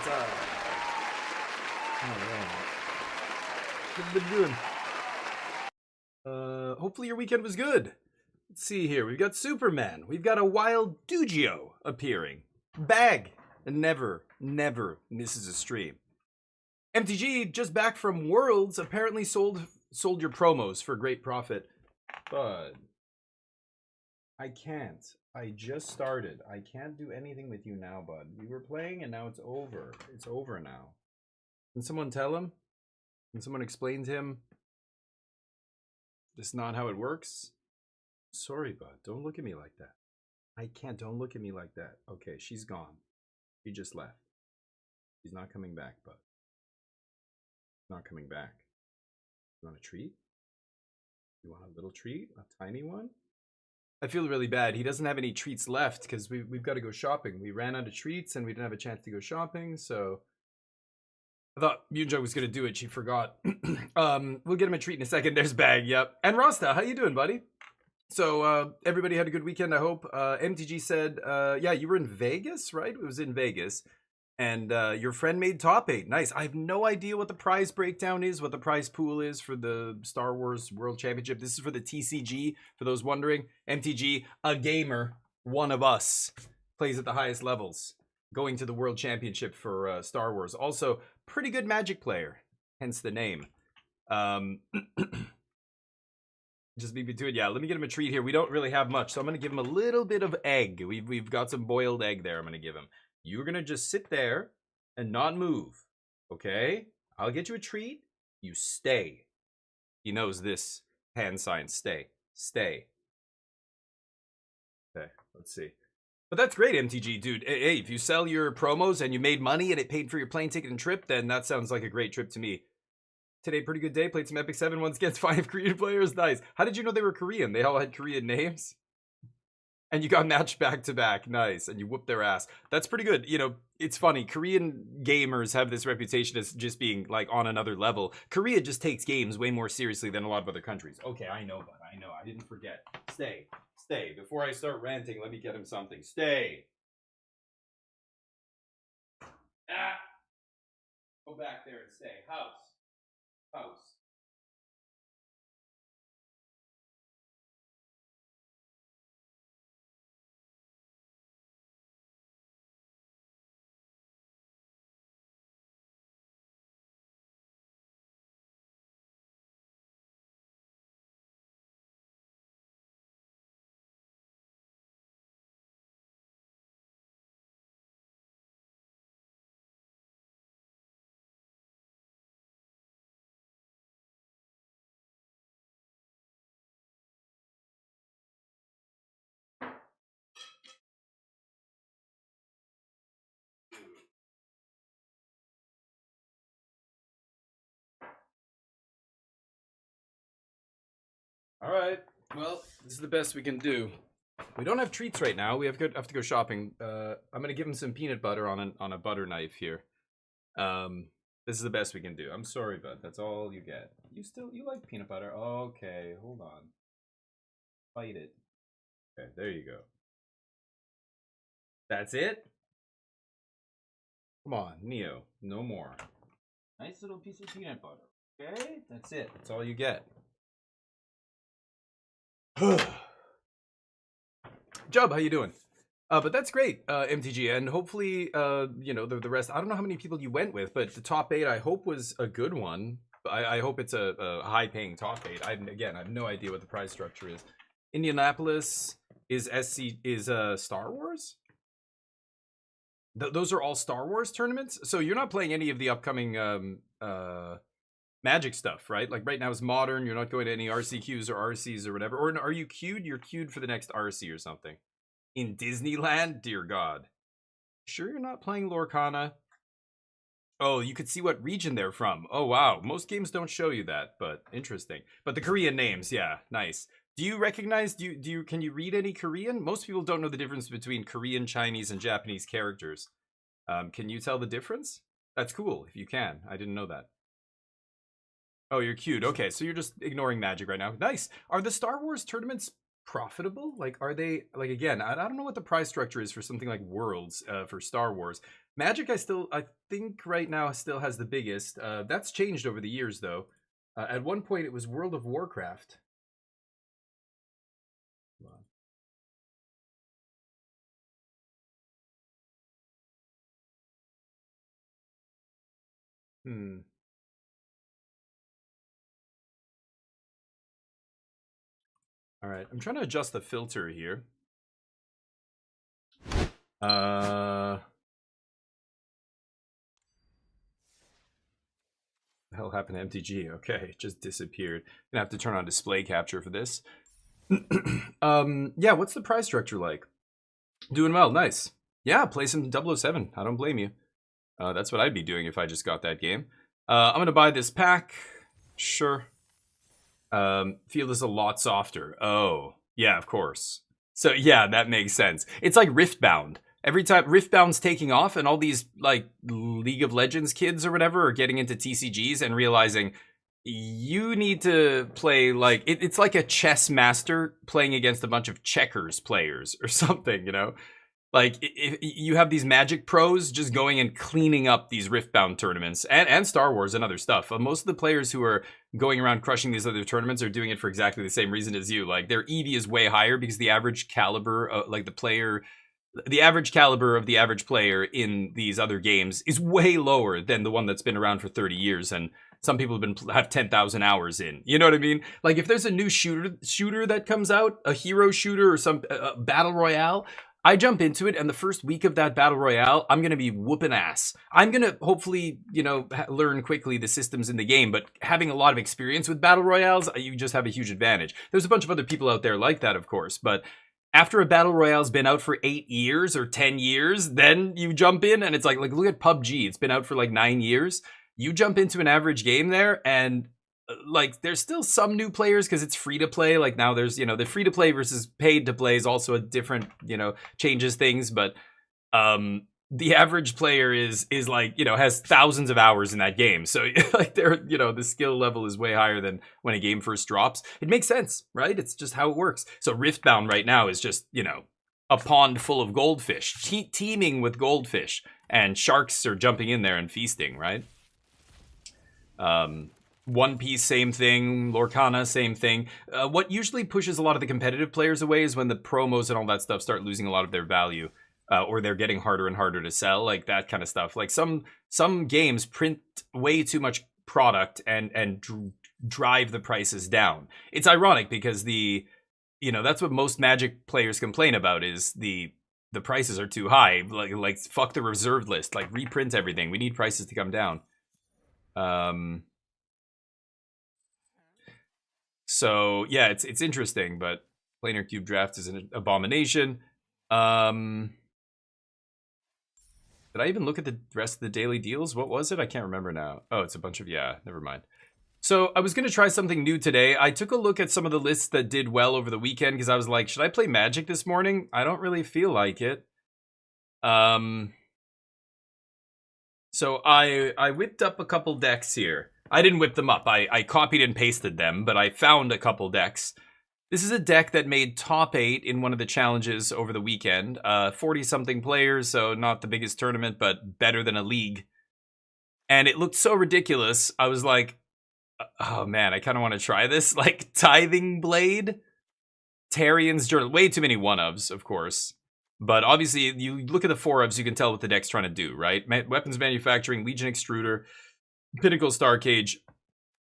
What have you been doing? Hopefully your weekend was good. Let's see here. We've got Superman. We've got a wild Dugio appearing. Bag never misses a stream. MTG, just back from Worlds, apparently sold your promos for great profit. But I can't. I just started. I can't do anything with you now, bud. We were playing and now it's over. It's over now. Can someone tell him? Can someone explain to him? This is not how it works. Sorry, bud. Don't look at me like that. I can't. Don't look at me like that. Okay, she's gone. She just left. She's not coming back, bud. Not coming back. You want a treat? You want a little treat? A tiny one? I feel really bad. He doesn't have any treats left because we've got to go shopping. We ran out of treats and we didn't have a chance to go shopping, so I thought Yunjo was gonna do it. She forgot. We'll get him a treat in a second. There's Bag. Yep. And Rasta, how you doing, buddy? So everybody had a good weekend, I hope. MTG said, yeah, you were in Vegas, right? It was in Vegas. And your friend made top 8. Nice. I have no idea what the prize breakdown is, what the prize pool is for the Star Wars World Championship. This is for the TCG, for those wondering. MTG, a gamer, one of us, plays at the highest levels, going to the World Championship for Star Wars. Also, pretty good Magic player, hence the name. Just be between, yeah, let me get him a treat here. We don't really have much, so I'm going to give him a little bit of egg. We've got some boiled egg there I'm going to give him. You're going to just sit there and not move, okay? I'll get you a treat. You stay. He knows this hand sign. Stay. Stay. Okay, let's see. But that's great, MTG, dude. Hey, if you sell your promos and you made money and it paid for your plane ticket and trip, then that sounds like a great trip to me. Today, pretty good day. Played some Epic 7 once against 5 Korean players. Nice. How did you know they were Korean? They all had Korean names? And you got matched back to back. Nice. And you whooped their ass. That's pretty good. You know, it's funny. Korean gamers have this reputation as just being like on another level. Korea just takes games way more seriously than a lot of other countries. Okay, I know, bud. I know. I didn't forget. Stay. Stay. Before I start ranting, let me get him something. Stay. Ah. Go back there and stay. House. House. All right. Well, this is the best we can do. We don't have treats right now. We have to go shopping. I'm gonna give him some peanut butter on a butter knife here. This is the best we can do. I'm sorry, bud. That's all you get. You like peanut butter? Okay, hold on. Bite it. Okay, there you go. That's it? Come on, Neo. No more. Nice little piece of peanut butter. Okay? That's it. That's all you get. Job, how you doing? But that's great, MTG, and hopefully, you know, the rest. I don't know how many people you went with, but the top 8, I hope, was a good one. I hope it's a high-paying top 8. I have no idea what the prize structure is. Indianapolis is Star Wars. Those are all Star Wars tournaments. So you're not playing any of the upcoming Magic stuff, right? Like right now it's Modern. You're not going to any RCQs or RCs or whatever. Or are you queued? You're queued for the next RC or something. In Disneyland? Dear God. Sure you're not playing Lorcana? Oh, you could see what region they're from. Oh, wow. Most games don't show you that, but interesting. But the Korean names, yeah, nice. Do you recognize, can you read any Korean? Most people don't know the difference between Korean, Chinese, and Japanese characters. Can you tell the difference? That's cool, if you can. I didn't know that. Oh, you're cute. Okay, so you're just ignoring Magic right now. Nice. Are the Star Wars tournaments profitable? Like, are they, like, again, I don't know what the price structure is for something like Worlds for Star Wars. Magic, I think right now still has the biggest. That's changed over the years, though. At one point, it was World of Warcraft. Hmm. All right, I'm trying to adjust the filter here. The hell happened to MTG? Okay, it just disappeared. Gonna have to turn on display capture for this. Yeah, what's the price structure like? Doing well, nice. Yeah, play some 007. I don't blame you. That's what I'd be doing if I just got that game. I'm gonna buy this pack. Sure. Field is a lot softer. Oh, yeah, of course. So yeah, that makes sense. It's like Riftbound. Every time Riftbound's taking off and all these like League of Legends kids or whatever are getting into TCGs and realizing you need to play like it's like a chess master playing against a bunch of checkers players or something, you know? Like if you have these Magic pros just going and cleaning up these Riftbound tournaments and Star Wars and other stuff. Most of the players who are going around crushing these other tournaments are doing it for exactly the same reason as you. Like their EV is way higher because the average caliber, the average caliber of the average player in these other games is way lower than the one that's been around for 30 years. And some people have 10,000 hours in. You know what I mean? Like if there's a new shooter that comes out, a hero shooter or some battle royale, I jump into it, and the first week of that battle royale, I'm going to be whooping ass. I'm going to hopefully, learn quickly the systems in the game, but having a lot of experience with battle royales, you just have a huge advantage. There's a bunch of other people out there like that, of course, but after a battle royale's been out for 8 years or 10 years, then you jump in, and it's like look at PUBG. It's been out for like 9 years. You jump into an average game there, and like there's still some new players because it's free to play. Like now there's the free to play versus paid to play is also a different changes things, but the average player is like has thousands of hours in that game, so like they're the skill level is way higher than when a game first drops. It makes sense, right? It's just how it works. So Riftbound right now is just a pond full of goldfish, teeming with goldfish, and sharks are jumping in there and feasting, right? One Piece, same thing. Lorcana, same thing. What usually pushes a lot of the competitive players away is when the promos and all that stuff start losing a lot of their value, or they're getting harder and harder to sell, like that kind of stuff. Like some games print way too much product and drive the prices down. It's ironic because that's what most Magic players complain about is the prices are too high. Like fuck the reserved list. Like reprint everything. We need prices to come down. So yeah, it's interesting, but planar cube draft is an abomination. Did I even look at the rest of the daily deals? What was it? I can't remember now. Oh, it's a bunch of, never mind. So I was going to try something new today. I took a look at some of the lists that did well over the weekend because I was like, should I play Magic this morning? I don't really feel like it. So I whipped up a couple decks here. I didn't whip them up. I copied and pasted them, but I found a couple decks. This is a deck that made top 8 in one of the challenges over the weekend. 40-something players, so not the biggest tournament, but better than a league. And it looked so ridiculous. I was like, oh man, I kind of want to try this. Like Tithing Blade, Tarian's Journal. Way too many one-ofs, of course. But obviously, you look at the 4-ofs, you can tell what the deck's trying to do, right? Weapons Manufacturing, Legion Extruder, Pinnacle Star Cage.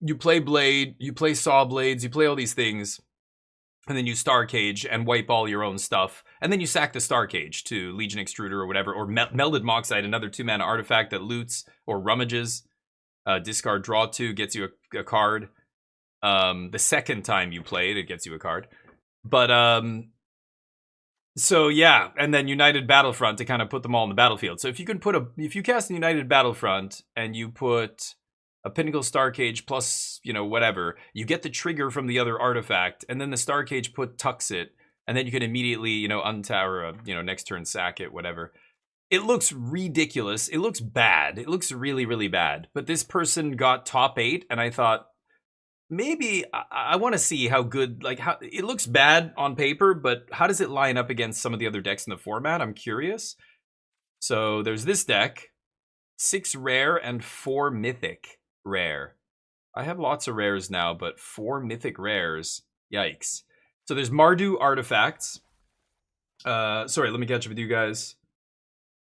You play Blade, you play Saw Blades, you play all these things, and then you Star Cage and wipe all your own stuff, and then you sack the Star Cage to Legion Extruder or whatever, or Melded Moxide, another 2-mana artifact that loots or rummages. Discard, draw 2, gets you a card. The second time you play it gets you a card. But so yeah, and then United Battlefront to kind of put them all on the battlefield. So if you cast a United Battlefront and you put a Pinnacle Star Cage plus, whatever, you get the trigger from the other artifact, and then the Star Cage tucks it, and then you can immediately, untower next turn sack it, whatever. It looks ridiculous. It looks bad. It looks really, really bad. But this person got top 8, and I thought, maybe I want to see how good, like, how it looks bad on paper, but how does it line up against some of the other decks in the format? I'm curious. So there's this deck, 6 rare and 4 mythic rare. I have lots of rares now, but 4 mythic rares. Yikes. So there's Mardu artifacts. Sorry, let me catch up with you guys.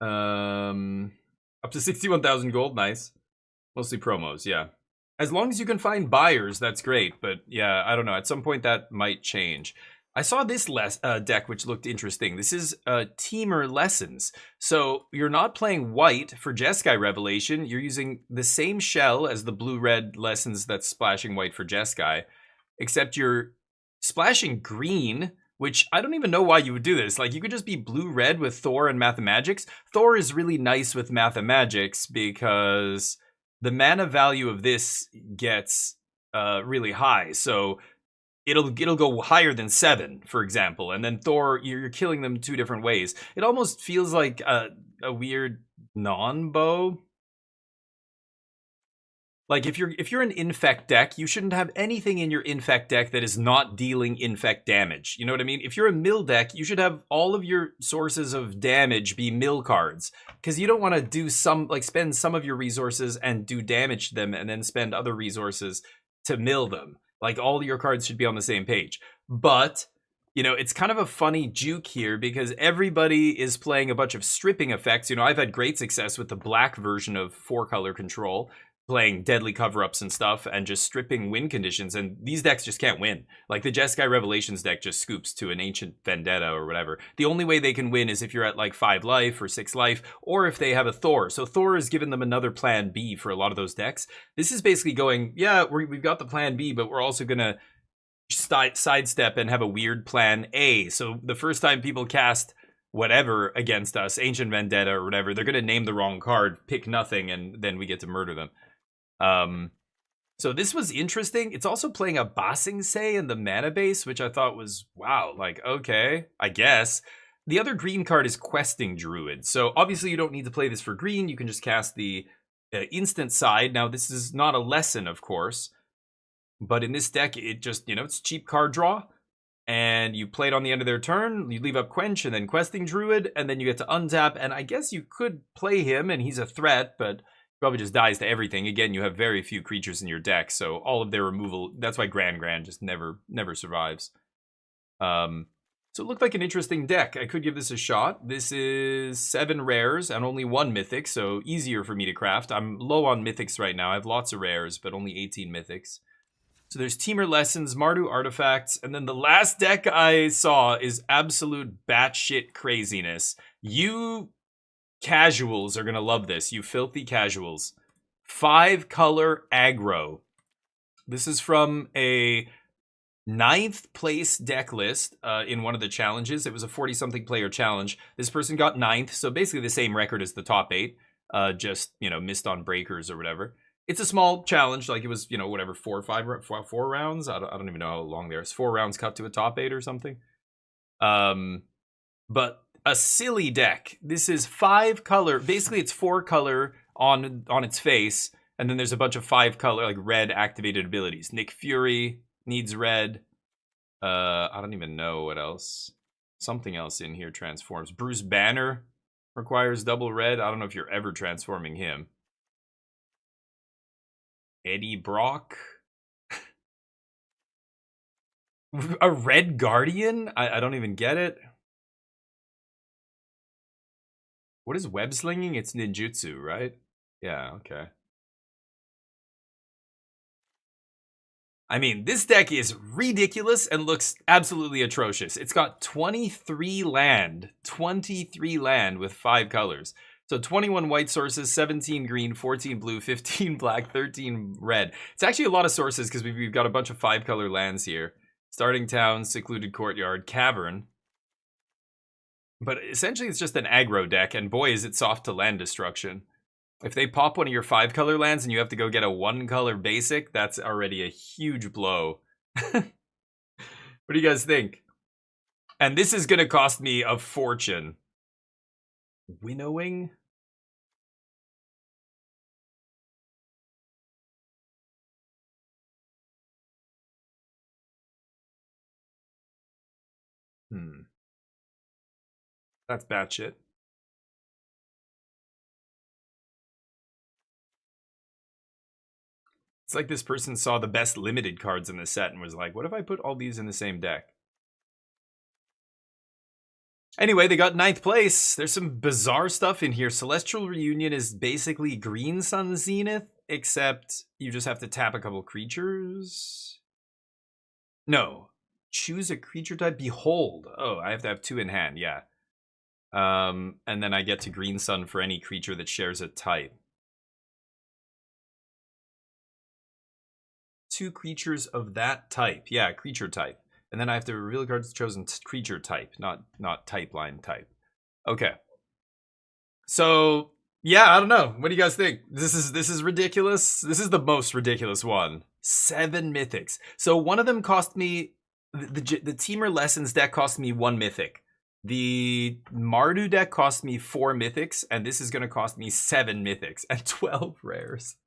Up to 61,000 gold, nice. Mostly promos, yeah. As long as you can find buyers, that's great. But yeah, I don't know. At some point, that might change. I saw this deck, which looked interesting. This is Teamer Lessons. So you're not playing white for Jeskai Revelation. You're using the same shell as the blue-red Lessons that's splashing white for Jeskai, except you're splashing green, which I don't even know why you would do this. Like, you could just be blue-red with Thor and Mathemagics. Thor is really nice with Mathemagics because the mana value of this gets really high. So it'll go higher than 7, for example. And then Thor, you're killing them 2 different ways. It almost feels like a weird non-bow. Like, if you're an infect deck, you shouldn't have anything in your infect deck that is not dealing infect damage. You know what I mean? If you're a mill deck, you should have all of your sources of damage be mill cards, because you don't want to do spend some of your resources and do damage to them and then spend other resources to mill them. Like, all your cards should be on the same page. But, you know, it's kind of a funny juke here because everybody is playing a bunch of stripping effects. You know, I've had great success with the black version of 4-color control, playing deadly cover-ups and stuff and just stripping win conditions, and these decks just can't win. Like, the Jeskai Revelations deck just scoops to an Ancient Vendetta or whatever. The only way they can win is if you're at like 5 life or 6 life, or if they have a Thor. So Thor has given them another plan B for a lot of those decks. This is basically going, yeah, we've got the plan B, but we're also gonna sidestep and have a weird plan A. So the first time people cast whatever against us, Ancient Vendetta or whatever, they're gonna name the wrong card, pick nothing, and then we get to murder them. So this was interesting. It's also playing a Bossing Say in the mana base, which I thought was, wow, like, okay, I guess. The other green card is Questing Druid. So obviously you don't need to play this for green. You can just cast the instant side. Now, this is not a lesson, of course, but in this deck, it just, you know, it's cheap card draw. And you play it on the end of their turn, you leave up Quench and then Questing Druid, and then you get to untap. And I guess you could play him, and he's a threat, but probably just dies to everything. Again, you have very few creatures in your deck, so all of their removal, that's why Grand just never survives. So it looked like an interesting deck. I could give this a shot. This is 7 rares and only 1 mythic, so easier for me to craft. I'm low on mythics right now. I have lots of rares, but only 18 mythics. So there's Teamer Lessons, Mardu Artifacts, and then the last deck I saw is absolute batshit craziness. You casuals are gonna love this, you filthy casuals. 5-color aggro. This is from a 9th place deck list in one of the challenges. It was a 40-something player challenge. This person got 9th, so basically the same record as the top 8, just, you know, missed on breakers or whatever. It's a small challenge, like it was, you know, whatever, 4 rounds. I don't even know how long there is. 4 rounds cut to a top 8 or something. But a silly deck. This is 5-color. Basically, it's 4-color on its face, and then there's a bunch of 5-color, like, red activated abilities. Nick Fury needs red. I don't even know what else. Something else in here transforms. Bruce Banner requires double red. I don't know if you're ever transforming him. Eddie Brock. A red Guardian? I don't even get it. What is web slinging? It's ninjutsu, right? Yeah, okay. I mean, this deck is ridiculous and looks absolutely atrocious. It's got 23 land with 5 colors. So 21 white sources, 17 green, 14 blue, 15 black, 13 red. It's actually a lot of sources because we've got a bunch of 5-color lands here. Starting Town, Secluded Courtyard, Cavern. But essentially it's just an aggro deck, and boy is it soft to land destruction. If they pop one of your 5-color lands and you have to go get a 1-color basic, that's already a huge blow. What do you guys think? And this is going to cost me a fortune. Winnowing? That's bad shit. It's like this person saw the best limited cards in the set and was like, what if I put all these in the same deck? Anyway, they got 9th place. There's some bizarre stuff in here. Celestial Reunion is basically Green Sun Zenith, except you just have to tap a couple creatures. No. Choose a creature type. Behold. Oh, I have to have 2 in hand. Yeah. And then I get to Green Sun for any creature that shares a type. 2 creatures of that type. Yeah, creature type. And then I have to reveal cards chosen creature type, not type line type. Okay. So yeah, I don't know. What do you guys think? This is ridiculous. This is the most ridiculous one. 7 mythics. So one of them cost me the Teamer Lessons deck cost me 1 mythic. The Mardu deck cost me 4 mythics, and this is gonna cost me 7 mythics and 12 rares.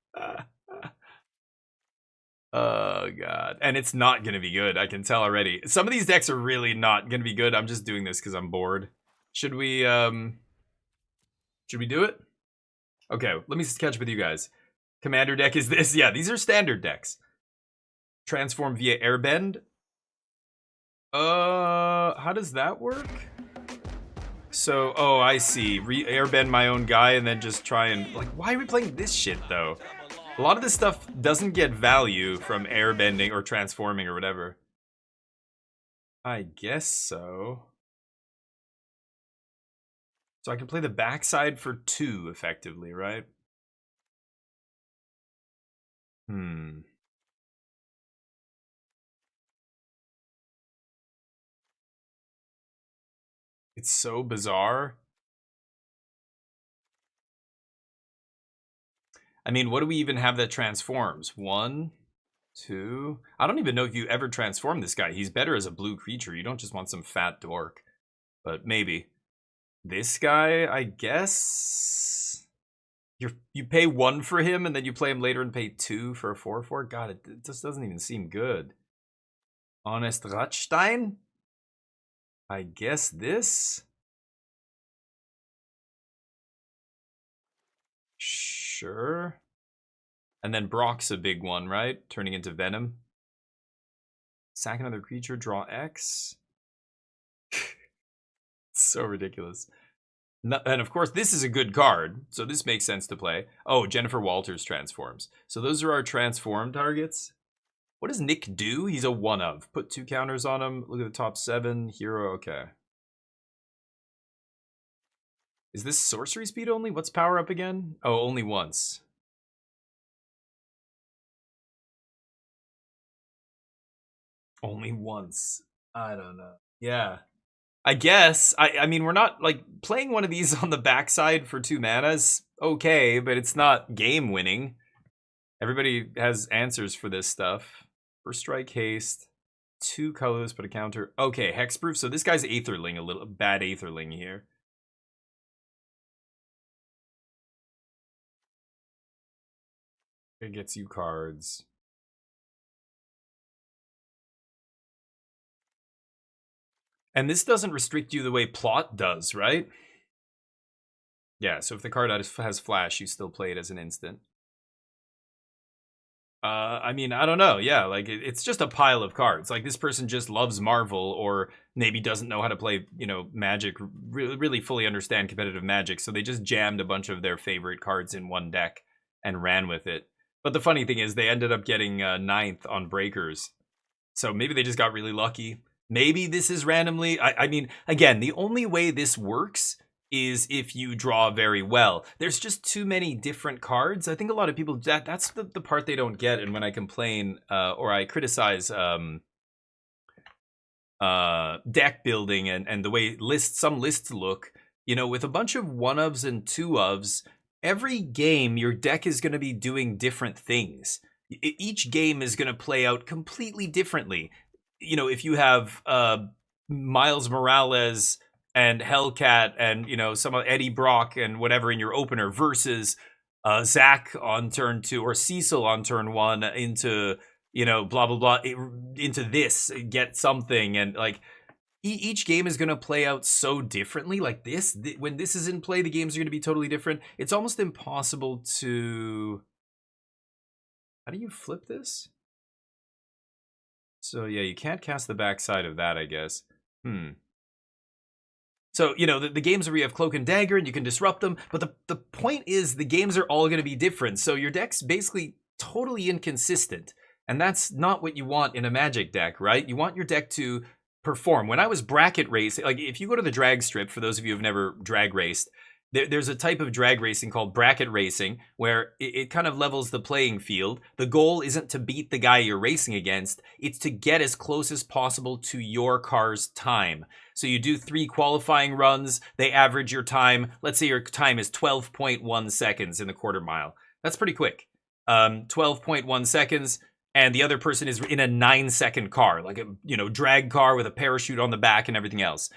Oh god. And it's not gonna be good, I can tell already. Some of these decks are really not gonna be good. I'm just doing this because I'm bored. Should we do it? Okay, let me catch up with you guys. Commander deck is this. Yeah, these are standard decks. Transform via Airbend. How does that work? So, oh, I see. Airbend my own guy and then just try and, like, why are we playing this shit though? A lot of this stuff doesn't get value from airbending or transforming or whatever. I guess so. So I can play the backside for 2 effectively, right? It's so bizarre. I mean, what do we even have that transforms? 1, 2. I don't even know if you ever transform this guy. He's better as a blue creature. You don't just want some fat dork. But maybe. This guy, I guess. You pay 1 for him and then you play him later and pay 2 for a 4/4. God, it just doesn't even seem good. Honest Radstein? I guess this. Sure. And then Brock's a big one, right? Turning into Venom. Sack another creature, draw X. So ridiculous. No, and of course, this is a good card, so this makes sense to play. Oh, Jennifer Walters transforms. So those are our transform targets. What does Nick do? He's a 1-of. Put 2 counters on him. Look at the top 7. Hero, okay. Is this sorcery speed only? What's power up again? Oh, only once. Only once. I don't know. Yeah. I guess. I mean, we're not, like, playing one of these on the backside for 2 mana's okay, but it's not game winning. Everybody has answers for this stuff. First strike, haste. 2 colors, put a counter. Okay, hexproof. So this guy's Aetherling, a little bad Aetherling here. It gets you cards. And this doesn't restrict you the way Plot does, right? Yeah, so if the card has flash, you still play it as an instant. I mean, I don't know. Yeah, like it's just a pile of cards. Like this person just loves Marvel, or maybe doesn't know how to play, you know, Magic, really fully understand competitive Magic. So they just jammed a bunch of their favorite cards in one deck and ran with it. But the funny thing is, they ended up getting 9th on Breakers. So maybe they just got really lucky. Maybe this is randomly. I mean, again, the only way this works is if you draw very well. There's just too many different cards. I think a lot of people, that's the part they don't get. And when I complain or I criticize deck building and the way some lists look, you know, with a bunch of 1-ofs and 2-ofs, every game your deck is going to be doing different things. Each game is going to play out completely differently. You know, if you have Miles Morales and Hellcat and, you know, some of Eddie Brock and whatever in your opener versus Zach on turn 2 or Cecil on turn 1 into, you know, blah, blah, blah, into this, get something. And like, each game is going to play out so differently. Like this, when this is in play, the games are going to be totally different. It's almost impossible to... How do you flip this? So yeah, you can't cast the backside of that, I guess. So, you know, the games where you have Cloak and Dagger and you can disrupt them, but the point is the games are all going to be different. So your deck's basically totally inconsistent. And that's not what you want in a Magic deck, right? You want your deck to perform. When I was bracket racing, like if you go to the drag strip, for those of you who've never drag raced, there's a type of drag racing called bracket racing where it kind of levels the playing field. The goal isn't to beat the guy you're racing against. It's to get as close as possible to your car's time. So you do 3 qualifying runs. They average your time. Let's say your time is 12.1 seconds in the quarter mile. That's pretty quick. 12.1 seconds. And the other person is in a 9-second car, like a, you know, drag car with a parachute on the back and everything else.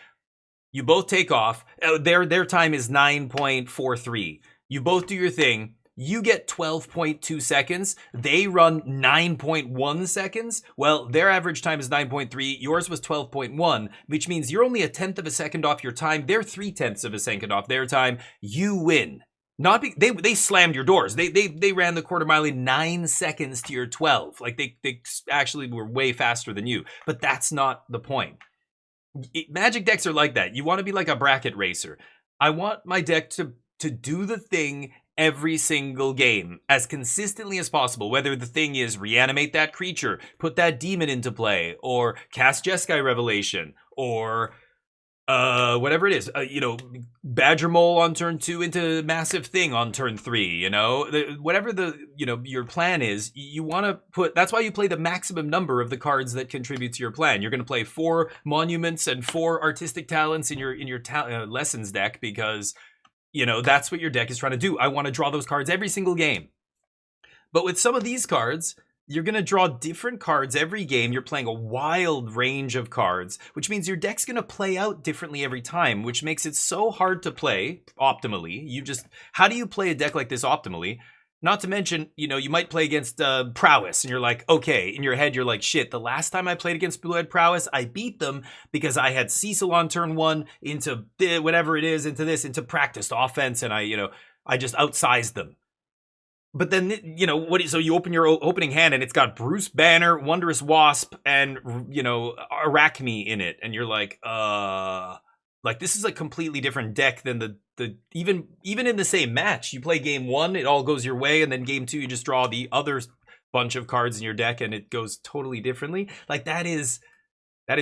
You both take off. Their time is 9.43. You both do your thing. You get 12.2 seconds. They run 9.1 seconds. Well, their average time is 9.3. Yours was 12.1, which means you're only 1/10 of a second off your time. They're 3/10 of a second off their time. You win. They slammed your doors. They ran the quarter mile in 9 seconds to your 12. Like they actually were way faster than you. But that's not the point. Magic decks are like that. You want to be like a bracket racer. I want my deck to do the thing every single game as consistently as possible, whether the thing is reanimate that creature, put that demon into play, or cast Jeskai Revelation, or whatever it is, you know, Badger Mole on turn 2 into Massive Thing on turn 3, you know, whatever the, you know, your plan is, you want to put, that's why you play the maximum number of the cards that contribute to your plan. You're going to play 4 Monuments and 4 Artistic Talents in your Lessons deck because, you know, that's what your deck is trying to do. I want to draw those cards every single game. But with some of these cards, you're going to draw different cards every game. You're playing a wild range of cards, which means your deck's going to play out differently every time, which makes it so hard to play optimally. How do you play a deck like this optimally? Not to mention, you know, you might play against Prowess and you're like, okay, in your head, you're like, shit, the last time I played against Blue-Eyed Prowess, I beat them because I had Cecil on turn 1 into whatever it is, into practiced offense. And I just outsized them. But then, you know, so you open your opening hand and it's got Bruce Banner, Wondrous Wasp, and, you know, Arachne in it. And you're like this is a completely different deck than even in the same match. You play game 1, it all goes your way. And then game 2, you just draw the other bunch of cards in your deck and it goes totally differently. Like that is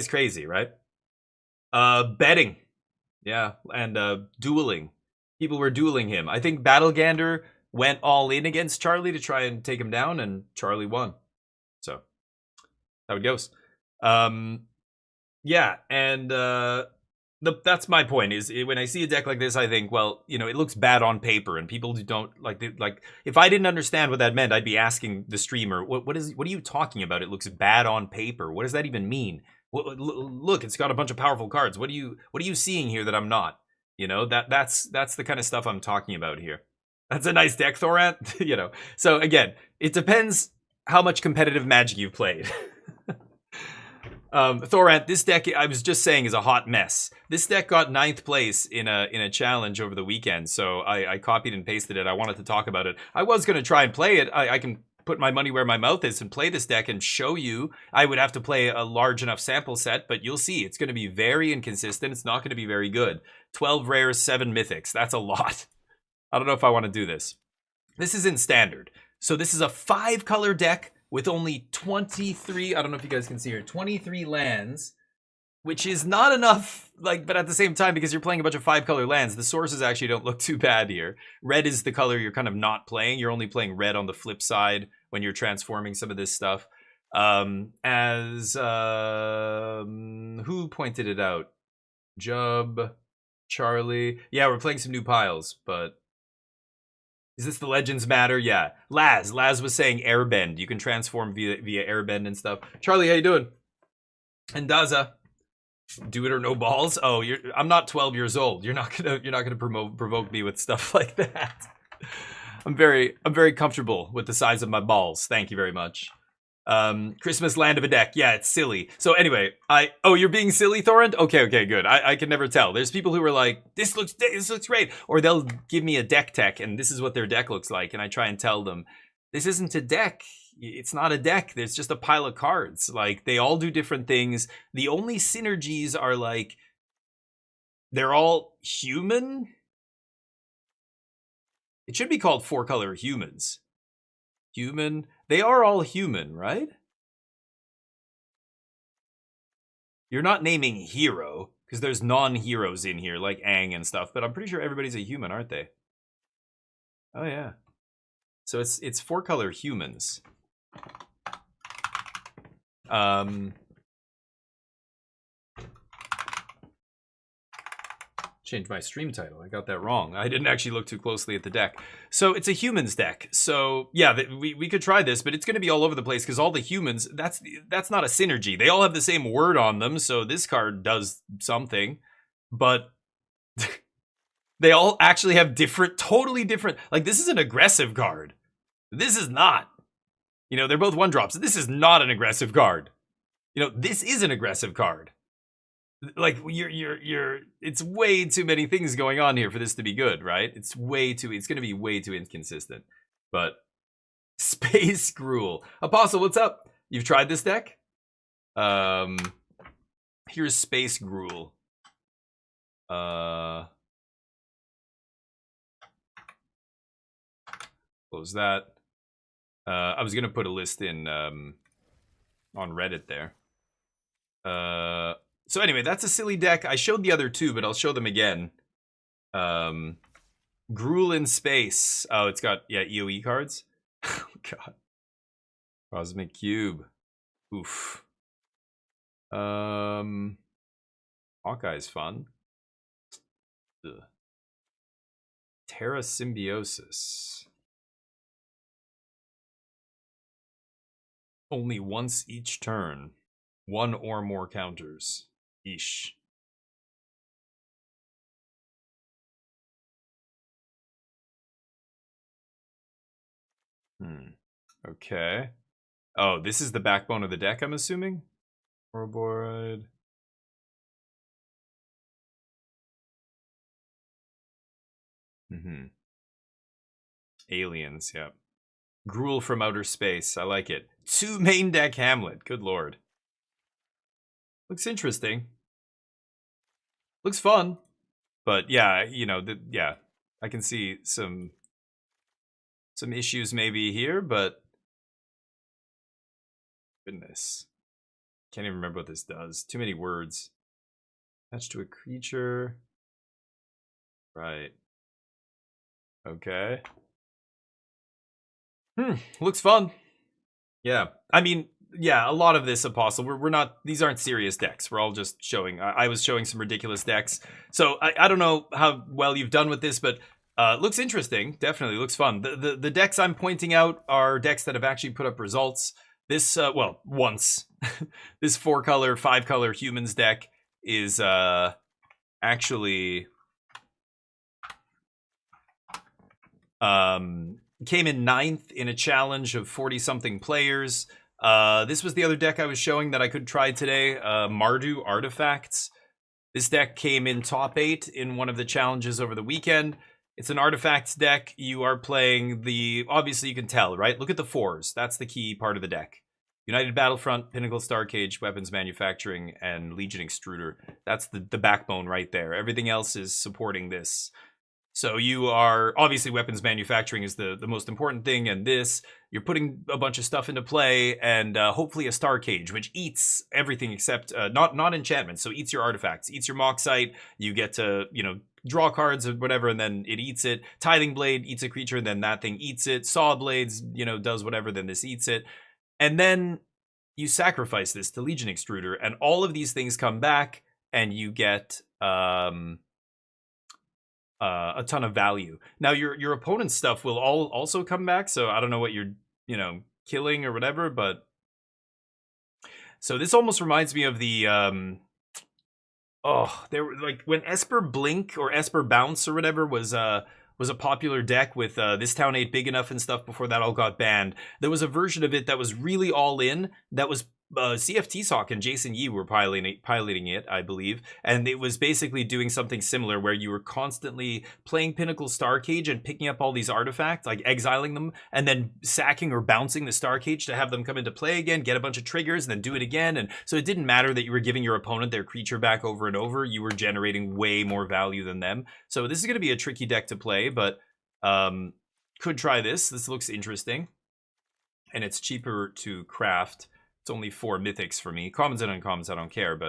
crazy, right? Betting. Yeah. And dueling. People were dueling him. I think Battlegander went all in against Charlie to try and take him down, and Charlie won. So, how it goes. Yeah, and that's my point, is when I see a deck like this, I think, well, you know, it looks bad on paper, and people don't, like, if I didn't understand what that meant, I'd be asking the streamer, what are you talking about? It looks bad on paper. What does that even mean? Look, it's got a bunch of powerful cards. What are you seeing here that I'm not? You know, that's the kind of stuff I'm talking about here. That's a nice deck, Thorant. You know, so again, it depends how much competitive Magic you've played. Thorant, this deck, I was just saying, is a hot mess. This deck got 9th place in a challenge over the weekend, so I copied and pasted it. I wanted to talk about it. I was going to try and play it. I can put my money where my mouth is and play this deck and show you. I would have to play a large enough sample set, but you'll see it's going to be very inconsistent. It's not going to be very good. 12 rares, 7 mythics. That's a lot. I don't know if I want to do this. This is in standard. So this is a 5-color deck with only 23, I don't know if you guys can see here, 23 lands, which is not enough, like, but at the same time, because you're playing a bunch of 5-color lands, the sources actually don't look too bad here. Red is the color you're kind of not playing. You're only playing red on the flip side when you're transforming some of this stuff. Who pointed it out? Jub, Charlie. Yeah, we're playing some new piles, but is this the Legends Matter? Yeah. Laz was saying airbend. You can transform via airbend and stuff. Charlie, how you doing? And Daza, do it or no balls. Oh, I'm not 12 years old. You're not gonna provoke me with stuff like that. I'm very comfortable with the size of my balls. Thank you very much. Christmas land of a deck. Yeah, it's silly. So anyway, oh, you're being silly, Thorrent? Okay, good. I can never tell. There's people who are like, this looks great. Or they'll give me a deck tech and this is what their deck looks like. And I try and tell them, this isn't a deck. It's not a deck. There's just a pile of cards. Like, they all do different things. The only synergies are like, they're all human. It should be called 4-color humans. Human. They are all human, right? You're not naming hero, because there's non-heroes in here, like Aang and stuff, but I'm pretty sure everybody's a human, aren't they? Oh, yeah. So it's 4-color humans. Changed my stream title. I got that wrong. I didn't actually look too closely at the deck. So it's a humans deck. So yeah, we could try this, but it's going to be all over the place because all the humans, that's not a synergy. They all have the same word on them, so this card does something, but they all actually have different, totally different. Like, this is an aggressive card. This is not. You know, they're both 1-drops. This is not an aggressive card. You know, this is an aggressive card. Like, it's way too many things going on here for this to be good, right? It's going to be way too inconsistent. But Space Gruel. Apostle, what's up? You've tried this deck? Here's Space Gruel. Close that. I was gonna put a list in on Reddit there. So anyway, that's a silly deck. I showed the other two, but I'll show them again. Gruel in Space. Oh, it's got, yeah, EOE cards. Oh, God. Cosmic Cube. Oof. Hawkeye's fun. Ugh. Terra Symbiosis. Only once each turn. 1 or more counters. Eesh. Okay. Oh, this is the backbone of the deck, I'm assuming? Ouroboros. Aliens, yeah. Gruel from Outer Space. I like it. 2 main deck Hamlet. Good lord. Looks interesting. Looks fun. But yeah, you know, yeah. I can see some issues maybe here, but goodness. Can't even remember what this does. Too many words. Attached to a creature. Right. Okay. Looks fun. Yeah. I mean, yeah, a lot of this, Apostle, we're not, these aren't serious decks. We're all just showing, I was showing some ridiculous decks. So I don't know how well you've done with this, but looks interesting. Definitely looks fun. The decks I'm pointing out are decks that have actually put up results. This, well, once. This 4-color, 5-color humans deck is actually came in 9th in a challenge of 40-something players. This was the other deck I was showing that I could try today, Mardu Artifacts. This deck came in top 8 in one of the challenges over the weekend. It's an artifacts deck. You are playing the, obviously you can tell, right? Look at the 4s. That's the key part of the deck. United Battlefront, Pinnacle Starcage, Weapons Manufacturing, and Legion Extruder. That's the backbone right there. Everything else is supporting this. So you are, obviously Weapons Manufacturing is the most important thing, and this, you're putting a bunch of stuff into play, and hopefully a Starcage, which eats everything except, not enchantments, so eats your artifacts, eats your Moxite, you get to, you know, draw cards or whatever, and then it eats it. Tithing Blade eats a creature, and then that thing eats it. Saw Blades, you know, does whatever, then this eats it. And then you sacrifice this to Legion Extruder, and all of these things come back, and you get a ton of value. Now your opponent's stuff will also come back, so I don't know what you're, you know, killing or whatever, but so this almost reminds me of the oh, there were like when Esper Blink or Esper Bounce or whatever was was a popular deck with This Town Ain't Big Enough and stuff before that all got banned. There was a version of it that was really all in, that was CFT Sock and Jason Yee were piloting it, I believe, and it was basically doing something similar where you were constantly playing Pinnacle Star Cage and picking up all these artifacts, like exiling them, and then sacking or bouncing the Star Cage to have them come into play again, get a bunch of triggers, and then do it again. And so it didn't matter that you were giving your opponent their creature back over and over, you were generating way more value than them. So this is going to be a tricky deck to play, but could try this. This looks interesting, and it's cheaper to craft. It's only 4 mythics for me. Commons and uncommons, I don't care,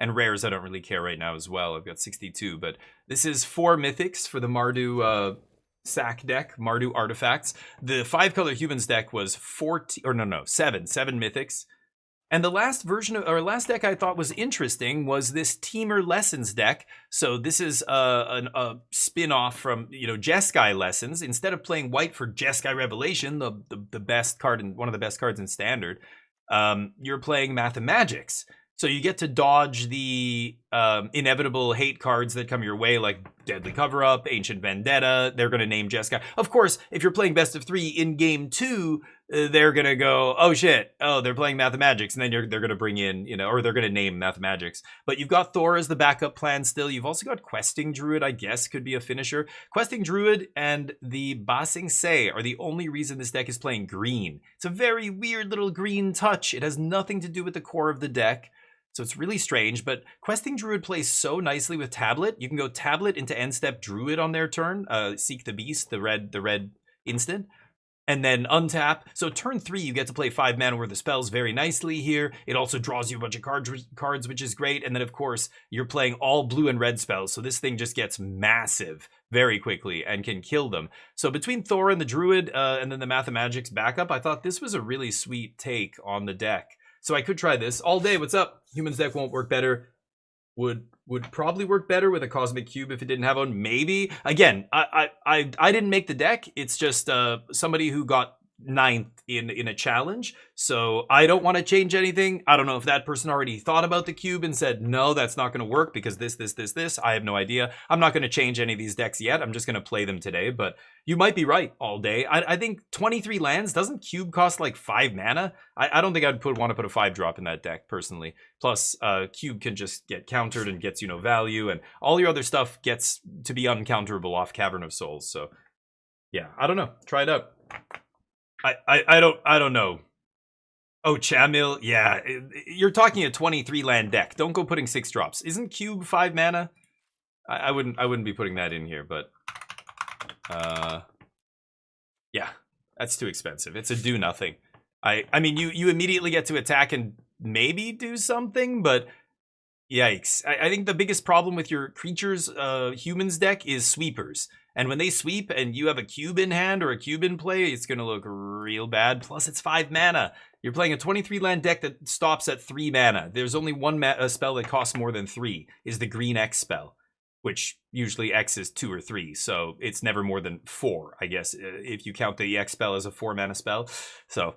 and rares, I don't really care right now as well. I've got 62, but this is 4 mythics for the Mardu sack deck, Mardu artifacts. The 5-color humans deck was 7 mythics. And the last version of, or last deck I thought was interesting was this Teamer Lessons deck. So this is a spin-off from, Jeskai Lessons. Instead of playing white for Jeskai Revelation, the best card and one of the best cards in Standard, you're playing Mathemagics. So you get to dodge the inevitable hate cards that come your way, like Deadly Cover-Up, Ancient Vendetta. They're going to name Jeskai. Of course, if you're playing Best of 3 in Game 2, they're going to go, oh shit, oh, they're playing Mathemagics. And then they're going to bring in, or they're going to name Mathemagics. But you've got Thor as the backup plan still. You've also got Questing Druid, I guess, could be a finisher. Questing Druid and the Basing Se are the only reason this deck is playing green. It's a very weird little green touch. It has nothing to do with the core of the deck. So it's really strange, but Questing Druid plays so nicely with Tablet. You can go Tablet into End Step Druid on their turn, Seek the Beast, the red instant, and then untap. So turn 3, you get to play 5 mana worth of spells very nicely here. It also draws you a bunch of cards, which is great. And then, of course, you're playing all blue and red spells. So this thing just gets massive very quickly and can kill them. So between Thor and the Druid and then the Mathemagics backup, I thought this was a really sweet take on the deck. So I could try this all day. What's up? Humans deck won't work better. Would probably work better with a Cosmic Cube if it didn't have one. Maybe. Again, I didn't make the deck. It's just somebody who got 9th in a challenge. So I don't want to change anything. I don't know if that person already thought about the cube and said, no, that's not going to work because this. I have no idea. I'm not going to change any of these decks yet. I'm just going to play them today. But you might be right all day. I think 23 lands, doesn't cube cost like 5 mana? I don't think I'd want to put a 5-drop in that deck personally. Plus, cube can just get countered and gets no value. And all your other stuff gets to be uncounterable off Cavern of Souls. So yeah, I don't know. Try it out. I don't know. Oh, Chamil, yeah. You're talking a 23 land deck. Don't go putting 6 drops. Isn't cube 5 mana? I wouldn't be putting that in here, but yeah, that's too expensive. It's a do nothing. I mean you immediately get to attack and maybe do something, but yikes. I think the biggest problem with your creatures humans deck is sweepers. And when they sweep and you have a cube in hand or a cube in play, it's going to look real bad. Plus, it's 5 mana. You're playing a 23 land deck that stops at 3 mana. There's only one spell that costs more than 3, is the green X spell, which usually X is 2 or 3. So it's never more than 4, I guess, if you count the X spell as a 4 mana spell. So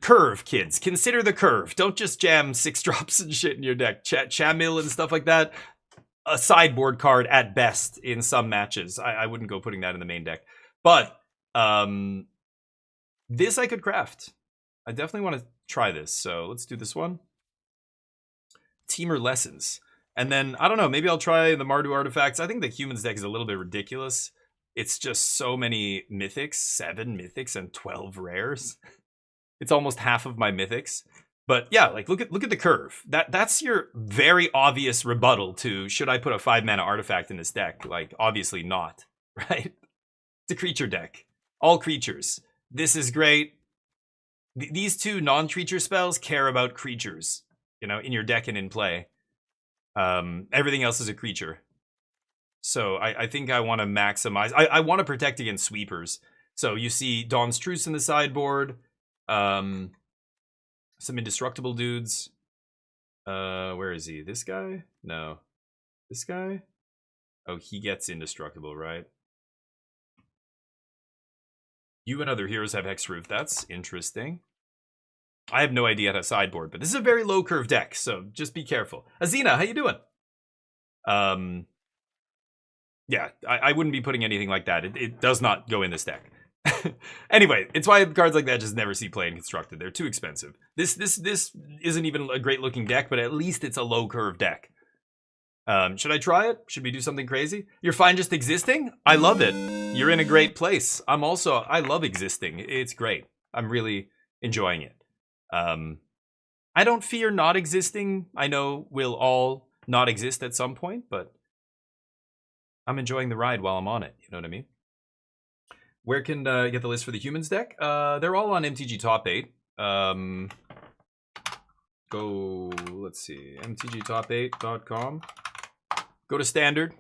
curve, kids. Consider the curve. Don't just jam 6 drops and shit in your deck. Chamil and stuff like that. A sideboard card at best in some matches. I wouldn't go putting that in the main deck. But this I could craft. I definitely want to try this. So let's do this one. Teamer Lessons. And then, I don't know, maybe I'll try the Mardu artifacts. I think the humans deck is a little bit ridiculous. It's just so many mythics, 7 mythics and 12 rares. It's almost half of my mythics. But yeah, like look at the curve. That's your very obvious rebuttal to, should I put a 5 mana artifact in this deck? Like, obviously not, right? It's a creature deck. All creatures. This is great. These 2 non-creature spells care about creatures, in your deck and in play. Everything else is a creature. So I think I want to maximize. I want to protect against sweepers. So you see Dawn's Truce in the sideboard. Some indestructible dudes. Where is he? This guy? No. This guy? Oh, he gets indestructible, right? You and other heroes have Hexproof. That's interesting. I have no idea how to sideboard, but this is a very low curve deck, so just be careful. Azina, how you doing? Yeah, I wouldn't be putting anything like that. It does not go in this deck. Anyway, it's why cards like that just never see play in Constructed. They're too expensive. This isn't even a great looking deck, but at least it's a low curve deck. Should I try it? Should we do something crazy? You're fine just existing? I love it. You're in a great place. I love existing. It's great. I'm really enjoying it. I don't fear not existing. I know we'll all not exist at some point, but I'm enjoying the ride while I'm on it. You know what I mean? Where can get the list for the humans deck? They're all on MTG Top 8. Let's see, mtgtop8.com. Go to Standard.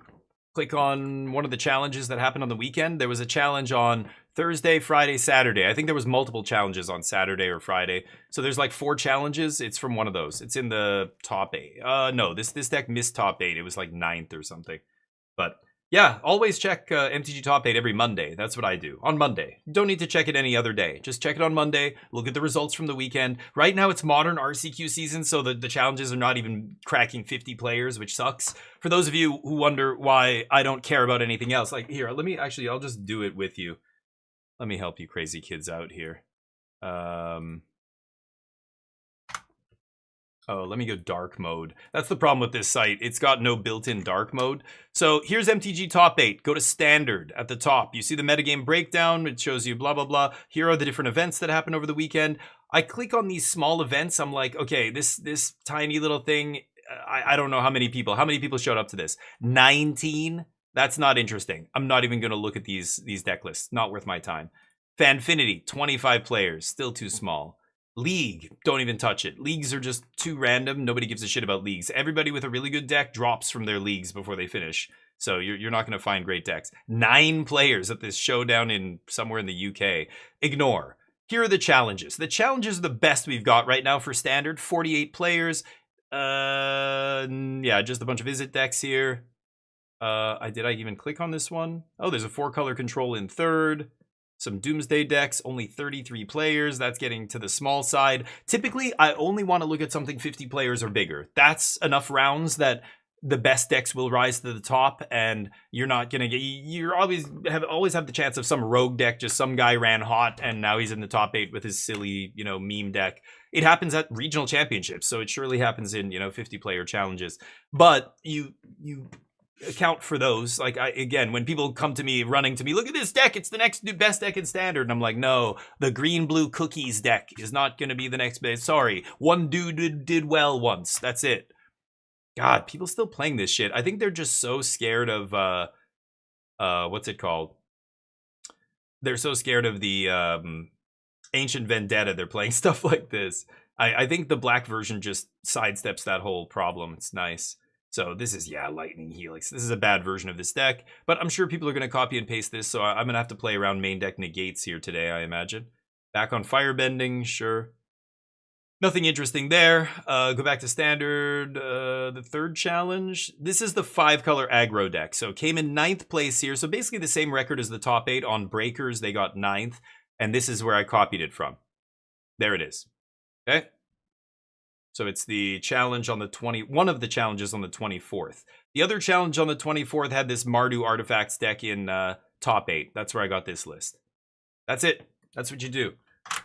Click on one of the challenges that happened on the weekend. There was a challenge on Thursday, Friday, Saturday. I think there was multiple challenges on Saturday or Friday. So there's like 4 challenges. It's from one of those. It's in the top 8. No, this deck missed top 8. It was like 9th or something. But yeah, always check MTG Top 8 every Monday. That's what I do. On Monday. You don't need to check it any other day. Just check it on Monday. Look at the results from the weekend. Right now, it's modern RCQ season, so the challenges are not even cracking 50 players, which sucks. For those of you who wonder why I don't care about anything else, like here, I'll just do it with you. Let me help you crazy kids out here. Oh, let me go dark mode. That's the problem with this site. It's got no built-in dark mode. So here's MTG Top 8. Go to Standard at the top. You see the metagame breakdown. It shows you blah, blah, blah. Here are the different events that happened over the weekend. I click on these small events. I'm like, okay, this tiny little thing, I don't know how many people showed up to this. 19? That's not interesting. I'm not even going to look at these deck lists. Not worth my time. Fanfinity, 25 players. Still too small. League, don't even touch it. Leagues are just too random. Nobody gives a shit about leagues. Everybody with a really good deck drops from their leagues before they finish. So you're not going to find great decks. 9 players at this showdown in somewhere in the UK. Ignore. Here are the challenges. The challenges are the best we've got right now for Standard. 48 players. Yeah, just a bunch of visit decks here. Did I even click on this one? Oh, there's a 4-color control in 3rd. Some Doomsday decks, only 33 players. That's getting to the small side. Typically, I only want to look at something 50 players or bigger. That's enough rounds that the best decks will rise to the top, and you're not gonna get. You always have the chance of some rogue deck. Just some guy ran hot, and now he's in the top 8 with his silly, meme deck. It happens at regional championships, so it surely happens in 50-player challenges. But you account for those. Like, again, when people come to me running to me, look at this deck, it's the next best deck in Standard, and I'm like, no, the green blue cookies deck is not going to be the next best. Sorry, one dude did well once, that's it. God, people still playing this shit. I think they're just so scared of what's it called, they're so scared of the Ancient Vendetta. They're playing stuff like this. I think the black version just sidesteps that whole problem. It's nice. So this is, Lightning Helix. This is a bad version of this deck, but I'm sure people are going to copy and paste this, so I'm going to have to play around main deck negates here today, I imagine. Back on Firebending, sure. Nothing interesting there. Go back to Standard. The 3rd challenge. This is the 5-color aggro deck. So came in 9th place here. So basically the same record as the top 8. On Breakers, they got 9th. And this is where I copied it from. There it is. Okay. So it's the challenge on the one of the challenges on the 24th. The other challenge on the 24th had this Mardu Artifacts deck in top 8. That's where I got this list. That's it. That's what you do.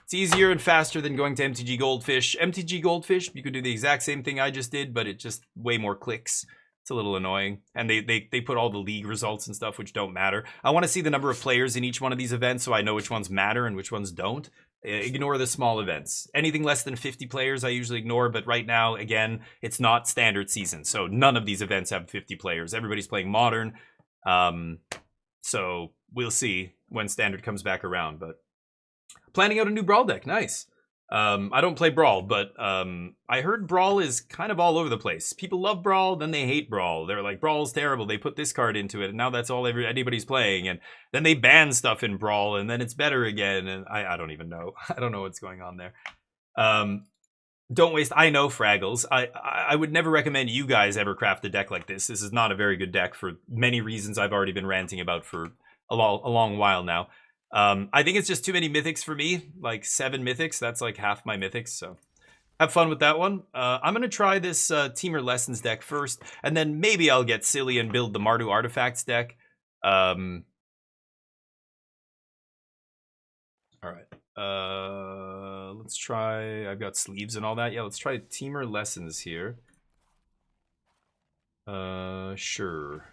It's easier and faster than going to MTG Goldfish. MTG Goldfish, you could do the exact same thing I just did, but it just way more clicks. It's a little annoying. And they put all the league results and stuff, which don't matter. I want to see the number of players in each one of these events so I know which ones matter and which ones don't. Ignore the small events. Anything less than 50 players I usually ignore, but right now, again, it's not Standard season, so none of these events have 50 players. Everybody's playing Modern, so we'll see when Standard comes back around, but planning out a new Brawl deck, nice. I don't play Brawl, but I heard Brawl is kind of all over the place. People love Brawl, then they hate Brawl. They're like, Brawl's terrible, they put this card into it, and now that's all anybody's playing, and then they ban stuff in Brawl, and then it's better again, and I don't even know. I don't know what's going on there. Don't waste, I know, Fraggles. I would never recommend you guys ever craft a deck like this. This is not a very good deck for many reasons I've already been ranting about for a long while now. I think it's just too many mythics for me, like 7 mythics. That's like half my mythics, so have fun with that one. I'm going to try this Teamer Lessons deck first, and then maybe I'll get silly and build the Mardu Artifacts deck. All right. Let's try. I've got sleeves and all that. Yeah, let's try teamer lessons here. Sure.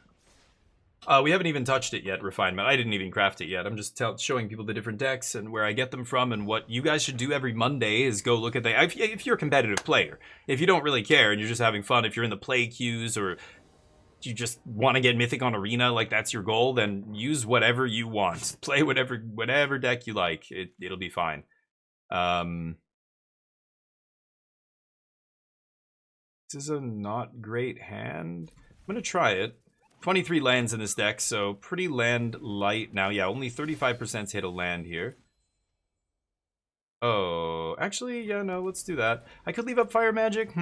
We haven't even touched it yet, refinement. I didn't even craft it yet. I'm just showing people the different decks and where I get them from, and what you guys should do every Monday is go look at the... If you're a competitive player. If you don't really care and you're just having fun, if you're in the play queues or you just want to get Mythic on Arena, like that's your goal, then use whatever you want. Play whatever deck you like. It'll be fine. This is a not great hand. I'm going to try it. 23 lands in this deck, so pretty land light. Now, yeah, only 35% hit a land here. Oh, actually, yeah, no, let's do that. I could leave up Fire Magic,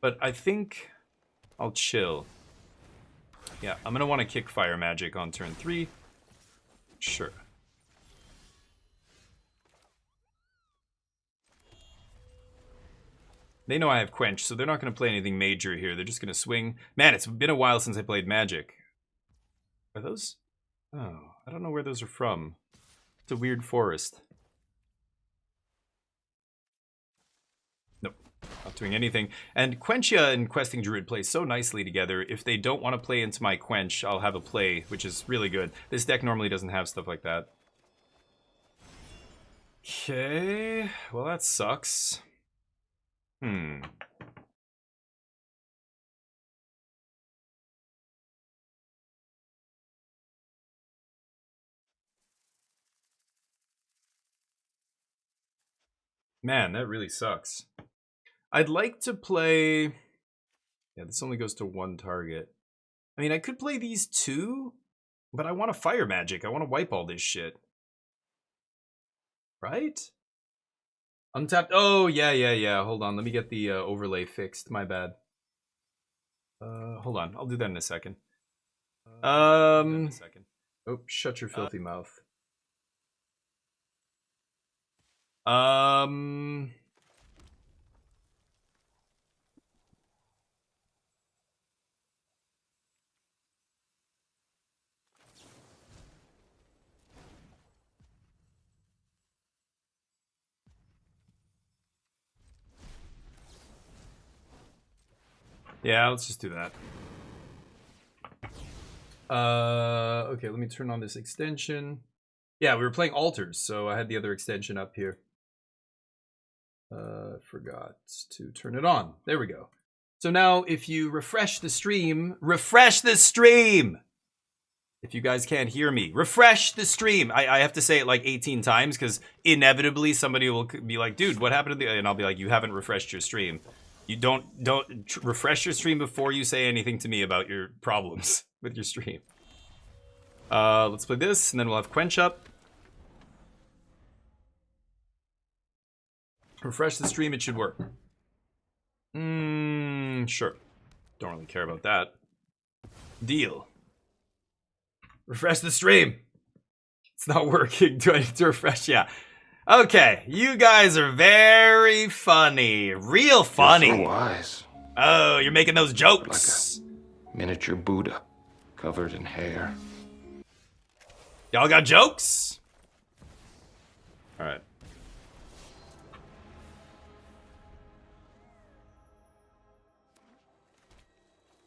but I think I'll chill. Yeah, I'm going to want to kick Fire Magic on turn 3. Sure. They know I have Quench, so they're not going to play anything major here. They're just going to swing. Man, it's been a while since I played Magic. Are those? Oh, I don't know where those are from. It's a weird forest. Nope, not doing anything. And Quenchia and Questing Druid play so nicely together. If they don't want to play into my Quench, I'll have a play, which is really good. This deck normally doesn't have stuff like that. Okay, well that sucks. Man, that really sucks. I'd like to play... Yeah, this only goes to one target. I mean, I could play these two, but I want a Fire Magic. I want to wipe all this shit. Right? Untapped. Oh, yeah. Hold on. Let me get the overlay fixed. My bad. Hold on. I'll do that in a second. Oh, shut your filthy mouth. Yeah, let's just do that. Okay, let me turn on this extension. Yeah, we were playing altars, so I had the other extension up here. Forgot to turn it on. There we go. So now if you refresh the stream, If you guys can't hear me, refresh the stream. I have to say it like 18 times because inevitably somebody will be like, dude, what happened to the... And I'll be like, you haven't refreshed your stream. You don't refresh your stream before you say anything to me about your problems with your stream. Let's play this, and then we'll have Quench up. Refresh the stream, it should work. Sure. Don't really care about that. Deal. Refresh the stream. It's not working. Do I need to refresh? Yeah. Okay, you guys are very funny. Real funny. You're so wise. Oh, you're making those jokes. Like a miniature Buddha covered in hair. Y'all got jokes? All right.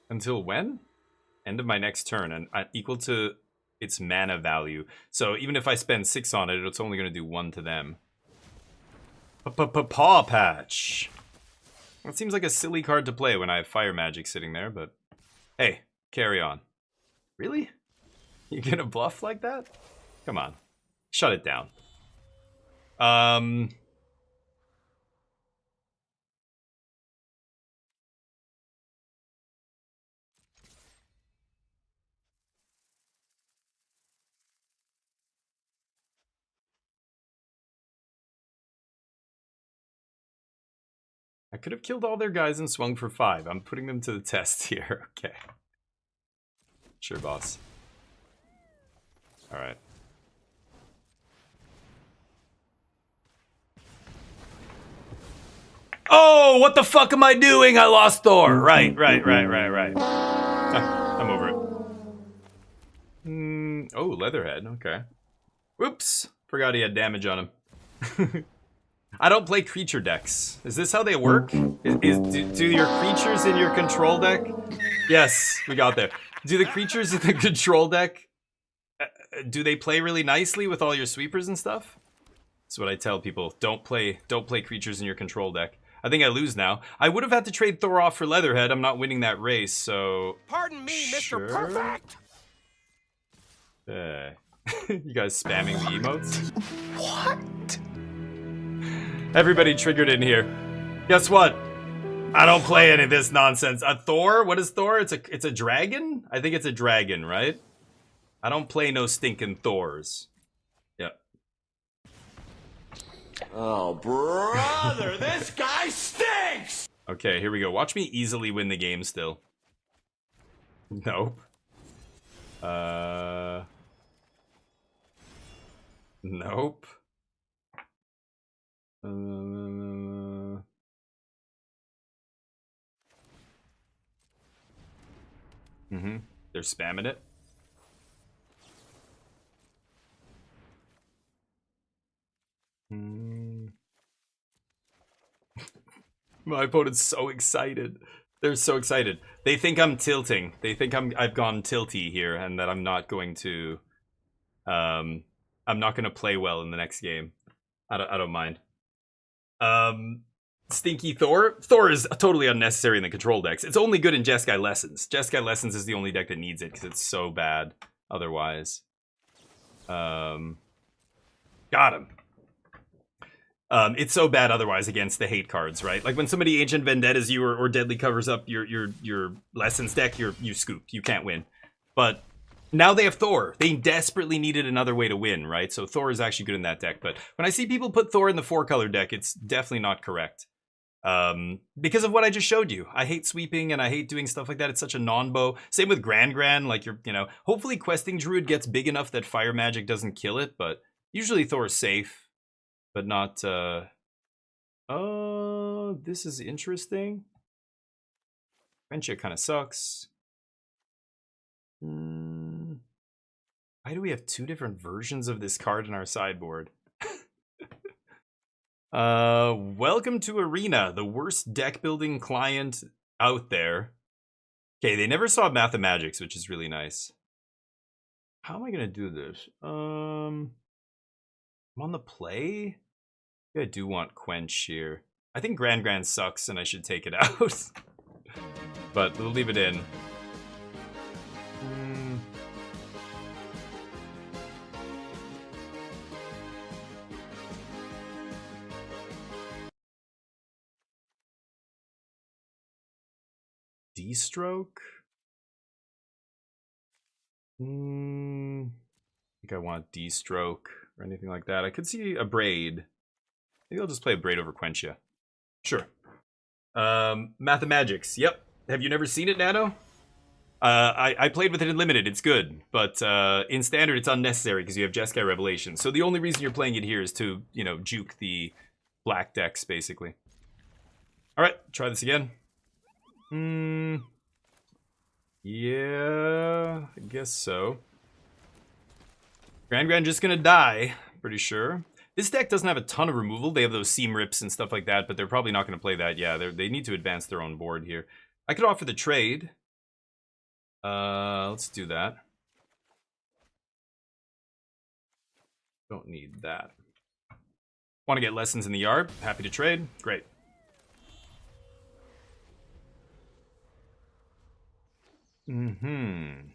Until when? End of my next turn, and equal to its mana value. So even if I spend 6 on it, it's only going to do 1 to them. Paw Patch. That seems like a silly card to play when I have Fire Magic sitting there, but hey, carry on. Really? You gonna bluff like that? Come on. Shut it down. I could have killed all their guys and swung for 5. I'm putting them to the test here. Okay. Sure, boss. Alright. Oh, what the fuck am I doing? I lost Thor. Right. I'm over it. Oh, Leatherhead. Okay. Whoops. Forgot he had damage on him. I don't play creature decks. Is this how they work? Do your creatures in your control deck? Yes, we got there. Do the creatures in the control deck, do they play really nicely with all your sweepers and stuff? That's what I tell people. Don't play creatures in your control deck. I think I lose now. I would have had to trade Thor off for Leatherhead. I'm not winning that race, so... Pardon me, sure. Mr. Perfect! You guys spamming the emotes? What? Everybody triggered in here. Guess what? I don't play any of this nonsense. A Thor? What is Thor? It's a dragon? I think it's a dragon, right? I don't play no stinking Thors. Yep. Oh, brother, this guy stinks! Okay, here we go. Watch me easily win the game still. Nope. Nope. They're spamming it. My opponent's so excited. They're so excited. They think I'm tilting. They think I've gone tilty here, and that I'm not going to. I'm not going to play well in the next game. I don't mind. Stinky Thor. Thor is totally unnecessary in the control decks. It's only good in Jeskai Lessons. Jeskai Lessons is the only deck that needs it because it's so bad otherwise. Got him. It's so bad otherwise against the hate cards, right? Like when somebody Ancient Vendettas you or Deadly covers up your Lessons deck, you scooped. You can't win. But now they have Thor. They desperately needed another way to win, right? So Thor is actually good in that deck. But when I see people put Thor in the 4-color deck, it's definitely not correct. Because of what I just showed you. I hate sweeping and I hate doing stuff like that. It's such a non-bow. Same with Gran, like hopefully Questing Druid gets big enough that fire magic doesn't kill it, but usually Thor is safe, but not, oh, this is interesting. Friendship kind of sucks. Why do we have 2 different versions of this card in our sideboard? Welcome to Arena, the worst deck building client out there. Okay, they never saw Mathemagics, which is really nice. How am I gonna do this? I'm on the play? I do want Quench here. I think Gran sucks and I should take it out. But we'll leave it in. D-stroke? I think I want D-stroke or anything like that. I could see a Braid. Maybe I'll just play a Braid over Quenchia. Sure. Mathemagics. Yep. Have you never seen it, Nano? I played with it in Limited. It's good. But in Standard, it's unnecessary because you have Jeskai Revelation. So the only reason you're playing it here is to, juke the black decks, basically. Alright, try this again. Yeah, I guess so. Gran just gonna die, pretty sure. This deck doesn't have a ton of removal. They have those seam rips and stuff like that, but they're probably not gonna play that. Yeah, they need to advance their own board here. I could offer the trade. Let's do that. Don't need that. Want to get Lessons in the yard? Happy to trade. Great. I don't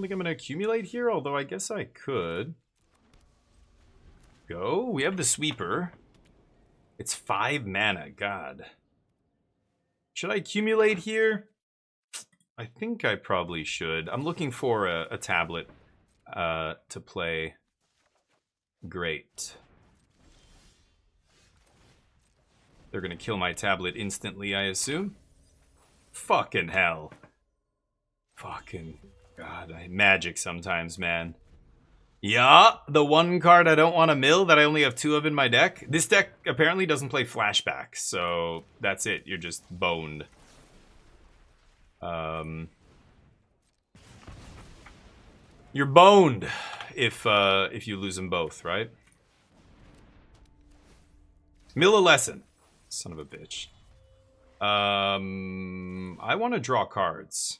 think I'm going to accumulate here, although I guess I could. Go. We have the Sweeper. It's 5 mana. God. Should I accumulate here? I think I probably should. I'm looking for a tablet to play. Great. They're going to kill my tablet instantly, I assume. Fucking hell. Fucking God, I magic sometimes, man. Yeah, the one card I don't want to mill that I only have 2 of in my deck. This deck apparently doesn't play flashback, so that's it. You're just boned. You're boned if you lose them both, right? Mill a lesson. Son of a bitch. I want to draw cards.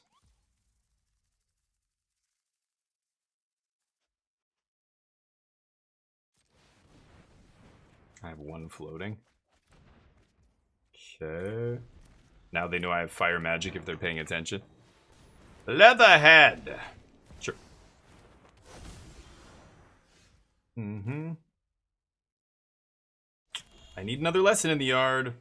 I have one floating. Okay. Now they know I have fire magic if they're paying attention. Leatherhead! Sure. Mm-hmm. I need another lesson in the yard.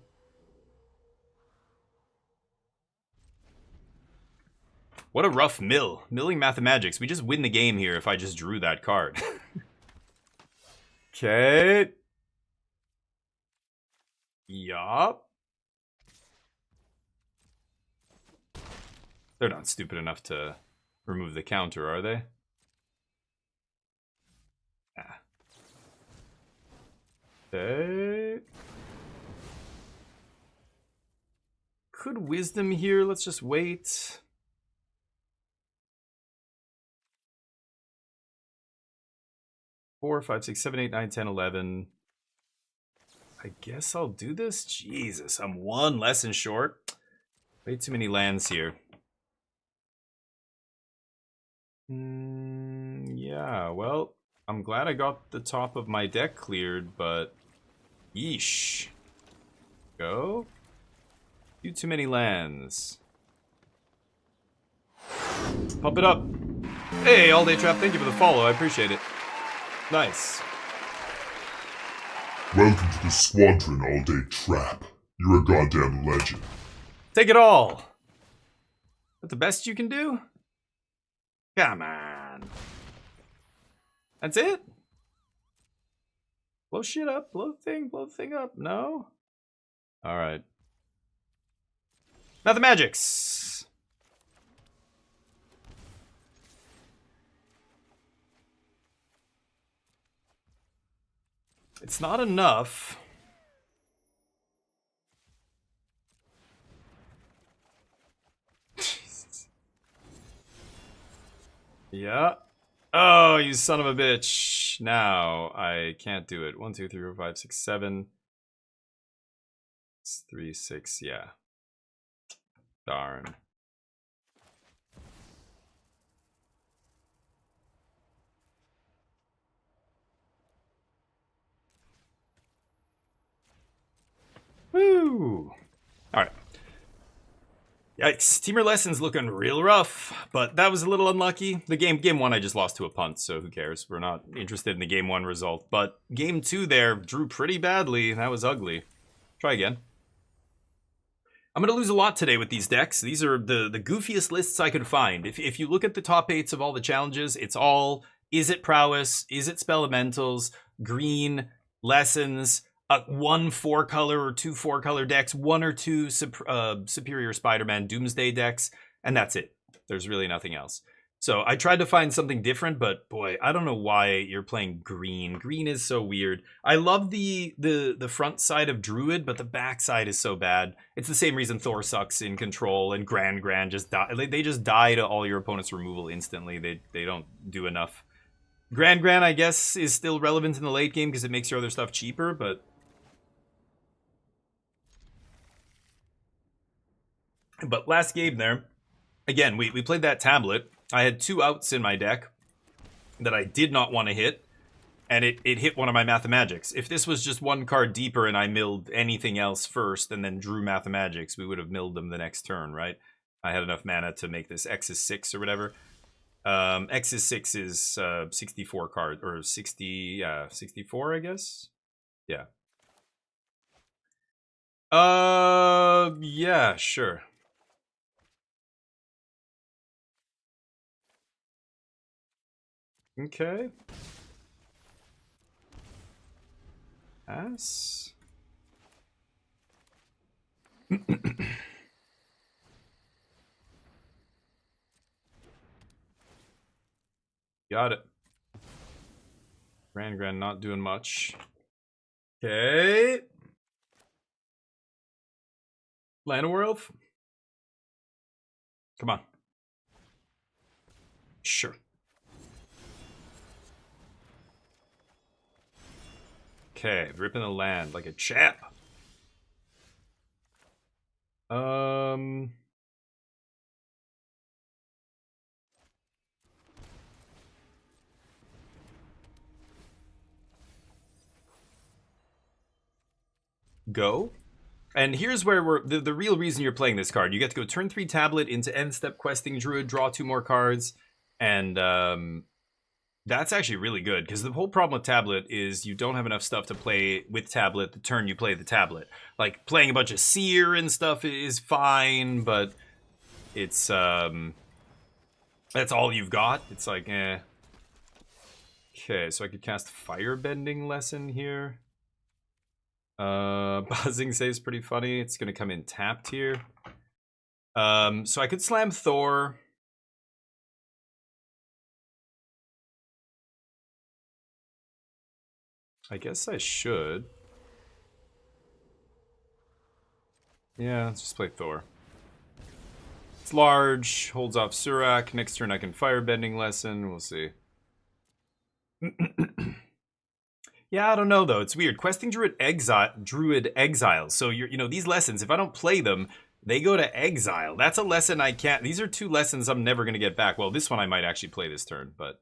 What a rough mill. Milling Mathemagics. We just win the game here if I just drew that card. Okay. Yup. They're not stupid enough to remove the counter, are they? Ah. Okay. Could wisdom here. Let's just wait. Four, 5, 6, 7, 8, 9, 10, 11. I guess I'll do this. Jesus, I'm one lesson short. Way too many lands here. Yeah, well, I'm glad I got the top of my deck cleared, but yeesh. Go. Too many lands. Pump it up. Hey, All Day Trap, thank you for the follow. I appreciate it. Nice. Welcome to the Squadron All Day Trap. You're a goddamn legend. Take it all. That the best you can do? Come on. That's it? Blow shit up. Blow the thing up. No? Alright. Mathemagics. It's not enough. Jesus. Yeah. Oh, you son of a bitch. Now I can't do it. 1, 2, 3, 4, 5, 6, 7. 3, 6, yeah. Darn. Woo! Alright. Yikes. Teamer Lessons looking real rough, but that was a little unlucky. The game one I just lost to a punt, so who cares? We're not interested in the game one result. But game two there drew pretty badly. That was ugly. Try again. I'm going to lose a lot today with these decks. These are the goofiest lists I could find. If you look at the top 8s of all the challenges, it's all, is it Prowess? Is it Spelementals? Green, Lessons, 1 4-color or 2 4-color decks, 1 or 2 Superior Spider-Man Doomsday decks, and that's it. There's really nothing else. So I tried to find something different, but boy, I don't know why you're playing green. Green is so weird. I love the front side of Druid, but the back side is so bad. It's the same reason Thor sucks in Control and Grand just die. They just die to all your opponent's removal instantly. They don't do enough. Grand, I guess, is still relevant in the late game because it makes your other stuff cheaper, but last game there, again, we played that tablet. I had 2 outs in my deck that I did not want to hit, and it hit one of my Mathemagics. If this was just 1 card deeper and I milled anything else first and then drew Mathemagics, we would have milled them the next turn, right? I had enough mana to make this X is 6 or whatever. X is 6 is 64 card, or 60, 64, I guess? Yeah. Yeah, sure. Okay. Pass. Got it. Grand not doing much. Okay. Llanowar. Come on. Sure. Okay, ripping the land like a champ. Go. And here's where we're the real reason you're playing this card. You get to go turn 3 tablet into end step questing druid, draw 2 more cards, and that's actually really good because the whole problem with tablet is you don't have enough stuff to play with tablet the turn you play the tablet. Like playing a bunch of seer and stuff is fine, but it's that's all you've got. It's like eh. Okay, so I could cast Firebending Lesson here. Buzzing Save's pretty funny. It's gonna come in tapped here. So I could slam Thor. I guess I should. Yeah, let's just play Thor. It's large, holds off Surak. Next turn I can Firebending Lesson. We'll see. Yeah, I don't know though. It's weird. Questing Druid Exile. So you know these lessons. If I don't play them, they go to exile. That's a lesson I can't. These are 2 lessons I'm never gonna get back. Well, this one I might actually play this turn, but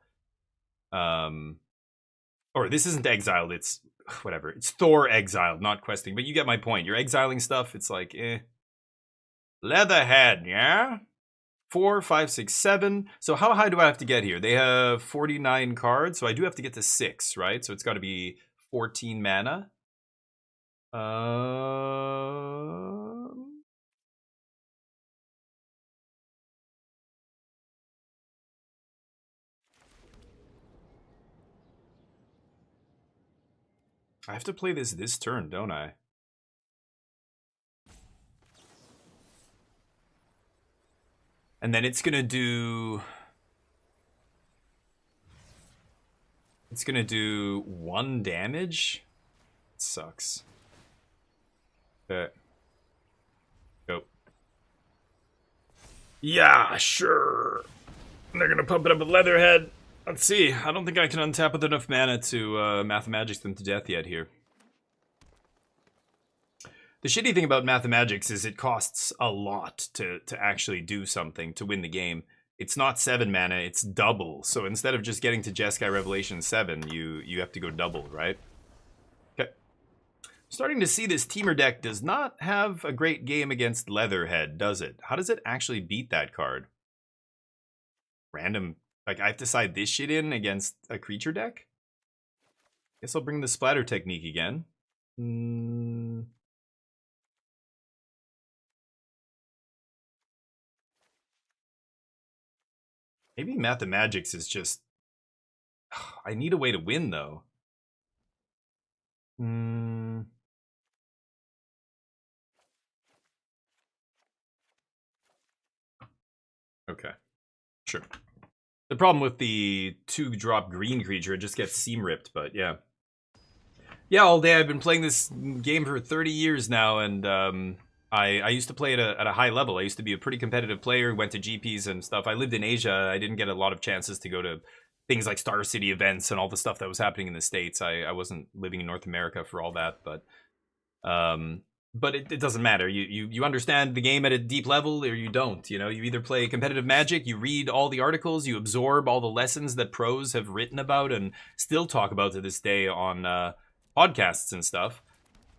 or this isn't exiled. It's whatever. It's Thor exiled, not questing. But you get my point. You're exiling stuff. It's like eh. Leatherhead, yeah. 4, 5, 6, 7. So how high do I have to get here? They have 49 cards, so I do have to get to 6, right? So it's got to be 14 mana. I have to play this turn, don't I? And then it's gonna do... It's gonna do 1 damage? It sucks. Okay. Go. Yeah, sure. They're gonna pump it up with Leatherhead. Let's see. I don't think I can untap with enough mana to Mathemagics them to death yet here. The shitty thing about Mathemagics is it costs a lot to actually do something to win the game. It's not 7 mana, it's double. So instead of just getting to Jeskai Revelation 7, you have to go double, right? Okay. Starting to see this Teamer deck does not have a great game against Leatherhead, does it? How does it actually beat that card? Random, like I have to side this shit in against a creature deck? Guess I'll bring the splatter technique again. Maybe Mathemagics is just... I need a way to win, though. Okay. Sure. The problem with the 2-drop green creature, it just gets seam ripped, but yeah. Yeah, all day I've been playing this game for 30 years now, and I used to play at a high level. I used to be a pretty competitive player, went to GPs and stuff. I lived in Asia. I didn't get a lot of chances to go to things like Star City events and all the stuff that was happening in the States. I wasn't living in North America for all that, but it doesn't matter. You understand the game at a deep level or you don't. You know, you either play competitive Magic, you read all the articles, you absorb all the lessons that pros have written about and still talk about to this day on podcasts and stuff.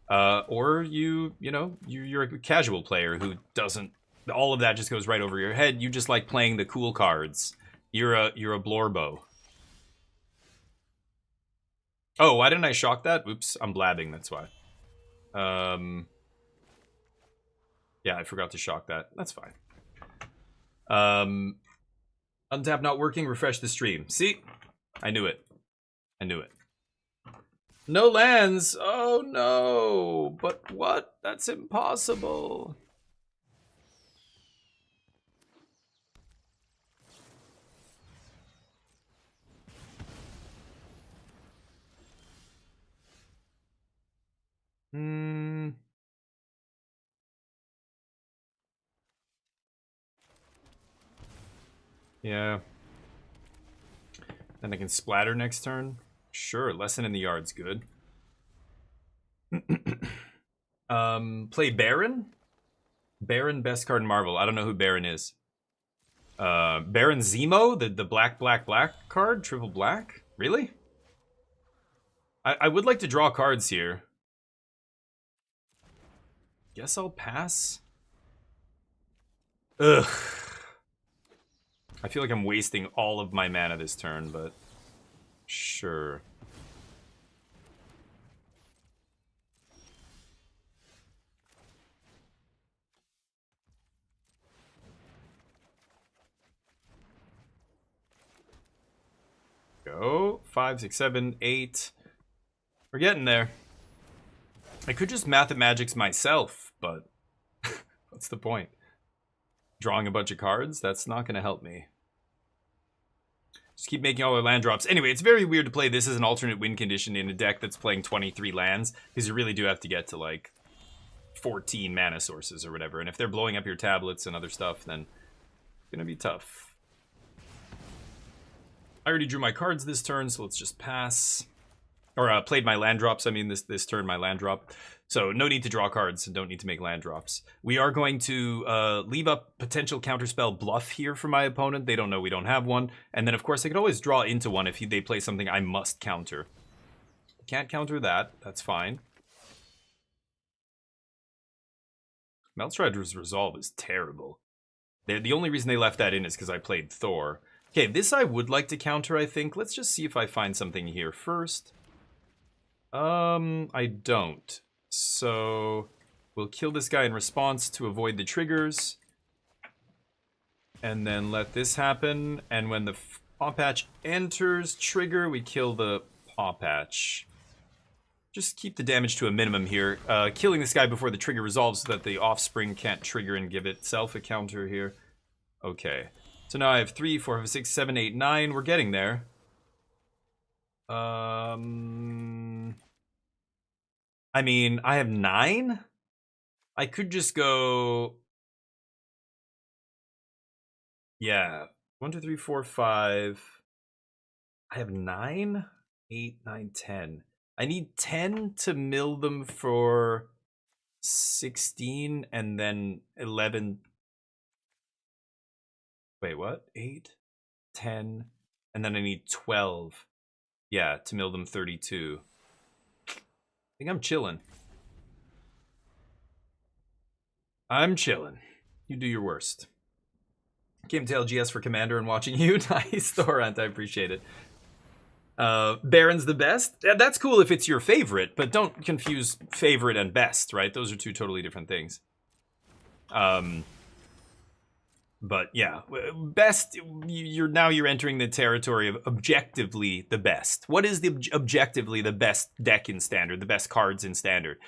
Or you're a casual player who doesn't, all of that just goes right over your head. You just like playing the cool cards. You're a Blorbo. Oh, why didn't I shock that? Oops, I'm blabbing, that's why. Yeah, I forgot to shock that. That's fine. Untap not working, refresh the stream. See? I knew it. I knew it. No lands! Oh no! But what? That's impossible. Yeah. Then I can splatter next turn. Sure, lesson in the yard's good. Play Baron. Baron, best card in Marvel. I don't know who Baron is. Baron Zemo, the black card, triple black. Really? I would like to draw cards here. Guess I'll pass. Ugh. I feel like I'm wasting all of my mana this turn, but sure. Go. 5, 6, 7, 8. We're getting there. I could just Mathemagics myself, but what's the point? Drawing a bunch of cards? That's not going to help me. Just keep making all our land drops. Anyway, it's very weird to play this as an alternate win condition in a deck that's playing 23 lands, because you really do have to get to, like, 14 mana sources or whatever. And if they're blowing up your tablets and other stuff, then it's going to be tough. I already drew my cards this turn, so let's just pass. Or played my land drops, I mean this turn, my land drop. So no need to draw cards and don't need to make land drops. We are going to leave up potential counterspell bluff here for my opponent. They don't know we don't have one. And then of course I could always draw into one if they play something I must counter. Can't counter that, that's fine. Melstrider's Resolve is terrible. The only reason they left that in is because I played Thor. Okay, this I would like to counter, I think. Let's just see if I find something here first. I don't. So we'll kill this guy in response to avoid the triggers. And then let this happen. And when the Paw Patch enters trigger, we kill the Paw Patch. Just keep the damage to a minimum here. Killing this guy before the trigger resolves so that the offspring can't trigger and give itself a counter here. Okay. So now I have 3, 4, 5, 6, 7, 8, 9. We're getting there. I mean, I have 9? I could just go... Yeah. 1, 2, 3, 4, 5. I have 9? 8, 9, 10. I need 10 to mill them for 16 and then 11... Wait, what? 8, 10, and then I need 12. Yeah, to mill them 32. I think I'm chilling. I'm chilling. You do your worst. Came to LGS for Commander and watching you. Nice, Thorant, I appreciate it. Baron's the best? Yeah, that's cool if it's your favorite, but don't confuse favorite and best, right? Those are two totally different things. But yeah, best, you're entering the territory of objectively the best. What is the objectively the best deck in Standard, the best cards in Standard?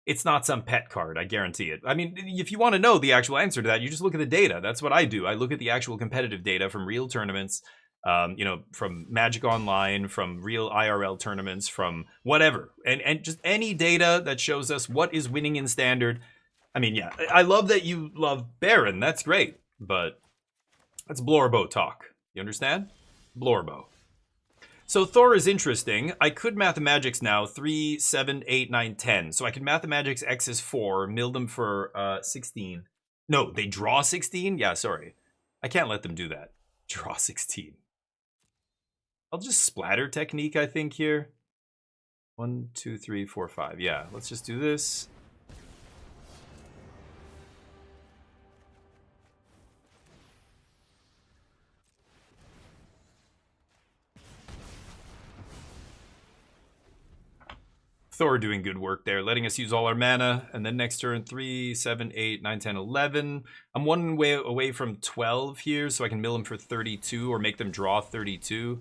It's not some pet card, I guarantee it. I mean, if you want to know the actual answer to that, you just look at the data. That's what I do. I look at the actual competitive data from real tournaments, you know, from Magic Online, from real IRL tournaments, from whatever. And just any data that shows us what is winning in Standard. I mean, yeah, I love that you love Baron. That's great. But that's Blorbo talk. You understand? Blorbo. So Thor is interesting. I could Mathemagics now. 3, 7, 8, 9, 10. So I could Mathemagics X is 4. Mill them for 16. No, they draw 16? Yeah, sorry. I can't let them do that. Draw 16. I'll just splatter technique, I think, here. 1, 2, 3, 4, 5. Yeah, let's just do this. Thor doing good work there, letting us use all our mana. And then next turn, 3, 7, 8, 9, 10, 11. I'm one way away from 12 here, so I can mill them for 32 or make them draw 32.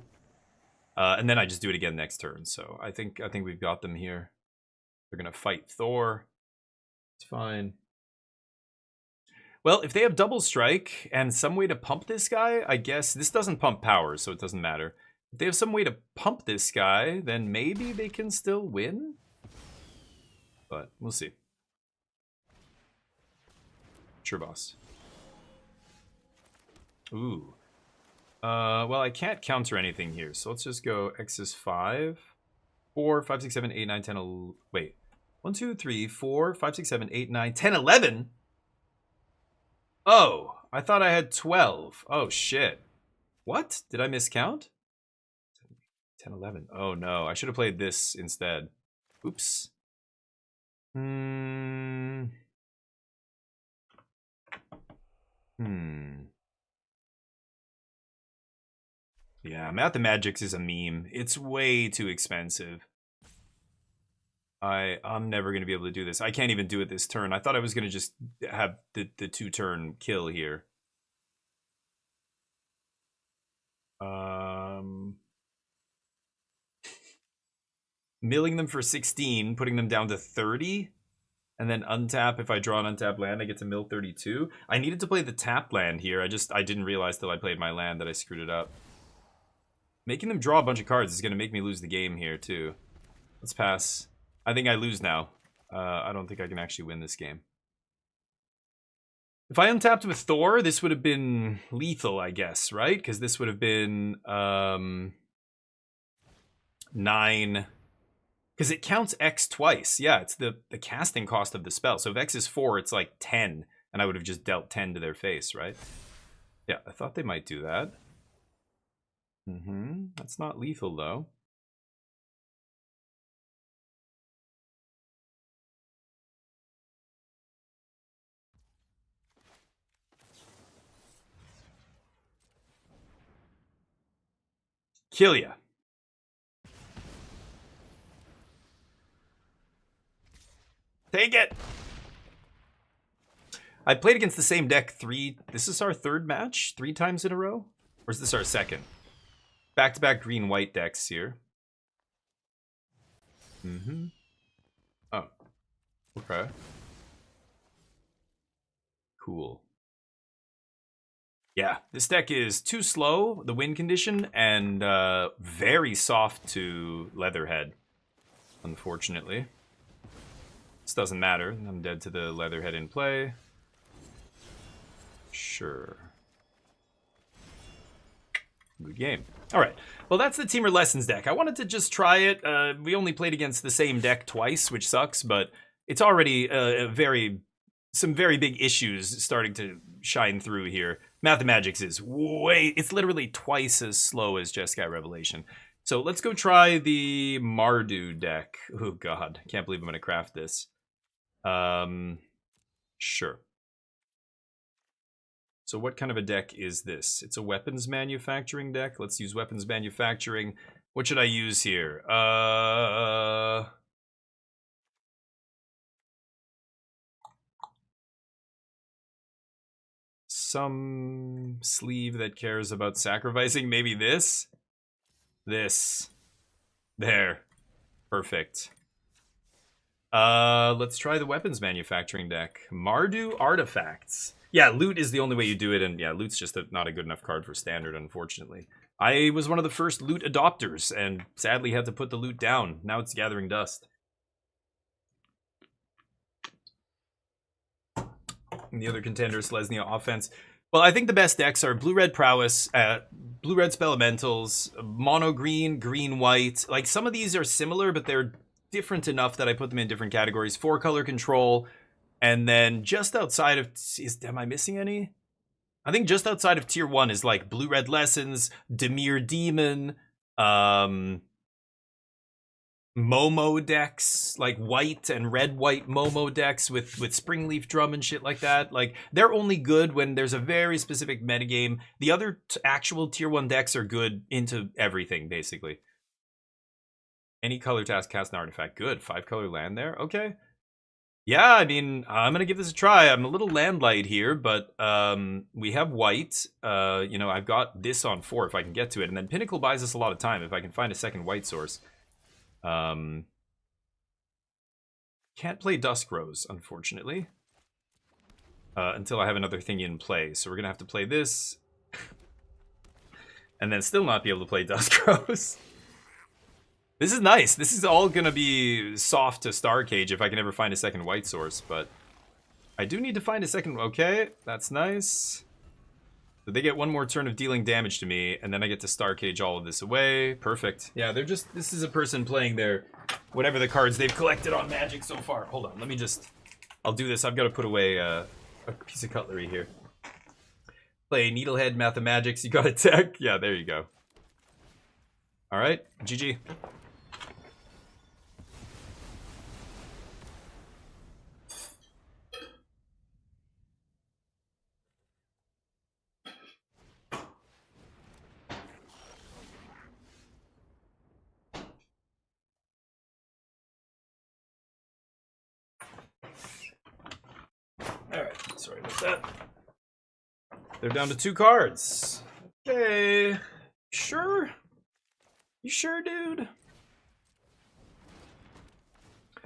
And then I just do it again next turn. So I think we've got them here. They're going to fight Thor. It's fine. Well, if they have double strike and some way to pump this guy, I guess this doesn't pump power, so it doesn't matter. If they have some way to pump this guy, then maybe they can still win. But we'll see. Sure, boss. Ooh. Well, I can't counter anything here, so let's just go X is 5. 4, 5, 6, 7, 8, 9, 10, 11. Wait. 1, 2, 3, 4, 5, 6, 7, 8, 9, 10, 11. Oh, I thought I had 12. Oh, shit. What? Did I miscount? 10, 11. Oh, no. I should have played this instead. Oops. Yeah, Mathemagics is a meme. It's way too expensive. I'm never going to be able to do this. I can't even do it this turn. I thought I was going to just have the 2-turn kill here. Milling them for 16, putting them down to 30, and then untap. If I draw an untapped land, I get to mill 32. I needed to play the tap land here. I didn't realize till I played my land that I screwed it up. Making them draw a bunch of cards is going to make me lose the game here, too. Let's pass. I think I lose now. I don't think I can actually win this game. If I untapped with Thor, this would have been lethal, I guess, right? Because this would have been 9. Because it counts X twice. Yeah, it's the casting cost of the spell. So if X is 4, it's like 10. And I would have just dealt 10 to their face, right? Yeah, I thought they might do that. That's not lethal, though. Kill ya. Take it. I played against the same deck this is our 3rd match, 3 times in a row? Or is this our 2nd? Back-to-back green-white decks here. Oh. Okay. Cool. Yeah, this deck is too slow, the win condition, and very soft to Leatherhead, unfortunately. This doesn't matter. I'm dead to the Leatherhead in play. Sure. Good game. All right. Well, that's the Teamer Lessons deck. I wanted to just try it. We only played against the same deck twice, which sucks, but it's already some very big issues starting to shine through here. Mathemagics is it's literally twice as slow as Jeskai Revelation. So let's go try the Mardu deck. Oh god, can't believe I'm gonna craft this. Sure. So what kind of a deck is this? It's a weapons manufacturing deck. Let's use weapons manufacturing. What should I use here? Some sleeve that cares about sacrificing. Maybe this? This. There. Perfect. Let's try the weapons manufacturing deck. Mardu Artifacts. Yeah, loot is the only way you do it, and yeah, loot's just not a good enough card for standard, unfortunately. I was one of the first loot adopters, and sadly had to put the loot down. Now it's gathering dust. And the other contender is Selesnya Offense. Well, I think the best decks are Blue-Red Prowess, Blue-Red Spelementals, Mono-Green, Green-White. Like, some of these are similar, but they're different enough that I put them in different categories. 4-color control, and then just outside of... am I missing any? I think just outside of Tier 1 is, like, Blue-Red Lessons, Dimir Demon, Momo decks, like white and red-white Momo decks with Springleaf Drum and shit like that. Like, they're only good when there's a very specific metagame. The other actual Tier 1 decks are good into everything, basically. Any color task, cast an artifact. Good. 5-color land there. Okay. Yeah, I mean, I'm going to give this a try. I'm a little land light here, but we have white. You know, I've got this on 4 if I can get to it. And then Pinnacle buys us a lot of time if I can find a second white source. Can't play Dusk Rose, unfortunately, until I have another thing in play. So we're gonna have to play this, and then still not be able to play Dusk Rose. This is nice. This is all gonna be soft to Star Cage if I can ever find a second white source, but I do need to find a second. Okay, that's nice. So they get one more turn of dealing damage to me, and then I get to Star Cage all of this away. Perfect. Yeah, they're just... This is a person playing their... whatever the cards they've collected on Magic so far. Hold on, let me just... I'll do this. I've got to put away a piece of cutlery here. Play Needlehead, Mathemagics. You got a tech? Yeah, there you go. Alright, GG. Alright, sorry about that. They're down to 2 cards. Okay. Sure? You sure, dude?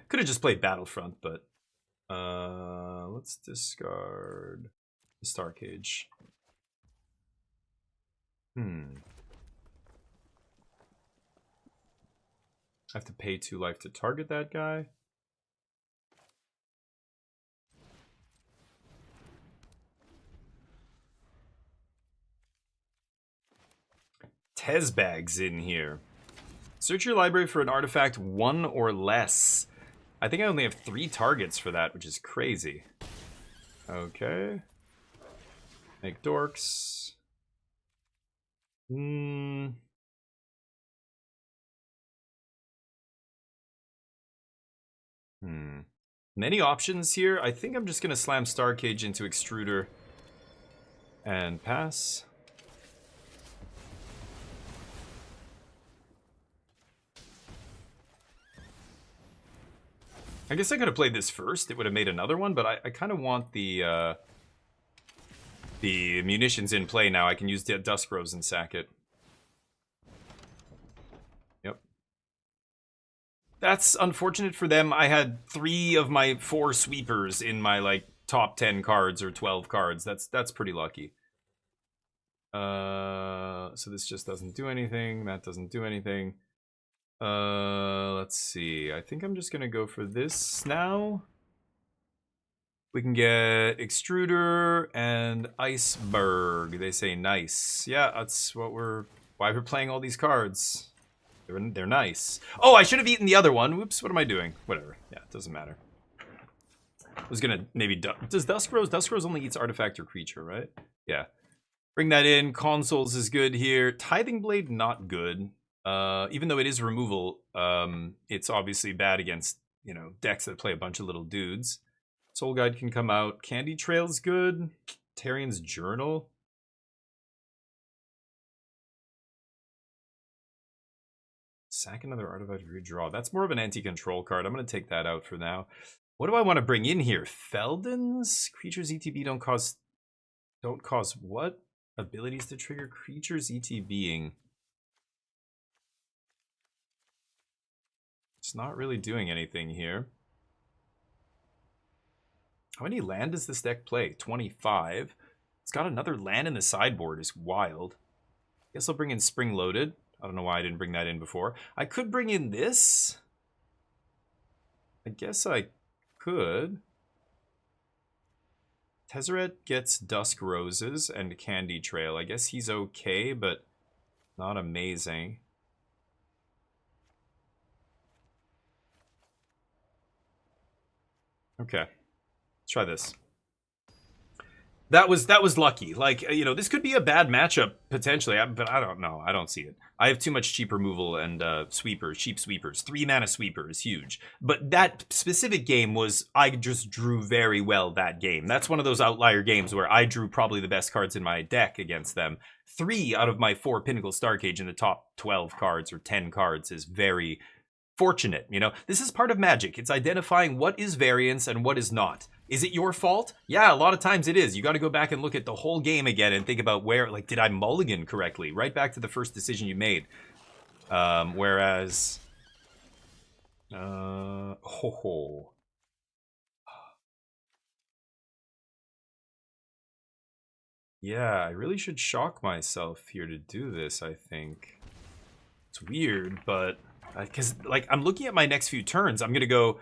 Could have just played Battlefront, but... let's discard the Star Cage. I have to pay 2 life to target that guy. Tezbag's in here. Search your library for an artifact 1 or less. I think I only have 3 targets for that, which is crazy. Okay. Make dorks. Many options here. I think I'm just going to slam Star Cage into Extruder and pass. I guess I could have played this first. It would have made another one, but I kind of want the munitions in play now. I can use the Dusk Rose and sack it. Yep. That's unfortunate for them. I had 3 of my 4 sweepers in my like top 10 cards or 12 cards. That's pretty lucky. So this just doesn't do anything. That doesn't do anything. Let's see. I think I'm just gonna go for this now. We can get Extruder and Iceberg. They say nice. Yeah, that's what why we're playing all these cards. They're nice. Oh, I should have eaten the other one. Whoops, what am I doing? Whatever. Yeah, it doesn't matter. I was gonna maybe... Does Dusk Rose? Dusk Rose only eats artifact or creature, right? Yeah. Bring that in. Consoles is good here. Tithing Blade, not good. Even though it is removal, it's obviously bad against, you know, decks that play a bunch of little dudes. Soul Guide can come out. Candy Trail's good. Tarian's Journal. Sack another artifact, redraw. That's more of an anti-control card. I'm going to take that out for now. What do I want to bring in here? Feldon's? Creatures ETB don't cause what? Abilities to trigger creatures ETBing. It's not really doing anything here. How many land does this deck play? 25. It's got another land in the sideboard. It's wild. Guess I'll bring in Spring Loaded. I don't know why I didn't bring that in before. I could bring in this. I guess I could. Tezzeret gets Dusk Roses and Candy Trail. I guess he's okay, but not amazing. Okay, let's try this. That was lucky. Like, you know, this could be a bad matchup potentially, but I don't know. I don't see it. I have too much cheap removal and sweepers, cheap sweepers. 3 mana sweeper is huge. But that specific game was, I just drew very well that game. That's one of those outlier games where I drew probably the best cards in my deck against them. 3 out of my 4 Pinnacle Star Cage in the top 12 cards or 10 cards is very fortunate, you know? This is part of Magic. It's identifying what is variance and what is not. Is it your fault? Yeah, a lot of times it is. You got to go back and look at the whole game again and think about where, like, did I mulligan correctly? Right back to the first decision you made. Whereas... Yeah, I really should shock myself here to do this, I think. It's weird, but... Because, like, I'm looking at my next few turns. I'm going to go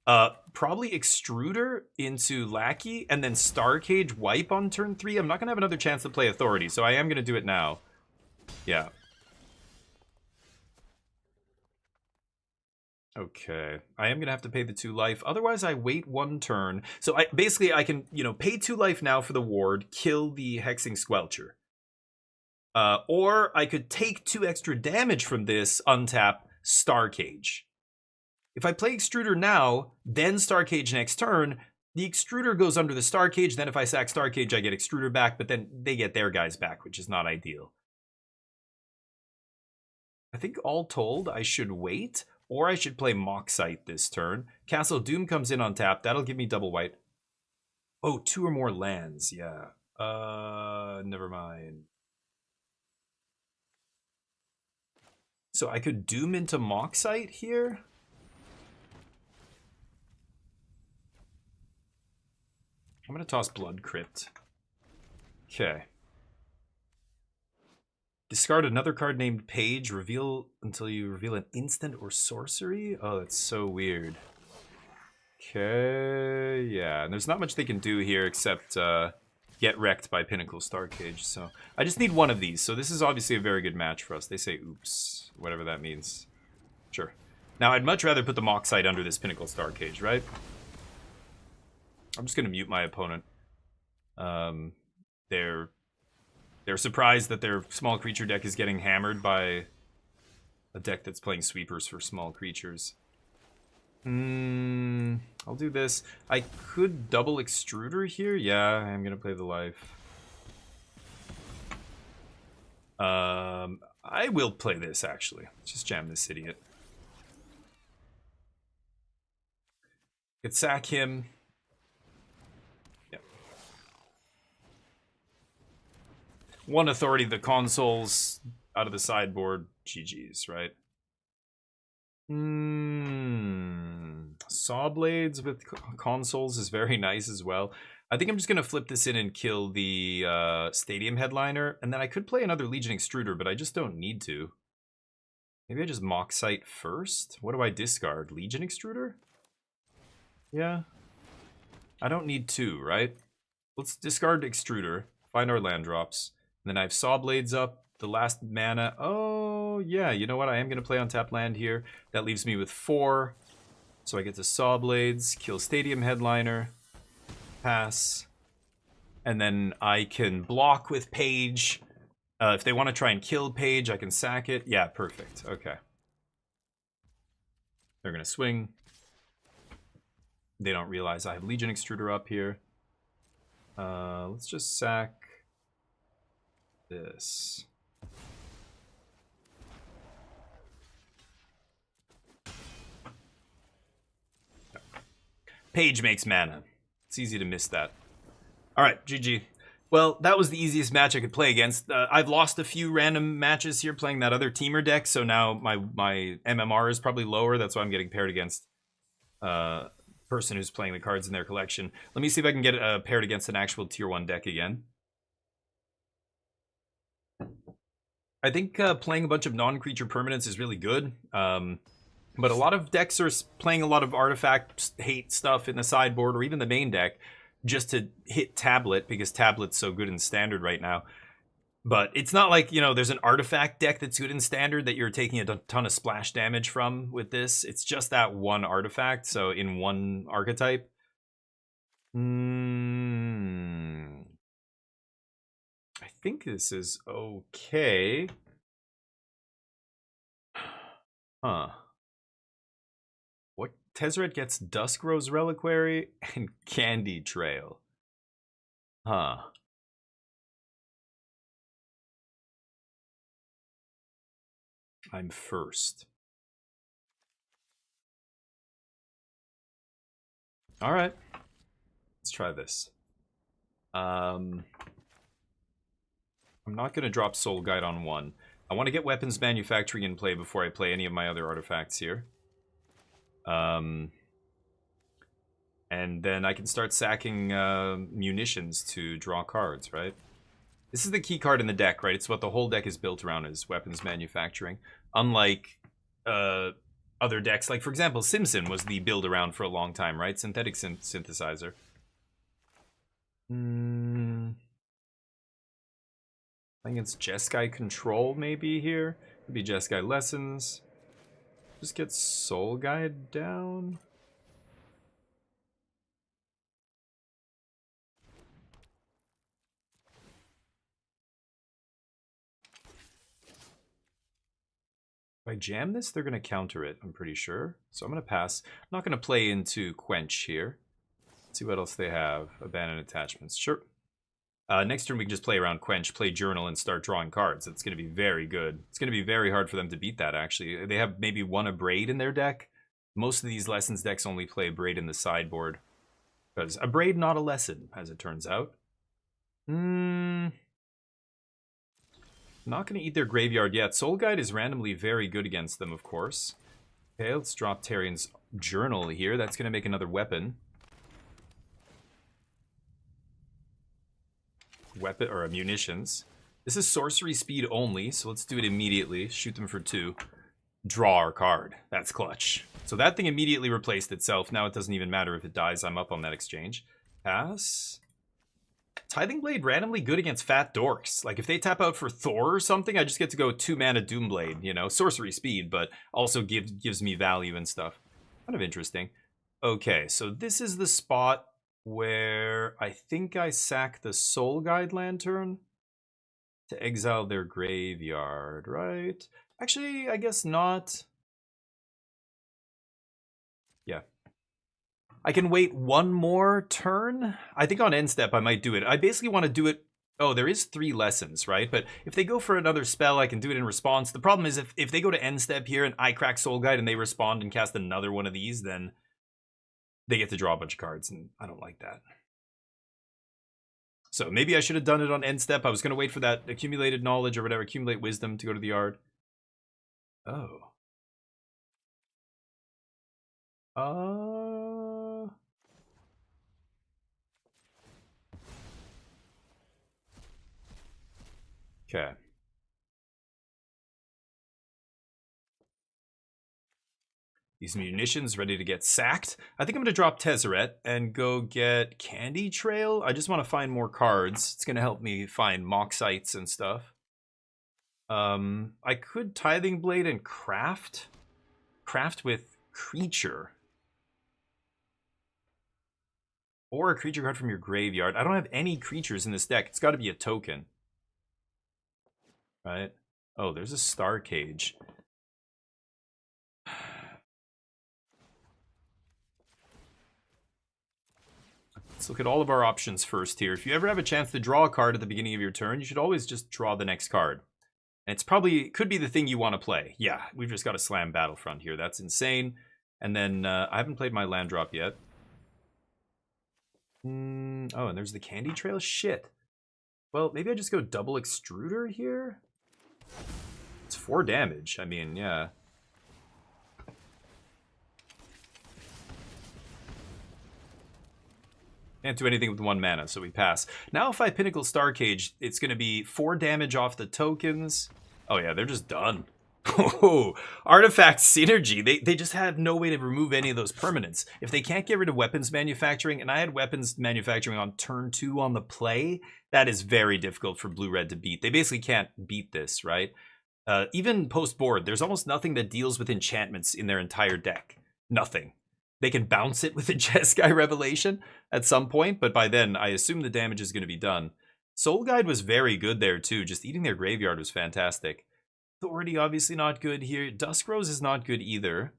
Probably Extruder into Lackey, and then Star Cage wipe on turn 3. I'm not gonna have another chance to play Authority, so I am gonna do it now. Yeah. Okay, I am gonna have to pay the 2 life. Otherwise, I wait 1 turn. So basically I can, you know, pay 2 life now for the ward, kill the Hexing Squelcher. Or I could take 2 extra damage from this, untap Star Cage. If I play Extruder now, then Star Cage next turn, the Extruder goes under the Star Cage. Then if I sack Star Cage, I get Extruder back, but then they get their guys back, which is not ideal. I think all told, I should wait. Or I should play Moxite this turn. Castle Doom comes in on tap. That'll give me double white. Oh, 2 or more lands. Yeah. Never mind. So I could Doom into Moxite here. I'm going to toss Blood Crypt. Okay. Discard another card named Page. Reveal until you reveal an instant or sorcery. Oh, that's so weird. Okay, yeah. And there's not much they can do here except get wrecked by Pinnacle Star Cage. So I just need one of these. So this is obviously a very good match for us. They say oops, whatever that means. Sure. Now I'd much rather put the Moxite under this Pinnacle Star Cage, right? I'm just going to mute my opponent. They're surprised that their small creature deck is getting hammered by a deck that's playing sweepers for small creatures. I'll do this. I could double Extruder here. Yeah, I'm going to play the life. I will play this, actually. Just jam this idiot. Could sack him. One authority, the consoles out of the sideboard. GG's, right? Saw Blades with consoles is very nice as well. I think I'm just going to flip this in and kill the Stadium Headliner. And then I could play another Legion Extruder, but I just don't need to. Maybe I just Moxite first? What do I discard? Legion Extruder? Yeah. I don't need 2, right? Let's discard Extruder. Find our land drops. And then I have Saw Blades up, the last mana. Oh, yeah, you know what? I am going to play on tap land here. That leaves me with 4. So I get to Saw Blades, kill Stadium Headliner, pass. And then I can block with Page. If they want to try and kill Page, I can sack it. Yeah, perfect. Okay. They're going to swing. They don't realize I have Legion Extruder up here. Let's just sack this. Page makes mana. It's easy to miss that. All right, GG. Well, that was the easiest match I could play against. I've lost a few random matches here playing that other teamer deck, so now my MMR is probably lower. That's why I'm getting paired against person who's playing the cards in their collection. Let me see if I can get paired against an actual tier 1 deck again. I think playing a bunch of non-creature permanents is really good. But a lot of decks are playing a lot of artifact hate stuff in the sideboard or even the main deck just to hit Tablet because Tablet's so good in Standard right now. But it's not like, you know, there's an artifact deck that's good in Standard that you're taking a ton of splash damage from with this. It's just that one artifact, so in one archetype. I think this is okay. Huh. What? Tezzeret gets Dusk Rose Reliquary and Candy Trail. Huh. I'm first. All right. Let's try this. I'm not going to drop Soul Guide on 1. I want to get Weapons Manufacturing in play before I play any of my other artifacts here. And then I can start sacking munitions to draw cards, right? This is the key card in the deck, right? It's what the whole deck is built around, is Weapons Manufacturing. Unlike other decks. Like, for example, Simpson was the build around for a long time, right? Synthetic synthesizer. I think it's Jeskai Control maybe here. Could be Jeskai Lessons. Just get Soul Guide down. If I jam this, they're going to counter it, I'm pretty sure. So I'm going to pass. I'm not going to play into Quench here. Let's see what else they have. Abandoned Attachments. Sure. Next turn we can just play around Quench, play Journal, and start drawing cards. It's going to be very good. It's going to be very hard for them to beat that, actually. They have maybe one Abrade in their deck. Most of these Lessons decks only play Abrade in the sideboard. Because Abrade, not a lesson, as it turns out. Not going to eat their graveyard yet. Soul Guide is randomly very good against them, of course. Okay, let's drop Tarian's Journal here. That's going to make another weapon. Weapon or munitions. This is sorcery speed only, so let's do it immediately. Shoot them for 2. Draw our card. That's clutch. So that thing immediately replaced itself. Now it doesn't even matter if it dies. I'm up on that exchange. Pass. Tithing Blade randomly good against fat dorks. Like if they tap out for Thor or something, I just get to go 2 mana Doomblade, you know, sorcery speed, but also gives me value and stuff. Kind of interesting. Okay, so this is the spot where I think I sack the Soul Guide Lantern to exile their graveyard, right? Actually, I guess not. Yeah. I can wait one more turn. I think on end step I might do it. I basically want to do it. Oh, there is 3 lessons, right? But if they go for another spell, I can do it in response. The problem is if they go to end step here and I crack Soul Guide and they respond and cast another one of these, then they get to draw a bunch of cards, and I don't like that. So maybe I should have done it on end step. I was going to wait for that accumulated knowledge or whatever, accumulate wisdom to go to the yard. Oh. Okay. These munitions ready to get sacked. I think I'm going to drop Tezzeret and go get Candy Trail. I just want to find more cards. It's going to help me find Moxites and stuff. I could Tithing Blade and craft. Craft with Creature. Or a creature card from your graveyard. I don't have any creatures in this deck. It's got to be a token. Right? Oh, there's a Star Cage. Let's look at all of our options first here. If you ever have a chance to draw a card at the beginning of your turn, you should always just draw the next card. And it's probably, could be the thing you want to play. Yeah, we've just got a Slam Battlefront here. That's insane. And then I haven't played my land drop yet. Oh, and there's the Candy Trail? Shit. Well, maybe I just go double Extruder here? It's 4 damage. I mean, yeah. Can't do anything with 1 mana, so we pass. Now if I Pinnacle Star Cage, it's going to be 4 damage off the tokens. Oh yeah, they're just done. Oh, Artifact Synergy. They just have no way to remove any of those permanents. If they can't get rid of weapons manufacturing, and I had weapons manufacturing on turn 2 on the play, that is very difficult for Blue-Red to beat. They basically can't beat this, right? Even post-board, there's almost nothing that deals with enchantments in their entire deck. Nothing. They can bounce it with a Jeskai Revelation at some point, but by then, I assume the damage is going to be done. Soul Guide was very good there, too. Just eating their graveyard was fantastic. Authority, obviously not good here. Dusk Rose is not good either.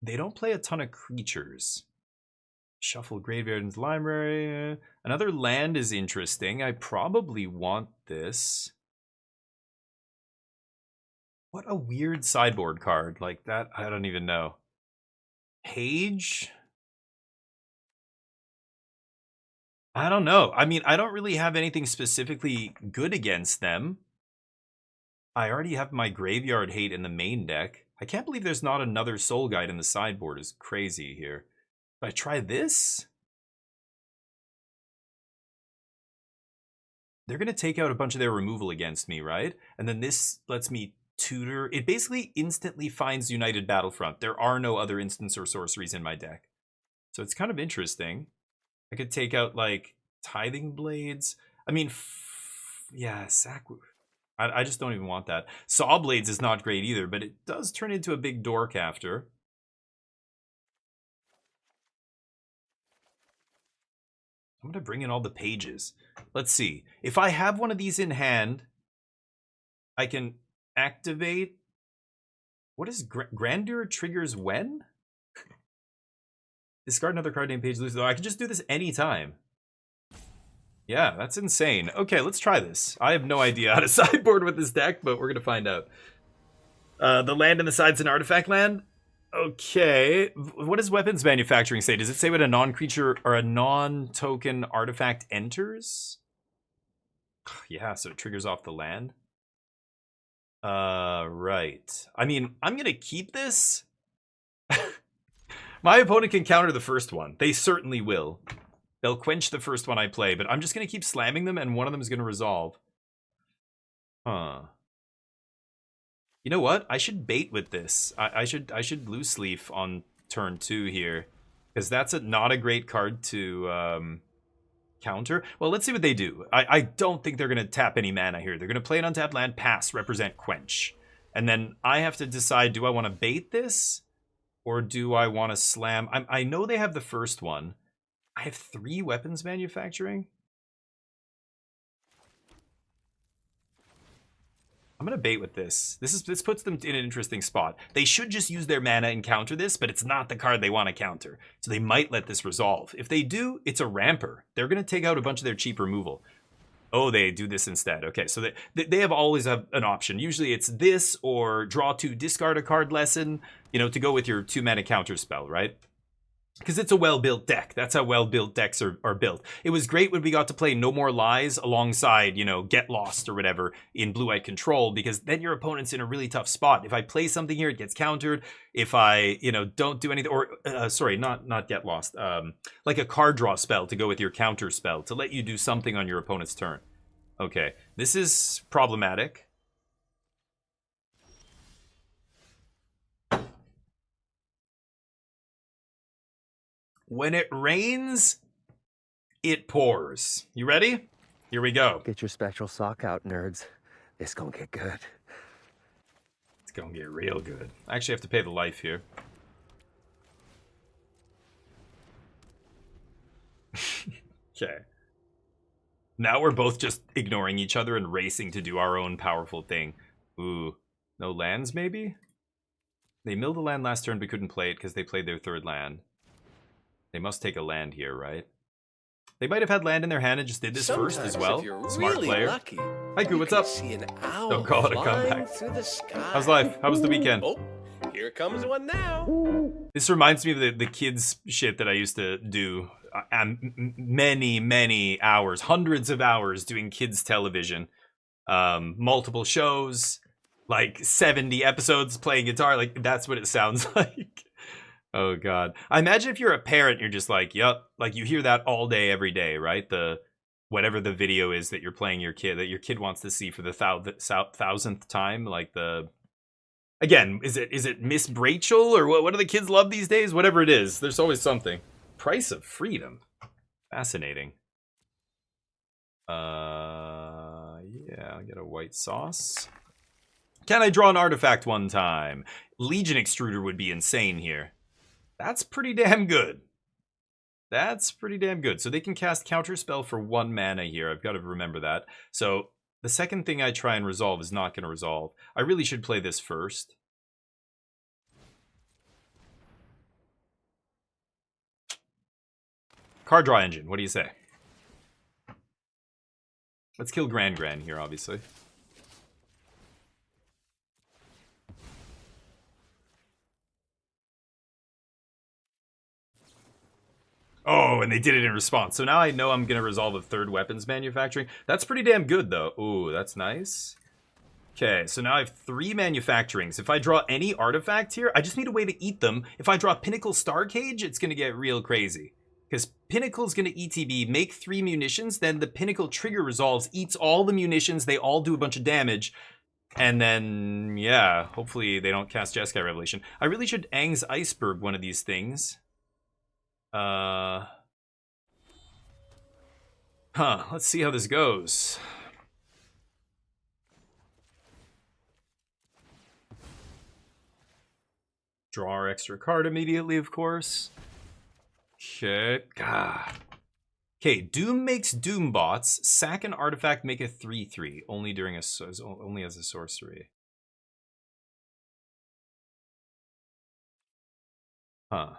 They don't play a ton of creatures. Shuffle graveyard into library. Another land is interesting. I probably want this. What a weird sideboard card. Like that, I don't even know. Page? I don't know. I mean, I don't really have anything specifically good against them. I already have my graveyard hate in the main deck. I can't believe there's not another Soul Guide in the sideboard. Is crazy here. But I try this? They're going to take out a bunch of their removal against me, right? And then this lets me tutor. It basically instantly finds United Battlefront. There are no other instants or sorceries in my deck. So it's kind of interesting. I could take out like Tithing Blades. I mean, yeah, sack. I just don't even want that. Saw Blades is not great either, but it does turn into a big dork after. I'm going to bring in all the pages. Let's see. If I have one of these in hand, I can activate. What is Grandeur triggers when? Discard another card named Page Lose. Though I can just do this anytime. Yeah, that's insane. Okay, let's try this. I have no idea how to sideboard with this deck, but we're going to find out. The land in the side's an artifact land? Okay. What does weapons manufacturing say? Does it say when a non-creature or a non-token artifact enters? Yeah, so it triggers off the land. Right. I mean, I'm going to keep this. My opponent can counter the first one. They certainly will. They'll quench the first one I play, but I'm just going to keep slamming them, and one of them is going to resolve. Huh. You know what? I should bait with this. I should loose leaf on turn 2 here, because that's not a great card to counter. Well, let's see what they do. I don't think they're going to tap any mana here. They're going to play an untapped land, pass, represent, quench. And then I have to decide, do I want to bait this, or do I want to slam? I know they have the first one. I have 3 weapons manufacturing. I'm going to bait with this. This puts them in an interesting spot. They should just use their mana and counter this, but it's not the card they want to counter. So they might let this resolve. If they do, it's a ramper. They're going to take out a bunch of their cheap removal. Oh, they do this instead. Okay, so they have always have an option. Usually it's this or draw 2, discard a card lesson, you know, to go with your 2 mana counter spell, right? Because it's a well-built deck. That's how well-built decks are built. It was great when we got to play No More Lies alongside, you know, Get Lost or whatever in Blue-White Control, because then your opponent's in a really tough spot. If I play something here, it gets countered. If I, you know, don't do anything, or, sorry, not Get Lost, like a card draw spell to go with your counter spell to let you do something on your opponent's turn. Okay, this is problematic. When it rains, it pours. You ready? Here we go. Get your spectral sock out, nerds. It's gonna get good. It's gonna get real good. I actually have to pay the life here. Okay. Now we're both just ignoring each other and racing to do our own powerful thing. Ooh. No lands, maybe? They milled a land last turn but couldn't play it because they played their 3rd land. They must take a land here, right? They might have had land in their hand and just did this first as well. Smart really player. Lucky, Haiku, what's up? Don't call it a comeback. How's life? How was the weekend? Oh, here comes one now. This reminds me of the kids shit that I used to do. Many hours, hundreds of hours doing kids television. Multiple shows, like 70 episodes playing guitar. Like, that's what it sounds like. Oh God. I imagine if you're a parent, you're just like, yup, like you hear that all day, every day, right? Whatever the video is that you're playing your kid, that your kid wants to see for the 1000th time. Like again, is it Miss Rachel or what do the kids love these days? Whatever it is, there's always something. Price of Freedom. Fascinating. Yeah, I'll get a white sauce. Can I draw an artifact one time? Legion Extruder would be insane here. That's pretty damn good. That's pretty damn good. So they can cast Counterspell for 1 mana here. I've got to remember that. So the second thing I try and resolve is not going to resolve. I really should play this first. Card draw engine. What do you say? Let's kill Gran here, obviously. Oh, and they did it in response. So now I know I'm going to resolve a 3rd weapons manufacturing. That's pretty damn good, though. Ooh, that's nice. Okay, so now I have 3 manufacturings. If I draw any artifact here, I just need a way to eat them. If I draw Pinnacle Star Cage, it's going to get real crazy. Because Pinnacle's going to ETB, make 3 munitions, then the Pinnacle trigger resolves, eats all the munitions, they all do a bunch of damage. And then, yeah, hopefully they don't cast Jeskai Revelation. I really should Aang's Iceberg one of these things. Let's see how this goes. Draw our extra card immediately, of course. Okay. Okay, Doom makes Doom bots. Sack an artifact, make a 3/3. Only as a sorcery. Huh.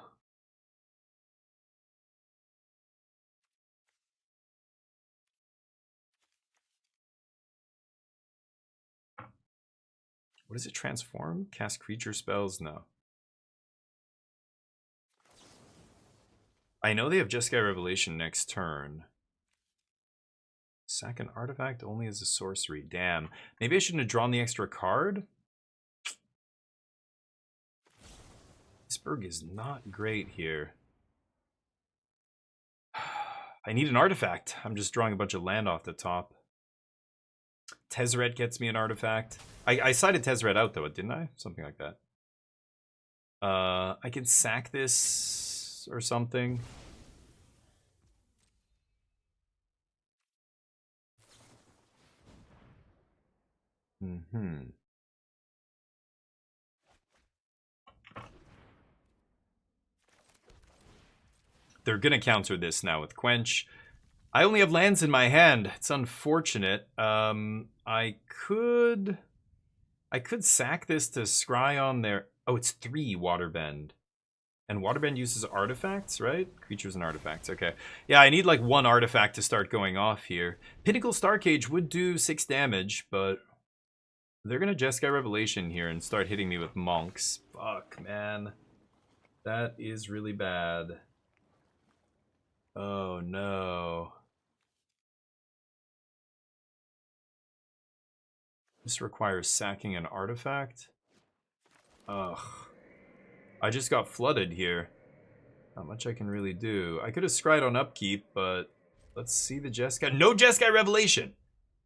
What does it transform? Cast creature spells? No. I know they have Jeskai Revelation next turn. Sack an artifact only as a sorcery. Damn. Maybe I shouldn't have drawn the extra card? Iceberg is not great here. I need an artifact. I'm just drawing a bunch of land off the top. Tezzeret gets me an artifact. I sided Tezzeret out though, didn't I? Something like that. I can sack this or something. They're gonna counter this now with Quench. I only have lands in my hand. It's unfortunate. I could sack this to scry on their... Oh, it's 3 Waterbend. And Waterbend uses artifacts, right? Creatures and artifacts, okay. Yeah, I need like 1 artifact to start going off here. Pinnacle Starcage would do 6 damage, but they're gonna Jeskai Revelation here and start hitting me with monks. Fuck, man. That is really bad. Oh, no. This requires sacking an artifact. Ugh. I just got flooded here. Not much I can really do. I could have scryed on upkeep, but let's see the Jeskai. No Jeskai Revelation!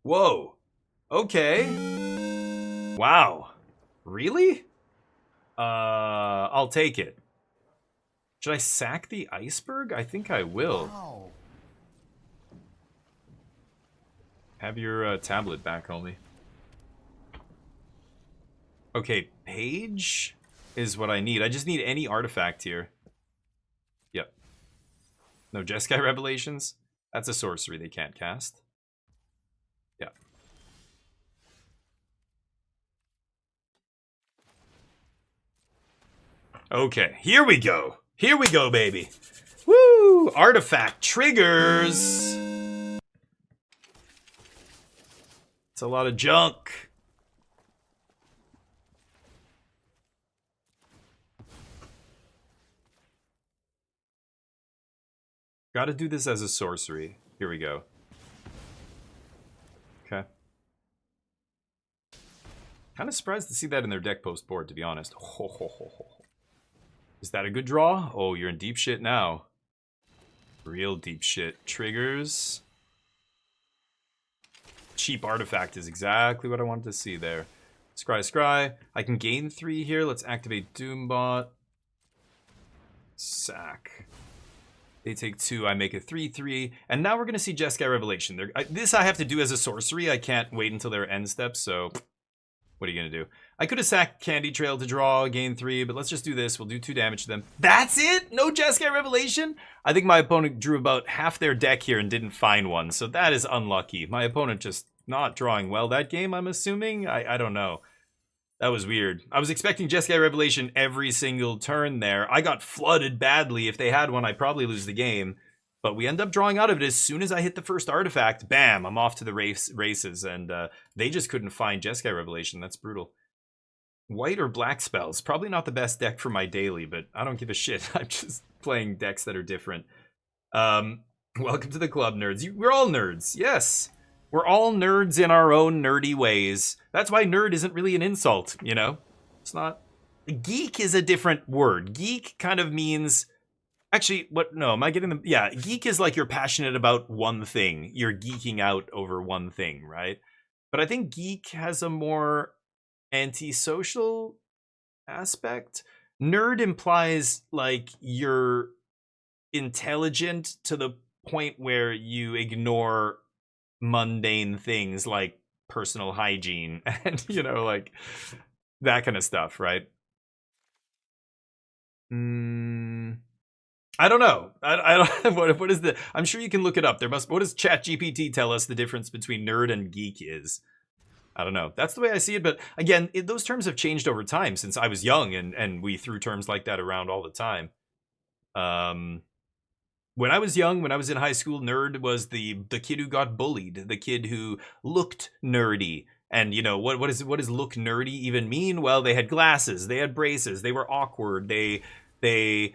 Whoa. Okay. Wow. Really? I'll take it. Should I sack the Iceberg? I think I will. Wow. Have your tablet back, homie. Okay, Page is what I need. I just need any artifact here. Yep. No Jeskai Revelations? That's a sorcery they can't cast. Yeah. Okay, here we go. Here we go, baby. Woo! Artifact triggers. It's a lot of junk. Gotta do this as a sorcery. Here we go. Okay. Kind of surprised to see that in their deck post board, to be honest. Ho, ho, ho, ho. Is that a good draw? Oh, you're in deep shit now. Real deep shit. Triggers. Cheap artifact is exactly what I wanted to see there. Scry, scry. I can gain 3 here. Let's activate Doombot. Sack. They take 2, I make a 3/3, and now we're gonna see Jeskai Revelation. This I have to do as a sorcery. I can't wait until their end step, so what are you gonna do? I could have sacked Candy Trail to draw, gain 3, but let's just do this. We'll do 2 damage to them. That's it? No Jeskai Revelation? I think my opponent drew about half their deck here and didn't find one, so that is unlucky. My opponent just not drawing well that game, I'm assuming? I don't know. That was weird. I was expecting Jeskai Revelation every single turn there. I got flooded badly. If they had one, I'd probably lose the game. But we end up drawing out of it as soon as I hit the first artifact. Bam, I'm off to the races. And they just couldn't find Jeskai Revelation. That's brutal. White or black spells. Probably not the best deck for my daily, but I don't give a shit. I'm just playing decks that are different. Welcome to the club, nerds. We're all nerds, yes. We're all nerds in our own nerdy ways. That's why nerd isn't really an insult, you know? It's not. Geek is a different word. Geek kind of means... Actually, what? No, am I getting the... Yeah, geek is like you're passionate about one thing. You're geeking out over one thing, right? But I think geek has a more antisocial aspect. Nerd implies like you're intelligent to the point where you ignore mundane things like personal hygiene and like that kind of stuff, right? I don't know. I don't. What is the? I'm sure you can look it up. What does ChatGPT tell us the difference between nerd and geek is? I don't know. That's the way I see it. But again, those terms have changed over time since I was young, and we threw terms like that around all the time. When I was young, when I was in high school, nerd was the kid who got bullied, the kid who looked nerdy. And what does look nerdy even mean? Well, they had glasses, they had braces, they were awkward, they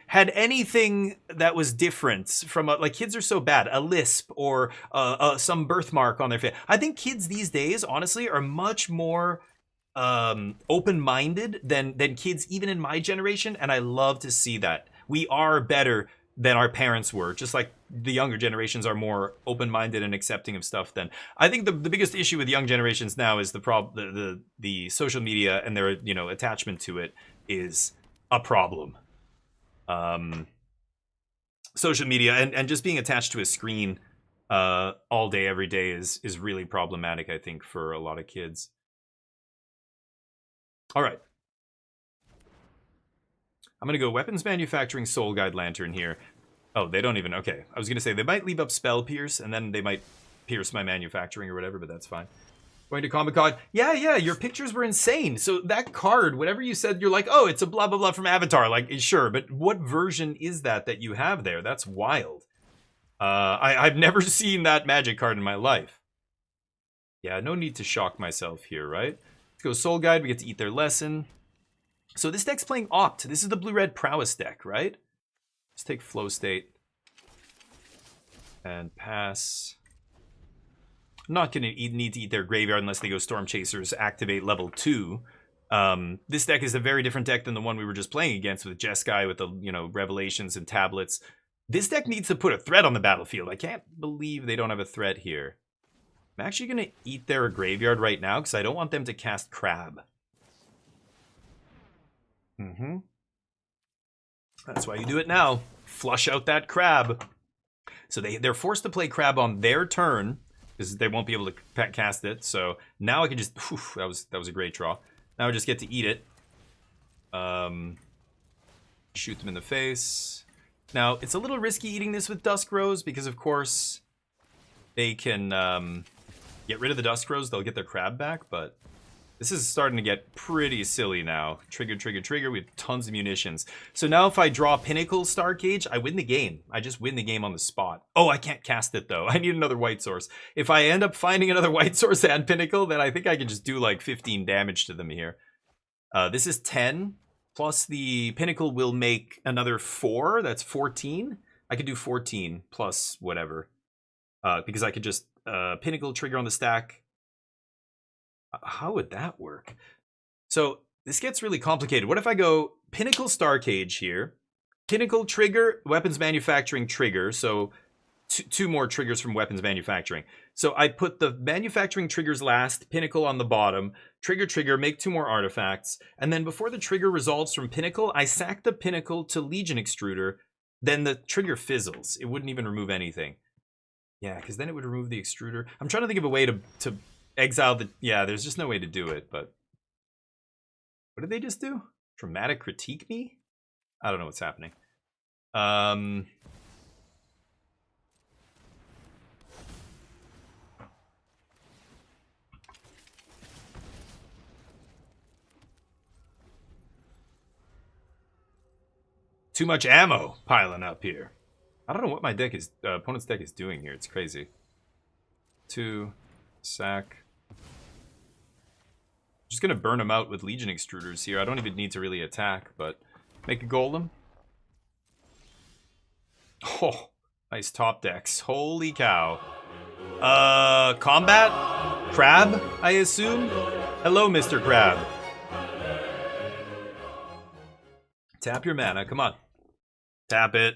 had anything that was different from like kids are so bad, a lisp or some birthmark on their face. I think kids these days, honestly, are much more open-minded than kids even in my generation, and I love to see that. We are better than our parents were, just like the younger generations are more open-minded and accepting of stuff. Then I think the biggest issue with young generations now is the social media and their attachment to it is a problem. Social media and just being attached to a screen all day every day is really problematic, I think, for a lot of kids. All right, I'm gonna go weapons manufacturing soul guide lantern here. Oh, they don't even, okay. I was gonna say they might leave up spell pierce and then they might pierce my manufacturing or whatever, but that's fine. Going to Comic-Con. Yeah, your pictures were insane. So that card, whatever you said, you're like, oh, it's a blah, blah, blah from Avatar. Like, sure, but what version is that you have there? That's wild. I've never seen that magic card in my life. Yeah, no need to shock myself here, right? Let's go Soul Guide. We get to eat their lesson. So this deck's playing Opt. This is the blue-red prowess deck, right? Let's take Flow State. And pass. I'm not going to need to eat their graveyard unless they go Storm Chasers, activate level 2. This deck is a very different deck than the one we were just playing against with Jeskai with the, Revelations and Tablets. This deck needs to put a threat on the battlefield. I can't believe they don't have a threat here. I'm actually going to eat their graveyard right now because I don't want them to cast Crab. That's why you do it now. Flush out that Crab. So they're forced to play Crab on their turn because they won't be able to cast it. So now I can just... Whew, that was a great draw. Now I just get to eat it. Shoot them in the face. Now, it's a little risky eating this with Dusk Rose because, of course, they can get rid of the Dusk Rose. They'll get their Crab back, but this is starting to get pretty silly now. Trigger, trigger, trigger. We have tons of munitions. So now if I draw Pinnacle Star Cage, I win the game. I just win the game on the spot. Oh, I can't cast it, though. I need another white source. If I end up finding another white source and Pinnacle, then I think I can just do like 15 damage to them here. This is 10. Plus the Pinnacle will make another 4. That's 14. I could do 14 plus whatever. Because I could just Pinnacle trigger on the stack. How would that work? So this gets really complicated. What if I go Pinnacle Star Cage here? Pinnacle trigger, weapons manufacturing trigger. So two more triggers from weapons manufacturing. So I put the manufacturing triggers last, Pinnacle on the bottom, trigger, make 2 more artifacts, and then before the trigger resolves from Pinnacle, I sack the Pinnacle to Legion Extruder, then the trigger fizzles. It wouldn't even remove anything. Yeah, because then it would remove the Extruder. I'm trying to think of a way to exile the... Yeah, there's just no way to do it, but... What did they just do? Dramatic critique me? I don't know what's happening. Too much ammo piling up here. I don't know what my deck is, opponent's deck is doing here. It's crazy. 2, sack. Just gonna burn them out with Legion Extruders here. I don't even need to really attack, but make a golem. Oh, nice top decks. Holy cow. Combat? Crab, I assume? Hello, Mr. Crab. Tap your mana, come on. Tap it.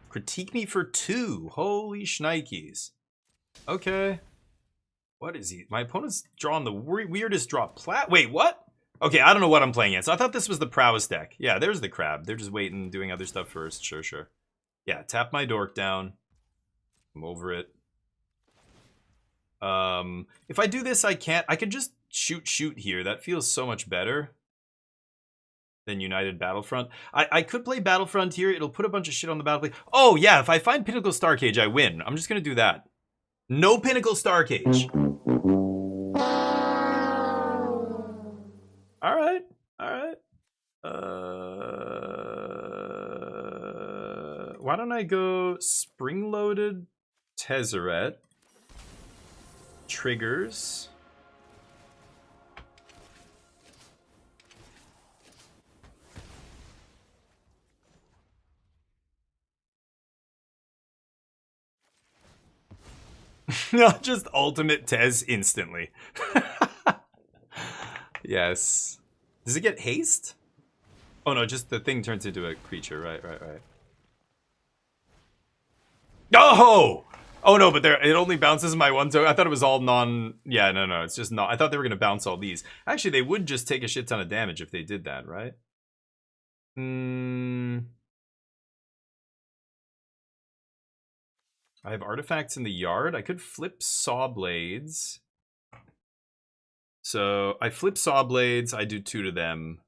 Critique me for 2. Holy shnikes. Okay. What is he? My opponent's drawing the weirdest draw. Wait, what? Okay, I don't know what I'm playing against. I thought this was the prowess deck. Yeah, there's the crab. They're just waiting, doing other stuff first. Sure, sure. Yeah, tap my dork down. I'm over it. If I do this, I could just shoot here. That feels so much better than United Battlefront. I could play Battlefront here. It'll put a bunch of shit on the battlefield. Oh, yeah, if I find Pinnacle Starcage, I win. I'm just going to do that. No Pinnacle Starcage. All right. All right. Why don't I go spring-loaded Tezzeret, triggers, no, just ultimate Tez instantly. Yes. Does it get haste? Oh no, just the thing turns into a creature. Right. Oh! Oh no, but it only bounces my one token. I thought it was all non... Yeah, no, it's just not. I thought they were going to bounce all these. Actually, they would just take a shit ton of damage if they did that, right? I have artifacts in the yard. I could flip saw blades. So I flip saw blades. I do 2 to them.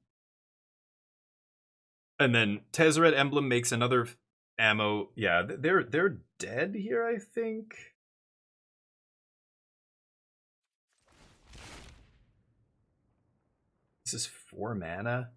And then Tezzeret Emblem makes another ammo. Yeah, they're dead here, I think. This is 4 mana.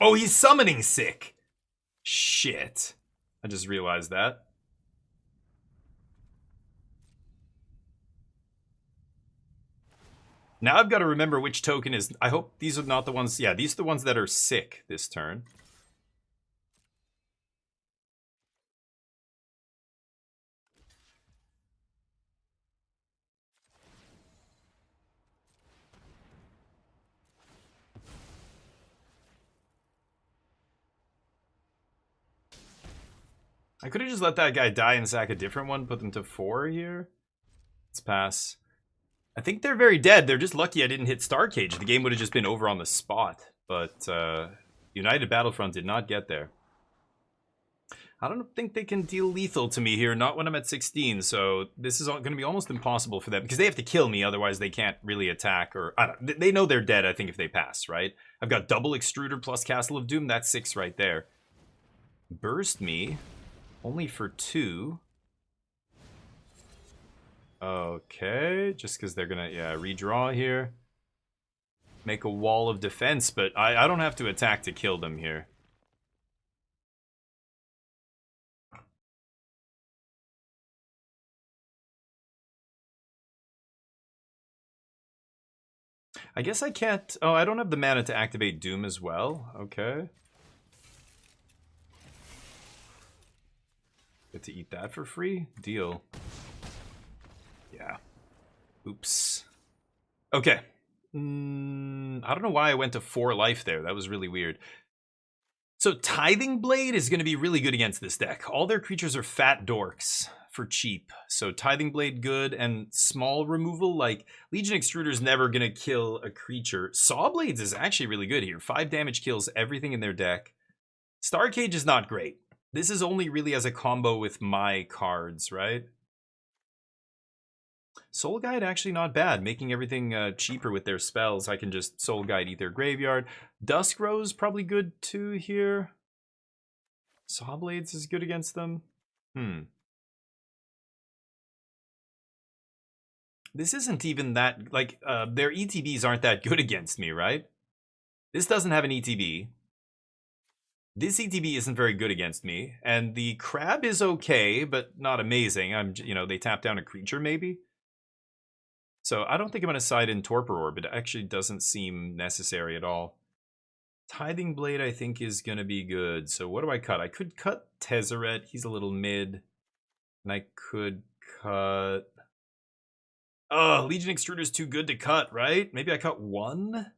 Oh, he's summoning sick. Shit. I just realized that. Now I've got to remember which token is... I hope these are not the ones... Yeah, these are the ones that are sick this turn. I could have just let that guy die and sack a different one, put them to 4 here. Let's pass. I think they're very dead. They're just lucky I didn't hit Starcage. The game would have just been over on the spot. But United Battlefront did not get there. I don't think they can deal lethal to me here, not when I'm at 16. So this is going to be almost impossible for them because they have to kill me, otherwise they can't really attack. Or they know they're dead, I think, if they pass, right? I've got double Extruder plus Castle of Doom. That's 6 right there. Burst me. Only for 2. Okay, just because they're gonna, redraw here. Make a wall of defense, but I don't have to attack to kill them here. I guess I can't... Oh, I don't have the mana to activate Doom as well. Okay. Get to eat that for free? Deal. Yeah. Oops. Okay. I don't know why I went to 4 life there. That was really weird. So Tithing Blade is going to be really good against this deck. All their creatures are fat dorks for cheap. So Tithing Blade good, and small removal, like Legion Extruder is never going to kill a creature. Saw Blades is actually really good here. 5 damage kills everything in their deck. Starcage is not great. This is only really as a combo with my cards, right? Soul Guide actually not bad, making everything cheaper with their spells. I can just Soul Guide eat their graveyard. Dusk Rose probably good too here. Saw Blades is good against them. This isn't even that, like, their ETBs aren't that good against me, right? This doesn't have an ETB. This ETB isn't very good against me, and the crab is okay, but not amazing. They tap down a creature maybe. So I don't think I'm going to side in Torpor Orb. It actually doesn't seem necessary at all. Tithing Blade I think is going to be good. So what do I cut? I could cut Tezzeret. He's a little mid. And I could cut... Oh, Legion Extruder's too good to cut, right? Maybe I cut one?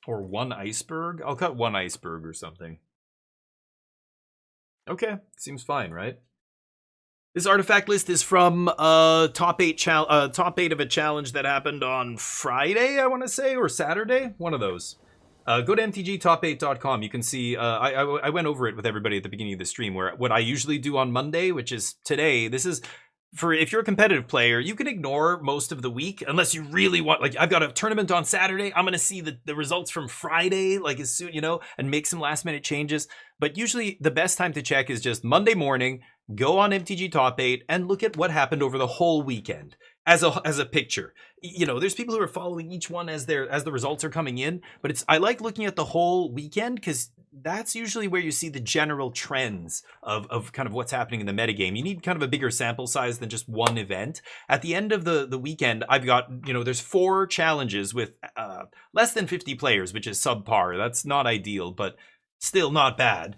Or one iceberg? I'll cut one iceberg or something. Okay, seems fine, right? This artifact list is from top 8 of a challenge that happened on Friday, I want to say, or Saturday, one of those. Go to mtgtop8.com. You can see I went over it with everybody at the beginning of the stream. Where what I usually do on Monday, which is today. This is for if you're a competitive player, you can ignore most of the week unless you really want. Like I've got a tournament on Saturday. I'm gonna see the results from Friday, like as soon and make some last minute changes. But usually the best time to check is just Monday morning. Go on MTG Top 8 and look at what happened over the whole weekend as a picture. There's people who are following each one as the results are coming in, but I like looking at the whole weekend because that's usually where you see the general trends of kind of what's happening in the metagame. You need kind of a bigger sample size than just one event. At the end of the weekend, I've got, there's 4 challenges with less than 50 players, which is subpar. That's not ideal, but still not bad.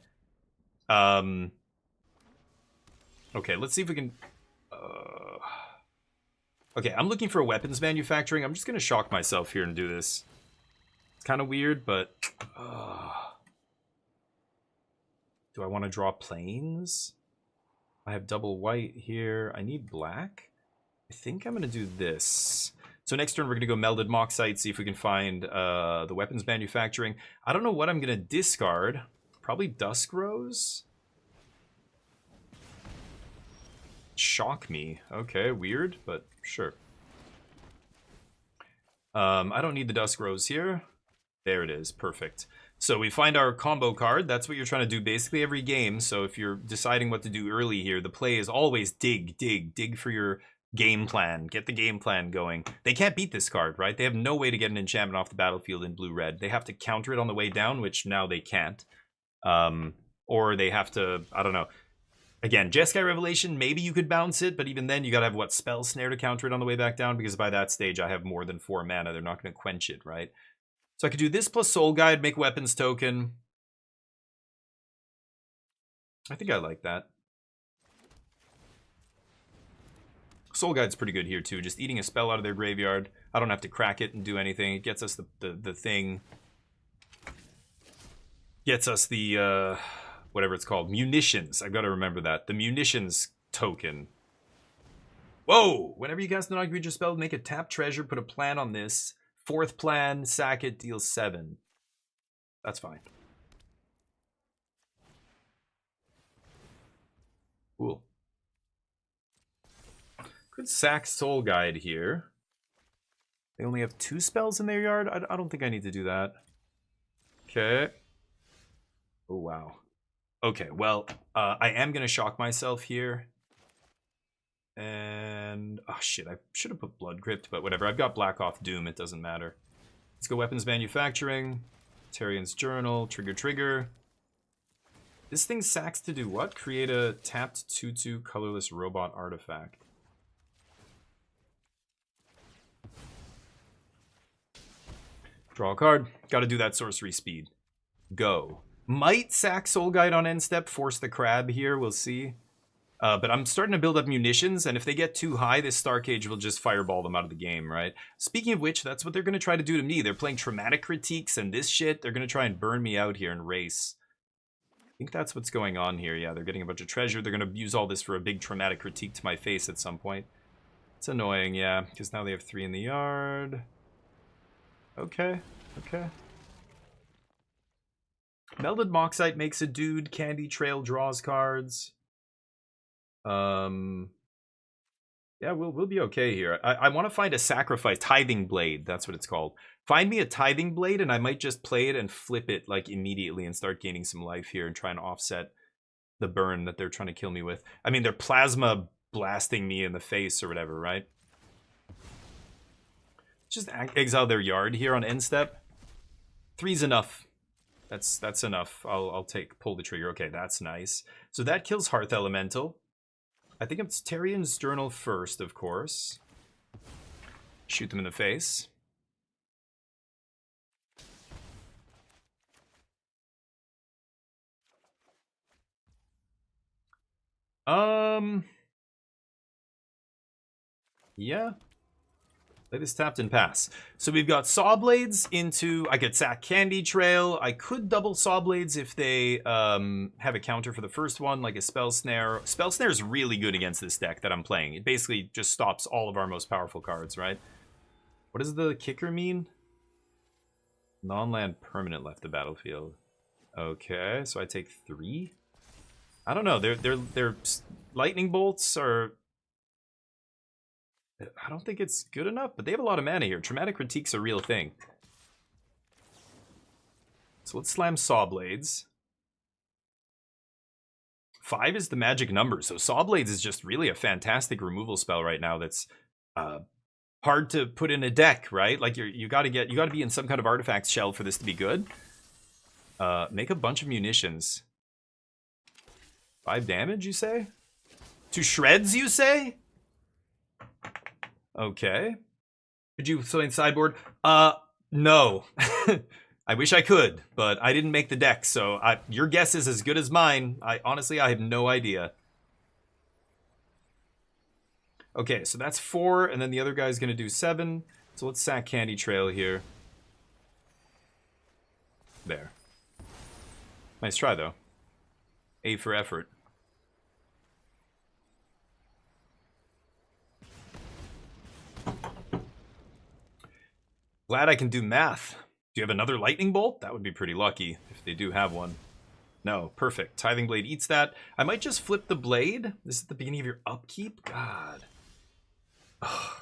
Okay, let's see if we can... Okay, I'm looking for weapons manufacturing. I'm just going to shock myself here and do this. It's kind of weird, but... Do I want to draw planes? I have double white here. I need black. I think I'm going to do this. So next turn, we're going to go Melded Moxite, see if we can find the weapons manufacturing. I don't know what I'm going to discard. Probably Dusk Rose? Shock me. Okay, weird, but sure. I don't need the Dusk Rose here. There it is. Perfect. So we find our combo card. That's what you're trying to do basically every game. So if you're deciding what to do early here, the play is always dig for your game plan. Get the game plan going. They can't beat this card, right? They have no way to get an enchantment off the battlefield in blue-red. They have to counter it on the way down, which now they can't. Or they have to, I don't know. Again, Jeskai Revelation, maybe you could bounce it, but even then you gotta have, what, Spell Snare to counter it on the way back down? Because by that stage I have more than 4 mana. They're not gonna quench it, right? So I could do this plus Soul Guide, make weapons token. I think I like that. Soul Guide's pretty good here too. Just eating a spell out of their graveyard. I don't have to crack it and do anything. It gets us the thing. Gets us the, whatever it's called. Munitions. I've got to remember that. The munitions token. Whoa! Whenever you cast an non-creature spell, make a tap treasure, put a plan on this. 4th plan, sack it, deal 7. That's fine. Cool. Could sack Soul Guide here. They only have 2 spells in their yard? I don't think I need to do that. Okay. Oh, wow. Okay, well, I am going to shock myself here. And... oh, shit, I should have put Blood Crypt, but whatever. I've got Black Off Doom. It doesn't matter. Let's go Weapons Manufacturing. Tarian's Journal. Trigger. This thing sacks to do what? Create a tapped 2/2 colorless robot artifact. Draw a card. Got to do that sorcery speed. Go. Might sack Soul Guide on end step. Force the crab here. We'll see. But I'm starting to build up munitions, and if they get too high, this Star Cage will just fireball them out of the game, right? Speaking of which, that's what they're going to try to do to me. They're playing Traumatic Critiques and this shit. They're going to try and burn me out here and race. I think that's what's going on here. Yeah, they're getting a bunch of treasure. They're going to use all this for a big Traumatic Critique to my face at some point. It's annoying, yeah, because now they have 3 in the yard. Okay. Melded Moxite makes a dude. Candy Trail draws cards. Yeah, we'll be okay here. I want to find a sacrifice. Tithing Blade, that's what it's called. Find me a Tithing Blade, and I might just play it and flip it like immediately and start gaining some life here and try and offset the burn that they're trying to kill me with. I mean, they're plasma blasting me in the face or whatever, right? Just exile their yard here on end step. 3's enough. That's enough. I'll pull the trigger. Okay, that's nice. So that kills Hearth Elemental. I think it's Tarian's Journal first, of course. Shoot them in the face. Yeah. Play this tapped and pass. So we've got Saw Blades into... I could sack Candy Trail. I could double Saw Blades if they have a counter for the first one, like a Spell Snare. Spell Snare is really good against this deck that I'm playing. It basically just stops all of our most powerful cards, right? What does the kicker mean? Non-land permanent left the battlefield. Okay, so I take 3? I don't know. Their lightning bolts are... I don't think it's good enough, but they have a lot of mana here. Traumatic Critique's a real thing. So let's slam Saw Blades. 5 is the magic number, so Saw Blades is just really a fantastic removal spell right now that's hard to put in a deck, right? Like you gotta be in some kind of artifact shell for this to be good. Make a bunch of munitions. 5 damage, you say? To shreds, you say? Okay. Could you play in sideboard? No. I wish I could, but I didn't make the deck, so your guess is as good as mine. Honestly, I have no idea. Okay, so that's 4, and then the other guy's gonna do 7. So let's sack Candy Trail here. There. Nice try, though. A for effort. Glad I can do math. Do you have another lightning bolt? That would be pretty lucky if they do have one. No, perfect. Tithing Blade eats that. I might just flip the blade. This is the beginning of your upkeep? God. Ugh.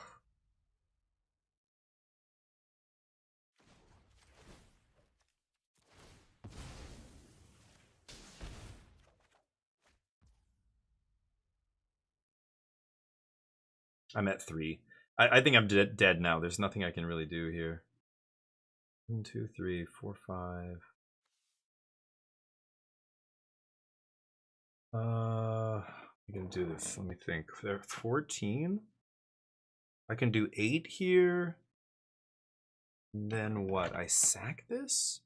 I'm at 3. I think I'm dead now. There's nothing I can really do here. 1, 2, 3, 4, 5. I'm gonna do this. Let me think. There 14. I can do 8 here. Then what? I sack this?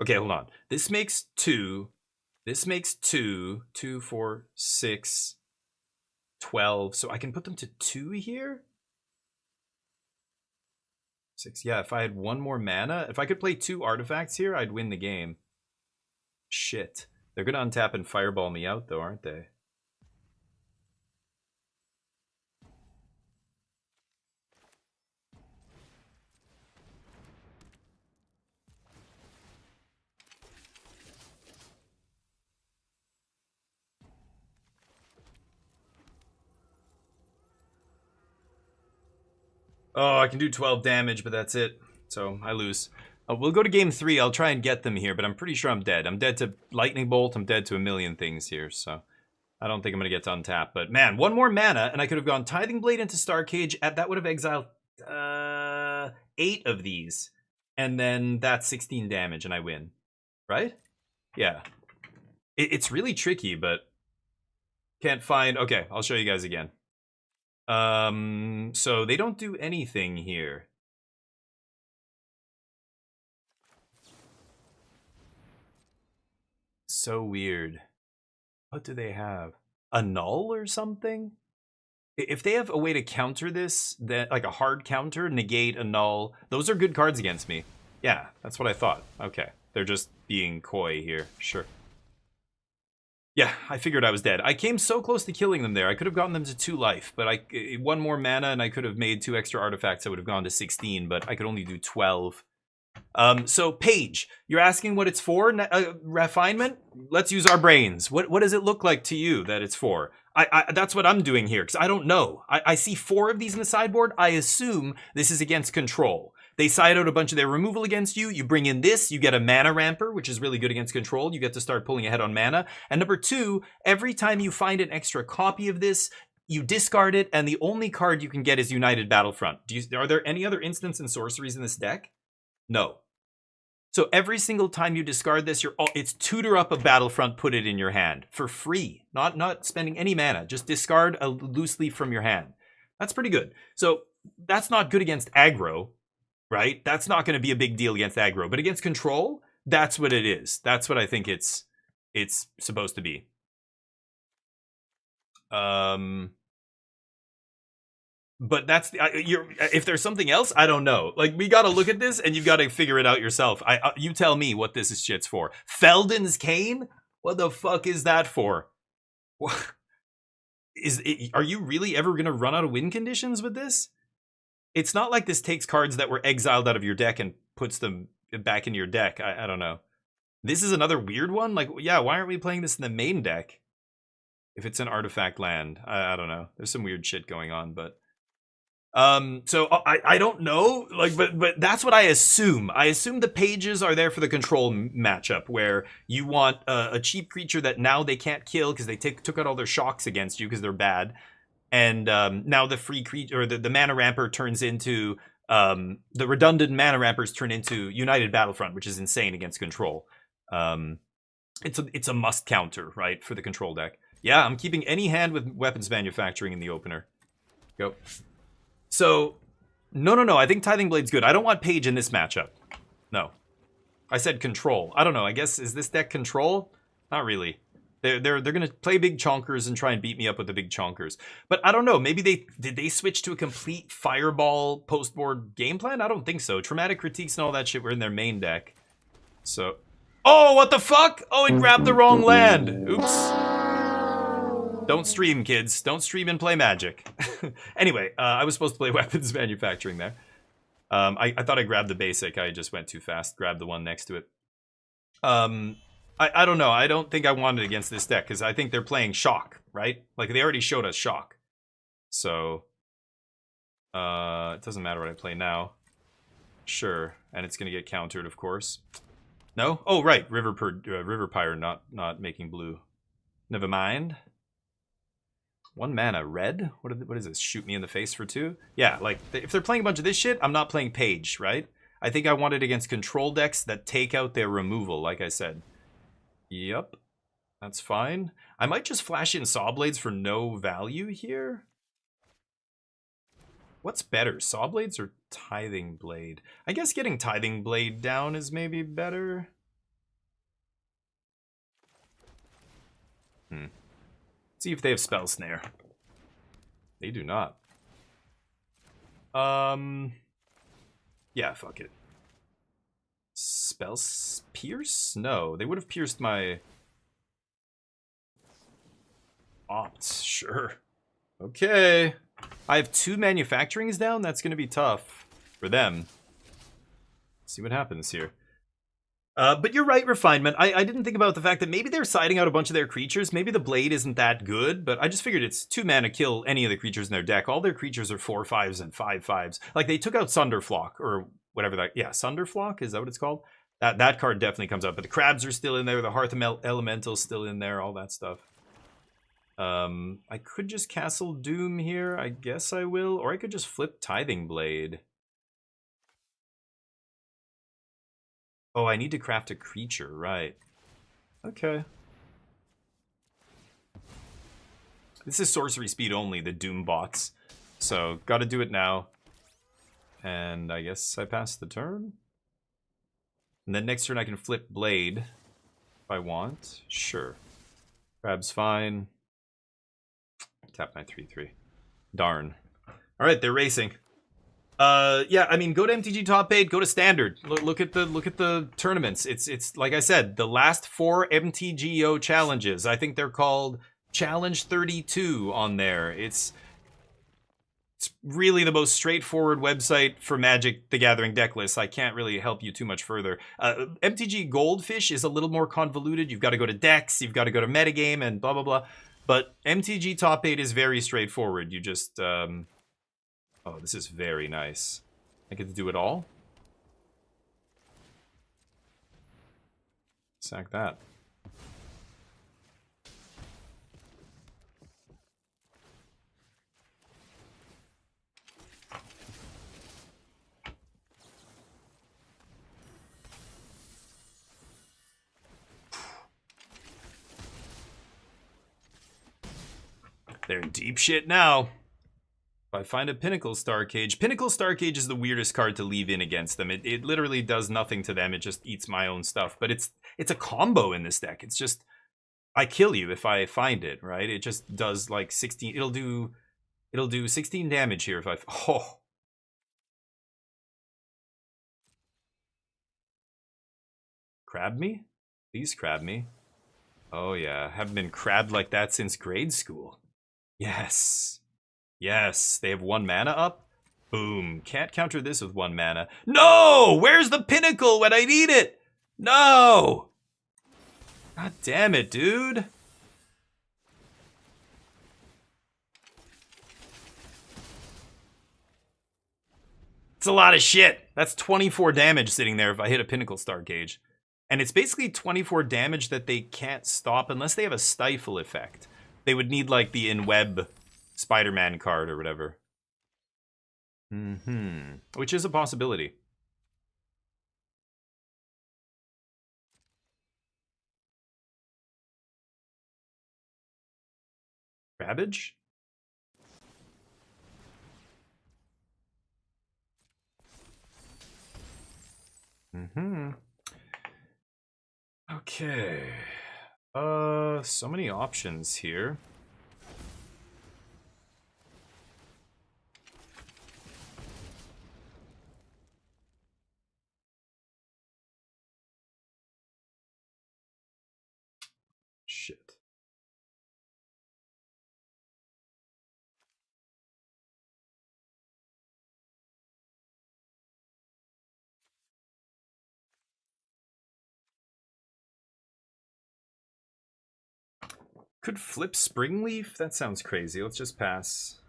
Okay, hold on. This makes 2. This makes 2. 2, 4, 6, 12. So I can put them to 2 here? 6. Yeah, if I had 1 more mana, if I could play 2 artifacts here, I'd win the game. Shit. They're gonna untap and fireball me out, though, aren't they? Oh, I can do 12 damage, but that's it. So I lose. We'll go to game 3. I'll try and get them here, but I'm pretty sure I'm dead. I'm dead to Lightning Bolt. I'm dead to a million things here, so I don't think I'm going to get to untap. But man, 1 more mana, and I could have gone Tithing Blade into Star Cage. That would have exiled 8 of these. And then that's 16 damage, and I win. Right? Yeah. It's really tricky, but can't find... Okay, I'll show you guys again. So they don't do anything here. So weird. What do they have? A null or something? If they have a way to counter this, that like a hard counter, negate a null, those are good cards against me. Yeah, that's what I thought. Okay, they're just being coy here. Sure. Yeah, I figured I was dead. I came so close to killing them there. I could have gotten them to 2 life, but 1 more mana and I could have made 2 extra artifacts. I would have gone to 16, but I could only do 12. So Paige, you're asking what it's for? Refinement? Let's use our brains. What does it look like to you that it's for? That's what I'm doing here, because I don't know. I see 4 of these in the sideboard. I assume this is against control. They side out a bunch of their removal against you. You bring in this, you get a mana ramper, which is really good against control. You get to start pulling ahead on mana. And number 2, every time you find an extra copy of this, you discard it, and the only card you can get is United Battlefront. Are there any other instants and sorceries in this deck? No. So every single time you discard this, it's tutor up a battlefront, put it in your hand for free. Not spending any mana. Just discard a loose leaf from your hand. That's pretty good. So that's not good against aggro, right? That's not going to be a big deal against aggro. But against control, that's what it is. That's what I think it's supposed to be. But that's if there's something else, I don't know. Like, we got to look at this and you've got to figure it out yourself. You tell me what this is shit's for. Felden's Cane? What the fuck is that for? What? Are you really ever going to run out of win conditions with this? It's not like this takes cards that were exiled out of your deck and puts them back into your deck. I don't know. This is another weird one? Like, yeah, why aren't we playing this in the main deck? If it's an artifact land. I don't know. There's some weird shit going on, but... So I don't know, like, but that's what I assume. I assume the pages are there for the control matchup, where you want a cheap creature that now they can't kill because they took out all their shocks against you because they're bad, and now the free creature or the mana ramper turns into the redundant mana rampers turn into United Battlefront, which is insane against control. It's a must counter, right, for the control deck. Yeah, I'm keeping any hand with weapons manufacturing in the opener. Go. So, no. I think Tithing Blade's good. I don't want Page in this matchup. No. I said control. I don't know. I guess, is this deck control? Not really. They're going to play big chonkers and try and beat me up with the big chonkers. But I don't know. Maybe did they switch to a complete fireball post-board game plan? I don't think so. Traumatic Critiques and all that shit were in their main deck. So... Oh, what the fuck? Oh, it grabbed the wrong land. Oops. Don't stream, kids. Don't stream and play Magic. Anyway, I was supposed to play weapons manufacturing there. I thought I grabbed the basic. I just went too fast. Grabbed the one next to it. I don't know. I don't think I want it against this deck because I think they're playing Shock, right? Like, they already showed us Shock. So, it doesn't matter what I play now. Sure. And it's going to get countered, of course. No? Oh, right. River Pyre not making blue. Never mind. 1 mana, red? What is this? Shoot me in the face for 2? Yeah, like, if they're playing a bunch of this shit, I'm not playing Page, right? I think I want it against control decks that take out their removal, like I said. Yep. That's fine. I might just flash in Saw Blades for no value here. What's better, Saw Blades or Tithing Blade? I guess getting Tithing Blade down is maybe better. See if they have Spell Snare. They do not. Yeah, fuck it. Spell Pierce? No, they would have pierced my... Opts, sure. Okay. I have 2 manufacturings down? That's going to be tough for them. Let's see what happens here. But you're right, Refinement. I didn't think about the fact that maybe they're siding out a bunch of their creatures. Maybe the Blade isn't that good, but I just figured it's 2 mana kill any of the creatures in their deck. All their creatures are 4/5s and 5/5s. Like, they took out Sunderflock, or whatever that... Yeah, Sunderflock? Is that what it's called? That card definitely comes up. But the Crabs are still in there. The Hearth Elemental's still in there. All that stuff. I could just Castle Doom here. I guess I will. Or I could just flip Tithing Blade. Oh, I need to craft a creature, right. Okay. This is sorcery speed only, the Doom bots. So, gotta do it now. And I guess I pass the turn? And then next turn I can flip Blade. If I want. Sure. Crab's fine. Tap my 3/3. Darn. Alright, they're racing. Yeah, I mean, go to MTG Top 8, go to Standard. Look at the tournaments. It's like I said, the last 4 MTGO challenges. I think they're called Challenge 32 on there. It's really the most straightforward website for Magic the Gathering deck lists. I can't really help you too much further. MTG Goldfish is a little more convoluted. You've got to go to decks, you've got to go to metagame, and blah, blah, blah. But MTG Top 8 is very straightforward. You just... Oh, this is very nice. I get to do it all? Sack that. They're in deep shit now. If I find a Pinnacle Star Cage. Pinnacle Star Cage is the weirdest card to leave in against them. It literally does nothing to them. It just eats my own stuff. But it's a combo in this deck. It's just, I kill you if I find it, right? It just does like 16. It'll do 16 damage here if I... Oh. Crab me? Please crab me. Oh yeah, haven't been crabbed like that since grade school. Yes. Yes, they have 1 mana up. Boom. Can't counter this with 1 mana. No! Where's the Pinnacle when I need it? No! God damn it, dude. It's a lot of shit. That's 24 damage sitting there if I hit a Pinnacle Star Cage. And it's basically 24 damage that they can't stop unless they have a stifle effect. They would need like the in-web Spider-Man card or whatever. Which is a possibility. Cabbage? Okay. So many options here. Shit. Could flip Springleaf? That sounds crazy. Let's just pass.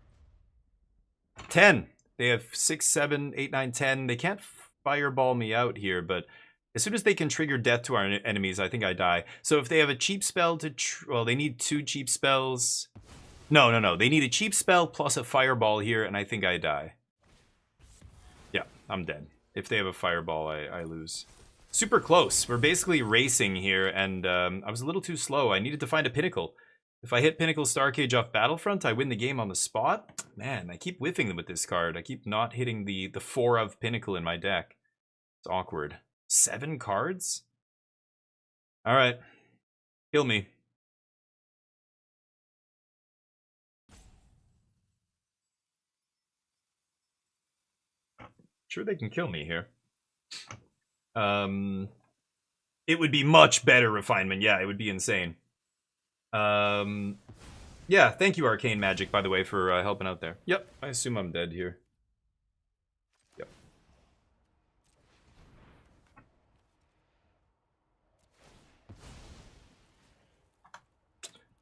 10. They have 6, 7, 8, 9, 10. They can't fireball me out here, but as soon as they can trigger death to our enemies, I think I die. So if they have a cheap spell to... well, they need 2 cheap spells. No. They need a cheap spell plus a fireball here, and I think I die. Yeah, I'm dead. If they have a fireball, I lose. Super close. We're basically racing here, and I was a little too slow. I needed to find a Pinnacle. If I hit Pinnacle Star Cage off Battlefront, I win the game on the spot. Man, I keep whiffing them with this card. I keep not hitting the 4 of Pinnacle in my deck. It's awkward. 7 cards? Alright. Kill me. Sure they can kill me here. It would be much better refinement. Yeah, it would be insane. Yeah, thank you, Arcane Magic, by the way, for helping out there. Yep, I assume I'm dead here. Yep.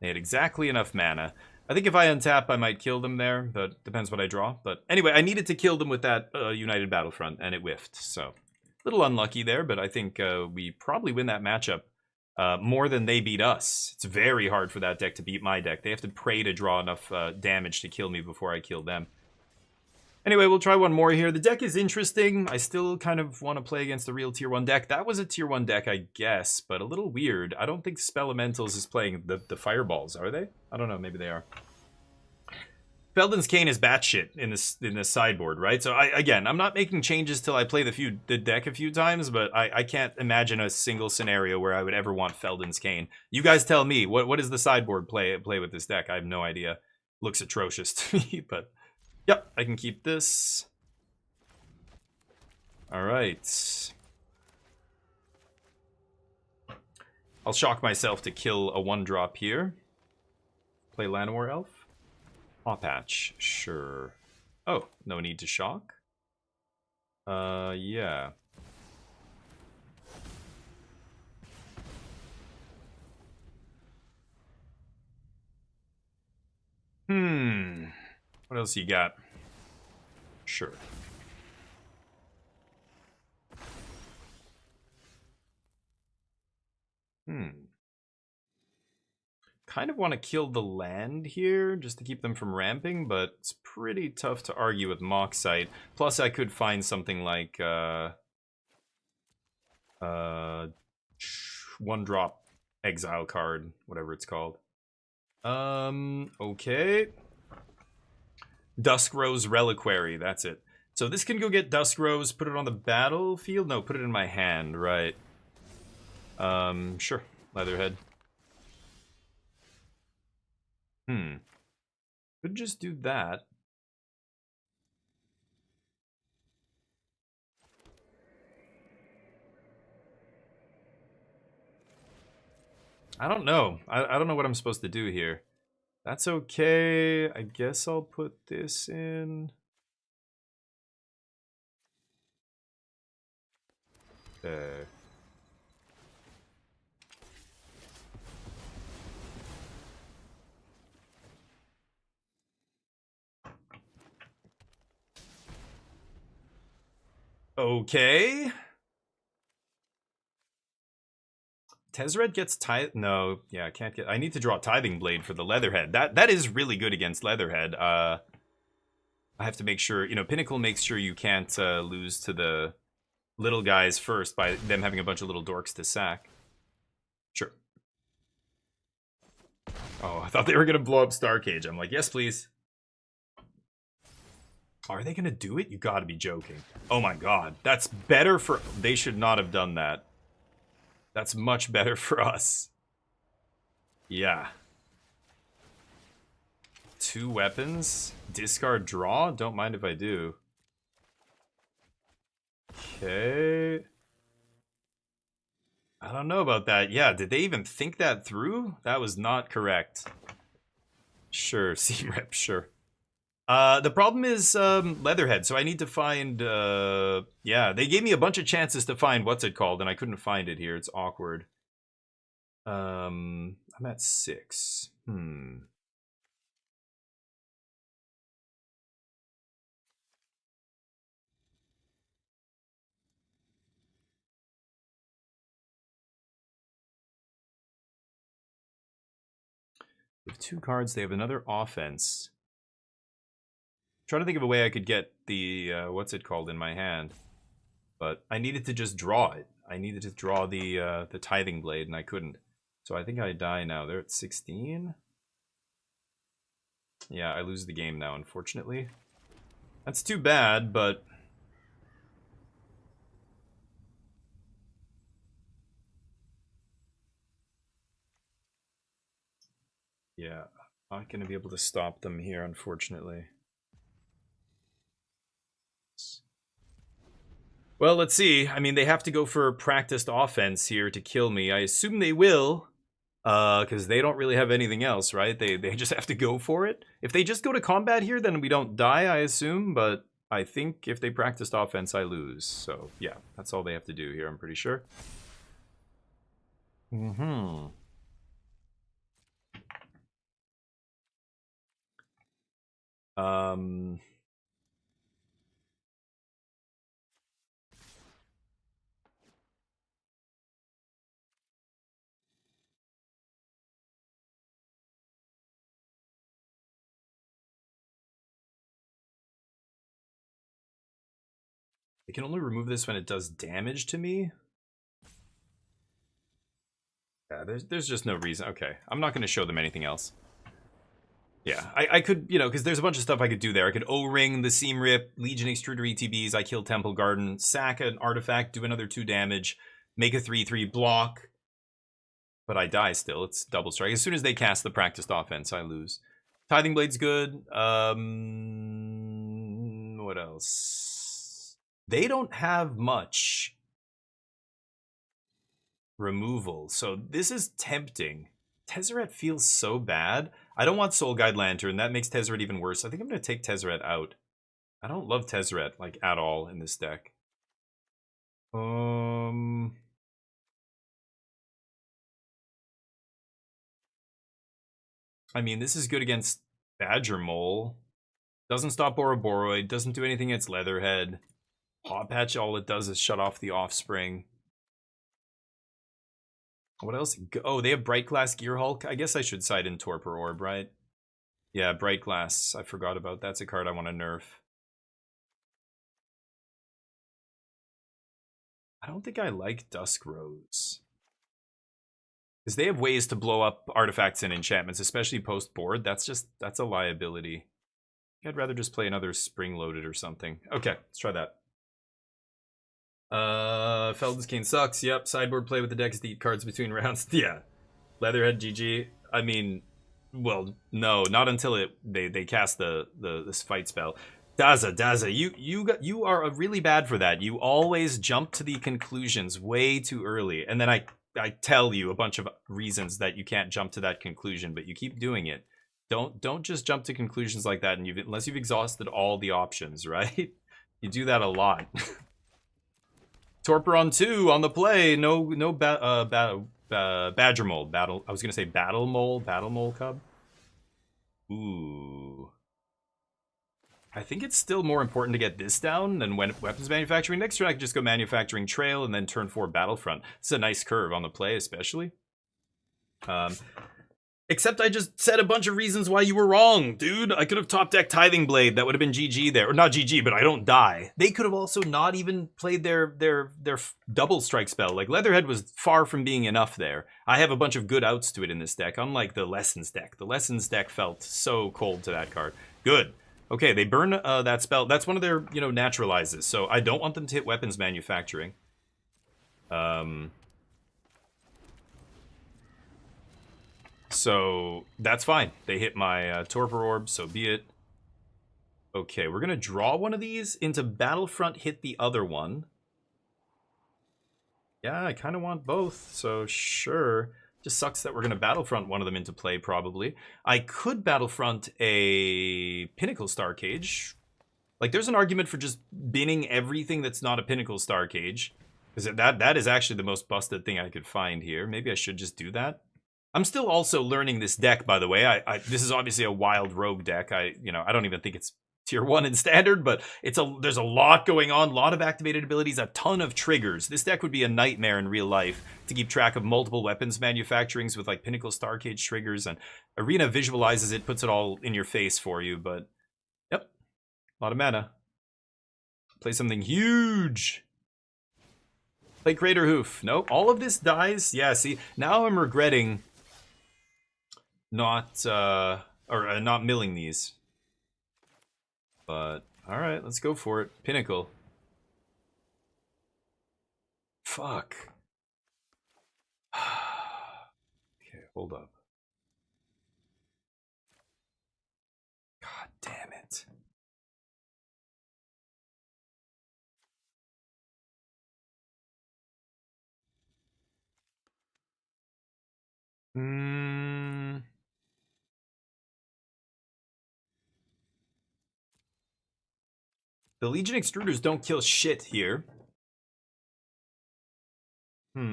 They had exactly enough mana. I think if I untap, I might kill them there, but depends what I draw. But anyway, I needed to kill them with that United Battlefront, and it whiffed, so... little unlucky there, but I think we probably win that matchup more than they beat us. It's very hard for that deck to beat my deck. They have to pray to draw enough damage to kill me before I kill them. Anyway, we'll try one more here. The deck is interesting. I still kind of want to play against the real Tier 1 deck. That was a Tier 1 deck, I guess, but a little weird. I don't think Spelementals is playing the Fireballs, are they? I don't know, maybe they are. Feldon's Cane is batshit in this sideboard, right? So I'm not making changes till I play the deck a few times, but I can't imagine a single scenario where I would ever want Feldon's Cane. You guys tell me, what does the sideboard play with this deck? I have no idea. Looks atrocious to me, but yep, I can keep this. All right. I'll shock myself to kill a 1-drop here. Play Llanowar Elf. Paw Patch, sure. Oh, no need to shock? Yeah. What else you got? Sure. Kind of want to kill the land here just to keep them from ramping, but it's pretty tough to argue with Moxite. Plus, I could find something like 1-drop exile card, whatever it's called. Okay. Dusk Rose Reliquary, that's it. So this can go get Dusk Rose, put it on the battlefield? No, put it in my hand, right. Sure. Leatherhead. Could just do that. I don't know. I don't know what I'm supposed to do here. That's okay. I guess I'll put this in. Okay. Okay. Tezzeret gets tithe. No, yeah, I can't get. I need to draw Tithing Blade for the Leatherhead. That is really good against Leatherhead. I have to make sure, you know, Pinnacle makes sure you can't lose to the little guys first by them having a bunch of little dorks to sack. Sure. Oh, I thought they were gonna blow up Starcage. I'm like, yes, please. Are they gonna do it? You gotta be joking. Oh my god, that's better for. They should not have done that. That's much better for us. Yeah. 2 weapons. Discard draw? Don't mind if I do. Okay. I don't know about that. Yeah, did they even think that through? That was not correct. Sure, seam rip, sure. The problem is Leatherhead, so I need to find... yeah, they gave me a bunch of chances to find what's it called, and I couldn't find it here. It's awkward. I'm at 6. With 2 cards, they have another offense. Trying to think of a way I could get the what's it called in my hand, but I needed to just draw it. I needed to draw the Tithing Blade, and I couldn't. So I think I die now. They're at 16. Yeah, I lose the game now, unfortunately. That's too bad, but yeah, not gonna be able to stop them here, unfortunately. Well, let's see. I mean, they have to go for practiced offense here to kill me. I assume they will, because they don't really have anything else, right? They just have to go for it. If they just go to combat here, then we don't die, I assume. But I think if they practiced offense, I lose. So, yeah, that's all they have to do here, I'm pretty sure. They can only remove this when it does damage to me. Yeah, there's just no reason. Okay, I'm not going to show them anything else. Yeah, I could, you know, because there's a bunch of stuff I could do there. I could O-Ring the Seam Rip, Legion Extruder ETBs, I kill Temple Garden, sack an artifact, do another 2 damage, make a 3/3 block. But I die still. It's double strike. As soon as they cast the practiced offense, I lose. Tithing Blade's good. What else? They don't have much removal, so this is tempting. Tezzeret feels so bad. I don't want Soul Guide Lantern. That makes Tezzeret even worse. I think I'm going to take Tezzeret out. I don't love Tezzeret, like, at all in this deck. I mean, this is good against Badger Mole. Doesn't stop Ouroboroi. Doesn't do anything against Leatherhead. Hot Patch, all it does is shut off the Offspring. What else? Oh, they have Bright Glass Gear Hulk. I guess I should side in Torpor Orb, right? Yeah, Bright Glass. I forgot about. That's a card I want to nerf. I don't think I like Dusk Rose. Because they have ways to blow up artifacts and enchantments, especially post-board. That's a liability. I'd rather just play another spring-loaded or something. Okay, let's try that. Felden's Cane sucks. Yep, sideboard play with the deck is to eat cards between rounds. Yeah. Leatherhead GG. I mean, well, no, not until they cast this fight spell. Daza, you are really bad for that. You always jump to the conclusions way too early, and then I tell you a bunch of reasons that you can't jump to that conclusion, but you keep doing it. Don't just jump to conclusions like that, and unless you've exhausted all the options, right? You do that a lot. Torpor on 2 on the play. No Badger Mold. I was gonna say Battle Mole Cub. Ooh. I think it's still more important to get this down than when weapons manufacturing. Next turn I can just go manufacturing trail and then turn 4 Battlefront. It's a nice curve on the play, especially. Except I just said a bunch of reasons why you were wrong, dude. I could have top deck Tithing Blade. That would have been GG there. Or not GG, but I don't die. They could have also not even played their double strike spell. Like, Leatherhead was far from being enough there. I have a bunch of good outs to it in this deck, unlike the Lessons deck. The Lessons deck felt so cold to that card. Good. Okay, they burn that spell. That's one of their, naturalizes. So I don't want them to hit weapons manufacturing. So that's fine. They hit my Torpor Orb, so be it. Okay, we're going to draw one of these into Battlefront, hit the other one. Yeah, I kind of want both, so sure. Just sucks that we're going to Battlefront one of them into play, probably. I could Battlefront a Pinnacle Star Cage. Like, there's an argument for just binning everything that's not a Pinnacle Star Cage. Because that is actually the most busted thing I could find here. Maybe I should just do that. I'm still also learning this deck, by the way. This is obviously a wild rogue deck. I don't even think it's tier 1 in standard, but there's a lot going on, a lot of activated abilities, a ton of triggers. This deck would be a nightmare in real life to keep track of multiple weapons manufacturings with like Pinnacle Star Cage triggers, and Arena visualizes it, puts it all in your face for you, but yep, a lot of mana. Play something huge. Play Crater Hoof. Nope, all of this dies. Yeah, see, now I'm regretting not milling these. But all right, let's go for it. Pinnacle. Fuck. Okay, hold up. God damn it. The Legion Extruders don't kill shit here. But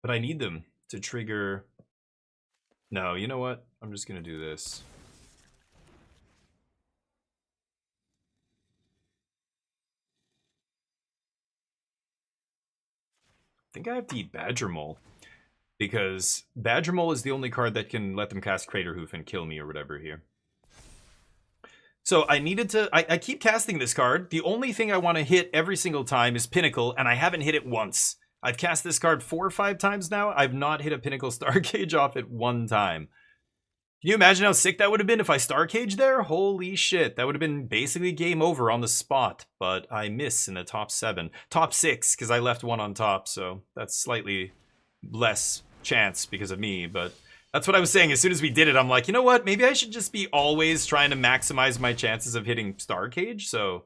I need them to trigger... No, you know what? I'm just gonna do this. I think I have to eat Badger Mole. Because Badger Mole is the only card that can let them cast Crater Hoof and kill me or whatever here. So I needed to... I keep casting this card. The only thing I want to hit every single time is Pinnacle, and I haven't hit it once. I've cast this card 4 or 5 times now. I've not hit a Pinnacle Star Cage off it one time. Can you imagine how sick that would have been if I Star Cage there? Holy shit. That would have been basically game over on the spot. But I miss in the top 7. Top 6, because I left one on top, so that's slightly less chance because of me, but that's what I was saying. As soon as we did it, I'm like, you know what? Maybe I should just be always trying to maximize my chances of hitting Star Cage. So,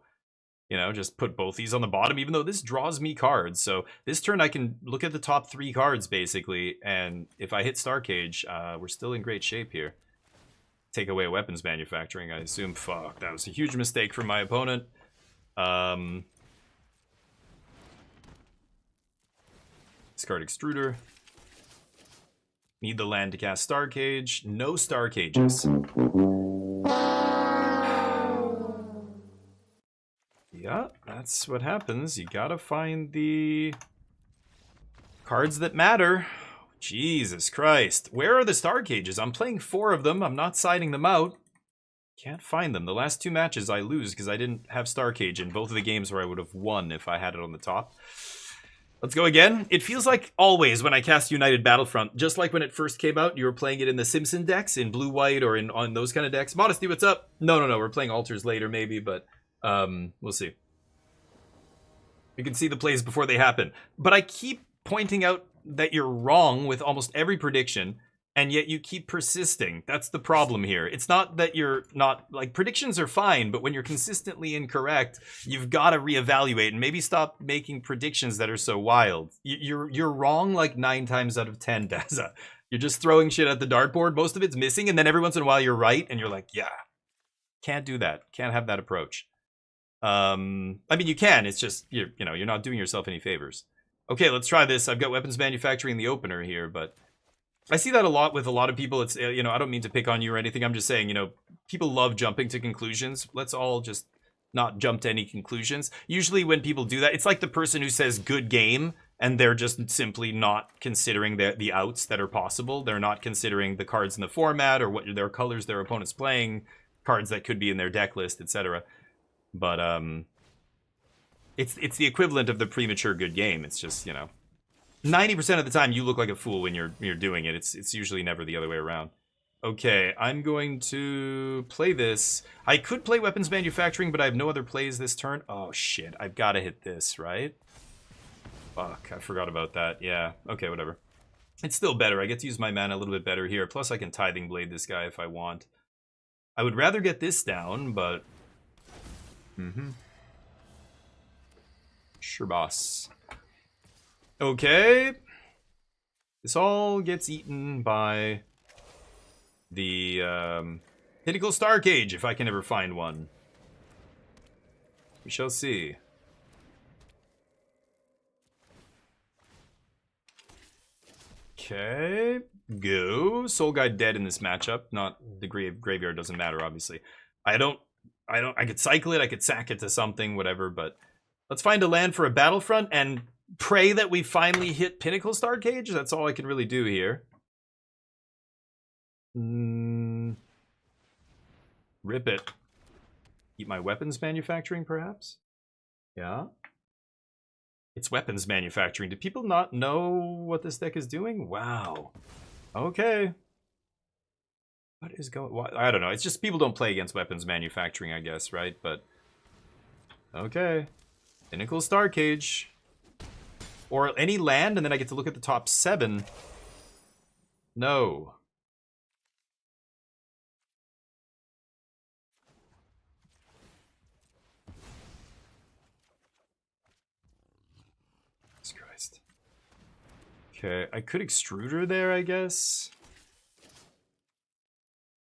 just put both these on the bottom, even though this draws me cards. So this turn I can look at the top 3 cards, basically, and if I hit Star Cage, we're still in great shape here. Take away weapons manufacturing, I assume. Fuck, that was a huge mistake from my opponent. Discard Extruder. Need the land to cast Star Cage. No Star Cages. Yeah, that's what happens. You gotta find the cards that matter. Jesus Christ. Where are the Star Cages? I'm playing 4 of them. I'm not siding them out. Can't find them. The last 2 matches I lose because I didn't have Star Cage in both of the games where I would have won if I had it on the top. Let's go again. It feels like always when I cast United Battlefront, just like when it first came out, you were playing it in the Simpson decks, in blue-white or on those kind of decks. Modesty, what's up? No, we're playing Altars later maybe, but we'll see. You can see the plays before they happen. But I keep pointing out that you're wrong with almost every prediction, and yet you keep persisting. That's the problem here. It's not that you're not, like, predictions are fine, but when you're consistently incorrect, you've got to reevaluate and maybe stop making predictions that are so wild. You're wrong like 9 times out of 10, Daza. You're just throwing shit at the dartboard. Most of it's missing, and then every once in a while you're right, and you're like, yeah, can't do that. Can't have that approach. I mean, you can. It's just, you're not doing yourself any favors. Okay, let's try this. I've got weapons manufacturing the opener here, but I see that a lot with a lot of people. It's, I don't mean to pick on you or anything. I'm just saying, people love jumping to conclusions. Let's all just not jump to any conclusions. Usually when people do that, it's like the person who says good game, and they're just simply not considering the outs that are possible. They're not considering the cards in the format or what their colors their opponent's playing, cards that could be in their deck list, etc. But it's the equivalent of the premature good game. It's just, 90% of the time you look like a fool when you're doing it. It's usually never the other way around. Okay, I'm going to play this. I could play weapons manufacturing, but I have no other plays this turn. Oh shit, I've got to hit this, right? Fuck, I forgot about that. Yeah, okay, whatever. It's still better. I get to use my mana a little bit better here. Plus I can Tithing Blade this guy if I want. I would rather get this down, but... Sure, boss. Okay. This all gets eaten by the Pinnacle Star Cage, if I can ever find one. We shall see. Okay. Go. Soul Guide dead in this matchup. Not the graveyard doesn't matter, obviously. I could cycle it, I could sack it to something, whatever, but let's find a land for a Battlefront and pray that we finally hit Pinnacle Star Cage. That's all I can really do here. Rip it. Eat my weapons manufacturing, perhaps? Yeah. It's weapons manufacturing. Do people not know what this deck is doing? Wow. Okay. What is going... I don't know. It's just people don't play against weapons manufacturing, I guess, right? But... okay. Pinnacle Star Cage. Or any land, and then I get to look at the top 7. No. Jesus Christ. Okay, I could Extruder there, I guess.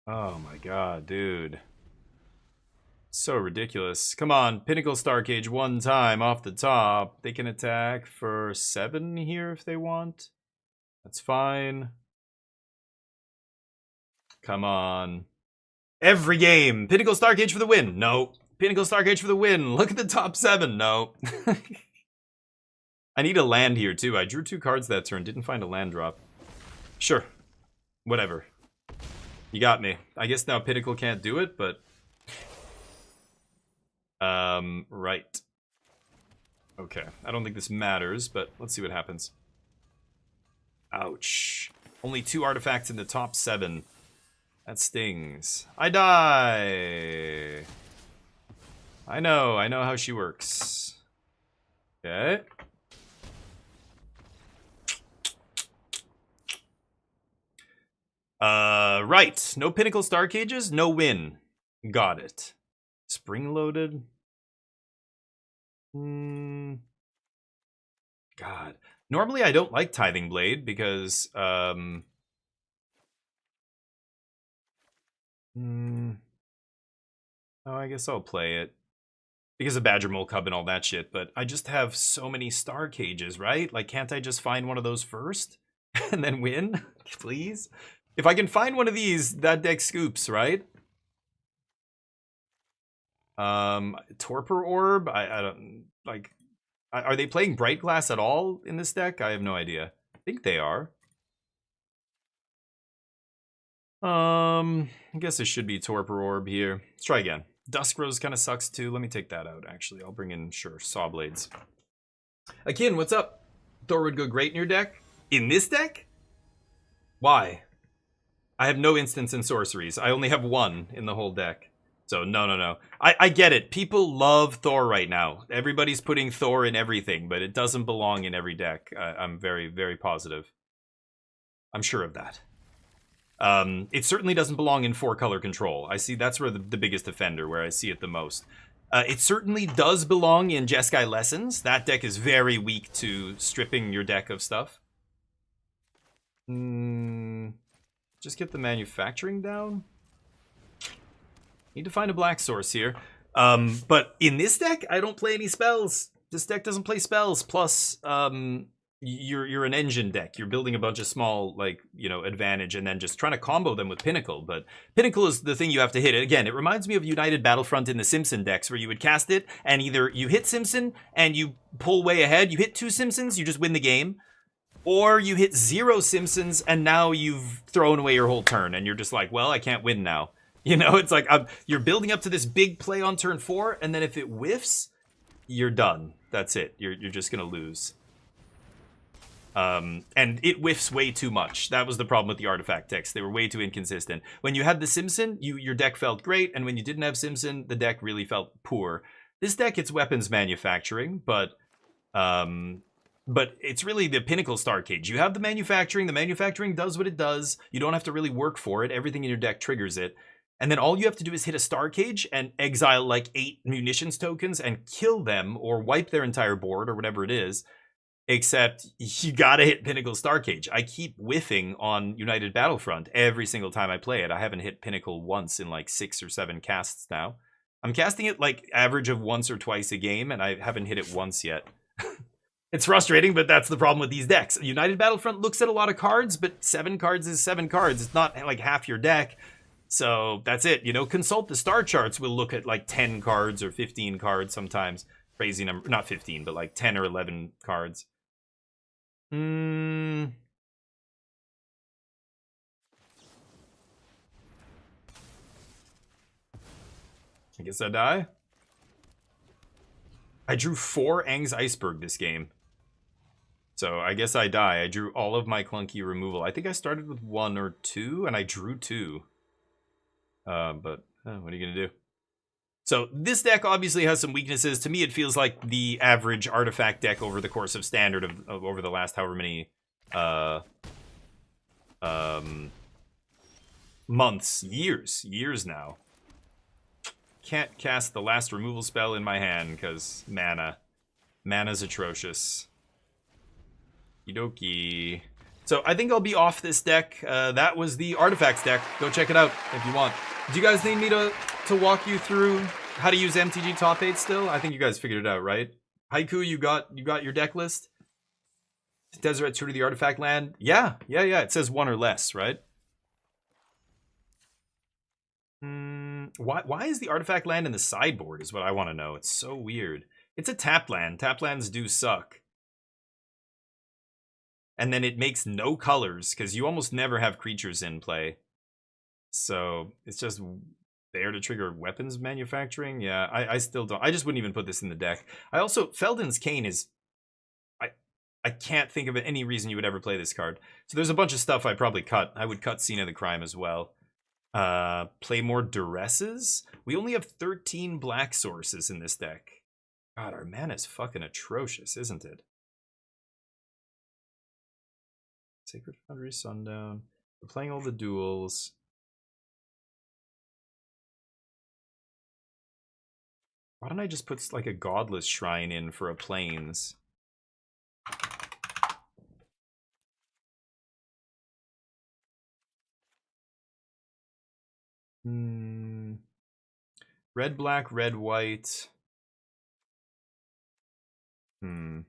Oh my god, dude. So ridiculous. Come on, Pinnacle Star Cage one time off the top. They can attack for 7 here if they want. That's fine. Come on. Every game. Pinnacle Star Cage for the win. No. Pinnacle Star Cage for the win. Look at the top 7. No. I need a land here too. I drew 2 cards that turn. Didn't find a land drop. Sure. Whatever. You got me. I guess now Pinnacle can't do it, but... right. Okay. I don't think this matters, but let's see what happens. Ouch. Only 2 artifacts in the top 7. That stings. I die! I know how she works. Okay. Right. No Pinnacle Star Cages, no win. Got it. Spring-loaded. God. Normally I don't like Tithing Blade because, oh, I guess I'll play it. Because of Badger Mole Cub and all that shit, but I just have so many Star Cages, right? Like, can't I just find one of those first? And then win? Please? If I can find one of these, that deck scoops, right? Torpor Orb? I don't, like, are they playing Bright Glass at all in this deck? I have no idea. I think they are. I guess it should be Torpor Orb here. Let's try again. Dusk Rose kind of sucks too. Let me take that out, actually. I'll bring in, sure, Saw Blades. Akin, what's up? Thor would go great in your deck? In this deck? Why? I have no instants in sorceries. I only have one in the whole deck. So, no. I get it. People love Thor right now. Everybody's putting Thor in everything, but it doesn't belong in every deck. I'm very, very positive. I'm sure of that. It certainly doesn't belong in 4-color control. I see that's where the biggest offender, where I see it the most. It certainly does belong in Jeskai Lessons. That deck is very weak to stripping your deck of stuff. Just get the manufacturing down. Need to find a black source here. But in this deck, I don't play any spells. This deck doesn't play spells. Plus, you're an engine deck. You're building a bunch of small, like, you know, advantage and then just trying to combo them with Pinnacle. But Pinnacle is the thing you have to hit. Again, it reminds me of United Battlefront in the Simpson decks, where you would cast it and either you hit Simpson and you pull way ahead. You hit 2 Simpsons, you just win the game. Or you hit 0 Simpsons and now you've thrown away your whole turn and you're just like, well, I can't win now. You know, it's like you're building up to this big play on turn 4, and then if it whiffs, you're done. That's it. You're just gonna lose. And it whiffs way too much. That was the problem with the artifact decks. They were way too inconsistent. When you had the Simpson, your deck felt great, and when you didn't have Simpson, the deck really felt poor. This deck, it's weapons manufacturing, but it's really the Pinnacle Star Cage. You have the manufacturing does what it does. You don't have to really work for it. Everything in your deck triggers it. And then all you have to do is hit a Star Cage and exile like 8 munitions tokens and kill them or wipe their entire board or whatever it is. Except you gotta hit Pinnacle Star Cage. I keep whiffing on United Battlefront every single time I play it. I haven't hit Pinnacle once in like 6 or 7 casts now. I'm casting it like average of once or twice a game, and I haven't hit it once yet. It's frustrating, but that's the problem with these decks. United Battlefront looks at a lot of cards, but 7 cards is 7 cards. It's not like half your deck. So that's it. You know, consult the star charts. We'll look at like 10 cards or 15 cards sometimes. Crazy number. Not 15, but like 10 or 11 cards. I guess I die. I drew 4 Aang's Iceberg this game. So I guess I die. I drew all of my clunky removal. I think I started with 1 or 2, and I drew 2. But what are you going to do? So this deck obviously has some weaknesses. To me, it feels like the average artifact deck over the course of Standard of over the last however many months, years now. Can't cast the last removal spell in my hand because mana's atrocious. Okie. So I think I'll be off this deck. That was the artifacts deck. Go check it out if you want. Do you guys need me to walk you through how to use MTG Top 8 still? I think you guys figured it out, right? Haiku, you got your deck list? Deseret Tutor the Artifact Land? Yeah. It says 1 or less, right? Why is the Artifact Land in the sideboard is what I want to know. It's so weird. It's a tap land. Tap lands do suck. And then it makes no colors because you almost never have creatures in play. So it's just there to trigger weapons manufacturing. Yeah, I still don't. I just wouldn't even put this in the deck. I also, Feldon's Cane is... I can't think of any reason you would ever play this card. So there's a bunch of stuff I'd probably cut. I would cut Scene of the Crime as well. Play more Duresses? We only have 13 black sources in this deck. God, our mana's fucking atrocious, isn't it? Sacred Foundry, Sundown. We're playing all the duels. Why don't I just put like a Godless Shrine in for a Plains? Red, black, red, white. Where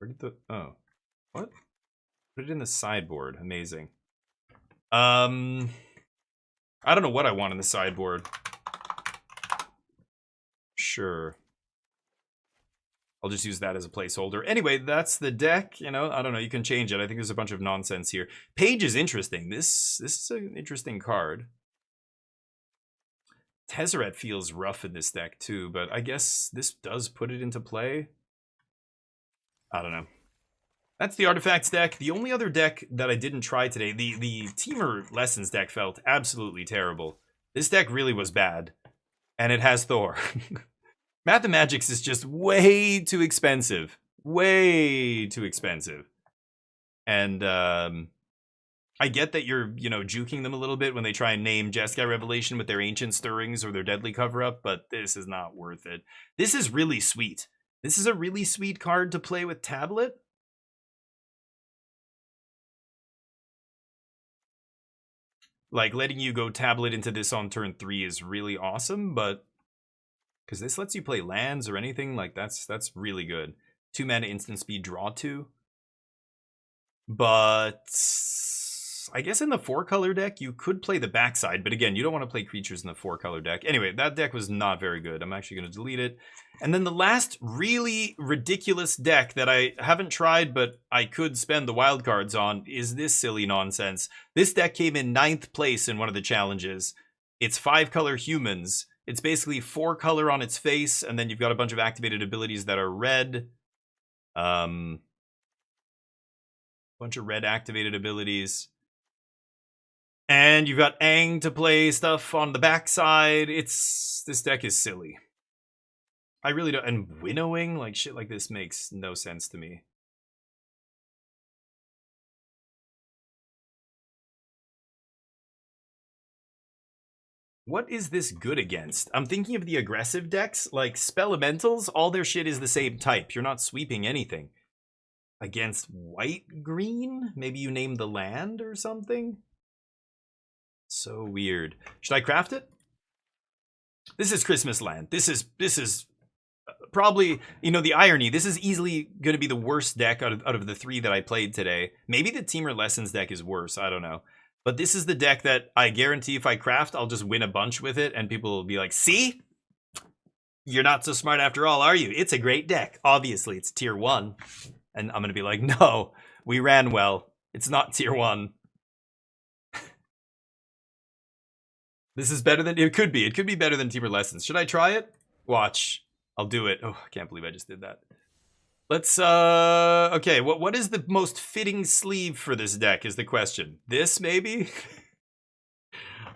did the... Oh. What? Put it in the sideboard. Amazing. I don't know what I want in the sideboard. Sure. I'll just use that as a placeholder. Anyway, that's the deck. You know, I don't know. You can change it. I think there's a bunch of nonsense here. Page is interesting. This is an interesting card. Tezzeret feels rough in this deck too, but I guess this does put it into play. I don't know. That's the Artifacts deck. The only other deck that I didn't try today, the Teamer Lessons deck felt absolutely terrible. This deck really was bad. And it has Thor. Mathemagics is just way too expensive. Way too expensive. And I get that you're, you know, juking them a little bit when they try and name Jeskai Revelation with their Ancient Stirrings or their Deadly Cover-Up, but this is not worth it. This is really sweet. This is a really sweet card to play with Tablet. Like, letting you go Tablet into this on turn 3 is really awesome, but... because this lets you play lands or anything, like, that's really good. 2 mana instant speed, draw 2. But... I guess in the 4-color deck, you could play the backside, but again, you don't want to play creatures in the 4-color deck. Anyway, that deck was not very good. I'm actually going to delete it. And then the last really ridiculous deck that I haven't tried, but I could spend the wildcards on, is this silly nonsense. This deck came in 9th place in one of the challenges. It's 5-color humans. It's basically 4-color on its face, and then you've got a bunch of activated abilities that are red. Bunch of red activated abilities. And you've got Aang to play stuff on the backside. This deck is silly. I really don't, and winnowing, like shit like this makes no sense to me. What is this good against? I'm thinking of the aggressive decks, like Spelementals, all their shit is the same type. You're not sweeping anything. Against white-green? Maybe you name the land or something? So weird. Should I craft it? This is Christmas Land. This is probably, you know, the irony. This is easily going to be the worst deck out of the 3 that I played today. Maybe the Teamer Lessons deck is worse. I don't know. But this is the deck that I guarantee if I craft, I'll just win a bunch with it. And people will be like, see? You're not so smart after all, are you? It's a great deck. Obviously, it's tier 1. And I'm going to be like, no, we ran well. It's not tier 1. This is better than, it could be. It could be better than Teamer Lessons. Should I try it? Watch. I'll do it. Oh, I can't believe I just did that. Let's, okay, what is the most fitting sleeve for this deck is the question. This, maybe?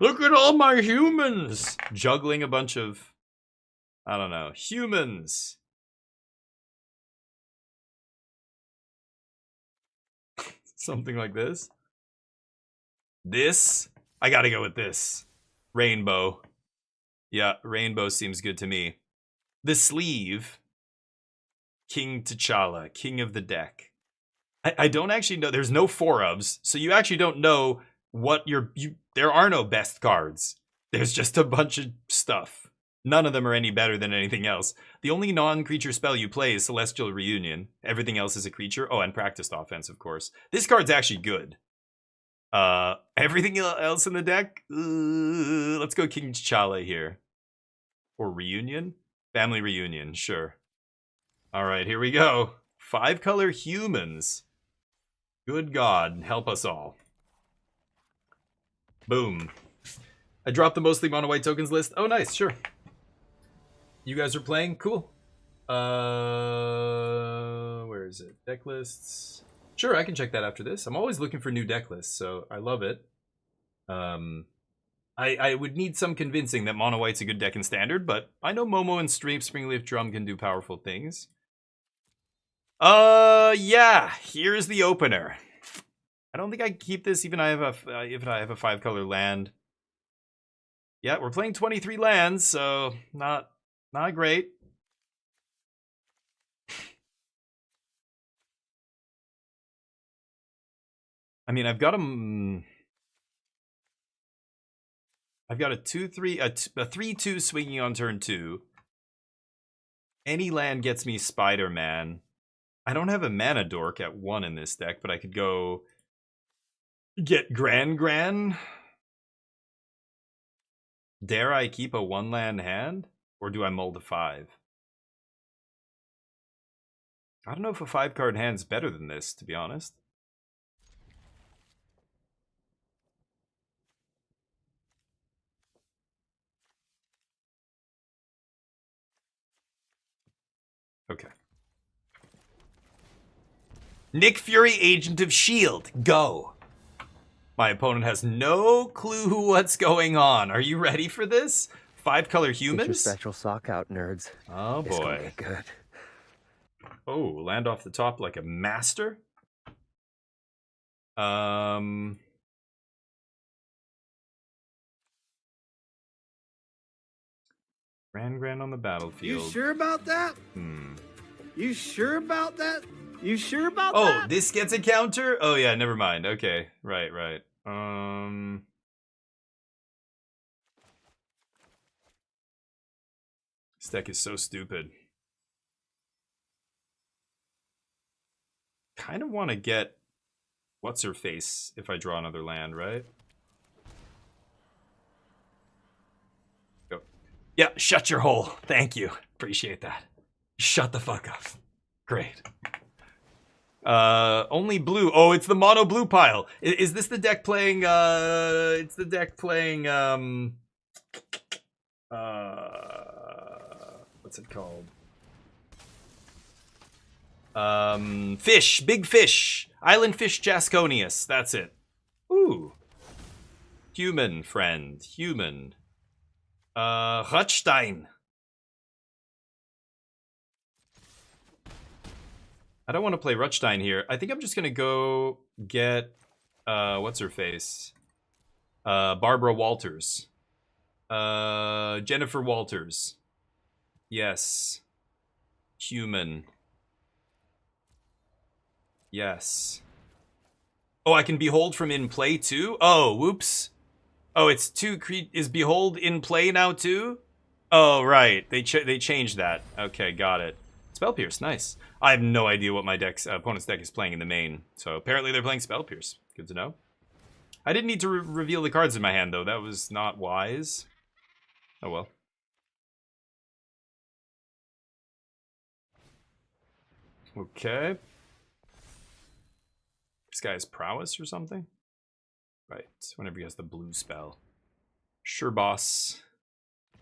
Look at all my humans! Juggling a bunch of, I don't know, humans. Something like this. This? I gotta go with this. Rainbow. Yeah, rainbow seems good to me. The sleeve. King T'Challa, king of the deck. I don't actually know. There's no 4-ofs, so you actually don't know what there are no best cards. There's just a bunch of stuff. None of them are any better than anything else. The only non-creature spell you play is Celestial Reunion. Everything else is a creature. Oh, and Practiced Offense, of course. This card's actually good. Everything else in the deck? Let's go King T'Challa here. Or Reunion? Family Reunion, sure. Alright, here we go. 5-color humans. Good God, help us all. Boom. I dropped the mostly mono white tokens list. Oh, nice, sure. You guys are playing? Cool. Where is it? Deck lists. Sure, I can check that after this. I'm always looking for new deck lists, so I love it. I would need some convincing that mono white's a good deck in standard, but I know Momo and Springleaf Drum can do powerful things. Yeah, here's the opener. I don't think I can keep this even if I have a 5-color land. Yeah, we're playing 23 lands, so not great. I mean, I've got a 2/3, a 3/2 swinging on turn 2. Any land gets me Spider-Man. I don't have a mana dork at 1 in this deck, but I could go get Gran. Dare I keep a 1-land hand? Or do I mull to 5? I don't know if a 5-card hand's better than this, to be honest. Okay. Nick Fury, Agent of S.H.I.E.L.D. Go. My opponent has no clue what's going on. Are you ready for this? 5-color humans? Get your special sock out, nerds. Oh, This gonna boy. get good. Oh, land off the top like a master? Grand on the battlefield. You sure about that? You sure about that? You sure about that? Oh, this gets a counter? Oh yeah, never mind. Okay. Right. This deck is so stupid. Kind of want to get what's her face if I draw another land, right? Go. Yeah, shut your hole. Thank you. Appreciate that. Shut the fuck up. Great. Only blue. Oh, it's the mono blue pile. Is this the deck playing, it's the deck playing, what's it called? Fish, big fish. Island fish Jasconius. That's it. Ooh. Human friend. Human. Rutstein. I don't want to play Rutstein here. I think I'm just gonna go get what's her face? Barbara Walters. Jennifer Walters. Yes. Human. Yes. Oh, I can behold from in play too? Oh, whoops. Oh, it's is behold in play now too? Oh, right. They changed that. Okay, got it. Spell Pierce, nice. I have no idea what my opponent's deck is playing in the main. So apparently they're playing Spell Pierce. Good to know. I didn't need to reveal the cards in my hand though. That was not wise. Oh well. Okay. This guy has prowess or something? Right, whenever he has the blue spell. Sure, boss.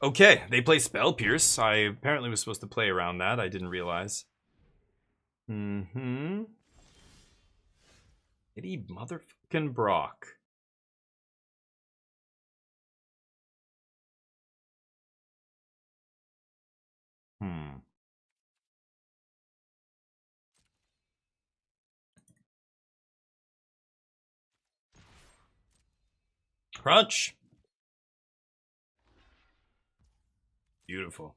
Okay, they play Spell Pierce. I apparently was supposed to play around that. I didn't realize. Eddie motherfucking Brock. Crunch. Beautiful.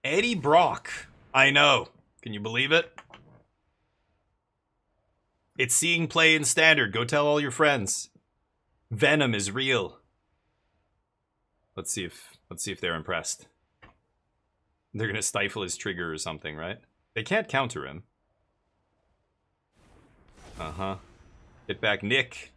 Eddie Brock. I know. Can you believe it? It's seeing play in standard. Go tell all your friends. Venom is real. Let's see if they're impressed. They're gonna stifle his trigger or something, right? They can't counter him. Get back, Nick.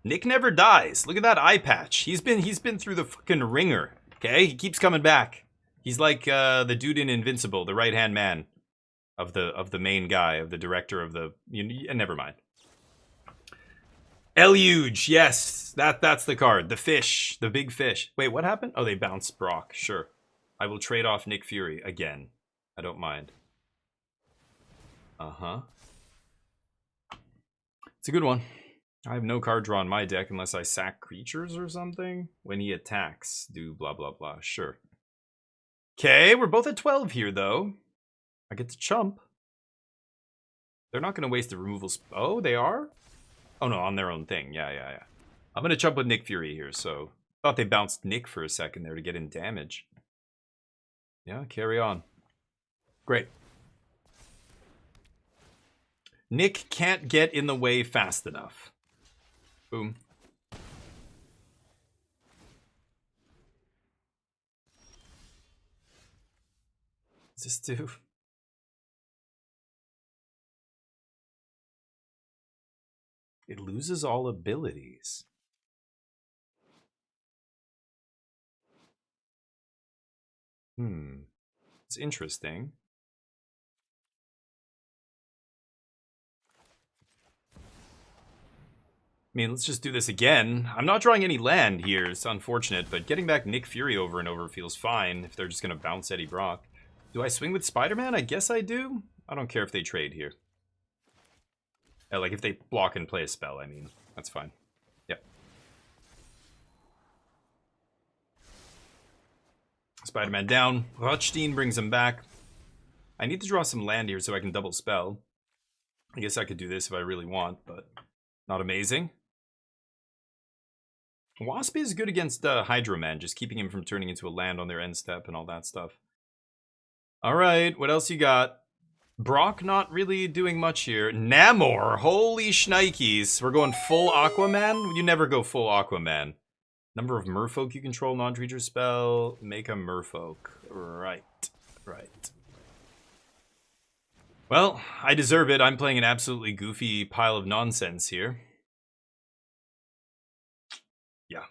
Nick never dies. Look at that eye patch. He's been through the fucking ringer. Okay, he keeps coming back. He's like the dude in Invincible, the right-hand man of the main guy, of the director of the. Never mind. Eluge, yes, that's the card. The fish, the big fish. Wait, what happened? Oh, they bounced Brock. Sure, I will trade off Nick Fury again. I don't mind. It's a good one. I have no card draw in my deck unless I sack creatures or something. When he attacks, do blah blah blah. Sure. Okay, we're both at 12 here though. I get to chump. They're not going to waste the removal. Oh, they are? Oh no, on their own thing. Yeah. I'm going to chump with Nick Fury here. So thought they bounced Nick for a second there to get in damage. Yeah, carry on. Great. Nick can't get in the way fast enough. Boom. Is this two? It loses all abilities. It's interesting. I mean, let's just do this again. I'm not drawing any land here. It's unfortunate, but getting back Nick Fury over and over feels fine if they're just going to bounce Eddie Brock. Do I swing with Spider-Man? I guess I do. I don't care if they trade here. Like, if they block and play a spell, I mean. That's fine. Yep. Spider-Man down. Rothstein brings him back. I need to draw some land here so I can double spell. I guess I could do this if I really want, but not amazing. Wasp is good against Hydro Man, just keeping him from turning into a land on their end step and all that stuff. Alright, what else you got? Brock not really doing much here. Namor, holy shnikes. We're going full Aquaman? You never go full Aquaman. Number of merfolk you control, non-creature spell, make a merfolk. Right, right. Well, I deserve it. I'm playing an absolutely goofy pile of nonsense here. Yeah.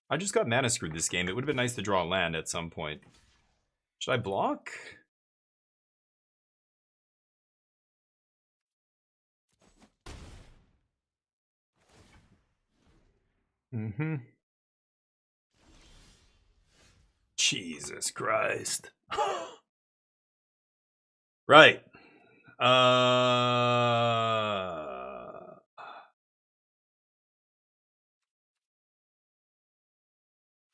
I just got mana screwed this game. It would have been nice to draw a land at some point. Should I block? Mm-hmm. Jesus Christ. Right.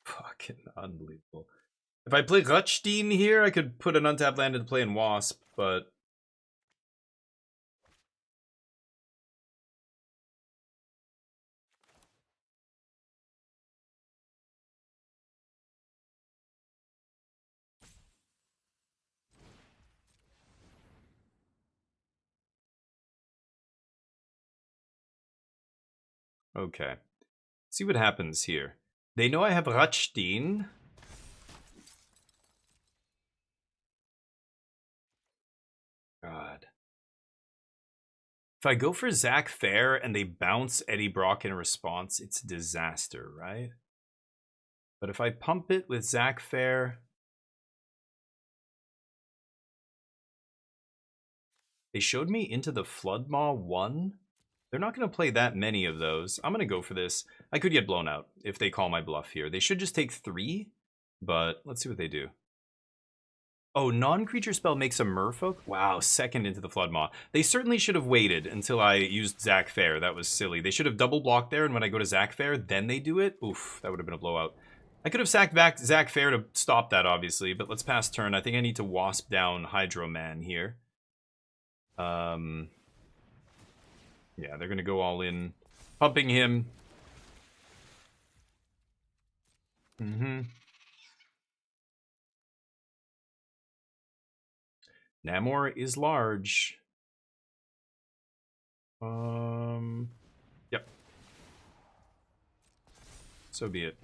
Fucking unbelievable. If I play Rothstein here, I could put an untapped land into play in Wasp, but... Okay. See what happens here. They know I have Rothstein. God. If I go for Zach Fair and they bounce Eddie Brock in response, it's disaster, right? But if I pump it with Zach Fair... They showed me Into the Floodmaw 1. They're not going to play that many of those. I'm going to go for this. I could get blown out if they call my bluff here. They should just take 3, but let's see what they do. Oh, non-creature spell makes a merfolk? Wow, second Into the Floodmaw. They certainly should have waited until I used Zach Fair. That was silly. They should have double blocked there, and when I go to Zach Fair, then they do it? Oof, that would have been a blowout. I could have sacked back Zach Fair to stop that, obviously, but let's pass turn. I think I need to Wasp down Hydro Man here. Yeah, they're going to go all in. Pumping him. Mm-hmm. Namor is large. Yep. So be it.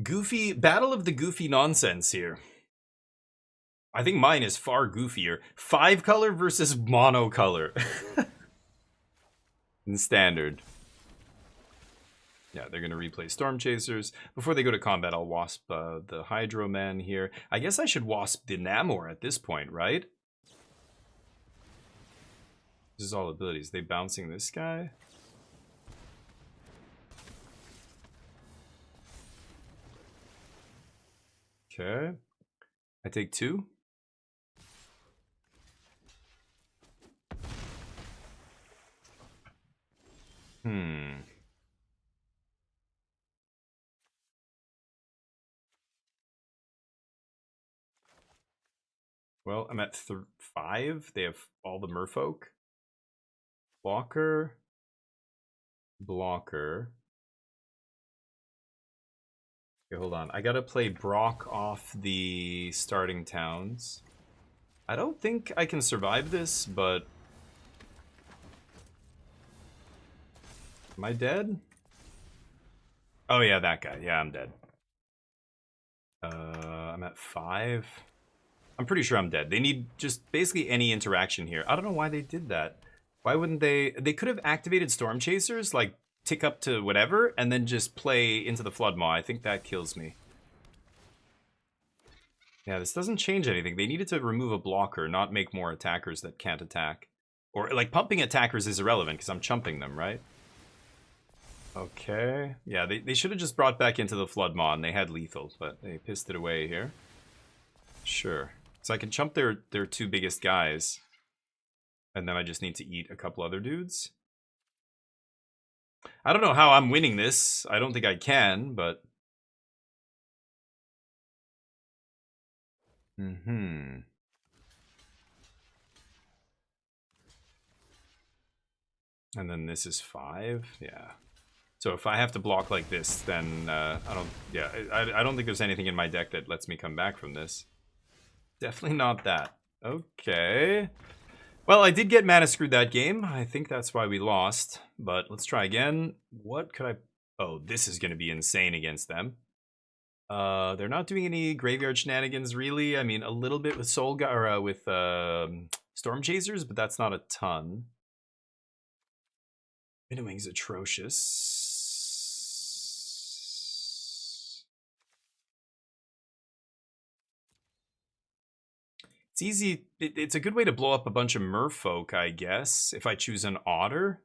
Goofy, battle of the goofy nonsense here. I think mine is far goofier. 5-color versus monocolor. In standard. Yeah, they're going to replay Storm Chasers. Before they go to combat, I'll Wasp the Hydro Man here. I guess I should Wasp the Namor at this point, right? This is all abilities. They bouncing this guy? Okay. I take 2. Well, I'm at 5. They have all the merfolk. Blocker. Blocker. Okay, hold on. I gotta play Brock off the starting towns. I don't think I can survive this, but... Am I dead? Oh yeah, that guy. Yeah, I'm dead. I'm at 5. I'm pretty sure I'm dead. They need just basically any interaction here. I don't know why they did that. Why wouldn't they... They could have activated Storm Chasers, like, tick up to whatever, and then just play Into the Floodmaw. I think that kills me. Yeah, this doesn't change anything. They needed to remove a blocker, not make more attackers that can't attack. Or, like, pumping attackers is irrelevant, because I'm chumping them, right? Okay. Yeah, they should have just brought back into the Flood Mon. They had lethal, but they pissed it away here. Sure. So I can chump their two biggest guys. And then I just need to eat a couple other dudes. I don't know how I'm winning this. I don't think I can, but... Mm-hmm. And then this is 5. Yeah. So if I have to block like this, then I don't... Yeah, I don't think there's anything in my deck that lets me come back from this. Definitely not that. Okay. Well, I did get mana screwed that game. I think that's why we lost. But let's try again. What could I... Oh, this is going to be insane against them. They're not doing any graveyard shenanigans, really. I mean, a little bit with with Storm Chasers, but that's not a ton. Winnowing's atrocious. It's easy. It's a good way to blow up a bunch of merfolk, I guess, if I choose an otter.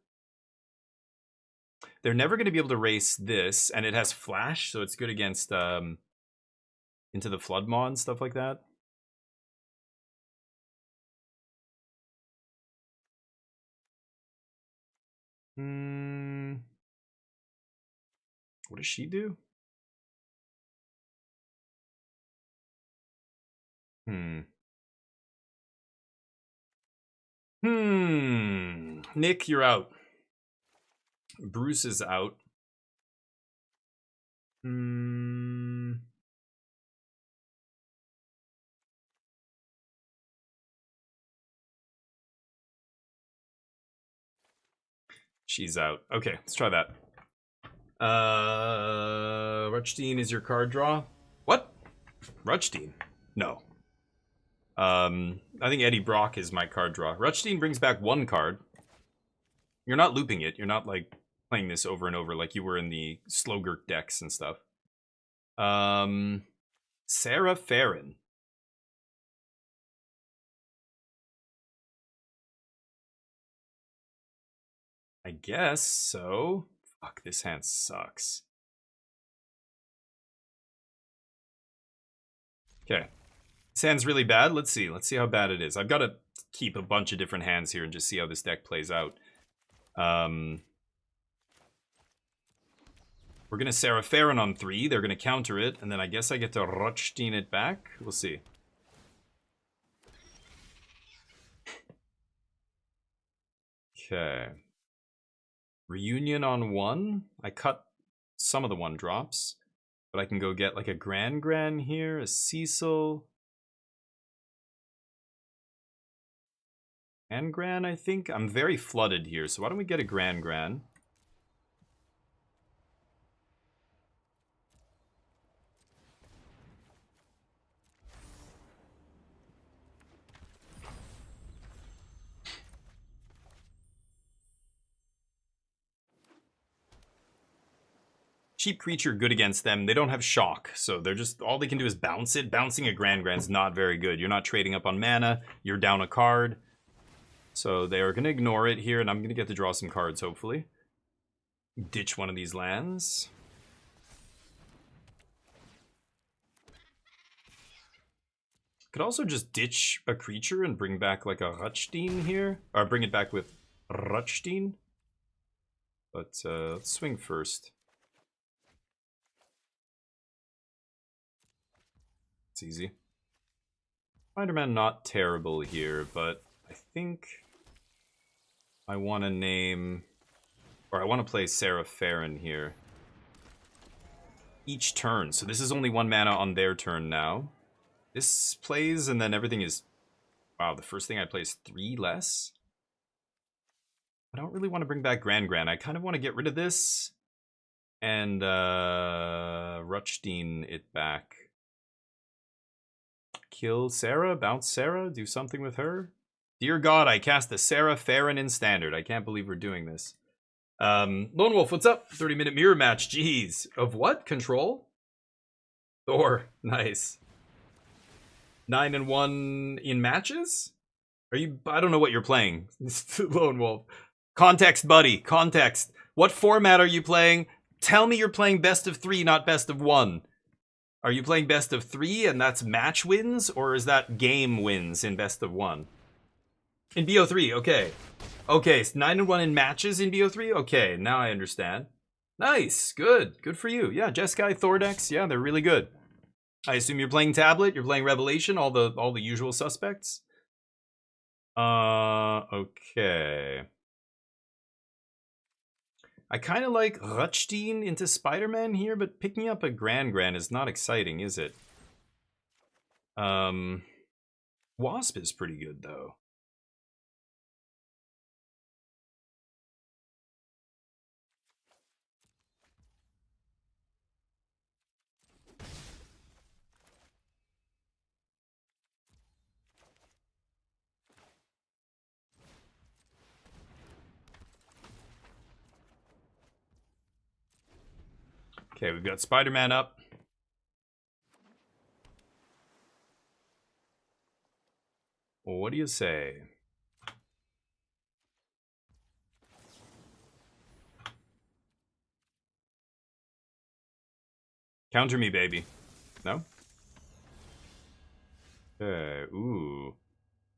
They're never going to be able to race this, and it has flash, so it's good against into the Flood Mon, stuff like that. What does she do? Nick, you're out. Bruce is out. She's out. Okay, let's try that. Ruchstein is your card draw. What? Ruchstein? No. I think Eddie Brock is my card draw. Ruchstein brings back 1 card. You're not looping it. You're not, like, playing this over and over like you were in the Slogurt decks and stuff. Sarah Farron. I guess so. Fuck, this hand sucks. Okay. This hand's really bad. Let's see. Let's see how bad it is. I've got to keep a bunch of different hands here and just see how this deck plays out. We're going to Sarah Farron on 3. They're going to counter it. And then I guess I get to Ruchstein it back. We'll see. Okay. Reunion on 1. I cut some of the 1-drops. But I can go get like a Gran here. A Cecil. Gran, I think. I'm very flooded here. So why don't we get a Gran? Cheap creature, good against them. They don't have shock, so they're just, all they can do is bounce it. Bouncing a Gran's not very good. You're not trading up on mana. You're down a card. So they are going to ignore it here, and I'm going to get to draw some cards, hopefully. Ditch one of these lands. Could also just ditch a creature and bring back like a Ruchstein here. Or bring it back with Ruchstein. But let's swing first. It's easy. Spider-Man not terrible here, but I think I want to name, or I want to play Sarah Farron here. Each turn, so this is only 1 mana on their turn now. This plays and then everything is, wow, the first thing I play is 3 less? I don't really want to bring back Gran. I kind of want to get rid of this and Ruchstein it back. Kill Sarah, bounce Sarah, do something with her. Dear God, I cast the Sarah Farron in Standard. I can't believe we're doing this. Lone Wolf, what's up? 30-minute mirror match. Jeez. Of what? Control? Thor. Nice. 9 and 1 in matches? Are you? I don't know what you're playing. Lone Wolf. Context, buddy. Context. What format are you playing? Tell me you're playing best of 3, not best of 1. Are you playing best of 3 and that's match wins, or is that game wins in best of 1? In BO3, okay. Okay, it's 9 and 1 in matches in BO3. Okay, now I understand. Nice, good, good for you. Yeah, Jeskai, Thordex, yeah, they're really good. I assume you're playing tablet. You're playing Revelation, all the usual suspects. Okay. I kind of like Rutstein into Spider-Man here, but picking up a Gran is not exciting, is it? Wasp is pretty good, though. Okay, we've got Spider-Man up. Well, what do you say? Counter me, baby. No? Okay, ooh.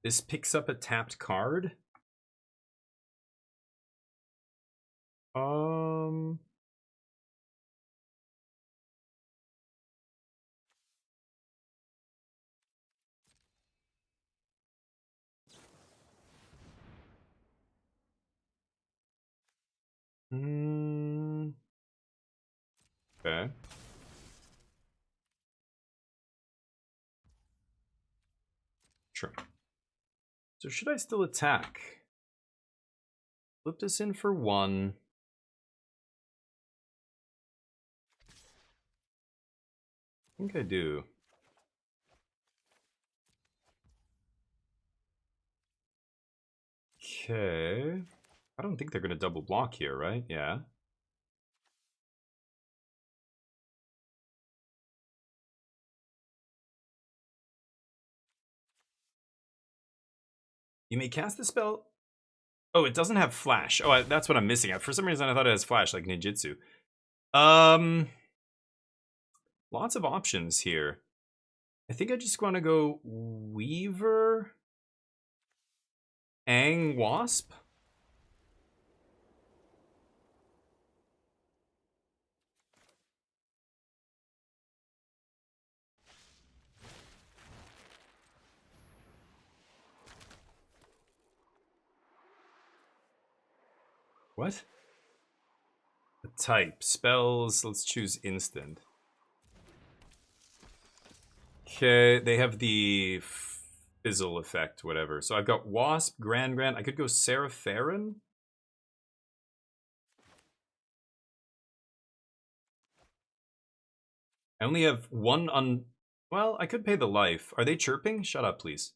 This picks up a tapped card? Okay. Sure. So should I still attack? Flip this in for 1. I think I do. Okay. I don't think they're going to double block here, right? Yeah. You may cast the spell. Oh, it doesn't have flash. Oh, that's what I'm missing. For some reason, I thought it has flash, like ninjutsu. Lots of options here. I think I just want to go Weaver, Ang, Wasp. What? The type. Spells. Let's choose instant. Okay, they have the fizzle effect, whatever. So I've got Wasp, Gran. I could go Serapharin. I only have one on... Well, I could pay the life. Are they chirping? Shut up, please.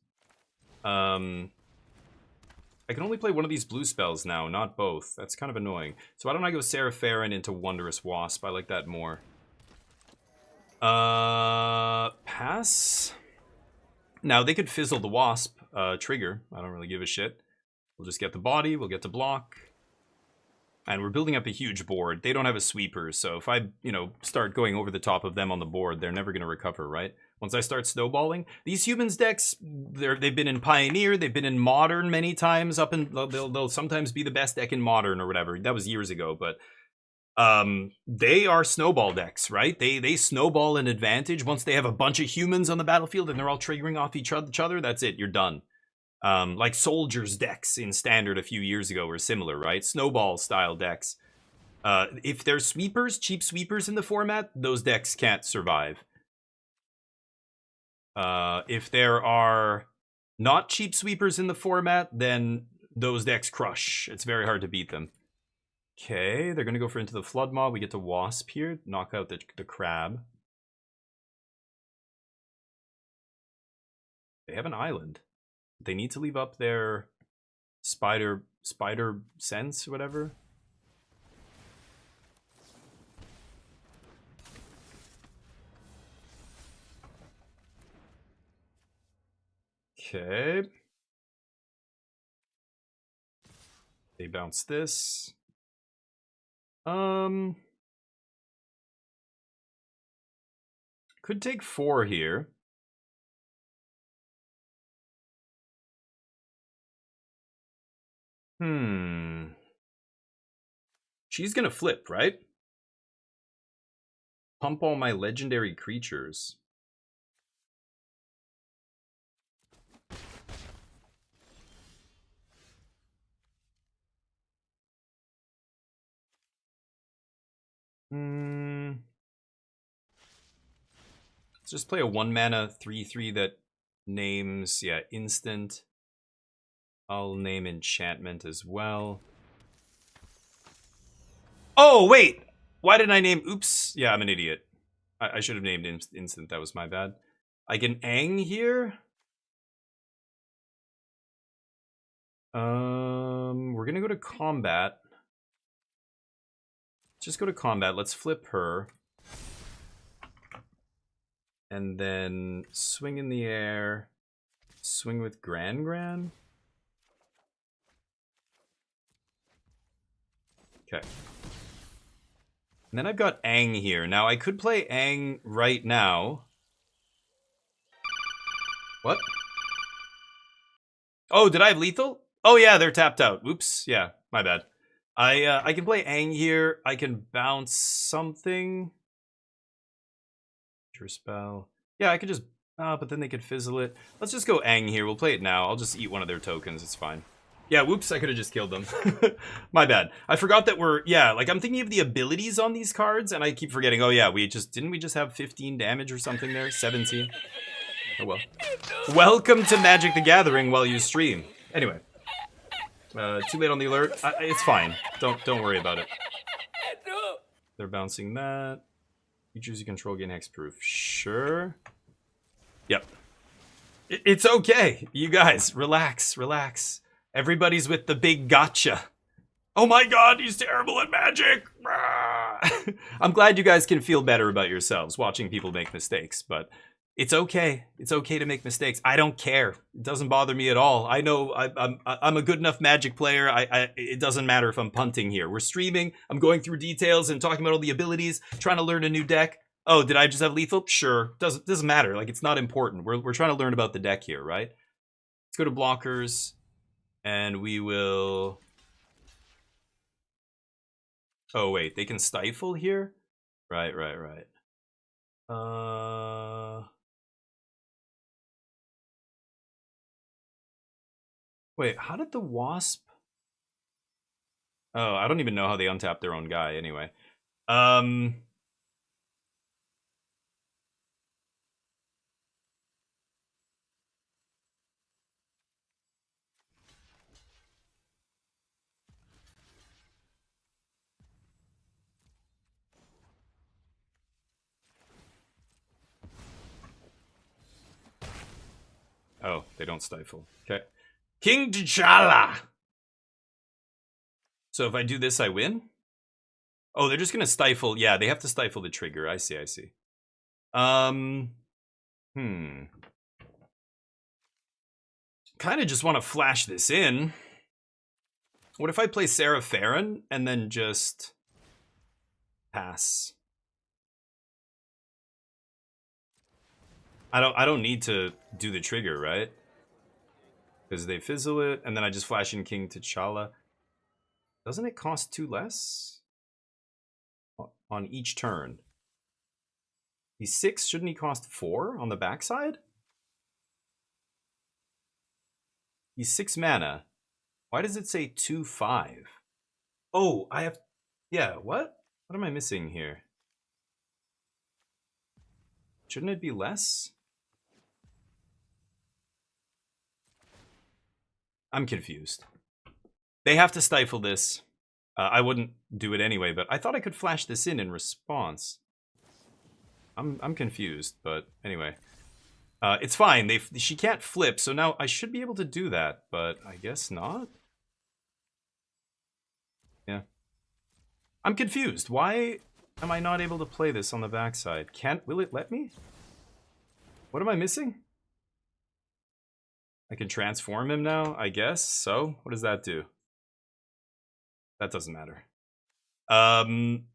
I can only play one of these blue spells now, not both. That's kind of annoying. So why don't I go Serapharin into Wondrous Wasp? I like that more. Pass? Now, they could fizzle the Wasp trigger. I don't really give a shit. We'll just get the body, we'll get to block. And we're building up a huge board. They don't have a sweeper, so if I, start going over the top of them on the board, they're never going to recover, right? Once I start snowballing, these humans decks, they've been in Pioneer, they've been in Modern many times. They'll sometimes be the best deck in Modern or whatever. That was years ago, but they are snowball decks, right? They snowball an advantage once they have a bunch of humans on the battlefield and they're all triggering off each other. That's it. You're done. Like Soldiers decks in Standard a few years ago were similar, right? Snowball style decks. If there's sweepers, cheap sweepers in the format, those decks can't survive. If there are not cheap sweepers in the format, then those decks crush. It's very hard to beat them. Okay, they're going to go for Into the Flood Mob. We get to Wasp here, knock out the crab. They have an island. They need to leave up their spider sense, whatever. Okay. They bounce this. Could take 4 here. She's gonna flip, right? Pump all my legendary creatures. Let's just play a 1-mana 3/3 that names, yeah, instant. I'll name enchantment as well. Oh, wait! Why didn't I name... Oops. Yeah, I'm an idiot. I should have named instant. That was my bad. I can Ang here. We're gonna go to combat. Just go to combat. Let's flip her. And then swing in the air. Swing with Gran. Okay. And then I've got Ang here. Now, I could play Ang right now. What? Oh, did I have lethal? Oh, yeah, they're tapped out. Oops. Yeah, my bad. I can play Ang here. I can bounce something. Spell. Yeah, I could just... but then they could fizzle it. Let's just go Ang here. We'll play it now. I'll just eat one of their tokens. It's fine. Yeah, whoops, I could have just killed them. My bad. I forgot that we're... Yeah, like, I'm thinking of the abilities on these cards, and I keep forgetting. Oh, yeah, didn't we just have 15 damage or something there? 17? Oh, well. Welcome to Magic the Gathering while you stream. Anyway. Too late on the alert. It's fine. Don't worry about it. They're bouncing that. Creatures you control gain hexproof. Sure. Yep. It's okay. You guys, relax. Everybody's with the big gotcha. Oh my god, he's terrible at Magic. I'm glad you guys can feel better about yourselves watching people make mistakes, but it's okay. It's okay to make mistakes. I don't care. It doesn't bother me at all. I know I'm a good enough Magic player. It doesn't matter if I'm punting here. We're streaming. I'm going through details and talking about all the abilities, trying to learn a new deck. Oh, did I just have lethal? Sure. Doesn't matter. Like, it's not important. We're trying to learn about the deck here, right? Let's go to blockers, and we will... Oh, wait. They can stifle here? Right. Wait, how did the Wasp... Oh, I don't even know how they untap their own guy, anyway. Oh, they don't stifle. Okay. King T'Challa! So if I do this, I win? Oh, they're just gonna stifle. Yeah, they have to stifle the trigger. I see. Kind of just want to flash this in. What if I play Sarah Farron and then just pass? I don't need to do the trigger, right? Because they fizzle it, and then I just flash in King T'Challa. Doesn't it cost 2 less? On each turn. He's 6, shouldn't he cost 4 on the backside? He's 6 mana. Why does it say 2/5? Oh, I have... Yeah, what? What am I missing here? Shouldn't it be less? I'm confused. They have to stifle this. I wouldn't do it anyway, but I thought I could flash this in response. I'm confused, but anyway. It's fine. She can't flip, so now I should be able to do that, but I guess not. Yeah. I'm confused. Why am I not able to play this on the backside? Will it let me? What am I missing? I can transform him now, I guess. So, what does that do? That doesn't matter. I'm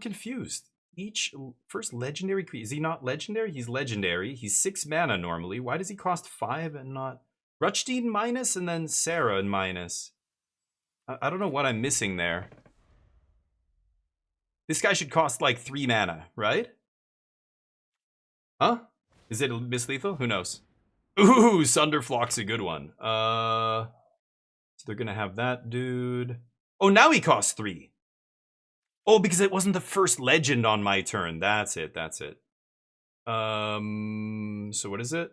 confused. Each first legendary creature, is he not legendary? He's legendary. He's 6 mana normally. Why does he cost 5 and not Ruchstein minus and then Sarah in minus? I don't know what I'm missing there. This guy should cost like 3 mana, right? Huh? Is it mislethal? Who knows? Ooh, Sunderflock's a good one. So they're gonna have that dude. Oh, now he costs 3. Oh, because it wasn't the first legend on my turn. That's it, that's it. So what is it?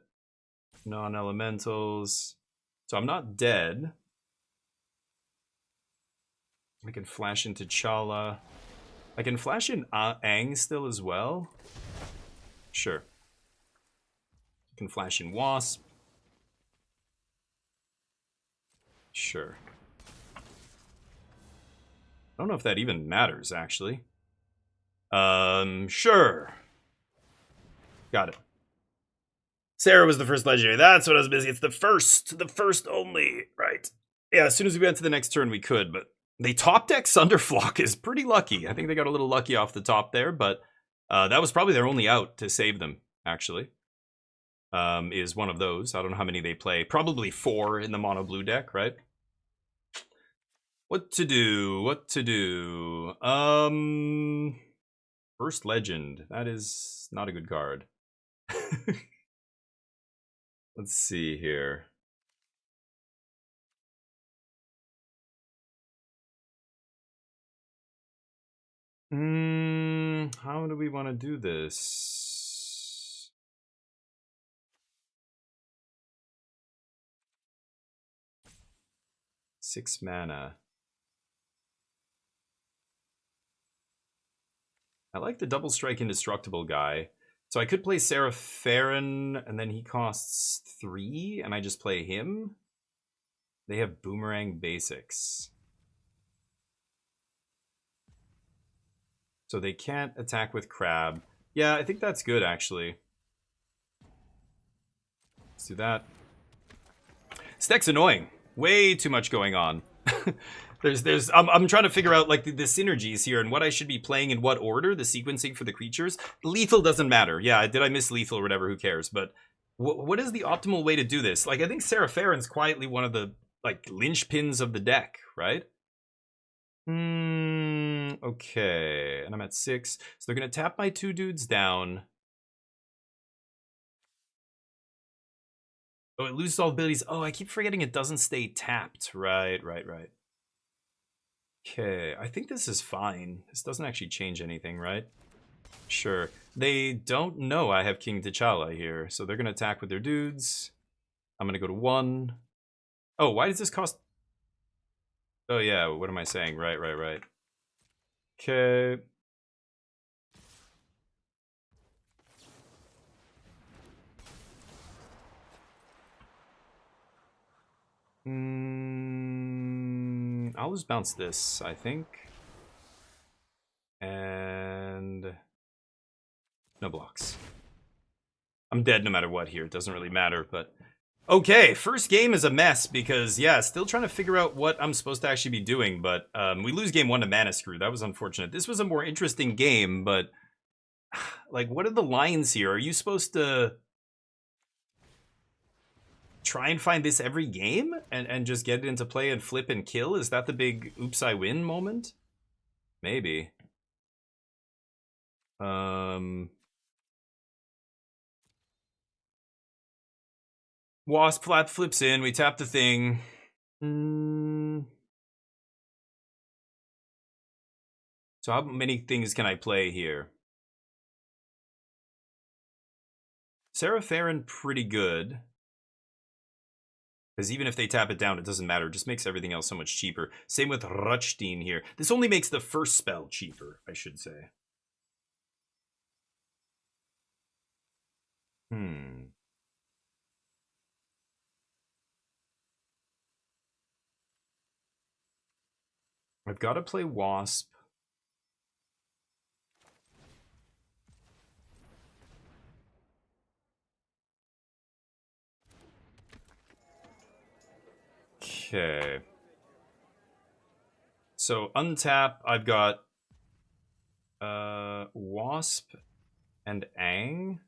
Non-elementals. So I'm not dead. I can flash into Chala. I can flash in Aang still as well. Sure. I can flash in Wasp. Sure. I don't know if that even matters, actually. Sure. Got it. Sarah was the first legendary. That's what I was busy. It's the first only, right? Yeah, as soon as we went to the next turn, we could, but they top deck Sunderflock is pretty lucky. I think they got a little lucky off the top there, but that was probably their only out to save them, actually. Is one of those. I don't know how many they play. Probably 4 in the mono blue deck, right? What to do? What to do? First legend. That is not a good card. Let's see here. How do we want to do this? Six mana. I like the double strike indestructible guy. So I could play Sarah Farron, and then he costs 3, and I just play him. They have boomerang basics. So they can't attack with Crab. Yeah, I think that's good, actually. Let's do that. This deck's annoying. Way too much going on. I'm trying to figure out like the synergies here and what I should be playing in what order, the sequencing for the creatures. Lethal doesn't matter. Yeah, did I miss lethal or whatever? Who cares? But what is the optimal way to do this? Like, I think Sarah Farron's quietly one of the like linchpins of the deck, right? Okay, and I'm at 6. So they're gonna tap my 2 dudes down. Oh, it loses all abilities. Oh, I keep forgetting it doesn't stay tapped. Right. Okay, I think this is fine. This doesn't actually change anything, right? Sure. They don't know I have King T'Challa here, so they're going to attack with their dudes. I'm going to go to 1. Oh, why does this cost... Oh, yeah, what am I saying? Right. Okay. I'll just bounce this, I think. And no blocks. I'm dead no matter what here. It doesn't really matter, but okay, first game is a mess because yeah, still trying to figure out what I'm supposed to actually be doing, but we lose game 1 to Mana Screw. That was unfortunate. This was a more interesting game, but like, what are the lines here? Are you supposed to try and find this every game and just get it into play and flip and kill? Is that the big oops I win moment? Maybe. Wasp flat flips in, we tap the thing. So how many things can I play here? Sarah Farron pretty good. Because even if they tap it down, it doesn't matter. It just makes everything else so much cheaper. Same with Ruchstein here. This only makes the first spell cheaper, I should say. I've got to play Wasp. Okay. So untap, I've got Wasp and Ang.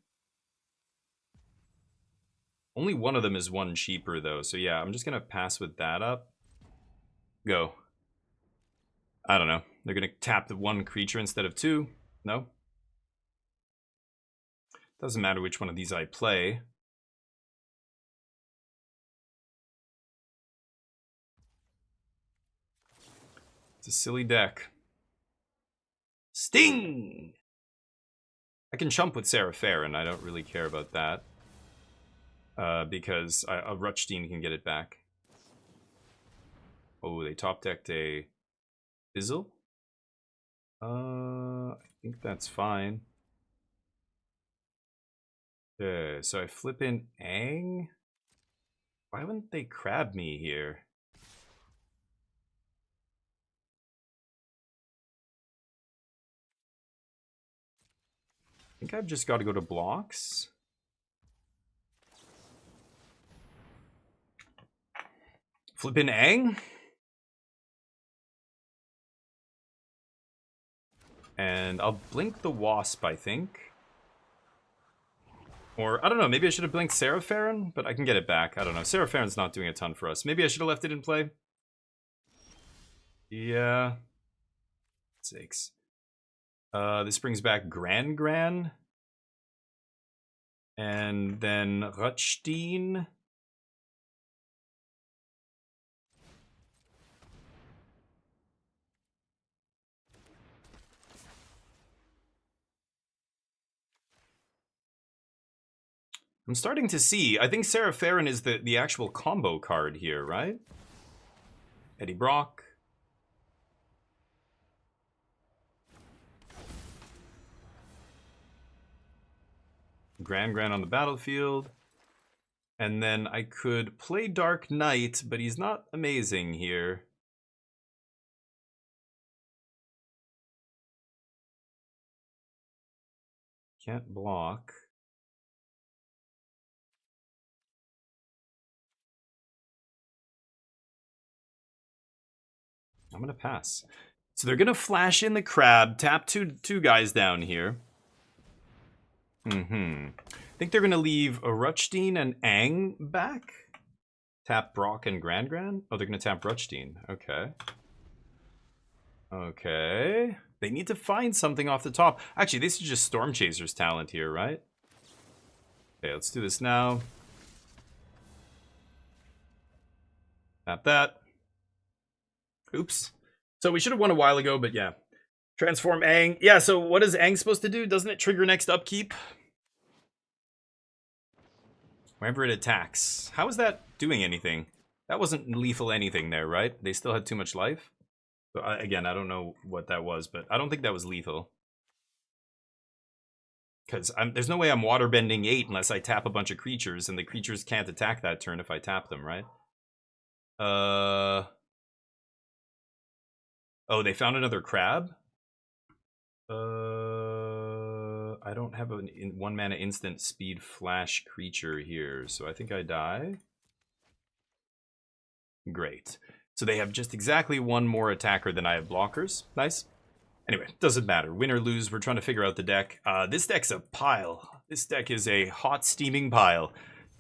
Only one of them is one cheaper though, so yeah, I'm just gonna pass with that up. Go. I don't know. They're gonna tap the one creature instead of two. No? Doesn't matter which one of these I play. It's a silly deck. Sting! I can chump with Sarah Farron. I don't really care about that. Because a Rutstein can get it back. Oh, they top decked a Fizzle? I think that's fine. Okay, so I flip in Ang? Why wouldn't they crab me here? I think I've just got to go to blocks. Flip in Ang? And I'll blink the Wasp, I think. Or, I don't know, maybe I should have blinked Sarah Farron, but I can get it back. I don't know. Sarah Farron's not doing a ton for us. Maybe I should have left it in play. Yeah. Sakes. This brings back Gran. And then Rutstein. I'm starting to see. I think Sarah Farron is the actual combo card here, right? Eddie Brock. Gran on the battlefield. And then I could play Dark Knight, but he's not amazing here. Can't block. I'm gonna pass. So they're gonna flash in the crab, tap two guys down here. I think they're gonna leave a Rutstein and Ang back. Tap Brock and Gran. Oh, they're gonna tap Rutstein. Okay. Okay. They need to find something off the top. Actually, this is just Storm Chaser's talent here, right? Okay, let's do this now. Tap that. Oops. So we should have won a while ago, but yeah. Transform Ang. Yeah, so what is Ang supposed to do? Doesn't it trigger next upkeep? Whenever it attacks. How is that doing anything? That wasn't lethal anything there, right? They still had too much life? So again, I don't know what that was, but I don't think that was lethal. Because there's no way I'm waterbending 8 unless I tap a bunch of creatures, and the creatures can't attack that turn if I tap them, right? Oh, they found another crab? I don't have a 1 mana instant speed flash creature here, so I think I die. Great. So they have just exactly 1 more attacker than I have blockers. Nice. Anyway, doesn't matter. Win or lose, we're trying to figure out the deck. This deck's a pile. This deck is a hot, steaming pile.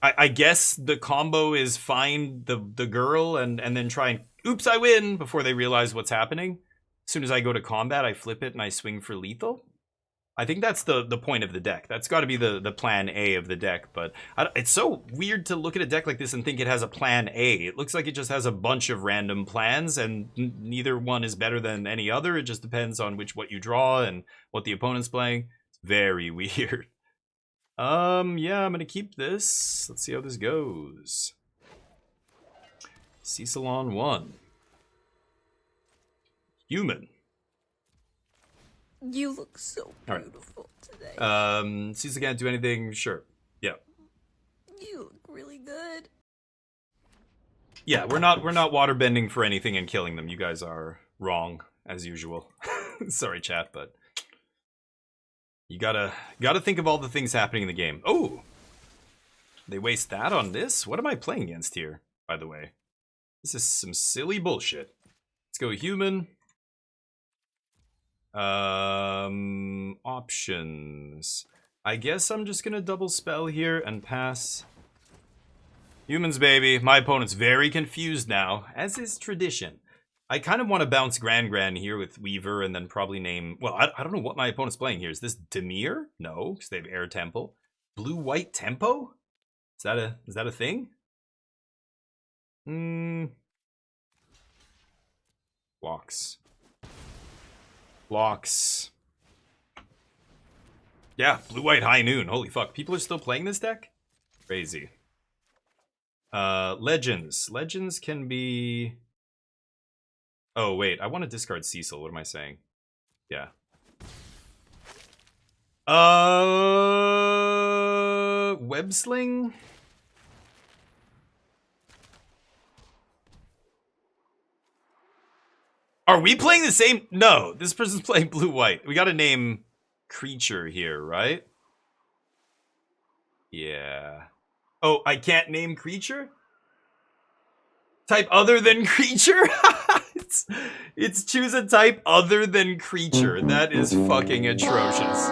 I guess the combo is find the girl and then try and... Oops, I win! Before they realize what's happening. As soon as I go to combat, I flip it and I swing for lethal. I think that's the point of the deck. That's got to be the plan A of the deck. But it's so weird to look at a deck like this and think it has a plan A. It looks like it just has a bunch of random plans, and neither one is better than any other. It just depends on what you draw and what the opponent's playing. It's very weird. Yeah, I'm gonna keep this. Let's see how this goes. Cecil on 1. Human. You look so beautiful today. Cecil can't do anything. Sure. Yeah. You look really good. Yeah, we're not waterbending for anything and killing them. You guys are wrong as usual. Sorry, chat, but you gotta think of all the things happening in the game. Oh, they waste that on this. What am I playing against here? By the way, This is some silly bullshit. Let's go human. Options. I guess I'm just gonna double spell here and pass. Humans, baby. My opponent's very confused now, as is tradition. I kind of want to bounce Gran here with Weaver and then probably name... Well, I don't know what my opponent's playing here. Is this Demir? No, because they have Air Tempo. Blue-White Tempo? Is that a thing? Blocks. Blocks. Yeah, Blue-White High Noon. Holy fuck. People are still playing this deck? Crazy. Legends. Legends can be... Oh, wait. I want to discard Cecil. What am I saying? Yeah. Websling? Are we playing the same? No, this person's playing blue-white. We gotta name creature here, right? Yeah. Oh, I can't name creature? Type other than creature? it's choose a type other than creature. That is fucking atrocious.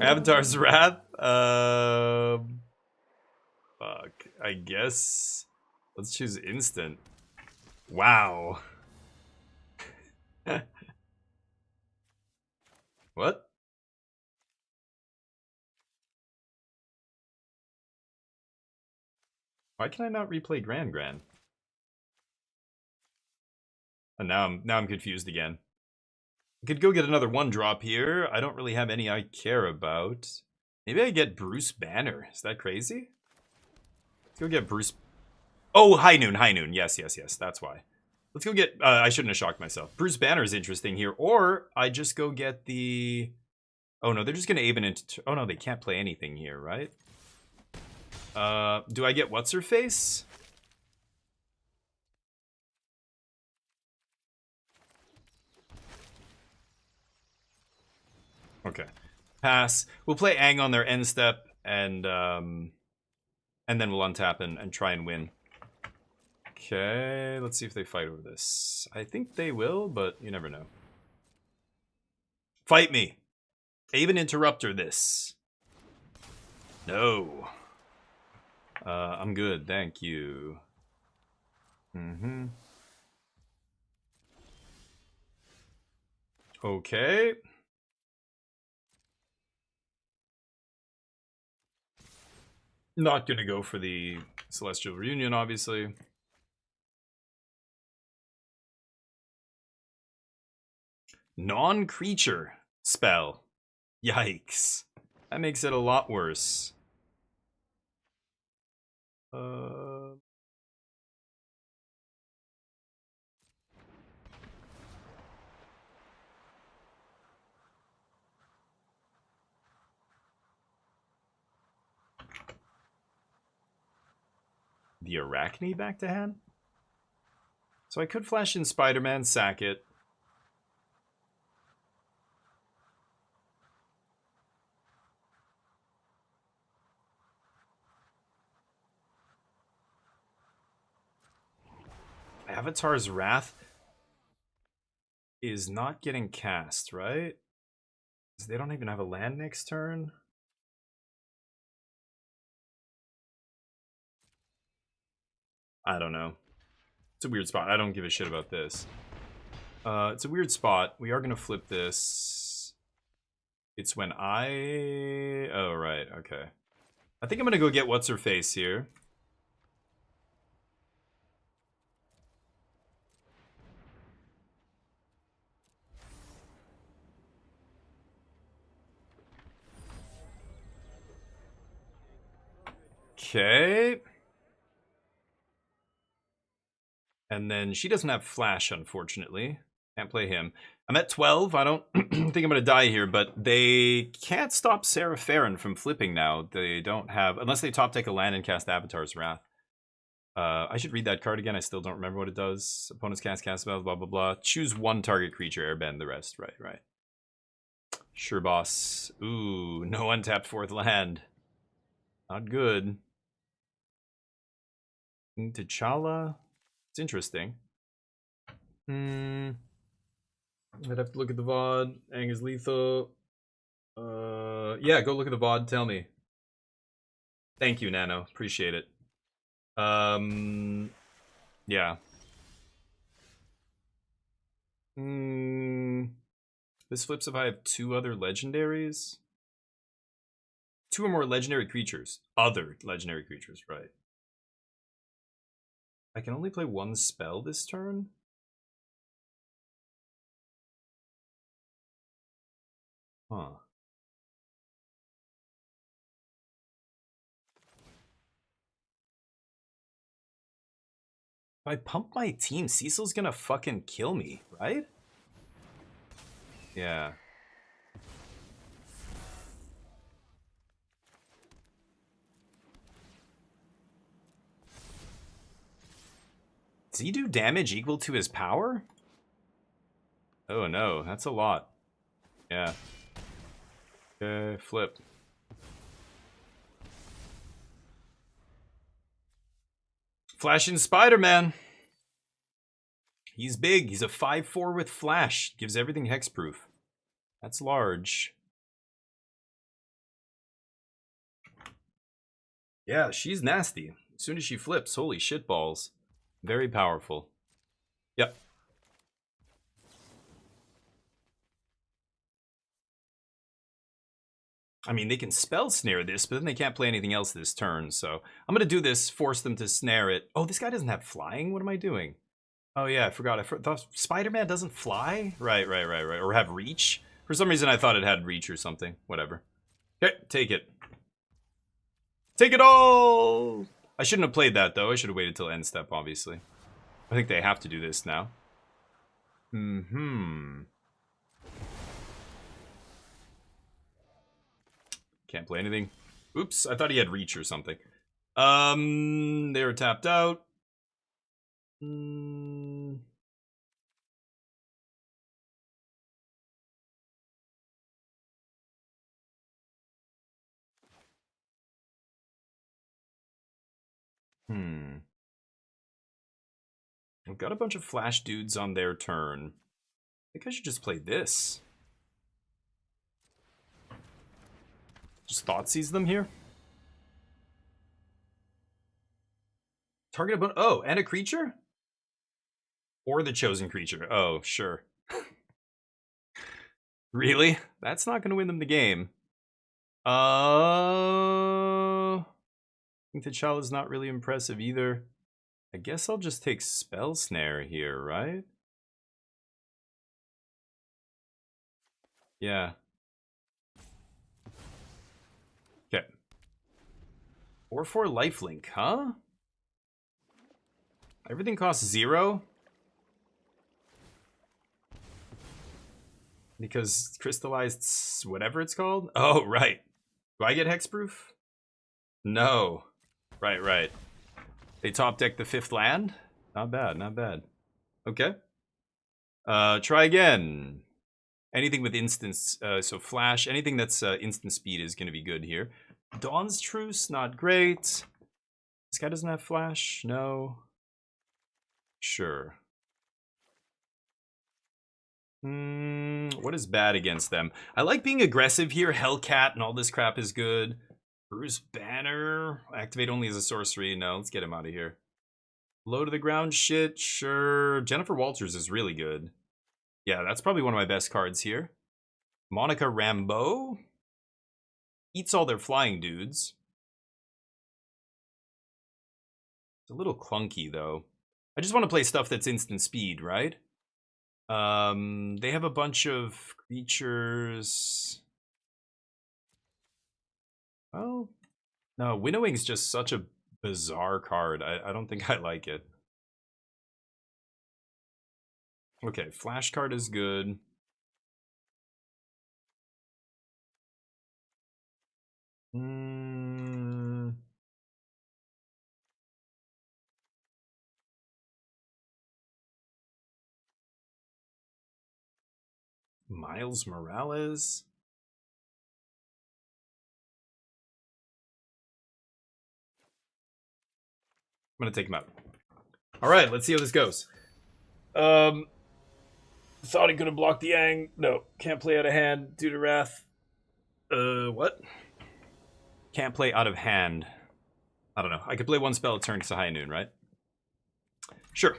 Avatar's Wrath? Fuck. I guess. Let's choose instant. Wow. What? Why can I not replay Gran? And now I'm confused again. I could go get another 1-drop here. I don't really have any I care about. Maybe I get Bruce Banner. Is that crazy? Let's go get Bruce. Oh, High Noon. Yes. That's why. Let's go get... I shouldn't have shocked myself. Bruce Banner is interesting here. Or I just go get the... Oh, no. They're just going to Aben into... Oh, no. They can't play anything here, right? Do I get What's-Her-Face? Okay. Pass. We'll play Aang on their end step, and then we'll untap and try and win. Okay, let's see if they fight over this. I think they will, but you never know. Fight me. Aven Interrupter this. No. I'm good, thank you. Okay. Not gonna go for the Celestial Reunion, obviously. Non-creature spell. Yikes. That makes it a lot worse. The Arachne back to hand? So I could flash in Spider-Man, sack it. Avatar's Wrath is not getting cast, right? They don't even have a land next turn. I don't know. It's a weird spot. I don't give a shit about this. It's a weird spot. We are going to flip this. It's when I... Oh, right. Okay. I think I'm going to go get What's-Her-Face here. Okay. And then she doesn't have Flash, unfortunately. Can't play him. I'm at 12. I don't think I'm going to die here, but they can't stop Sarah Farron from flipping now. They don't have... Unless they top deck a land and cast Avatar's Wrath. I should read that card again. I still don't remember what it does. Opponents cast spells, blah, blah, blah. Choose one target creature, airbend the rest. Right. Sure, boss. Ooh, no untapped 4th land. Not good. T'Challa. It's interesting. I'd have to look at the VOD. Aang is lethal. Yeah, go look at the VOD. Tell me. Thank you, Nano. Appreciate it. Yeah. This flips if I have 2 other legendaries. 2 or more legendary creatures. Other legendary creatures, right. I can only play 1 spell this turn? Huh. If I pump my team, Cecil's gonna fucking kill me, right? Yeah. Does he do damage equal to his power? Oh no, that's a lot. Yeah. Okay, flip. Flashing Spider-Man. He's big. He's a 5/4 with flash. Gives everything hexproof. That's large. Yeah, she's nasty. As soon as she flips, holy shit balls. Very powerful. Yep. I mean, they can spell snare this, but then they can't play anything else this turn, so I'm gonna do this, force them to snare it. Oh, this guy doesn't have flying? What am I doing? Oh yeah, I forgot. I thought Spider-Man doesn't fly? Right. Or have reach? For some reason I thought it had reach or something. Whatever. Okay, take it. Take it all! I shouldn't have played that, though. I should have waited till end step, obviously. I think they have to do this now. Can't play anything. Oops, I thought he had reach or something. They were tapped out. I've got a bunch of flash dudes on their turn. I think I should just play this. Just Thoughtseize them here. Target about and a creature? Or the chosen creature. Oh, sure. Really? That's not going to win them the game. I think the child is not really impressive either. I guess I'll just take Spell Snare here, right? Yeah. Okay. 4/4 lifelink, huh? Everything costs 0? Because crystallized whatever it's called? Oh, right. Do I get hexproof? No. Right. They top deck the 5th land? Not bad, not bad. Okay. Try again. Anything with instance, so flash, anything that's instant speed is going to be good here. Dawn's Truce, not great. This guy doesn't have flash? No. Sure. What is bad against them? I like being aggressive here. Hellcat and all this crap is good. Bruce Banner. Activate only as a sorcery. No, let's get him out of here. Low to the ground shit. Sure. Jennifer Walters is really good. Yeah, that's probably one of my best cards here. Monica Rambeau. Eats all their flying dudes. It's a little clunky, though. I just want to play stuff that's instant speed, right? They have a bunch of creatures. Oh, no, Winnowing's just such a bizarre card. I don't think I like it. Okay, Flash card is good. Miles Morales. I'm gonna take him out. Alright, let's see how this goes. Thought he could have blocked the Ang. No, can't play out of hand due to Wrath. What? Can't play out of hand. I don't know. I could play one spell a turn because of High Noon, right? Sure.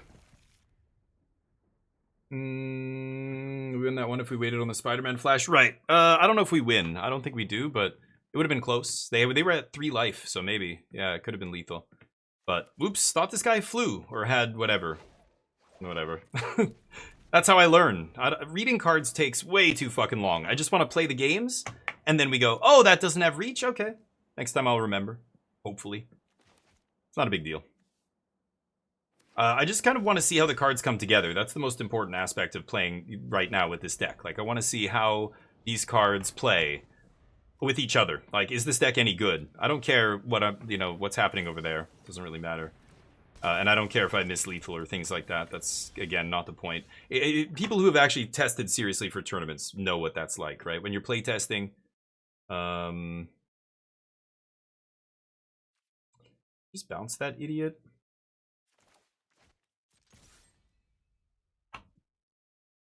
We win that one if we waited on the Spider-Man flash. Right. I don't know if we win. I don't think we do, but it would have been close. They were at 3 life, so maybe. Yeah, it could have been lethal. But, oops, thought this guy flew or had whatever. Whatever. That's how I learn. Reading cards takes way too fucking long. I just want to play the games, and then we go, oh, that doesn't have reach? Okay. Next time I'll remember. Hopefully. It's not a big deal. I just kind of want to see how the cards come together. That's the most important aspect of playing right now with this deck. Like, I want to see how these cards play with each other. Like, is this deck any good? I don't care what what's happening over there. Doesn't really matter. And I don't care if I miss lethal or things like that. That's, again, not the point. People who have actually tested seriously for tournaments know what that's like, right? When you're playtesting, just bounce that idiot.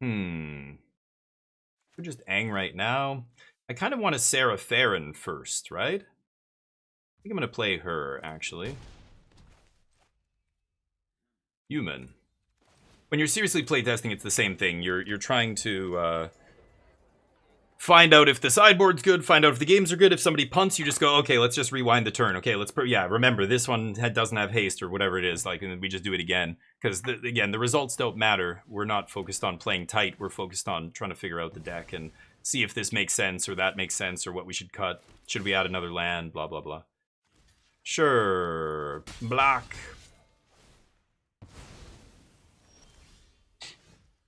We're just Ang right now. I kind of want to Sarah Farron first, right? I think I'm going to play her, actually. Human. When you're seriously playtesting, it's the same thing. You're trying to find out if the sideboard's good, find out if the games are good. If somebody punts, you just go, okay, let's just rewind the turn. Okay, yeah, remember, this one doesn't have haste or whatever it is, like, and we just do it again. Because, again, the results don't matter. We're not focused on playing tight. We're focused on trying to figure out the deck and see if this makes sense or that makes sense or what we should cut. Should we add another land? Blah, blah, blah. Sure. Block.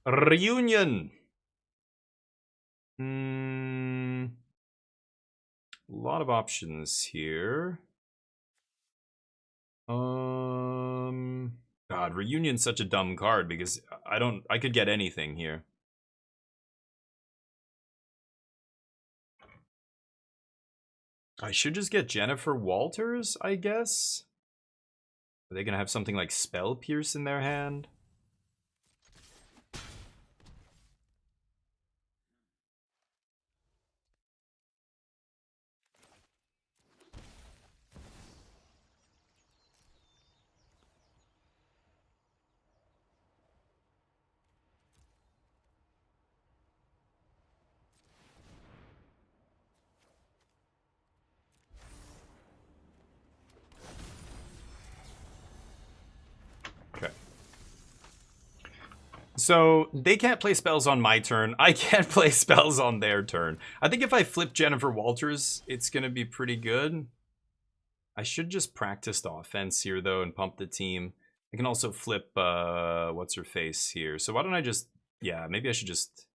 Reunion. A lot of options here. God, Reunion's such a dumb card because I could get anything here. I should just get Jennifer Walters, I guess. Are they gonna have something like Spell Pierce in their hand? So, they can't play spells on my turn. I can't play spells on their turn. I think if I flip Jennifer Walters, it's going to be pretty good. I should just practice the offense here, though, and pump the team. I can also flip, what's-her-face here. So why don't I just... Yeah, maybe I should just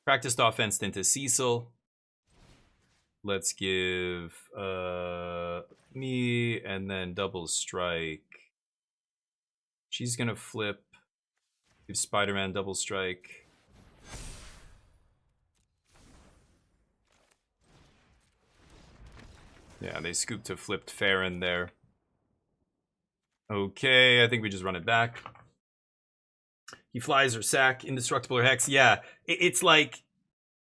practice the offense into Cecil. Let's give me, and then double strike. She's going to flip... Give Spider-Man double strike. Yeah, they scooped to flipped Farron there. Okay, I think we just run it back. He flies or sack, indestructible or hex. Yeah, it's like...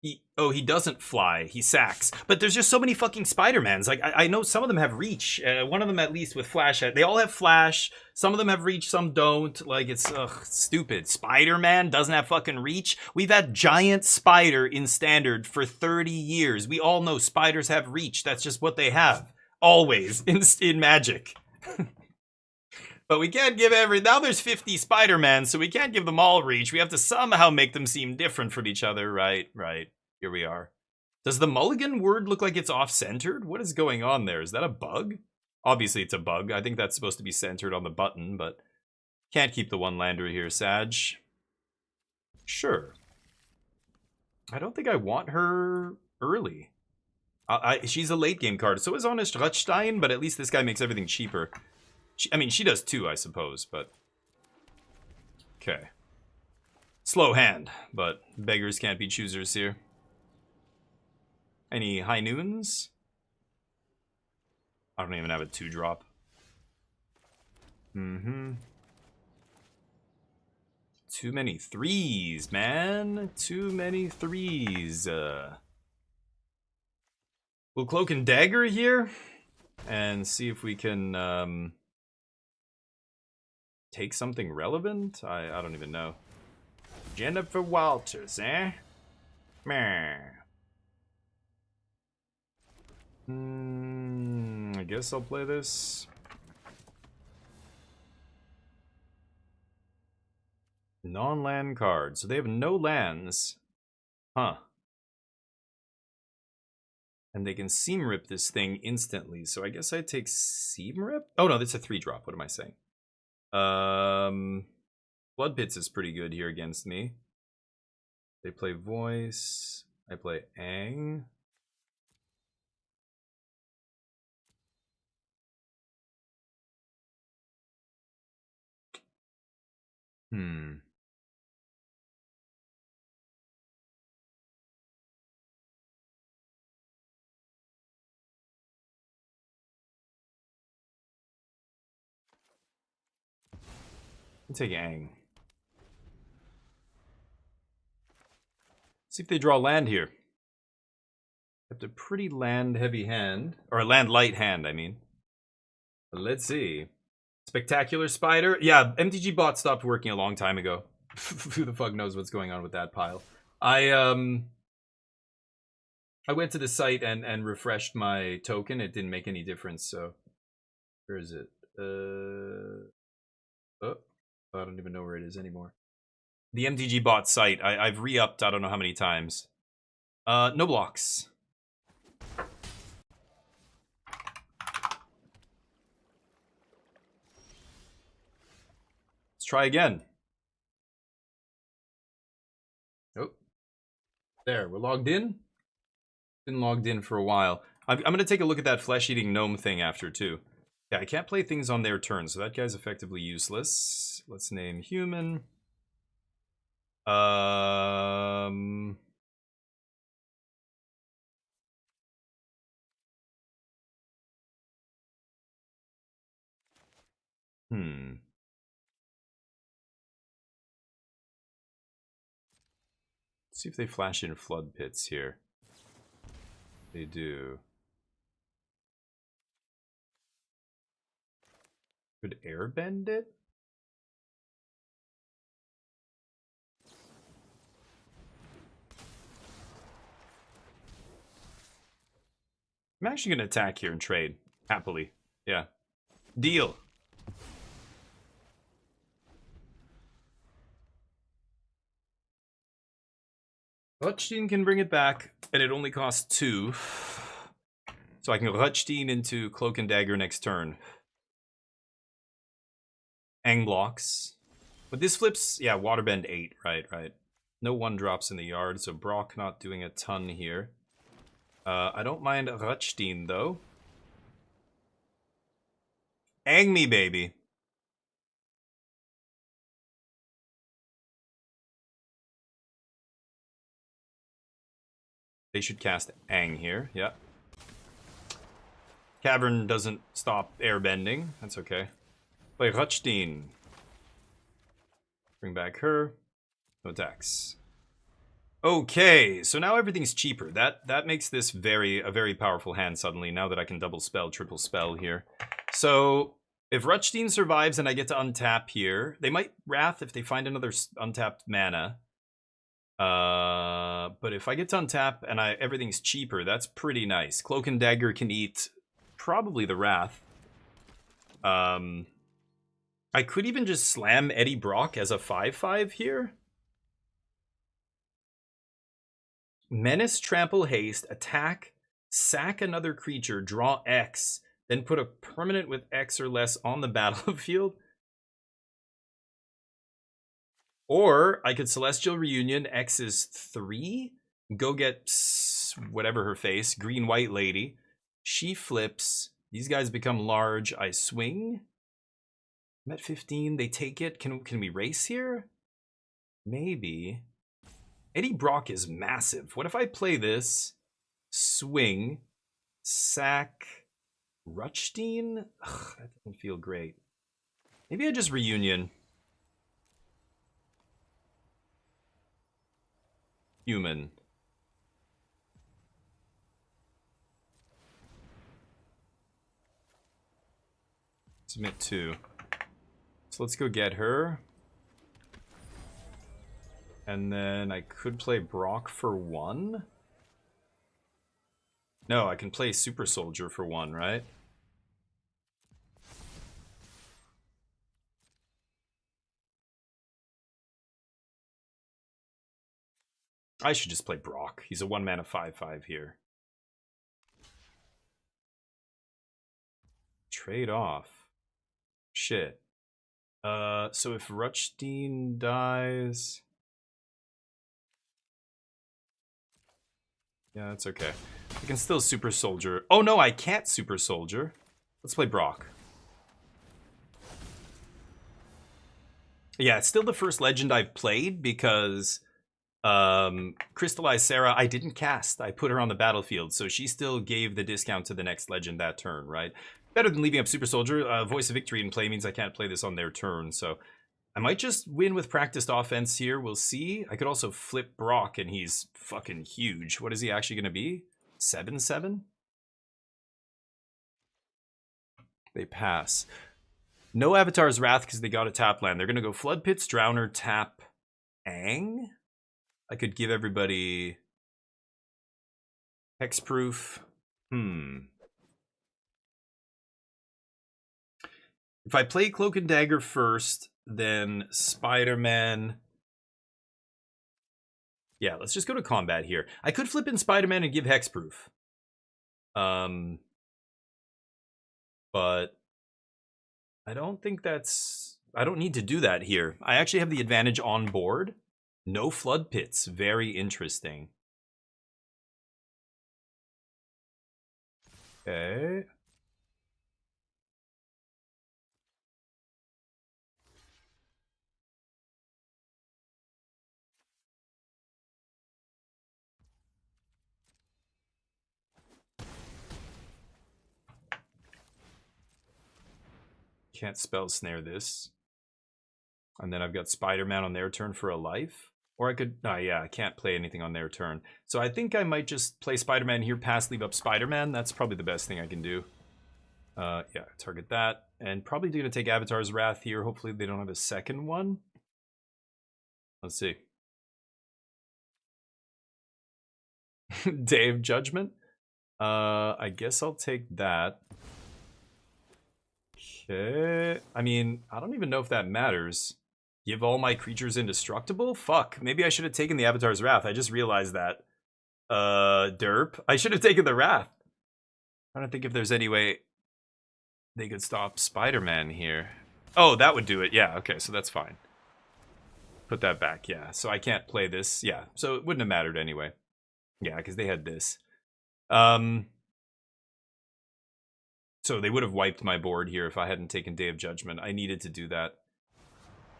he doesn't fly. He sacks. But there's just so many fucking Spider-Mans. Like, I know some of them have reach. One of them, at least, with flash. They all have flash. Some of them have reach, some don't. Like, it's stupid. Spider-Man doesn't have fucking reach. We've had Giant Spider in Standard for 30 years. We all know spiders have reach. That's just what they have. Always. In Magic. But we can't give now there's 50 Spider-Man, so we can't give them all reach. We have to somehow make them seem different from each other. Right. Here we are. Does the mulligan word look like it's off-centered? What is going on there? Is that a bug? Obviously it's a bug. I think that's supposed to be centered on the button, but can't keep the one-lander here, Sag. Sure. I don't think I want her early. She's a late-game card. So is Honest Rutstein, but at least this guy makes everything cheaper. I mean, she does too, I suppose, but... Okay. Slow hand, but beggars can't be choosers here. Any high noons? I don't even have a 2-drop. Too many threes, man. Too many threes. We'll Cloak and Dagger here and see if we can take something relevant. I don't even know. Jennifer Walters, eh? Meh. I guess I'll play this. Non-land cards. So they have no lands. Huh. And they can Seam Rip this thing instantly. So I guess I take Seam Rip? Oh no, that's a 3-drop. What am I saying? Blood Pits is pretty good here against me. They play Voice. I play Ang. I'll take Ang. See if they draw land here. Have a pretty land-heavy hand. Or a land-light hand, I mean. But let's see. Spectacular Spider. Yeah, MTG bot stopped working a long time ago. Who the fuck knows what's going on with that pile. I went to the site and refreshed my token. It didn't make any difference, so... Where is it? Oh, I don't even know where it is anymore. The MTG bot site. I've re-upped I don't know how many times. No blocks. Let's try again. Oh. There, we're logged in. Been logged in for a while. I'm going to take a look at that flesh-eating gnome thing after, too. Yeah, I can't play things on their turn, so that guy's effectively useless. Let's name human. See if they flash in Flood Pits here. They do. Could airbend it? I'm actually going to attack here and trade. Happily. Yeah. Deal. Rutstein can bring it back, and it only costs 2. So I can Rutstein into Cloak and Dagger next turn. Ang blocks. But this flips, yeah, Waterbend 8, right. No 1-drops in the yard, so Brock not doing a ton here. I don't mind Rutstein, though. Ang me, baby. They should cast Ang here, yeah. Cavern doesn't stop airbending, that's okay. Play Rutstein. Bring back her. No attacks. Okay, so now everything's cheaper. That makes this a very powerful hand suddenly, now that I can double spell, triple spell here. So, if Rutstein survives and I get to untap here, they might Wrath if they find another untapped mana. But if I get to untap and everything's cheaper, that's pretty nice. Cloak and Dagger can eat probably the Wrath. I could even just slam Eddie Brock as a 5/5 here. Menace, Trample, Haste, attack, sack another creature, draw X, then put a permanent with X or less on the battlefield. Or I could Celestial Reunion, X is 3, go get whatever her face, green-white lady. She flips, these guys become large, I swing. I'm at 15, they take it. Can we race here? Maybe. Eddie Brock is massive. What if I play this, swing, sack, Rutstein? Ugh, that doesn't feel great. Maybe I just reunion. human. Submit 2. So let's go get her. And then I could play Brock for 1. No, I can play Super Soldier for 1, right? I should just play Brock. He's a 1-mana 5/5 here. Trade off. Shit. So if Ruchstein dies... Yeah, that's okay. I can still Super Soldier. Oh no, I can't Super Soldier. Let's play Brock. Yeah, it's still the first legend I've played because Crystallized Sarah I didn't cast. I put her on the battlefield, so she still gave the discount to the next legend that turn, right? Better than leaving up Super Soldier. Voice of Victory in play means I can't play this on their turn, so I might just win with practiced offense here. We'll see. I could also flip Brock, and he's fucking huge. What is he actually going to be? 7/7? They pass. No Avatar's Wrath because they got a tap land. They're going to go Flood Pits, Drowner, tap, Ang. I could give everybody Hexproof. If I play Cloak and Dagger first, then Spider-Man. Yeah, let's just go to combat here. I could flip in Spider-Man and give Hexproof. But I don't think that's... I don't need to do that here. I actually have the advantage on board. No Flood Pits. Very interesting. Okay. Can't spell snare this. And then I've got Spider-Man on their turn for a life. Or I could... Oh, yeah, I can't play anything on their turn. So I think I might just play Spider-Man here, pass, leave up Spider-Man. That's probably the best thing I can do. Yeah, target that. And probably going to take Avatar's Wrath here. Hopefully they don't have a second one. Let's see. Day of Judgment. I guess I'll take that. Okay. I mean, I don't even know if that matters. Give all my creatures indestructible? Fuck. Maybe I should have taken the Avatar's Wrath. I just realized that. Derp. I should have taken the Wrath. I don't think if there's any way they could stop Spider-Man here. Oh, that would do it. Yeah, okay, so that's fine. Put that back, yeah. So I can't play this. Yeah, so it wouldn't have mattered anyway. Yeah, because they had this. So they would have wiped my board here if I hadn't taken Day of Judgment. I needed to do that.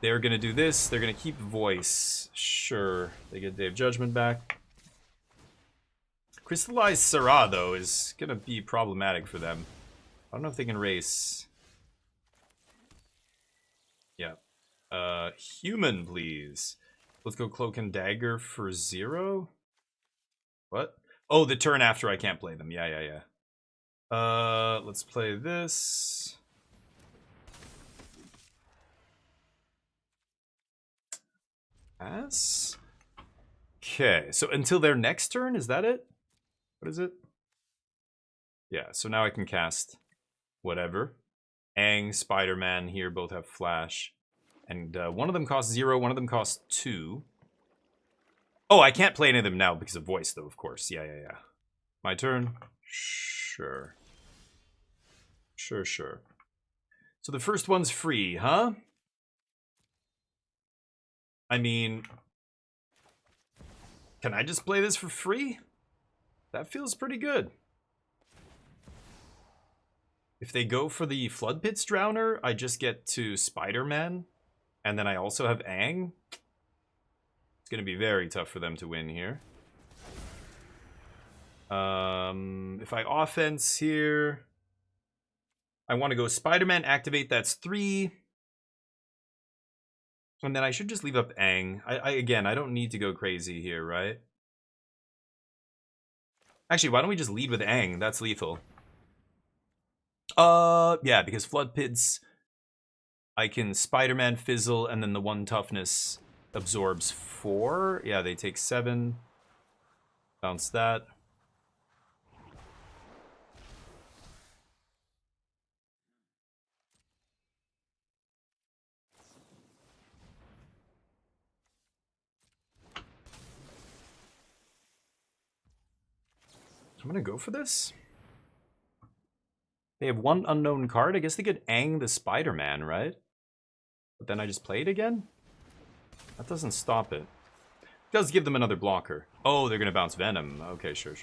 They're going to do this. They're going to keep Voice. Sure. They get Day of Judgment back. Crystallized Sarah, though, is going to be problematic for them. I don't know if they can race. Yeah. Human, please. Let's go Cloak and Dagger for 0. What? Oh, the turn after I can't play them. Yeah. Let's play this. Pass. Okay, so until their next turn, is that it? What is it? Yeah, so now I can cast whatever. Aang, Spider-Man here both have Flash. And one of them costs 0, one of them costs 2. Oh, I can't play any of them now because of Voice, though, of course. Yeah. My turn? Sure. Sure. So the first one's free, huh? I mean... Can I just play this for free? That feels pretty good. If they go for the Flood Pits Drowner, I just get to Spider-Man. And then I also have Aang. It's going to be very tough for them to win here. If I offense here... I want to go Spider-Man, activate, that's 3. And then I should just leave up Aang. Again, I don't need to go crazy here, right? Actually, why don't we just lead with Aang? That's lethal. Yeah, because Flood Pits, I can Spider-Man Fizzle, and then the 1 toughness absorbs 4. Yeah, they take 7. Bounce that. I'm gonna go for this. They have 1 unknown card. I guess they could Aang the Spider-Man, right? But then I just play it again? That doesn't stop it. It does give them another blocker. Oh, they're gonna bounce Venom. Okay, sure.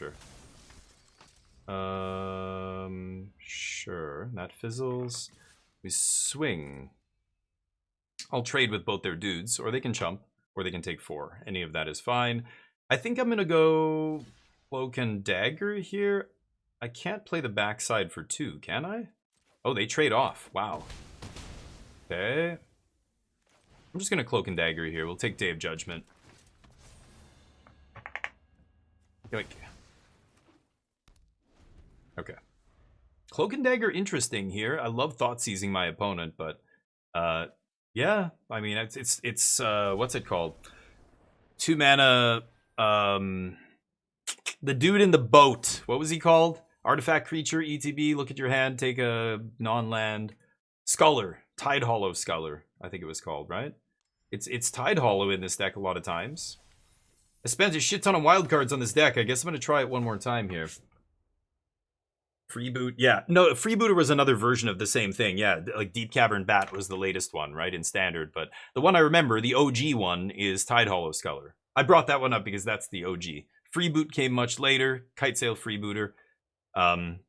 Sure. That fizzles. We swing. I'll trade with both their dudes, or they can chump, or they can take 4. Any of that is fine. I think I'm gonna go Cloak and Dagger here. I can't play the backside for 2, can I? Oh, they trade off. Wow. Okay. I'm just gonna Cloak and Dagger here. We'll take Day of Judgment. Like, okay. Cloak and Dagger, interesting here. I love thought seizing my opponent, but yeah. I mean, it's what's it called? 2 mana. The dude in the boat. What was he called? Artifact creature, ETB. Look at your hand. Take a non-land. Sculler. Tide Hollow Sculler. I think it was called, right? It's Tide Hollow in this deck a lot of times. I spent a shit ton of wild cards on this deck. I guess I'm going to try it one more time here. Freeboot. Yeah. No, Freebooter was another version of the same thing. Yeah, like Deep Cavern Bat was the latest one, right, in Standard. But the one I remember, the OG one, is Tide Hollow Sculler. I brought that one up because that's the OG. Freeboot came much later. Kitesail Freebooter.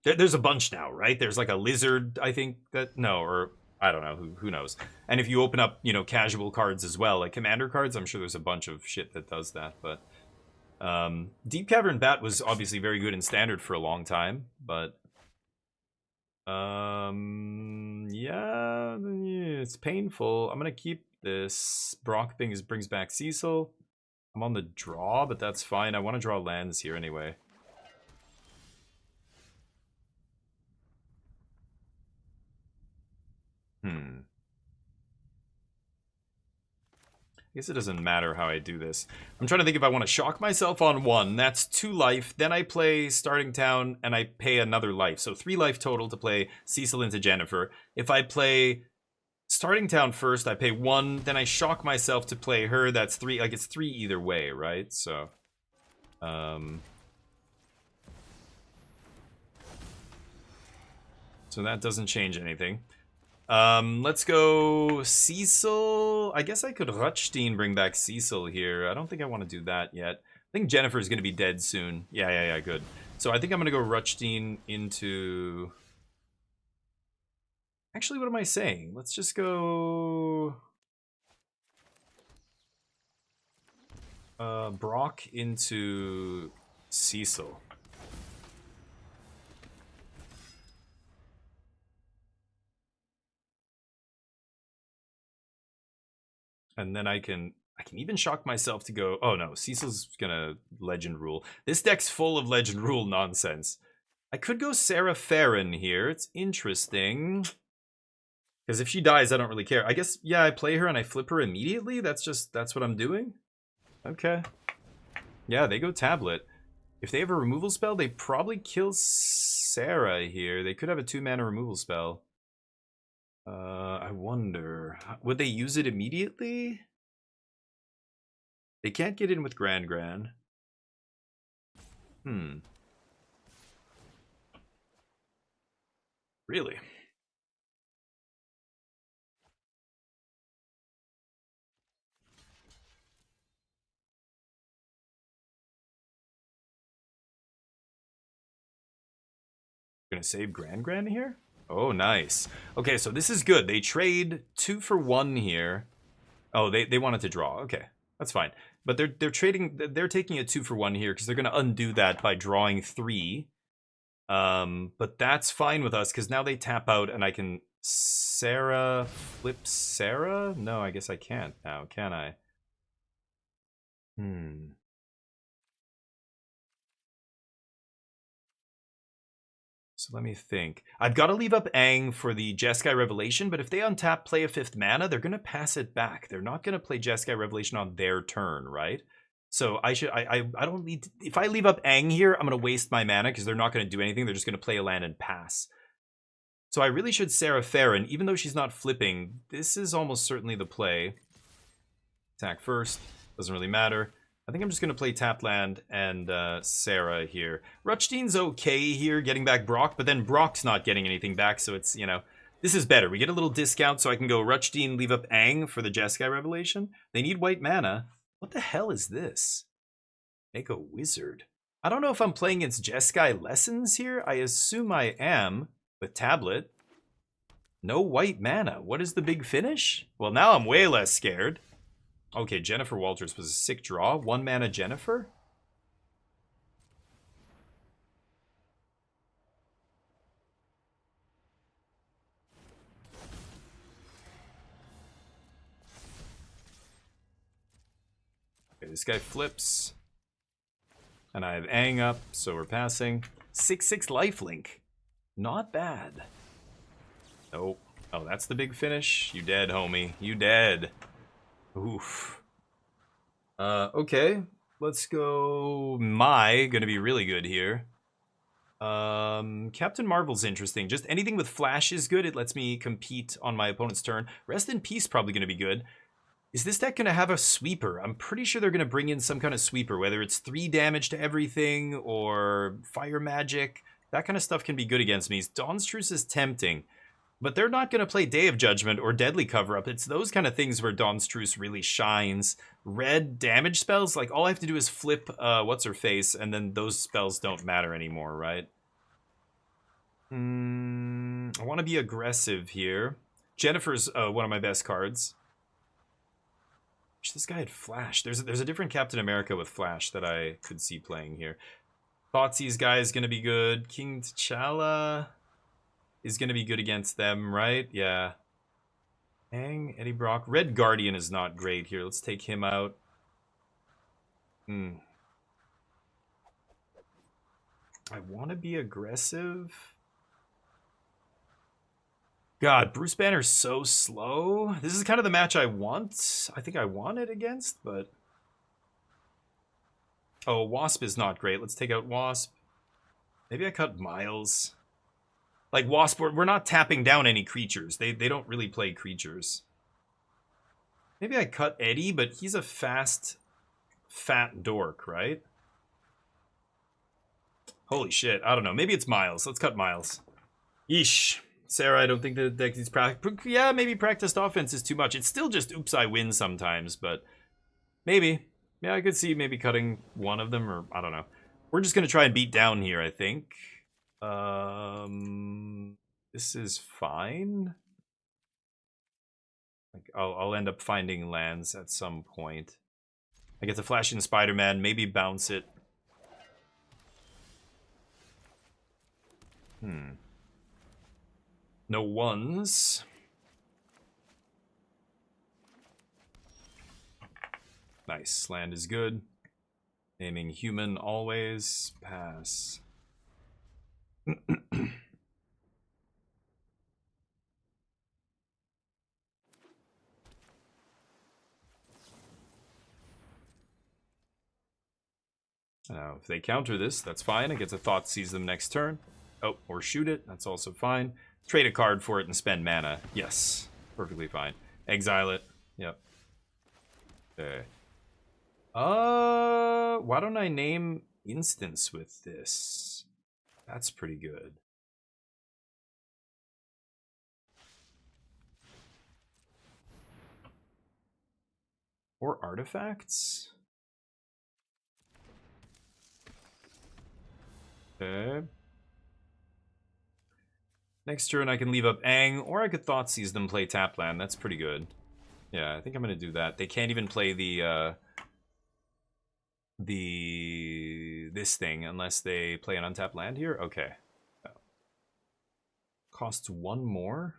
There's a bunch now, right? There's like a lizard, I think, that... No, or... I don't know, who knows. And if you open up, you know, casual cards as well, like commander cards, I'm sure there's a bunch of shit that does that, but... Deep Cavern Bat was obviously very good in Standard for a long time, but... yeah, it's painful. I'm gonna keep this. Brock brings back Cecil. I'm on the draw, but that's fine. I want to draw lands here anyway. I guess it doesn't matter how I do this. I'm trying to think if I want to shock myself on 1. That's 2 life. Then I play Starting Town and I pay another life. So 3 life total to play Cecil into Jennifer. If I play Starting Town first, I pay 1. Then I shock myself to play her. That's 3. Like, it's 3 either way, right? So, so that doesn't change anything. Let's go Cecil. I guess I could Rutstein bring back Cecil here. I don't think I want to do that yet. I think Jennifer's going to be dead soon. Yeah, good. So I think I'm going to go Rutstein into... Actually, what am I saying? Let's just go... Brock into Cecil. And then I can even shock myself to go, oh no, Cecil's gonna Legend Rule. This deck's full of Legend Rule nonsense. I could go Sarah Farron here. It's interesting. Because if she dies, I don't really care. I guess, yeah, I play her and I flip her immediately? That's what I'm doing? Okay. Yeah, they go Tablet. If they have a removal spell, they probably kill Sarah here. They could have a 2-mana removal spell. I wonder, would they use it immediately? They can't get in with Gran. Really? Gonna save Gran here? Oh, nice. Okay, so this is good. They trade 2 for 1 here. Oh, they wanted to draw. Okay, that's fine. But they're taking a 2 for 1 here because they're gonna undo that by drawing 3. But that's fine with us because now they tap out and I can Sarah flip Sarah? No, I guess I can't now, can I? So let me think. I've got to leave up Aang for the Jeskai Revelation, but if they untap, play a 5th mana, they're going to pass it back. They're not going to play Jeskai Revelation on their turn, right? So I don't need to, if I leave up Aang here, I'm going to waste my mana because they're not going to do anything. They're just going to play a land and pass. So I really should Sarah Farron, even though she's not flipping. This is almost certainly the play. Attack first. Doesn't really matter. I think I'm just going to play tap land and Sarah here. Rutstein's okay here, getting back Brock, but then Brock's not getting anything back, so it's, you know, this is better. We get a little discount, so I can go Rutstein, leave up Aang for the Jeskai Revelation. They need white mana. What the hell is this? Make a wizard. I don't know if I'm playing against Jeskai Lessons here. I assume I am with Tablet. No white mana. What is the big finish? Well, now I'm way less scared. Okay, Jennifer Walters was a sick draw. 1 mana Jennifer? Okay, this guy flips. And I have Aang up, so we're passing. 6/6 lifelink. Not bad. Nope. Oh, that's the big finish? You dead, homie. You dead. Oof. Okay. Let's go Mai. Gonna be really good here. Captain Marvel's interesting. Just anything with flash is good. It lets me compete on my opponent's turn. Rest in Peace probably gonna be good. Is this deck gonna have a sweeper? I'm pretty sure they're gonna bring in some kind of sweeper, whether it's 3 damage to everything or fire magic. That kind of stuff can be good against me. Dawn's Truce is tempting. But they're not going to play Day of Judgment or Deadly Cover-Up. It's those kind of things where Dawn's Truce really shines. Red damage spells, like all I have to do is flip What's-Her-Face, and then those spells don't matter anymore, right? I want to be aggressive here. Jennifer's one of my best cards. Wish this guy had Flash. There's a different Captain America with Flash that I could see playing here. Thoughtseize guy is going to be good. King T'Challa is going to be good against them, right? Yeah. Aang, Eddie Brock. Red Guardian is not great here. Let's take him out. I want to be aggressive. God, Bruce Banner's so slow. This is kind of the match I want. I think I want it against, but... Oh, Wasp is not great. Let's take out Wasp. Maybe I cut Miles. Like, Wasp, we're not tapping down any creatures. They don't really play creatures. Maybe I cut Eddie, but he's a fast, fat dork, right? Holy shit, I don't know. Maybe it's Miles. Let's cut Miles. Yeesh. Sarah, I don't think the deck needs practice. Yeah, maybe practiced offense is too much. It's still just oops, I win sometimes, but maybe. Yeah, I could see maybe cutting one of them, or I don't know. We're just going to try and beat down here, I think. This is fine. Like, I'll end up finding lands at some point. I get to flash in Spider-Man, maybe bounce it. No ones. Nice, land is good. Naming human always. Pass. Now, if they counter this, that's fine. I get to Thoughtseize them next turn. Oh, or shoot it. That's also fine. Trade a card for it and spend mana. Yes, perfectly fine. Exile it. Yep. Okay. Why don't I name instance with this? That's pretty good. Or artifacts? Okay. Next turn I can leave up Aang, or I could Thoughtseize them, play Tapland. That's pretty good. Yeah, I think I'm going to do that. They can't even play this thing unless they play an untapped land here? Okay. Oh. Costs 1 more?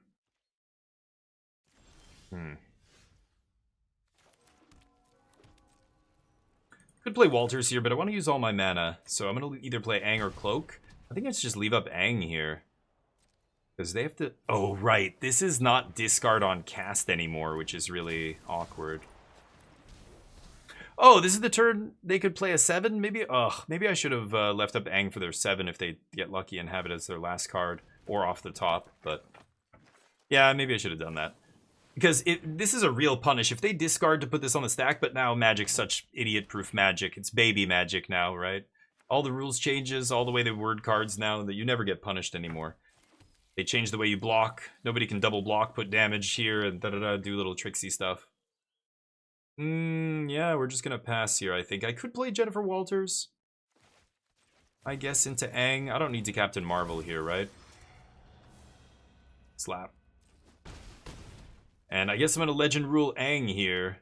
Could play Walters here, but I want to use all my mana, so I'm going to either play Aang or Cloak. I think let's just leave up Aang here. Because they have to... Oh, right. This is not discard on cast anymore, which is really awkward. Oh, this is the turn they could play a 7? Maybe maybe I should have left up Aang for their 7 if they get lucky and have it as their last card. Or off the top, but... Yeah, maybe I should have done that. Because this is a real punish. If they discard to put this on the stack, but now Magic's such idiot-proof Magic. It's baby Magic now, right? All the rules changes, all the way they word cards now, that you never get punished anymore. They change the way you block. Nobody can double block, put damage here, and da-da-da, do little tricksy stuff. Yeah, we're just gonna pass here, I think. I could play Jennifer Walters, I guess, into Aang. I don't need to Captain Marvel here, right? Slap. And I guess I'm gonna Legend Rule Aang here.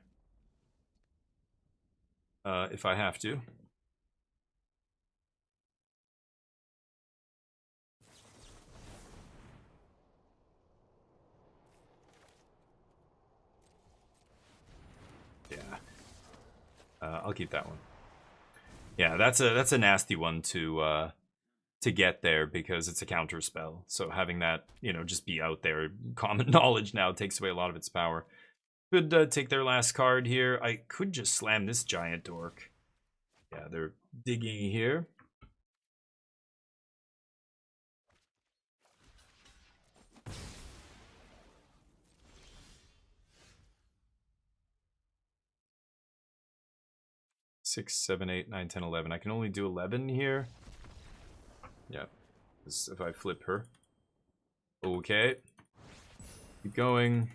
If I have to. Yeah. I'll keep that one. Yeah, that's a nasty one to get there because it's a counter spell. So having that, you know, just be out there, common knowledge now takes away a lot of its power. Could take their last card here. I could just slam this giant dork. Yeah, they're digging here. Six, 7, 8, 9, 10, 11. I can only do 11 here. Yeah, if I flip her. Okay. Keep going.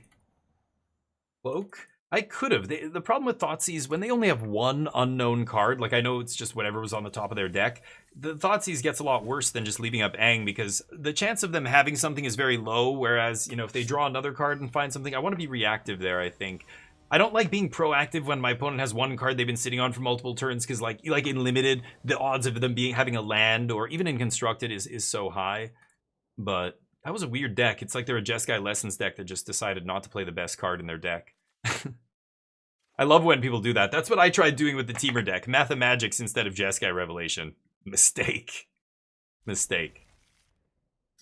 Cloak? I could have. The problem with Thoughtseize, when they only have one unknown card, like I know it's just whatever was on the top of their deck, the Thoughtseize gets a lot worse than just leaving up Aang because the chance of them having something is very low, whereas, you know, if they draw another card and find something, I want to be reactive there, I think. I don't like being proactive when my opponent has one card they've been sitting on for multiple turns because, like in Limited, the odds of them having a land or even in Constructed is so high. But that was a weird deck. It's like they're a Jeskai Lessons deck that just decided not to play the best card in their deck. I love when people do that. That's what I tried doing with the Teamer deck. Mathemagics instead of Jeskai Revelation. Mistake. Mistake.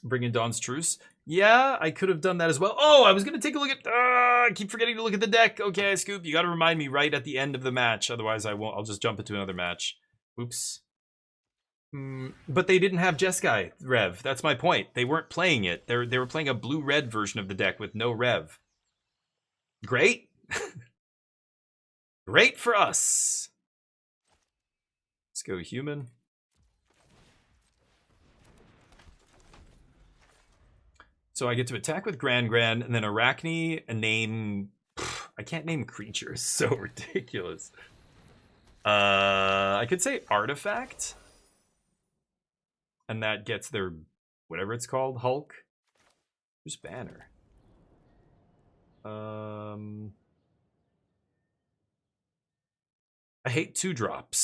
Bring in Dawn's Truce. Yeah, I could have done that as well. Oh, I was going to take a look at... I keep forgetting to look at the deck. Okay, Scoop, you got to remind me right at the end of the match. Otherwise, I won't. I'll just jump into another match. Oops. But they didn't have Jeskai Rev. That's my point. They weren't playing it. They were playing a blue-red version of the deck with no Rev. Great. Great for us. Let's go human. So I get to attack with Grand, and then Arachne, a name... I can't name creatures. So ridiculous. I could say Artifact. And that gets their... whatever it's called. Hulk. Who's Banner? I hate 2-drops.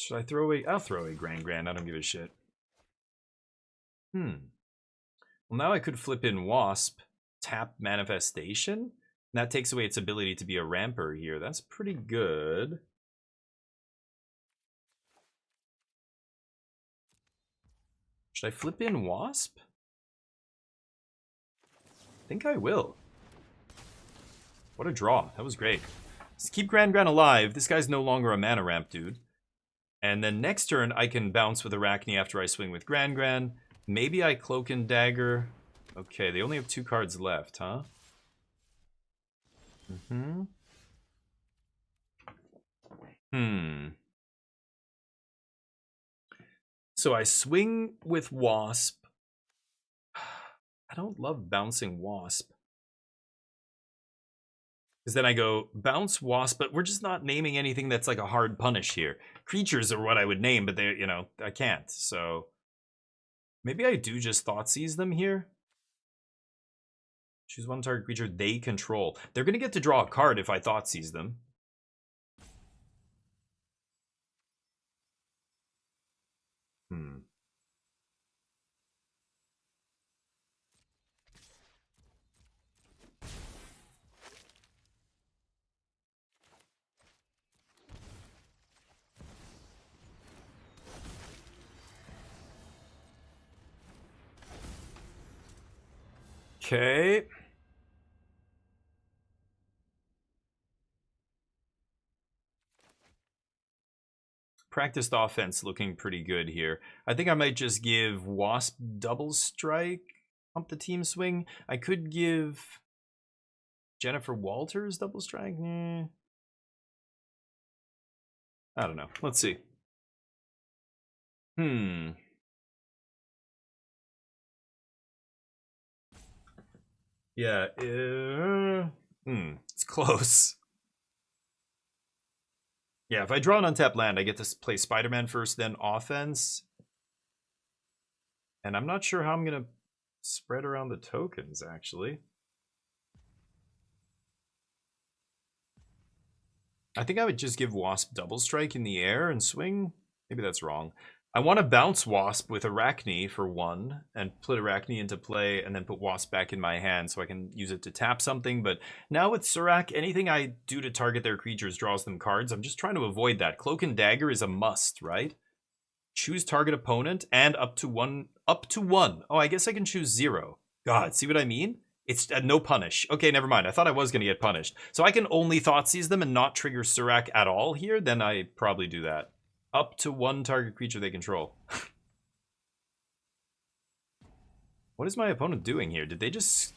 Should I throw away... I'll throw away Grand. I don't give a shit. Well, now I could flip in Wasp, tap Manifestation, and that takes away its ability to be a ramper here. That's pretty good. Should I flip in Wasp? I think I will. What a draw. That was great. Let's keep Grand alive. This guy's no longer a mana ramp, dude. And then next turn, I can bounce with Arachne after I swing with Grand. Maybe I Cloak and Dagger. Okay, they only have 2 cards left, huh? So I swing with Wasp. I don't love bouncing Wasp. Because then I go, bounce Wasp, but we're just not naming anything that's like a hard punish here. Creatures are what I would name, but they, you know, I can't, so... Maybe I do just Thoughtseize them here. Choose one target creature they control. They're going to get to draw a card if I Thoughtseize them. Okay. Practiced offense looking pretty good here. I think I might just give Wasp double strike, pump the team swing. I could give Jennifer Walters double strike. I don't know. Let's see. Yeah. It's close. Yeah, if I draw an untapped land, I get to play Spider-Man first, then offense. And I'm not sure how I'm going to spread around the tokens, actually. I think I would just give Wasp double strike in the air and swing. Maybe that's wrong. I want to bounce Wasp with Arachne for 1 and put Arachne into play and then put Wasp back in my hand so I can use it to tap something. But now with Surak, anything I do to target their creatures draws them cards. I'm just trying to avoid that. Cloak and Dagger is a must, right? Choose target opponent and up to one. Up to 1. Oh, I guess I can choose 0. God, see what I mean? It's no punish. Okay, never mind. I thought I was going to get punished. So I can only Thoughtseize them and not trigger Surak at all here? Then I probably do that. Up to 1 target creature they control. What is my opponent doing here? Did they just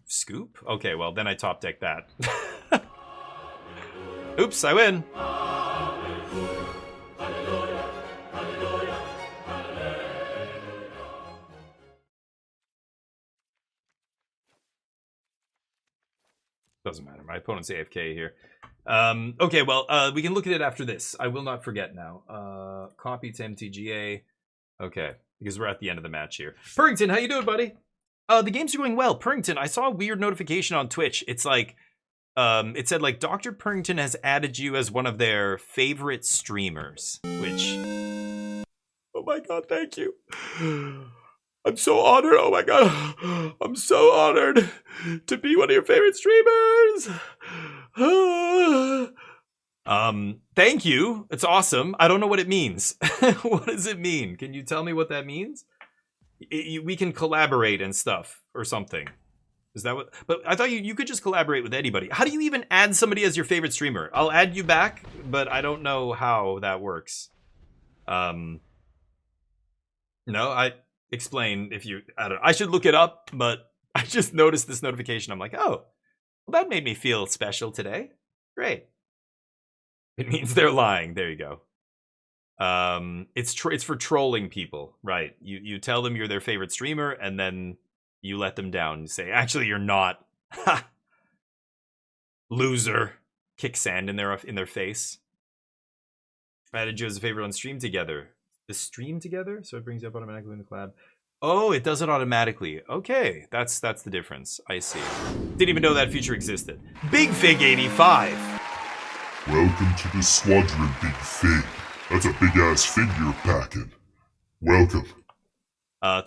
scoop? Okay, well then I top deck that. Oops, I win. Doesn't matter. My opponent's AFK here. Okay, well, we can look at it after this. I will not forget now. Copy to MTGA. Okay, because we're at the end of the match here. Purrington, how you doing, buddy? The games are going well. Purrington, I saw a weird notification on Twitch. It's like, it said like Dr. Purrington has added you as one of their favorite streamers, which, oh my God, thank you. I'm so honored. Oh my God. I'm so honored to be one of your favorite streamers. Thank you. It's awesome. I don't know what it means. What does it mean? Can you tell me what that means? We can collaborate and stuff or something. Is that what? But I thought you could just collaborate with anybody. How do you even add somebody as your favorite streamer? I'll add you back, but I don't know how that works. No, explain if you, I don't know. I should look it up, but I just noticed this notification. I'm like, oh, well, that made me feel special today. Great. It means they're lying. There you go. It's for trolling people, right? You tell them you're their favorite streamer, and then you let them down. You say, actually, you're not. Ha! Loser. Kick sand in their face. Added you as a favorite on stream together. The stream together, so it brings you up automatically in the collab. Oh, it does it automatically. Okay, that's the difference. I see. Didn't even know that feature existed. Big Fig 85. Welcome to the squadron, Big Fig. That's a big-ass fig you're packing. Welcome.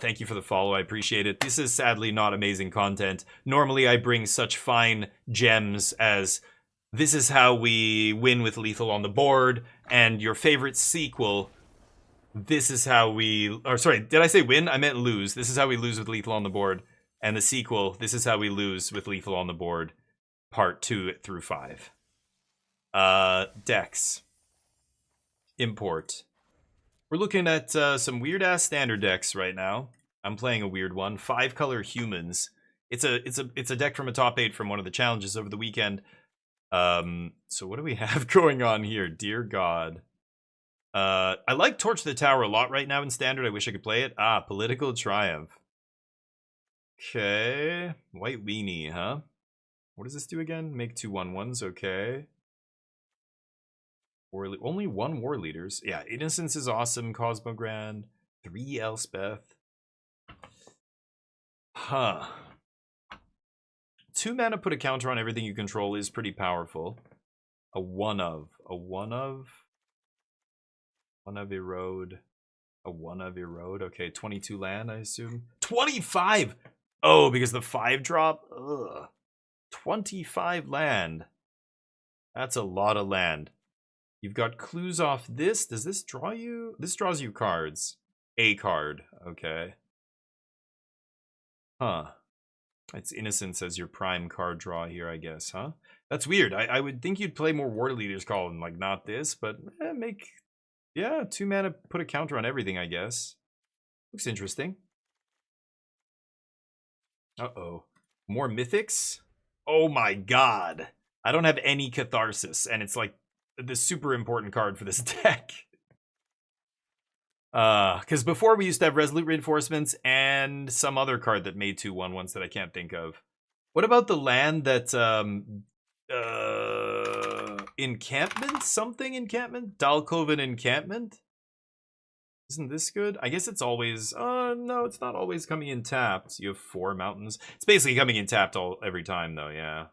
Thank you for the follow. I appreciate it. This is sadly not amazing content. Normally, I bring such fine gems as this is how we win with lethal on the board, and your favorite sequel. This is how we, or sorry, did I say win? I meant lose. This is how we lose with lethal on the board. And the sequel, this is how we lose with lethal on the board. Part 2 through 5. Decks. Import. We're looking at some weird-ass standard decks right now. I'm playing a weird one. 5-color humans. It's a deck from a top 8 from one of the challenges over the weekend. So what do we have going on here? Dear God. I like Torch the Tower a lot right now in Standard. I wish I could play it. Political Triumph. Okay. White Weenie, huh? What does this do again? Make 2 1/1s, okay. Only 1 War Leaders. Yeah, Innocence is awesome. Cosmogrand. 3 Elspeth. Huh. 2 mana put a counter on everything you control is pretty powerful. A one of erode. A one of erode. Okay, 22 land, I assume. 25! Oh, because the 5 drop? Ugh. 25 land. That's a lot of land. You've got clues off this. Does this draw you? This draws you cards. A card. Okay. Huh. It's Innocence as your prime card draw here, I guess, huh? That's weird. I would think you'd play more Water Leader's Call and like not this, but yeah, 2 mana, put a counter on everything, I guess. Looks interesting. Uh-oh. More Mythics? Oh my god. I don't have any Catharsis, and it's like the super important card for this deck. Because before we used to have Resolute Reinforcements and some other card that made 2/1 ones that I can't think of. What about the land that, Encampment? Something Encampment? Dalkoven Encampment? Isn't this good? I guess it's always, no, it's not always coming in tapped. You have 4 mountains. It's basically coming in tapped every time, though, yeah.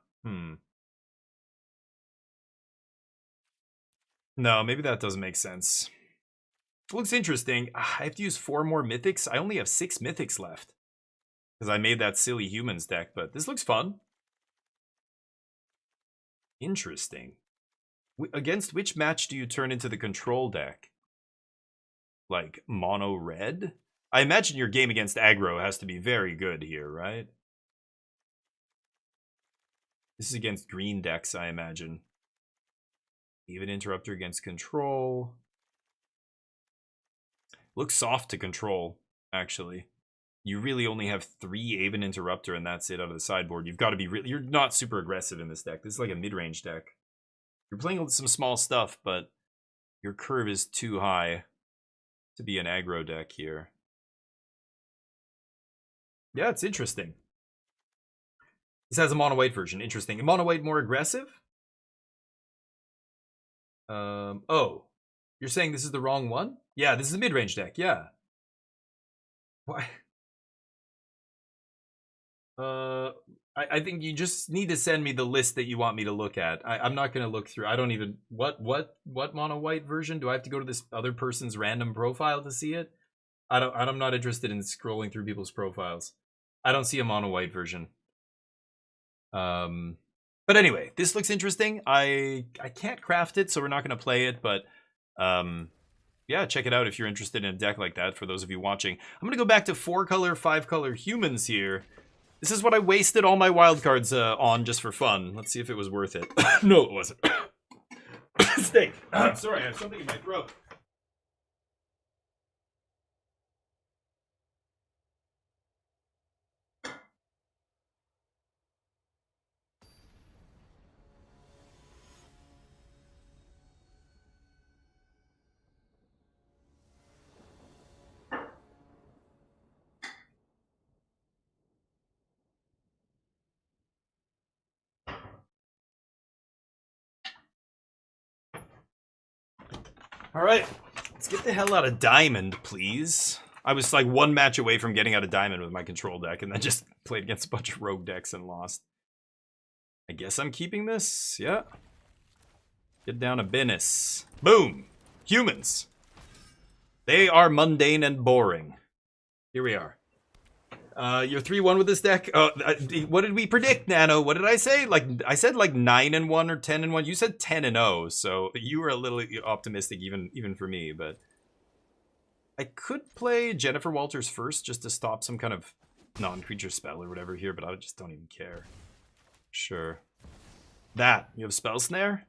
No, maybe that doesn't make sense. Looks interesting. I have to use 4 more Mythics. I only have 6 Mythics left. Because I made that silly Humans deck, but this looks fun. Interesting. Against which match do you turn into the control deck? Like, mono red? I imagine your game against aggro has to be very good here, right? This is against green decks, I imagine. Even Interrupter against control. Looks soft to control, actually. You really only have 3 Aven Interrupter, and that's it out of the sideboard. You've got to be really... You're not super aggressive in this deck. This is like a mid-range deck. You're playing some small stuff, but your curve is too high to be an aggro deck here. Yeah, it's interesting. This has a mono-white version. Interesting. A mono-white more aggressive? Oh. You're saying this is the wrong one? Yeah, this is a mid-range deck, yeah. Why? I think you just need to send me the list that you want me to look at. I'm not going to look through. I don't even... What mono-white version? Do I have to go to this other person's random profile to see it? I'm not interested in scrolling through people's profiles. I don't see a mono-white version. But anyway, this looks interesting. I can't craft it, so we're not going to play it, but... yeah, check it out if you're interested in a deck like that, for those of you watching. I'm going to go back to 4-color, 5-color humans here. This is what I wasted all my wildcards on just for fun. Let's see if it was worth it. No, it wasn't. Steak. Sorry, I have something in my throat. All right, let's get the hell out of Diamond, please. I was like 1 match away from getting out of Diamond with my control deck, and then just played against a bunch of rogue decks and lost. I guess I'm keeping this, yeah. Get down to business. Boom! Humans. They are mundane and boring. Here we are. You're 3-1 with this deck. What did we predict, Nano? What did I say? I said 9-1 or 10-1. You said 10-0, so you were a little optimistic even for me. But I could play Jennifer Walters first just to stop some kind of non-creature spell or whatever here, but I just don't even care. Sure. That you have Spell Snare?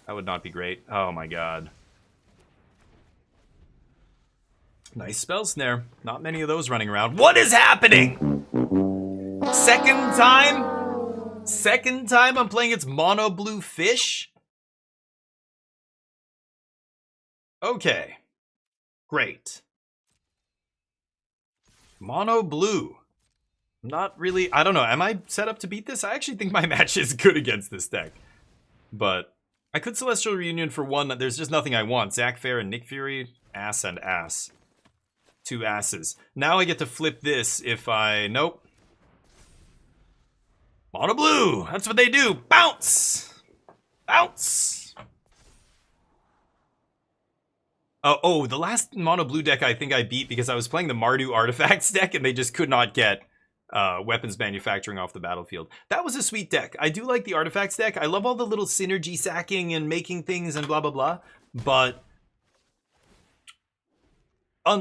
That would not be great. Oh my god. Nice Spell Snare. Not many of those running around. What is happening? Second time? Second time I'm playing its mono blue fish? Okay. Great. Mono blue. Not really... I don't know. Am I set up to beat this? I actually think my match is good against this deck. But I could Celestial Reunion for 1. There's just nothing I want. Zach Fair and Nick Fury. Ass and ass. 2 asses. Now I get to flip this if I... Nope. Mono blue! That's what they do! Bounce! Bounce! Oh, the last mono blue deck I think I beat because I was playing the Mardu Artifacts deck and they just could not get weapons manufacturing off the battlefield. That was a sweet deck. I do like the Artifacts deck. I love all the little synergy sacking and making things and blah blah blah. But...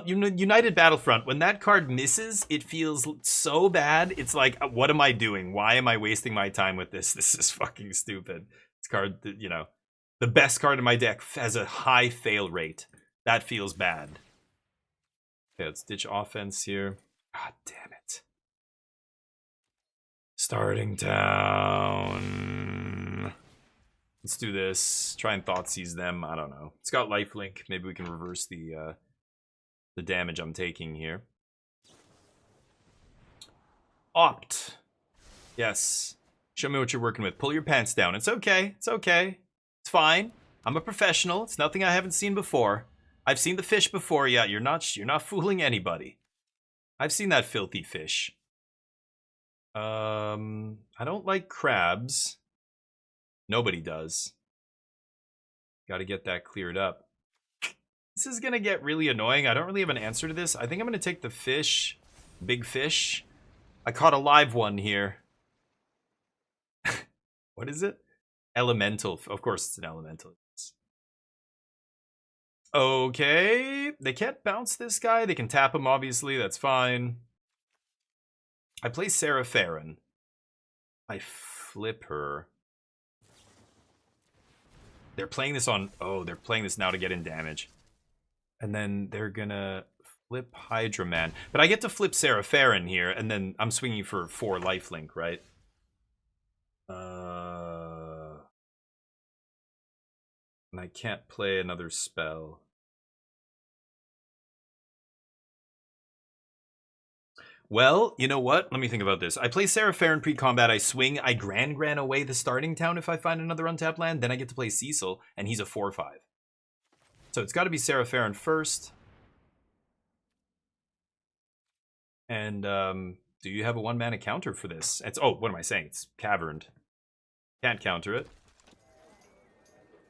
United Battlefront, when that card misses, it feels so bad. It's like, what am I doing? Why am I wasting my time with this? This is fucking stupid. This card, you know, the best card in my deck has a high fail rate. That feels bad. Okay, let's ditch offense here. God damn it. Starting down. Let's do this. Try and Thoughtseize them. I don't know. It's got lifelink. Maybe we can reverse the damage I'm taking here. Opt. Yes. Show me what you're working with. Pull your pants down. It's okay. It's okay. It's fine. I'm a professional. It's nothing I haven't seen before. I've seen the fish before. Yeah, you're not fooling anybody. I've seen that filthy fish. I don't like crabs. Nobody does. Got to get that cleared up. This is going to get really annoying. I don't really have an answer to this. I think I'm going to take the fish. Big fish. I caught a live one here. What is it? Elemental. Of course it's an elemental. Okay. They can't bounce this guy. They can tap him, obviously. That's fine. I play Sarah Farron. I flip her. They're playing this on... Oh, they're playing this now to get in damage. And then they're gonna flip Hydra Man. But I get to flip Sarah Farron here, and then I'm swinging for 4 lifelink, right? And I can't play another spell. Well, you know what? Let me think about this. I play Sarah Farron pre-combat, I swing, I gran away the starting town if I find another untapped land, then I get to play Cecil, and he's a 4/5. So it's got to be Sarah Farron first. And do you have a 1-mana counter for this? It's what am I saying? It's caverned. Can't counter it.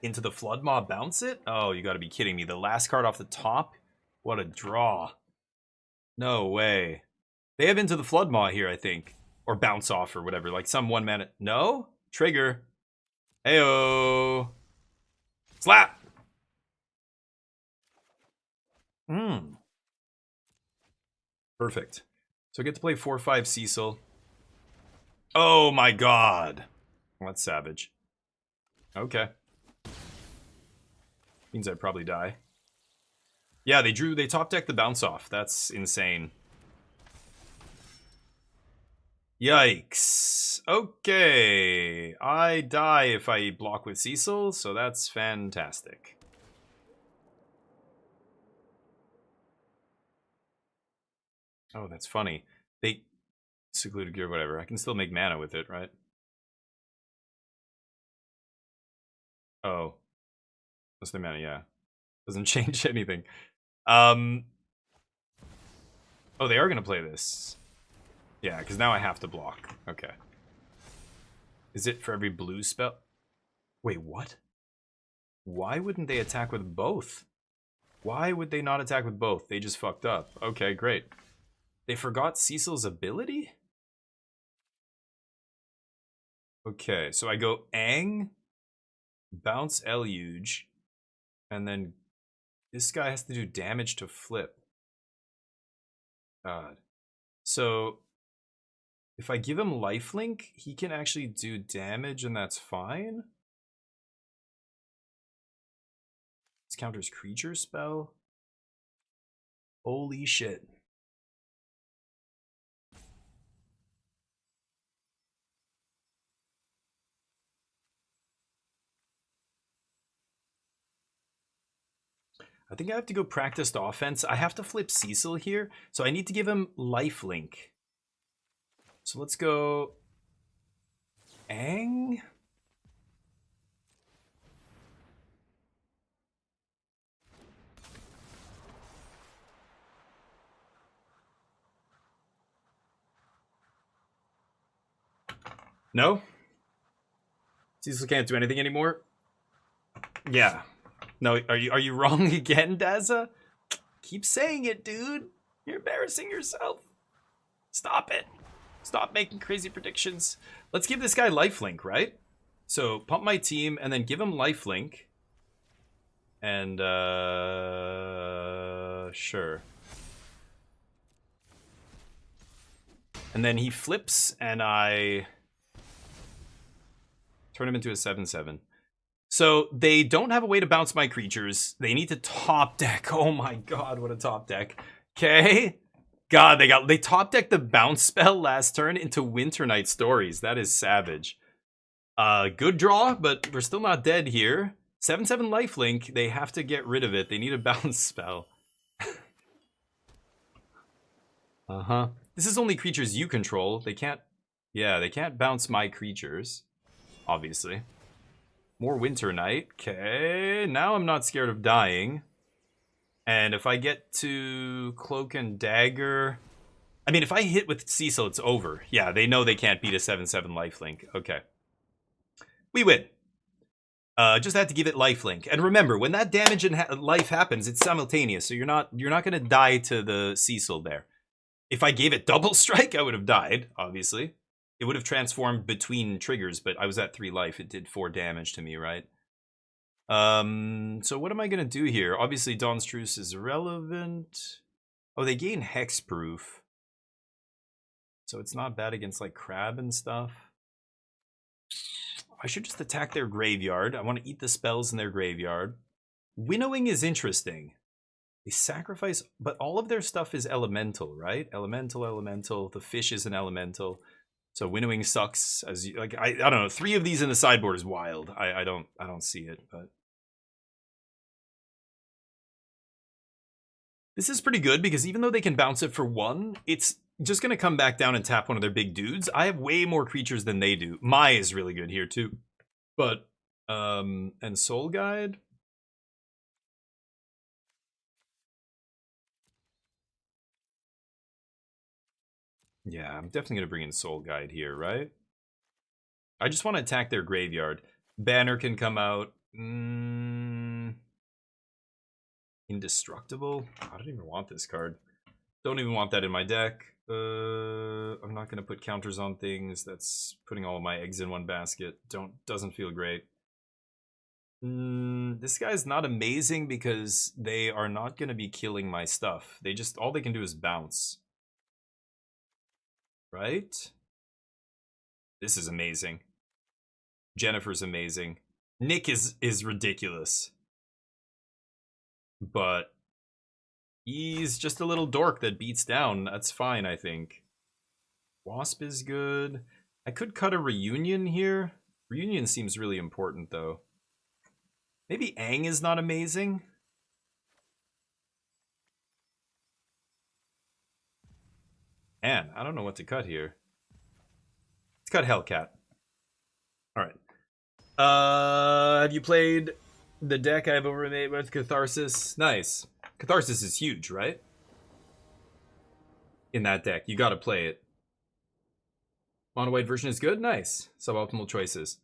Into the Flood Maw, bounce it? Oh, you got to be kidding me. The last card off the top? What a draw. No way. They have Into the Flood Maw here, I think. Or Bounce Off or whatever. Like some 1-mana... No? Trigger. Heyo. Slap. Perfect. So I get to play 4/5 Cecil. Oh my god. Well, that's savage. Okay. Means I'd probably die. Yeah, they top decked the Bounce Off. That's insane. Yikes. Okay. I die if I block with Cecil, so that's fantastic. Oh, that's funny. They secluded gear, whatever. I can still make mana with it, right? Oh. What's the mana? Yeah. Doesn't change anything. Oh, they are going to play this. Yeah, because now I have to block. Okay. Is it for every blue spell? Wait, what? Why wouldn't they attack with both? Why would they not attack with both? They just fucked up. Okay, great. They forgot Cecil's ability? Okay, so I go Ang, bounce Eluge, and then this guy has to do damage to flip. God. So if I give him lifelink, he can actually do damage and that's fine. This counters creature spell. Holy shit. I think I have to go practiced offense. I have to flip Cecil here, so I need to give him lifelink. So let's go Ang. No? Cecil can't do anything anymore? Yeah. No, are you wrong again, Daza? Keep saying it, dude. You're embarrassing yourself. Stop it. Stop making crazy predictions. Let's give this guy lifelink, right? So pump my team and then give him lifelink. And Sure. And then he flips, and I turn him into a 7/7. So they don't have a way to bounce my creatures. They need to top deck. Oh my god, what a top deck. Okay. God, they top decked the bounce spell last turn into Winter Night Stories. That is savage. Good draw, but we're still not dead here. 7/7 lifelink. They have to get rid of it. They need a bounce spell. Uh-huh. This is only creatures you control. They can't... Yeah, they can't bounce my creatures. Obviously. More Winter Night. Okay, now I'm not scared of dying. And if I get to Cloak and Dagger... I mean, if I hit with Cecil, it's over. Yeah, they know they can't beat a 7/7 lifelink. Okay. We win. Just had to give it lifelink. And remember, when that damage and life happens, it's simultaneous. So you're not going to die to the Cecil there. If I gave it double strike, I would have died, obviously. It would have transformed between triggers, but I was at 3 life. It did 4 damage to me, right? So what am I going to do here? Obviously, Dawn's Truce is irrelevant. Oh, they gain hexproof. So it's not bad against, like, Crab and stuff. I should just attack their graveyard. I want to eat the spells in their graveyard. Winnowing is interesting. They sacrifice, but all of their stuff is elemental, right? Elemental. The fish is an elemental. So winnowing sucks. As you, like, I don't know. 3 of these in the sideboard is wild. I don't see it, but this is pretty good because even though they can bounce it for 1, it's just gonna come back down and tap one of their big dudes. I have way more creatures than they do. Mai is really good here too, but and Soul Guide. Yeah, I'm definitely going to bring in Soul Guide here, right? I just want to attack their graveyard. Banner can come out. Indestructible? I don't even want this card. Don't even want that in my deck. I'm not going to put counters on things. That's putting all of my eggs in one basket. Doesn't feel great. This guy's not amazing because they are not going to be killing my stuff. All they can do is bounce. Right? This is amazing. Jennifer's amazing. Nick is ridiculous. But he's just a little dork that beats down. That's fine, I think. Wasp is good. I could cut a Reunion here. Reunion seems really important, though. Maybe Aang is not amazing. Man, I don't know what to cut here. Let's cut Hellcat. Alright. Have you played the deck I've overmade with Catharsis? Nice. Catharsis is huge, right? In that deck. You gotta play it. Mono white version is good? Nice. Suboptimal choices.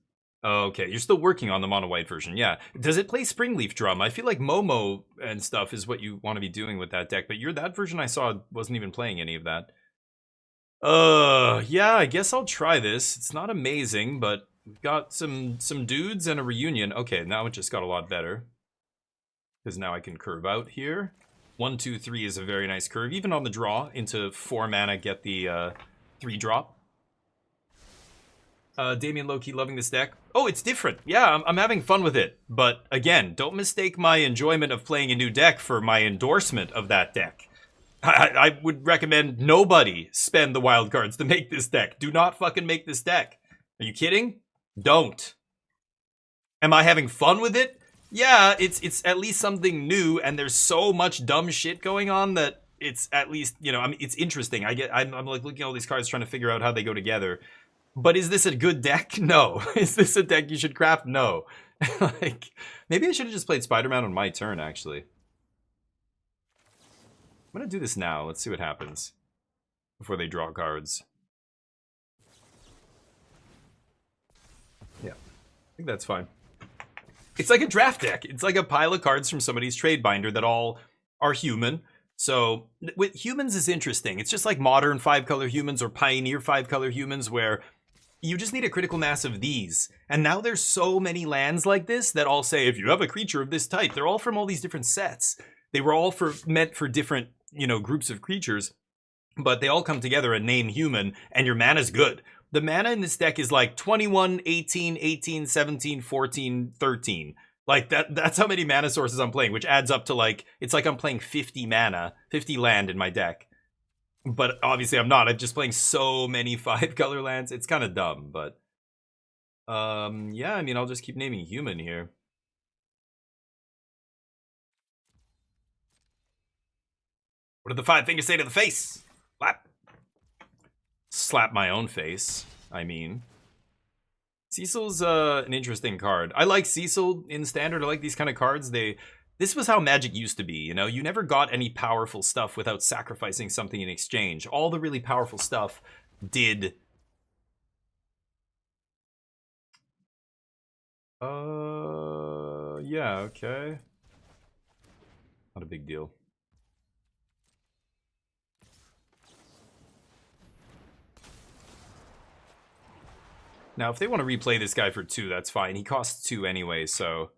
Okay, you're still working on the mono white version. Yeah. Does it play Springleaf Drum? I feel like Momo and stuff is what you want to be doing with that deck, but that version I saw wasn't even playing any of that. Yeah, I guess I'll try this. It's not amazing, but we've got some dudes and a Reunion. Okay, now it just got a lot better. Because now I can curve out here. 1, 2, 3 is a very nice curve. Even on the draw, into 4 mana, get the 3-drop. Damien Loki loving this deck. Oh, it's different. Yeah, I'm having fun with it. But again, don't mistake my enjoyment of playing a new deck for my endorsement of that deck. I would recommend nobody spend the wild cards to make this deck. Do not fucking make this deck. Are you kidding? Don't. Am I having fun with it? Yeah, it's at least something new, and there's so much dumb shit going on that it's at least, you know, I mean, it's interesting. I'm like looking at all these cards trying to figure out how they go together. But is this a good deck? No. Is this a deck you should craft? No. Like, maybe I should have just played Spider-Man on my turn, actually. I'm gonna do this now. Let's see what happens before they draw cards. Yeah, I think that's fine. It's like a draft deck. It's like a pile of cards from somebody's trade binder that all are human. So with humans is interesting. It's just like modern 5-color humans or pioneer 5-color humans where you just need a critical mass of these. And now there's so many lands like this that all say, if you have a creature of this type, they're all from all these different sets. They were all meant for different, groups of creatures, but they all come together and name human, and your mana's good. The mana in this deck is like 21, 18, 18, 17, 14, 13. Like that's how many mana sources I'm playing, which adds up to like, it's like I'm playing 50 mana, 50 land in my deck. But obviously I'm not. I'm just playing so many 5-color lands. It's kind of dumb, but yeah, I mean, I'll just keep naming human here. What did the 5 fingers say to the face? Slap. Slap my own face, I mean. Cecil's an interesting card. I like Cecil in Standard. I like these kind of cards. This was how Magic used to be, You never got any powerful stuff without sacrificing something in exchange. All the really powerful stuff did... yeah, okay. Not a big deal. Now, if they want to replay this guy for 2, that's fine. He costs 2 anyway, so...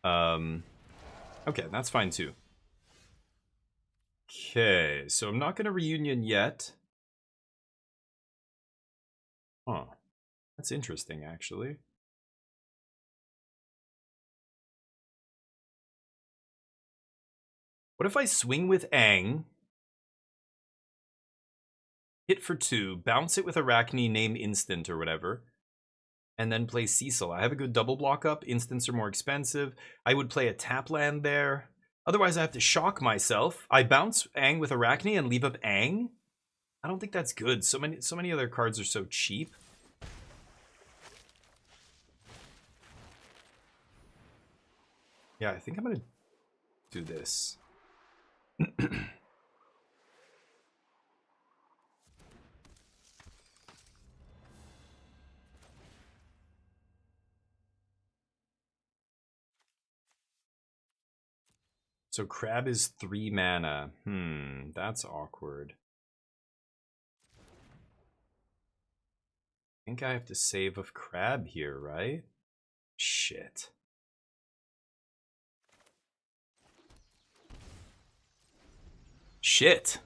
okay, that's fine too. Okay, so I'm not going to reunion yet. Huh. That's interesting, actually. What if I swing with Aang, hit for 2, bounce it with Arachne, name instant or whatever, and then play Cecil? I have a good double block up. Instants are more expensive. I would play a tap land there. Otherwise, I have to shock myself. I bounce Aang with Arachne and leave up Aang. I don't think that's good. So many other cards are so cheap. Yeah, I think I'm gonna do this. So Crab is 3 mana. That's awkward. I think I have to save of Crab here, right? Shit. Shit.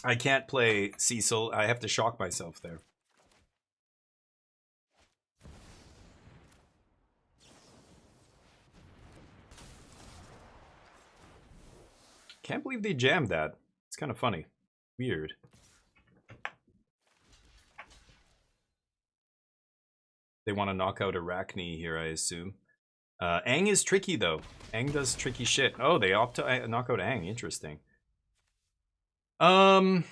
I can't play Cecil. I have to shock myself there. Can't believe they jammed that. It's kind of funny. Weird. They want to knock out Arachne here, I assume. Aang is tricky, though. Aang does tricky shit. Oh, they opt to knock out Aang. Interesting. I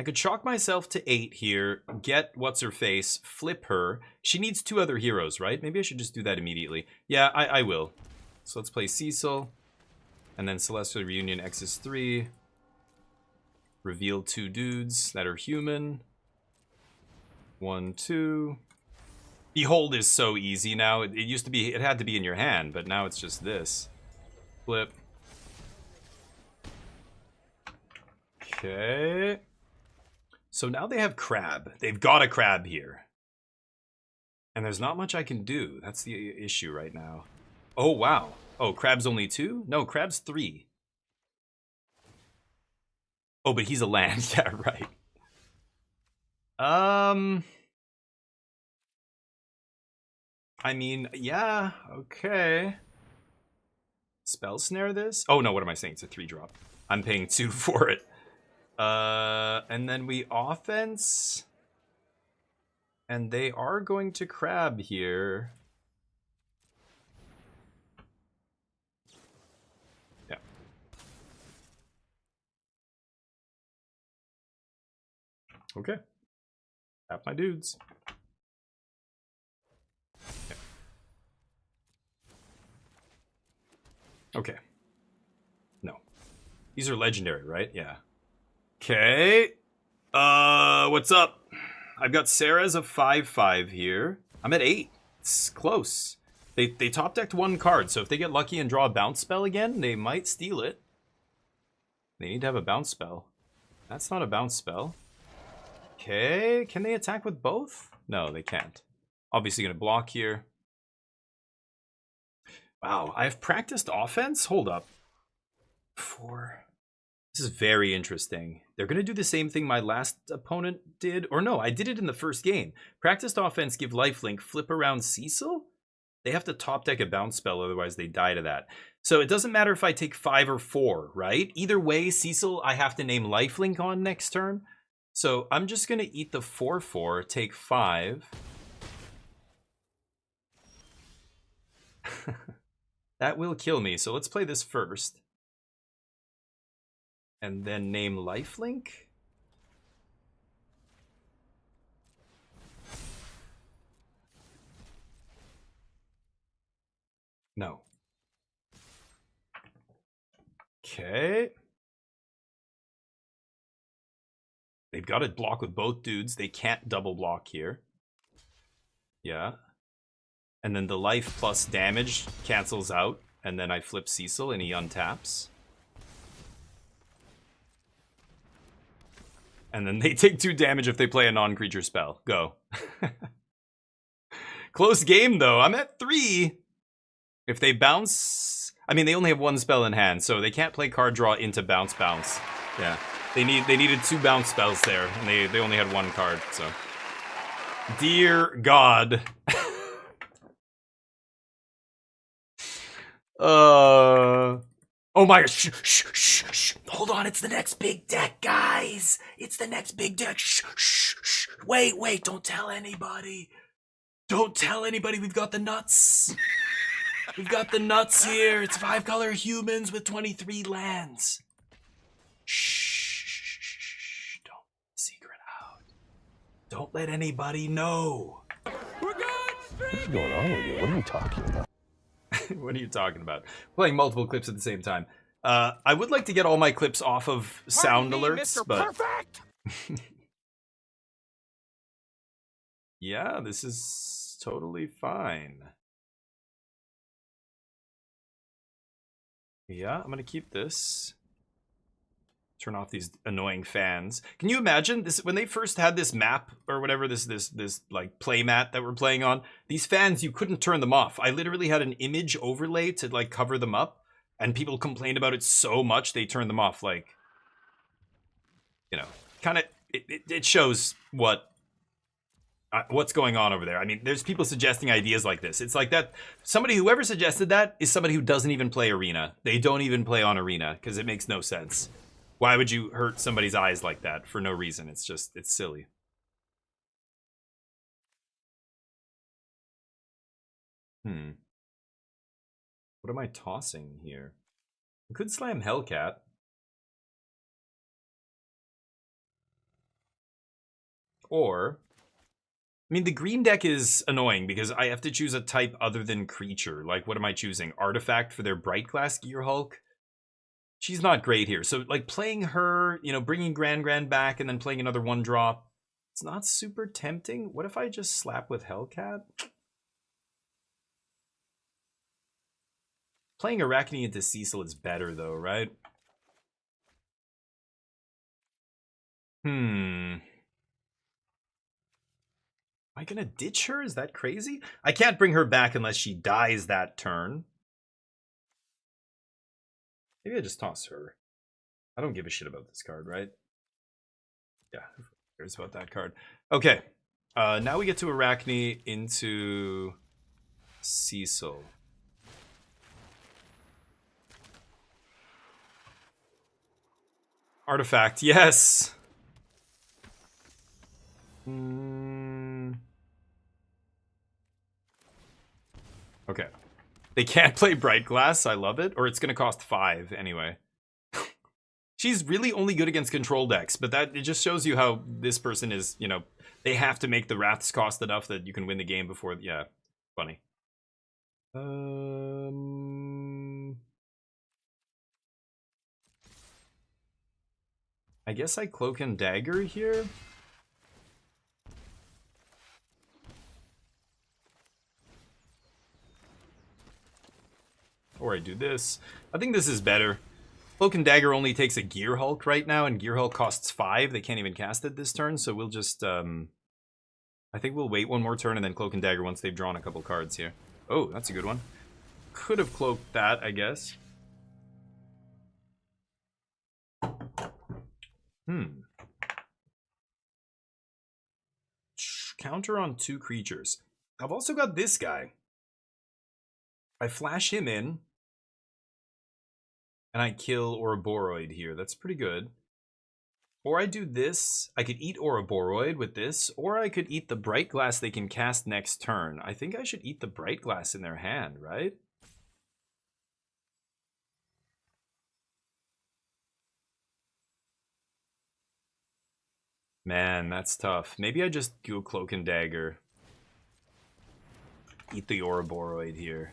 could shock myself to 8 here, get what's-her-face, flip her. She needs 2 other heroes, right? Maybe I should just do that immediately. Yeah, I will. So let's play Cecil. And then Celestial Reunion X is 3. Reveal 2 dudes that are human. 1, 2. Behold is so easy now. It used to be, it had to be in your hand, but now it's just this. Flip. Okay. So now they have Crab. They've got a Crab here. And there's not much I can do. That's the issue right now. Oh, wow. Oh, Crab's only 2? No, Crab's 3. Oh, but he's a land. Yeah, right. I mean, yeah, okay. Spell Snare this? Oh, no, what am I saying? It's a 3-drop. I'm paying 2 for it. And then we offense. And they are going to Crab here. Yeah. Okay. Tap my dudes. Yeah. Okay. No. These are legendary, right? Yeah. Okay. What's up? I've got Sarah's a 5/5 here. I'm at 8. It's close. They top decked 1 card, so if they get lucky and draw a bounce spell again, they might steal it. They need to have a bounce spell. That's not a bounce spell. Okay, can they attack with both? No, they can't. Obviously going to block here. Wow, I've practiced offense? Hold up. 4. This is very interesting. They're going to do the same thing my last opponent did. Or no, I did it in the first game. Practiced offense, give lifelink, flip around Cecil? They have to top deck a bounce spell, otherwise they die to that. So it doesn't matter if I take 5 or 4, right? Either way, Cecil, I have to name lifelink on next turn. So I'm just going to eat the 4/4, take 5. That will kill me. So let's play this first. And then name lifelink. No. Okay. They've got to block with both dudes. They can't double block here. Yeah. And then the life plus damage cancels out. And then I flip Cecil and he untaps. And then they take 2 damage if they play a non-creature spell. Go. Close game, though. I'm at 3. If they bounce... I mean, they only have 1 spell in hand, so they can't play card draw into bounce. Yeah. They needed 2 bounce spells there, and they only had 1 card, so... Dear God. Oh my gosh, shh. Hold on, it's the next big deck, guys. It's the next big deck. Shh. Wait, don't tell anybody. Don't tell anybody, we've got the nuts. We've got the nuts here. It's 5-color humans with 23 lands. Shh. Don't secret out. Don't let anybody know. We're going straight. What's going on with you? What are you talking about? What are you talking about? Playing multiple clips at the same time. I would like to get all my clips off of sound alerts, Mr. but Perfect. yeah, this is totally fine. Yeah, I'm gonna keep this. Turn off these annoying fans. Can you imagine this when they first had this map or whatever, this like play mat that we're playing on? These fans, you couldn't turn them off. I literally had an image overlay to like cover them up, and people complained about it so much they turned them off. Like, you know, kind of it shows what's going on over there. I mean, there's people suggesting ideas like this. It's like that whoever suggested that is somebody who doesn't even play Arena. They don't even play on Arena because it makes no sense. Why would you hurt somebody's eyes like that for no reason? It's silly. What am I tossing here? I could slam Hellcat. Or, I mean, the green deck is annoying because I have to choose a type other than creature. Like, what am I choosing? Artifact for their Bright Glass Gear Hulk? She's not great here. So, like, playing her, you know, bringing Grand back and then playing another 1-drop, it's not super tempting. What if I just slap with Hellcat? Playing Arachne into Cecil is better, though, right? Am I gonna ditch her? Is that crazy? I can't bring her back unless she dies that turn. Maybe I just toss her. I don't give a shit about this card, right? Yeah, who cares about that card? Okay, now we get to Arachne into Cecil. Artifact, yes! Okay. They can't play Bright Glass, I love it. Or it's gonna cost 5 anyway. She's really only good against control decks, but it just shows you how this person is, you know, they have to make the Wraths cost enough that you can win the game before, yeah, funny. I guess I Cloak and Dagger here. Or I do this. I think this is better. Cloak and Dagger only takes a Gear Hulk right now, and Gear Hulk costs 5. They can't even cast it this turn, so we'll just, I I think we'll wait one more turn and then Cloak and Dagger once they've drawn a couple cards here. Oh, that's a good one. Could have cloaked that, I guess. Counter on 2 creatures. I've also got this guy. I flash him in. And I kill Ouroboros here. That's pretty good. Or I do this. I could eat Ouroboros with this. Or I could eat the Bright Glass they can cast next turn. I think I should eat the Bright Glass in their hand, right? Man, that's tough. Maybe I just go Cloak and Dagger. Eat the Ouroboros here.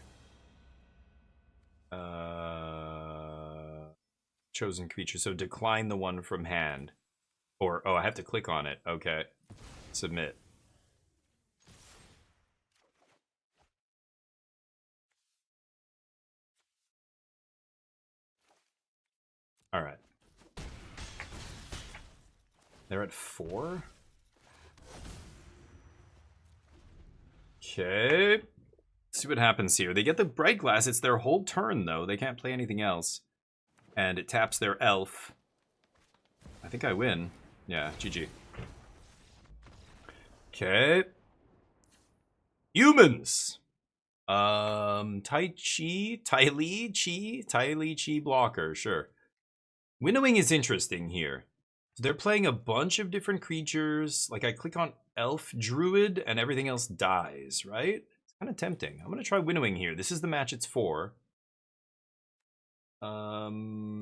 Chosen creature. So decline the one from hand. Or, oh, I have to click on it. Okay. Submit. Alright. They're at 4? Okay. Let's see what happens here. They get the Bright Glass. It's their whole turn, though. They can't play anything else. And it taps their elf. I think I win. Yeah, GG. Okay. Humans! Tai Li Chi blocker, sure. Winnowing is interesting here. They're playing a bunch of different creatures. Like, I click on Elf Druid and everything else dies, right? It's kind of tempting. I'm going to try Winnowing here. This is the match it's for.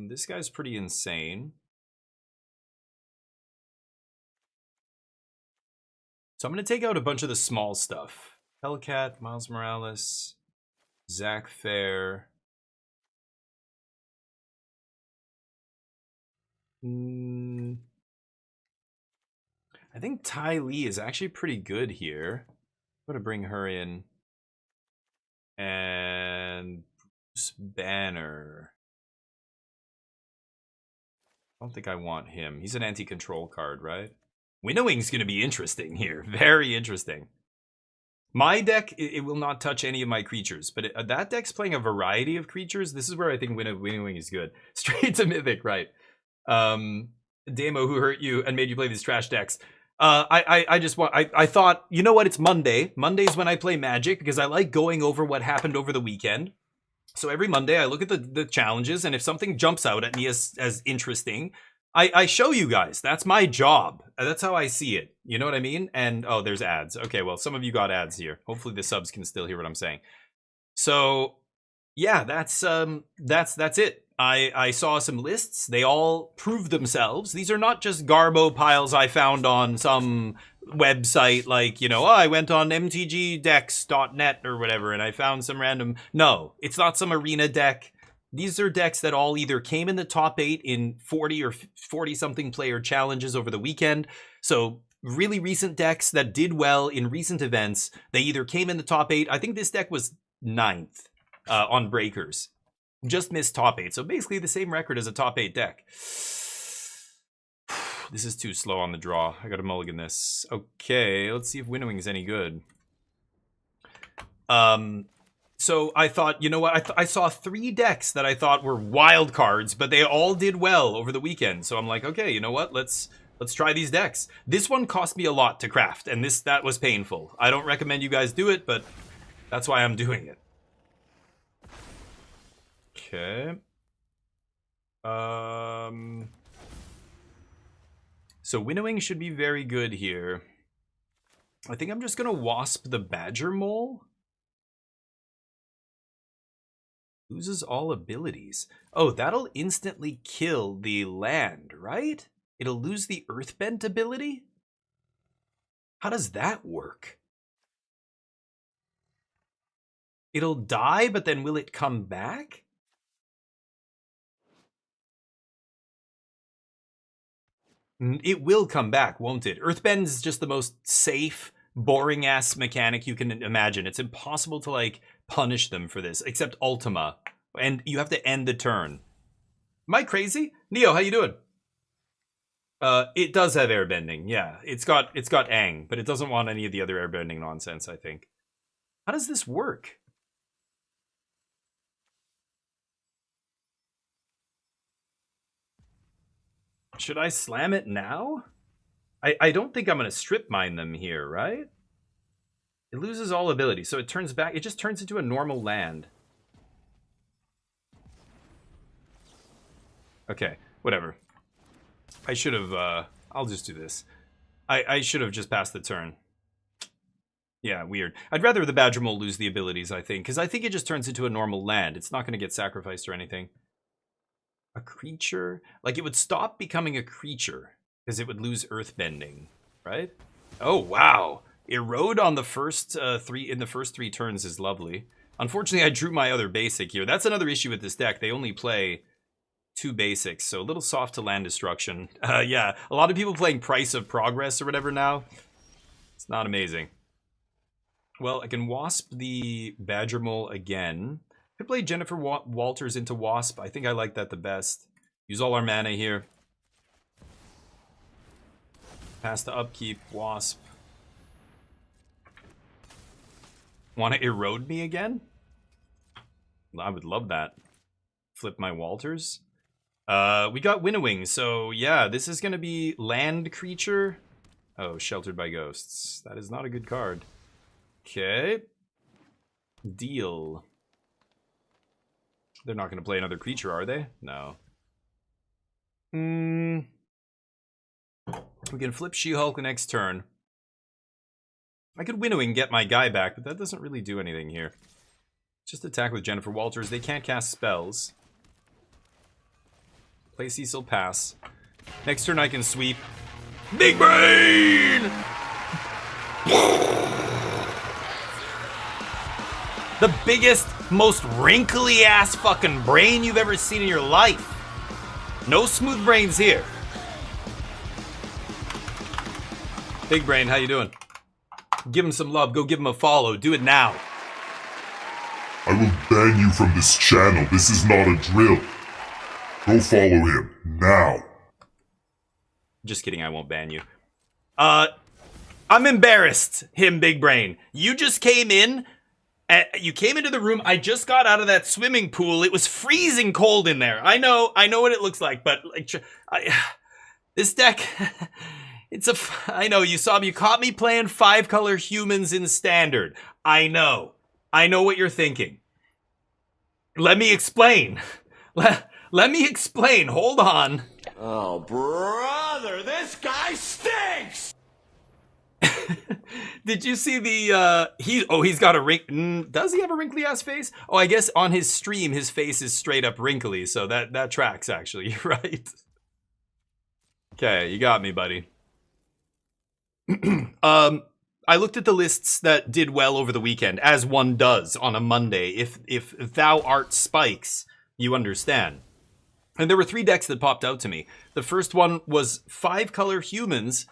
This guy's pretty insane. So I'm going to take out a bunch of the small stuff. Hellcat, Miles Morales, Zach Fair. I think Ty Lee is actually pretty good here. I'm going to bring her in. And Bruce Banner. I don't think I want him. He's an anti-control card, right? Winnowing's going to be interesting here. Very interesting. My deck, it will not touch any of my creatures. But that deck's playing a variety of creatures. This is where I think Winnowing is good. Straight to Mythic, right. Damo, who hurt you and made you play these trash decks. I thought, you know what? It's Monday. Monday's when I play Magic because I like going over what happened over the weekend. So every Monday I look at the challenges, and if something jumps out at me as interesting, I show you guys. That's my job. That's how I see it. You know what I mean? And oh, there's ads. Okay, well, some of you got ads here. Hopefully the subs can still hear what I'm saying. So yeah, that's it. I saw some lists. They all prove themselves. These are not just garbo piles I found on some website like, you know, oh, I went on mtgdex.net or whatever and I found some random. No, it's not some arena deck. These are decks that all either came in the top 8 in 40 or 40 something player challenges over the weekend. So really recent decks that did well in recent events. They either came in the top 8. I think this deck was 9th on Breakers. Just missed top 8. So basically the same record as a top 8 deck. This is too slow on the draw. I gotta mulligan this. Okay, let's see if Winnowing is any good. So I thought, you know what? I saw 3 decks that I thought were wild cards, but they all did well over the weekend. So I'm like, okay, you know what? Let's try these decks. This one cost me a lot to craft, and that was painful. I don't recommend you guys do it, but that's why I'm doing it. Okay. So Winnowing should be very good here. I think I'm just gonna Wasp the Badger Mole. Loses all abilities. Oh, that'll instantly kill the land, right? It'll lose the Earthbent ability? How does that work? It'll die, but then will it come back? It will come back, won't it? Earthbend is just the most safe, boring-ass mechanic you can imagine. It's impossible to, like, punish them for this, except Ultima. And you have to end the turn. Am I crazy? Neo, how you doing? It does have airbending, yeah. It's got Aang, but it doesn't want any of the other airbending nonsense, I think. How does this work? Should I slam it now? I don't think I'm going to strip mine them here, right? It loses all ability, so it turns back. It just turns into a normal land. Okay, whatever. I should have, I'll just do this. I should have just passed the turn. Yeah, weird. I'd rather the Badger Mole lose the abilities, I think, because I think it just turns into a normal land. It's not going to get sacrificed or anything. A creature? Like, it would stop becoming a creature, because it would lose earthbending, right? Oh, wow. Erode on the first in the first 3 turns is lovely. Unfortunately, I drew my other basic here. That's another issue with this deck. They only play 2 basics, so a little soft to land destruction. Yeah, a lot of people playing Price of Progress or whatever now. It's not amazing. Well, I can Wasp the Badger Mole again. Could play Jennifer Walters into Wasp. I think I like that the best. Use all our mana here. Pass the upkeep, Wasp. Want to erode me again? I would love that. Flip my Walters. We got Winnowing, so yeah, this is going to be land creature. Oh, Sheltered by Ghosts. That is not a good card. Okay. Deal. They're not going to play another creature, are they? No. We can flip She-Hulk the next turn. I could Winnowing and get my guy back, but that doesn't really do anything here. Just attack with Jennifer Walters. They can't cast spells. Play Cecil, pass. Next turn I can sweep. Big Brain! The biggest, most wrinkly ass fucking brain you've ever seen in your life. No smooth brains here. Big Brain, how you doing? Give him some love. Go give him a follow. Do it now. I will ban you from this channel. This is not a drill. Go follow him, now. Just kidding, I won't ban you. I'm embarrassed, Big Brain. You just came in, you came into the room, I just got out of that swimming pool, it was freezing cold in there. I know what it looks like, but like, this deck, I know, you caught me playing 5-color humans in Standard. I know what you're thinking. Let me explain. Let me explain. Hold on. Oh, brother, this guy stinks! Did you see the, he's got a does he have a wrinkly ass face? Oh, I guess on his stream, his face is straight up wrinkly, so that tracks actually, you're right. Okay, you got me, buddy. I looked at the lists that did well over the weekend, as one does on a Monday. If thou art spikes, you understand. And there were 3 decks that popped out to me. The first one was 5-color humans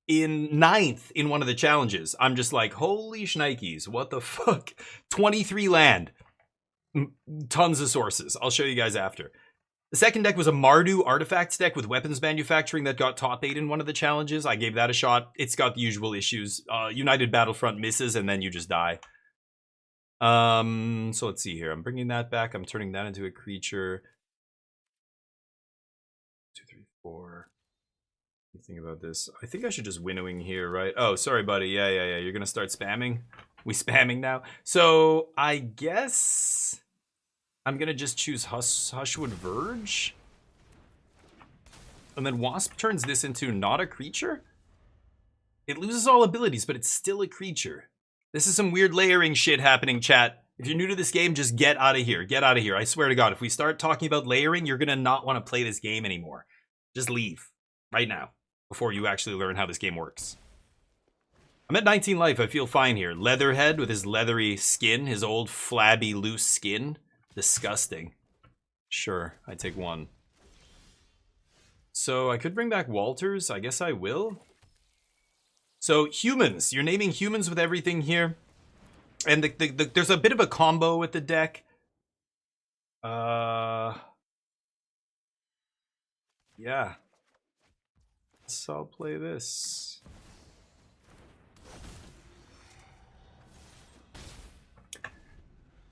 in 9th in one of the challenges. I'm just like, holy shnikes, what the fuck? 23 land. Tons of sources. I'll show you guys after. The second deck was a Mardu artifacts deck with weapons manufacturing that got top 8 in one of the challenges. I gave that a shot. It's got the usual issues. United Battlefront misses and then you just die. So let's see here. I'm bringing that back. I'm turning that into a creature. 2, 3, 4. What do you think about this? I think I should just Winnowing here, right? Oh, sorry, buddy. Yeah. You're gonna start spamming? We spamming now? So I guess I'm gonna just choose Hushwood Verge. And then Wasp turns this into not a creature? It loses all abilities, but it's still a creature. This is some weird layering shit happening, chat. If you're new to this game, just get out of here. Get out of here. I swear to God, if we start talking about layering, you're gonna not want to play this game anymore. Just leave. Right now. Before you actually learn how this game works. I'm at 19 life. I feel fine here. Leatherhead with his leathery skin. His old flabby loose skin. Disgusting. Sure, I take 1. So I could bring back Walters. I guess I will. So humans. You're naming humans with everything here. And there's a bit of a combo with the deck. Yeah. So I'll play this.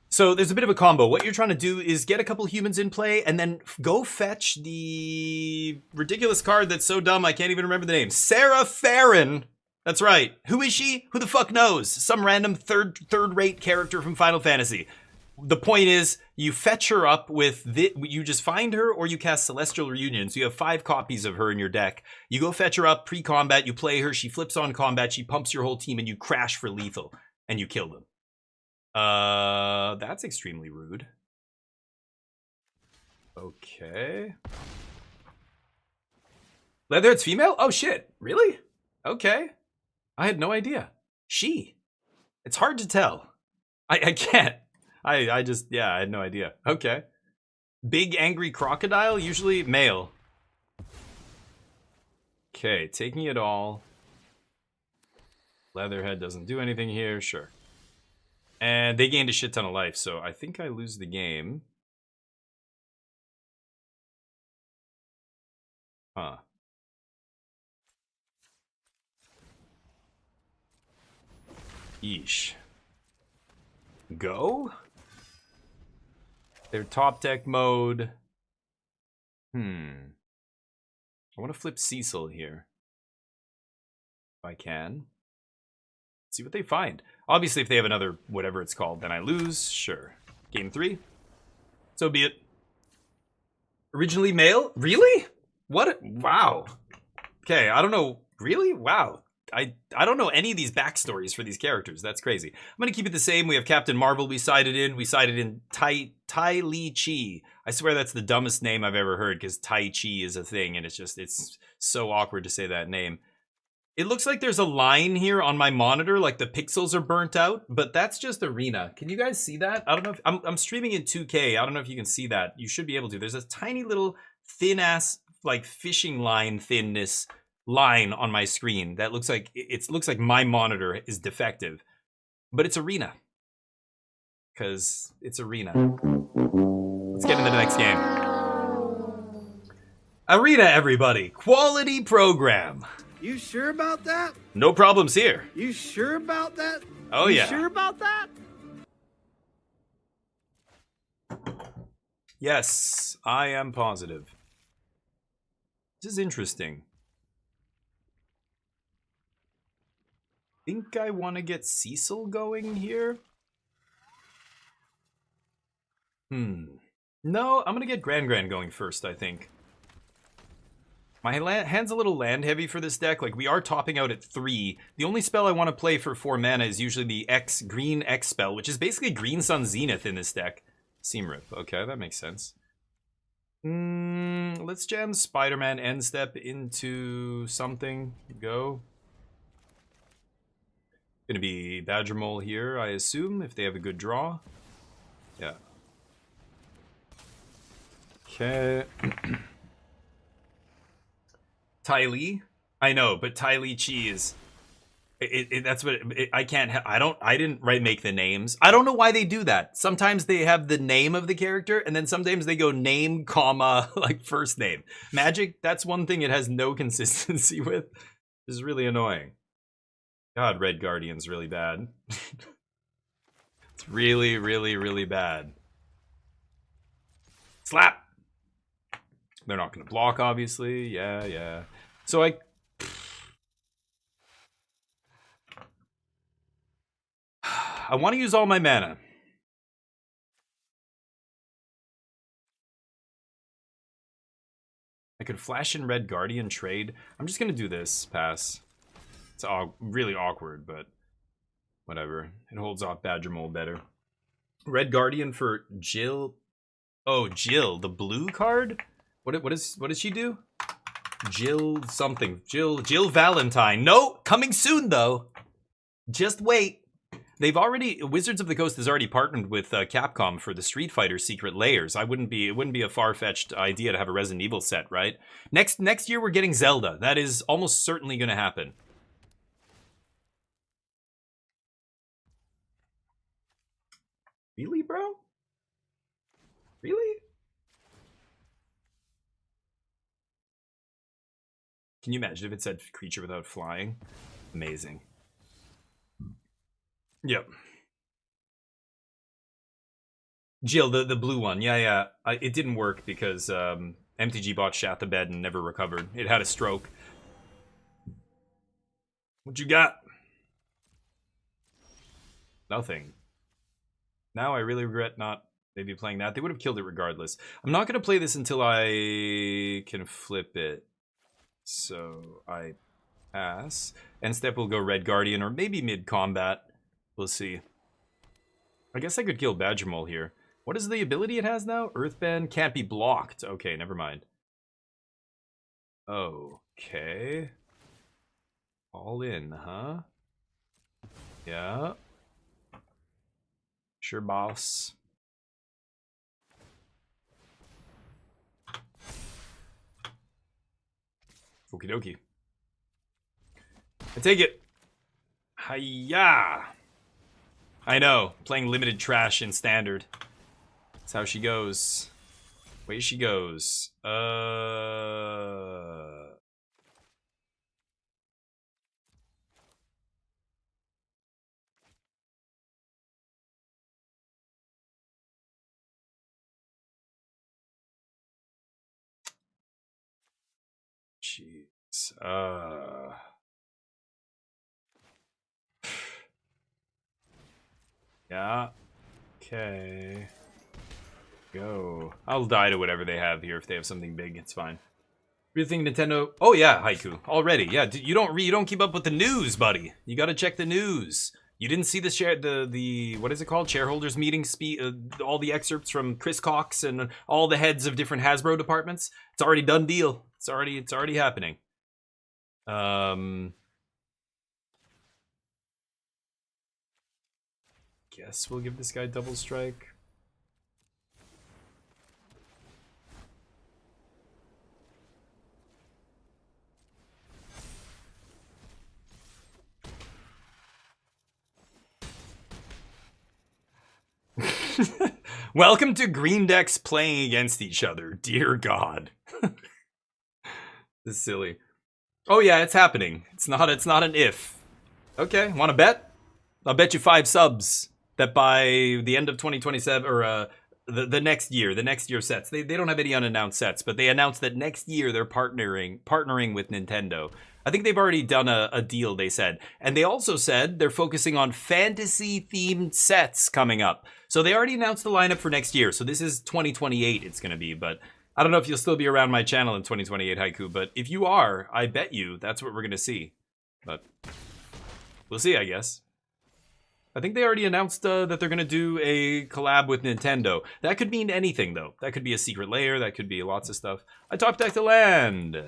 So there's a bit of a combo. What you're trying to do is get a couple humans in play and then go fetch the ridiculous card that's so dumb I can't even remember the name. Sarah Farron. That's right. Who is she? Who the fuck knows? Some random third-rate character from Final Fantasy. The point is, you fetch her up with you just find her or you cast Celestial Reunion. So you have 5 copies of her in your deck. You go fetch her up pre-combat, you play her, she flips on combat, she pumps your whole team, and you crash for lethal, and you kill them. That's extremely rude. Okay. Leatherhead's female? Oh shit, really? Okay. I had no idea. She. It's hard to tell. I can't. I just, yeah, I had no idea. Okay. Big angry crocodile, usually male. Okay, taking it all. Leatherhead doesn't do anything here, sure. And they gained a shit ton of life, so I think I lose the game. Huh. Yeesh. Go? Their top deck mode. I want to flip Cecil here. If I can. See what they find. Obviously, if they have another whatever it's called, then I lose. Sure. Game 3. So be it. Originally male? Really? What? Wow. Okay, I don't know. Really? Wow. I don't know any of these backstories for these characters. That's crazy. I'm going to keep it the same. We have Captain Marvel we sided in. We sided in Tai Li Chi. I swear that's the dumbest name I've ever heard because Tai Chi is a thing and it's so awkward to say that name. It looks like there's a line here on my monitor, like the pixels are burnt out, but that's just Arena. Can you guys see that? I don't know if I'm streaming in 2K. I don't know if you can see that. You should be able to. There's a tiny little thin ass like fishing line thinness line on my screen that looks like it looks like my monitor is defective, but it's Arena because it's Arena. Let's get into the next game. Arena, everybody. Quality program. You sure about that? No problems here. You sure about that? Oh, you yeah. Sure about that? Yes, I am positive. This is interesting. Think I want to get Cecil going here? No, I'm going to get Gran going first, I think. My hand's a little land heavy for this deck. Like, we are topping out at 3. The only spell I want to play for 4 mana is usually the green X spell, which is basically Green Sun Zenith in this deck. Seam Rip. Okay, that makes sense. Let's jam Spider-Man End Step into something. Go. Gonna be Badger Mole here, I assume, if they have a good draw. Yeah. Okay. Ty Lee? I know, but Ty Lee Chi is... that's what... I can't... I didn't make the names. I don't know why they do that. Sometimes they have the name of the character, and then sometimes they go name, comma, like first name. Magic, that's one thing it has no consistency with. It's really annoying. God, Red Guardian's really bad. It's really, really, really bad. Slap! They're not going to block, obviously. Yeah. So I want to use all my mana. I could flash in Red Guardian trade. I'm just going to do this. Pass. It's really awkward, but whatever. It holds off Badger Mole better. Red Guardian for Jill. Oh, Jill, the blue card? What does she do? Jill something. Jill Valentine. No, coming soon though. Just wait. They've already Wizards of the Coast has already partnered with Capcom for the Street Fighter Secret Layers. It wouldn't be a far-fetched idea to have a Resident Evil set, right? Next year we're getting Zelda. That is almost certainly going to happen. Really, bro? Really? Can you imagine if it said creature without flying? Amazing. Yep. Jill, the blue one. Yeah. It didn't work because MTG bot shat the bed and never recovered. It had a stroke. What you got? Nothing. Now I really regret not maybe playing that. They would have killed it regardless. I'm not going to play this until I can flip it. So I pass. End step will go Red Guardian or maybe mid-combat. We'll see. I guess I could kill Badger Mole here. What is the ability it has now? Earthbend can't be blocked. Okay, never mind. Okay. All in, huh? Yeah. Sure, boss. Okie dokie. I take it. Hiya! I know, playing limited trash in standard. That's how she goes. Way she goes. Jeez. Yeah. Okay. Go. I'll die to whatever they have here if they have something big. It's fine. You think Nintendo? Oh yeah, Haiku. Already. Yeah. You don't keep up with the news, buddy. You got to check the news. You didn't see the what is it called? Shareholders meeting all the excerpts from Chris Cox and all the heads of different Hasbro departments. It's already done deal. It's already happening. Guess we'll give this guy double strike. Welcome to green decks playing against each other. Dear God. This is silly. Oh yeah, it's happening. It's not an if. Okay, want to bet? I'll bet you 5 subs that by the end of 2027 or the next year sets. They don't have any unannounced sets, but they announced that next year they're partnering with Nintendo. I think they've already done a deal, they said. And they also said they're focusing on fantasy-themed sets coming up. So they already announced the lineup for next year. So this is 2028 it's going to be. But I don't know if you'll still be around my channel in 2028, Haiku. But if you are, I bet you that's what we're going to see. But we'll see, I guess. I think they already announced that they're going to do a collab with Nintendo. That could mean anything, though. That could be a secret layer. That could be lots of stuff. I top decked the land.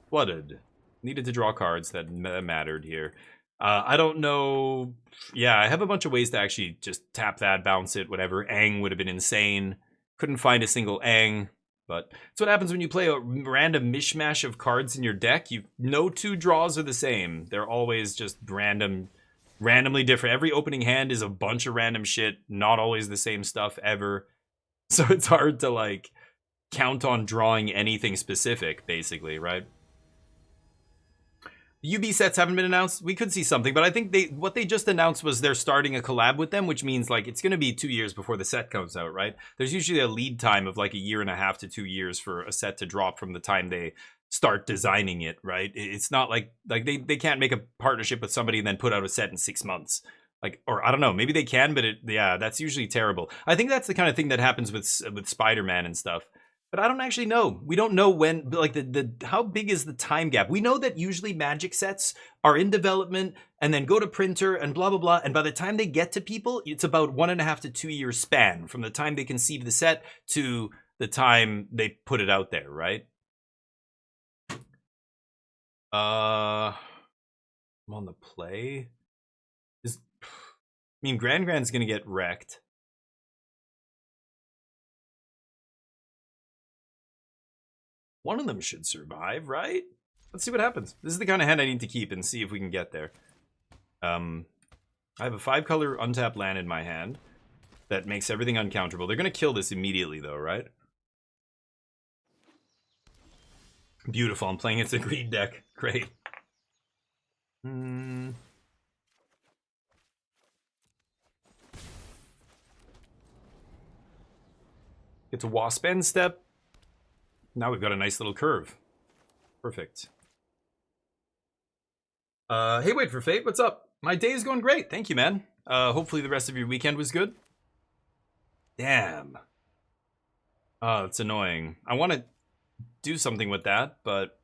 Flooded. Needed to draw cards that mattered here. I don't know. Yeah, I have a bunch of ways to actually just tap that, bounce it, whatever. Aang would have been insane. Couldn't find a single Aang. But that's what happens when you play a random mishmash of cards in your deck. No 2 draws are the same. They're always just randomly different. Every opening hand is a bunch of random shit. Not always the same stuff ever. So it's hard to, like, count on drawing anything specific, basically, right? UB sets haven't been announced. We could see something, but I think what they just announced was they're starting a collab with them, which means like it's going to be 2 years before the set comes out, right? There's usually a lead time of like 1.5 to 2 years for a set to drop from the time they start designing it, right? It's not like they can't make a partnership with somebody and then put out a set in 6 months. Like, or I don't know, maybe they can, but yeah, that's usually terrible. I think that's the kind of thing that happens with Spider-Man and stuff. But I don't actually know. We don't know when, like, how big is the time gap? We know that usually Magic sets are in development and then go to printer and blah, blah, blah. And by the time they get to people, it's about 1.5 to 2 year span from the time they conceive the set to the time they put it out there, right? I'm on the play. I mean, Grand's gonna get wrecked. One of them should survive, right? Let's see what happens. This is the kind of hand I need to keep and see if we can get there. I have a 5-color untapped land in my hand that makes everything uncounterable. They're going to kill this immediately, though, right? Beautiful. I'm playing against a green deck. Great. It's a wasp end step. Now we've got a nice little curve. Perfect. Hey, wait for Fate. What's up? My day is going great. Thank you, man. Hopefully the rest of your weekend was good. Damn. Oh, it's annoying. I want to do something with that, but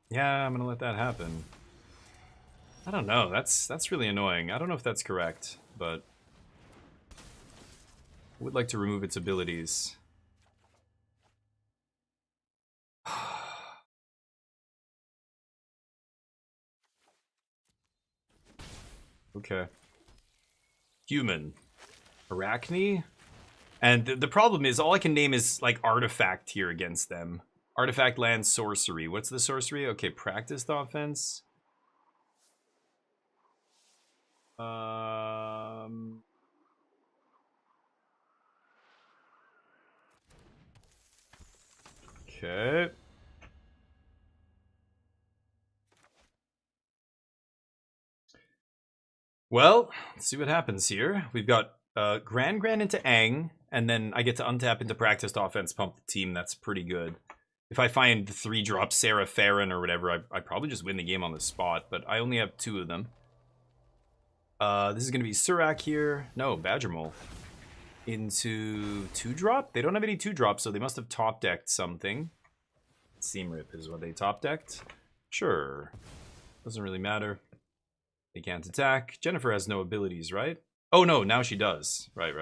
yeah, I'm gonna let that happen. I don't know. That's really annoying. I don't know if that's correct, but I would like to remove its abilities. Okay. Human. Arachne? And the problem is, all I can name is, like, artifact here against them. Artifact, land, sorcery. What's the sorcery? Okay, practiced offense. Okay. Well, let's see what happens here. We've got Grand into Aang, and then I get to untap into practiced offense, pump the team. That's pretty good. If I find the 3-drop Sarah Farron or whatever, I probably just win the game on the spot, but I only have 2 of them. This is going to be Surak here. No, Badger Mole. Into 2-drop? They don't have any 2-drops, so they must have top-decked something. Seam Rip is what they top-decked. Sure. Doesn't really matter. They can't attack. Jennifer has no abilities, right? Oh, no, now she does. Right.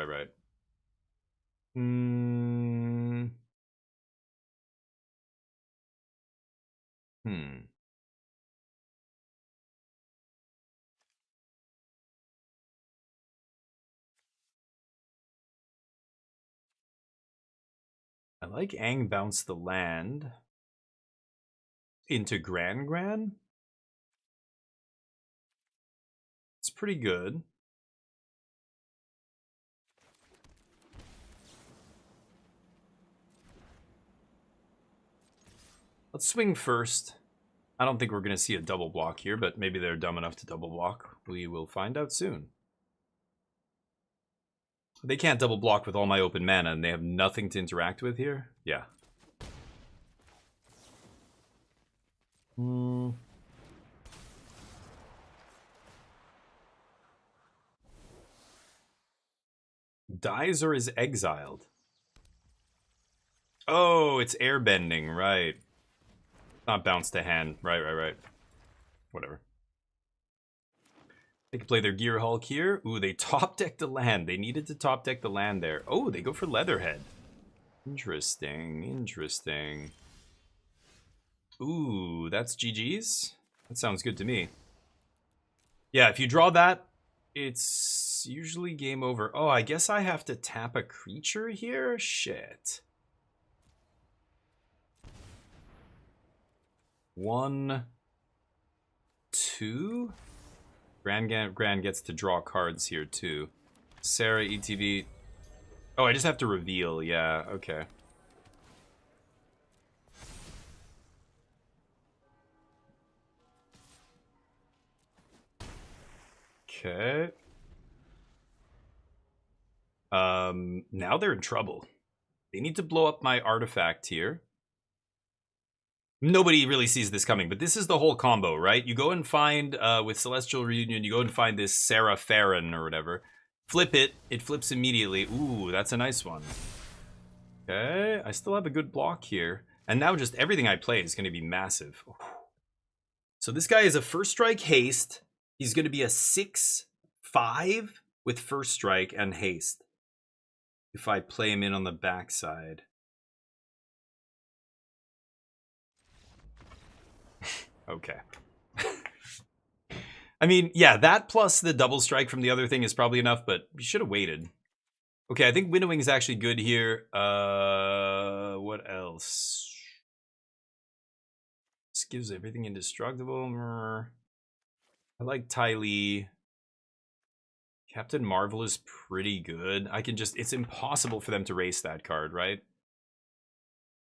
I like Aang bounce the land into Gran. It's pretty good. Let's swing first. I don't think we're going to see a double block here, but maybe they're dumb enough to double block. We will find out soon. They can't double block with all my open mana, and they have nothing to interact with here? Yeah. Dies or is exiled? Oh, it's airbending, right. Not bounce to hand. Right. Whatever. They can play their Gear Hulk here. Ooh, they top-decked the land. They needed to top-deck the land there. Oh, they go for Leatherhead. Interesting. Ooh, that's GG's? That sounds good to me. Yeah, if you draw that, it's usually game over. Oh, I guess I have to tap a creature here? Shit. 1, 2. Gran gets to draw cards here too. Sarah, ETV. Oh, I just have to reveal. Yeah, okay. Okay. Now they're in trouble. They need to blow up my artifact here. Nobody really sees this coming, but this is the whole combo, right? You go and find, with Celestial Reunion, you go and find this Sarah Farron or whatever. Flip it. It flips immediately. Ooh, that's a nice one. Okay, I still have a good block here. And now just everything I play is going to be massive. So this guy is a first strike haste. He's going to be a 6/5 with first strike and haste. If I play him in on the backside. Okay. I mean, yeah, that plus the double strike from the other thing is probably enough, but you should have waited. Okay, I think Winnowing is actually good here. What else? This gives everything indestructible. I like Ty Lee. Captain Marvel is pretty good. I can just... It's impossible for them to race that card, right?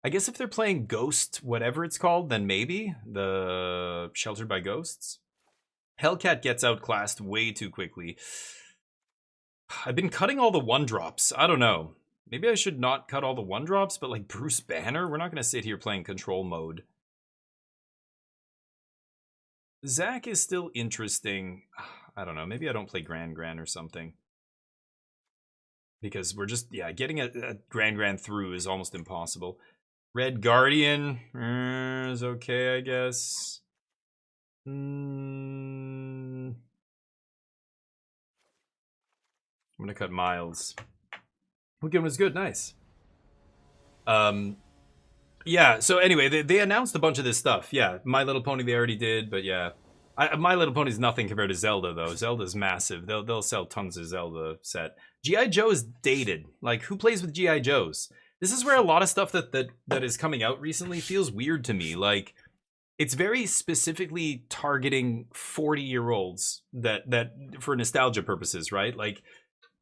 I guess if they're playing Ghost, whatever it's called, then maybe the Sheltered by Ghosts. Hellcat gets outclassed way too quickly. I've been cutting all the 1-drops. I don't know. Maybe I should not cut all the 1-drops, but like Bruce Banner, we're not going to sit here playing control mode. Zach is still interesting. I don't know. Maybe I don't play Grand or something. Because we're just, yeah, getting a Grand through is almost impossible. Red Guardian is okay, I guess. I'm gonna cut Miles. Weekend was good, nice. Yeah, so anyway, they announced a bunch of this stuff. Yeah, My Little Pony they already did, but yeah. My Little Pony's nothing compared to Zelda, though. Zelda's massive. They'll sell tons of Zelda set. G.I. Joe is dated. Like, who plays with G.I. Joes? This is where a lot of stuff that is coming out recently feels weird to me. Like, it's very specifically targeting 40-year-olds that for nostalgia purposes, right? Like,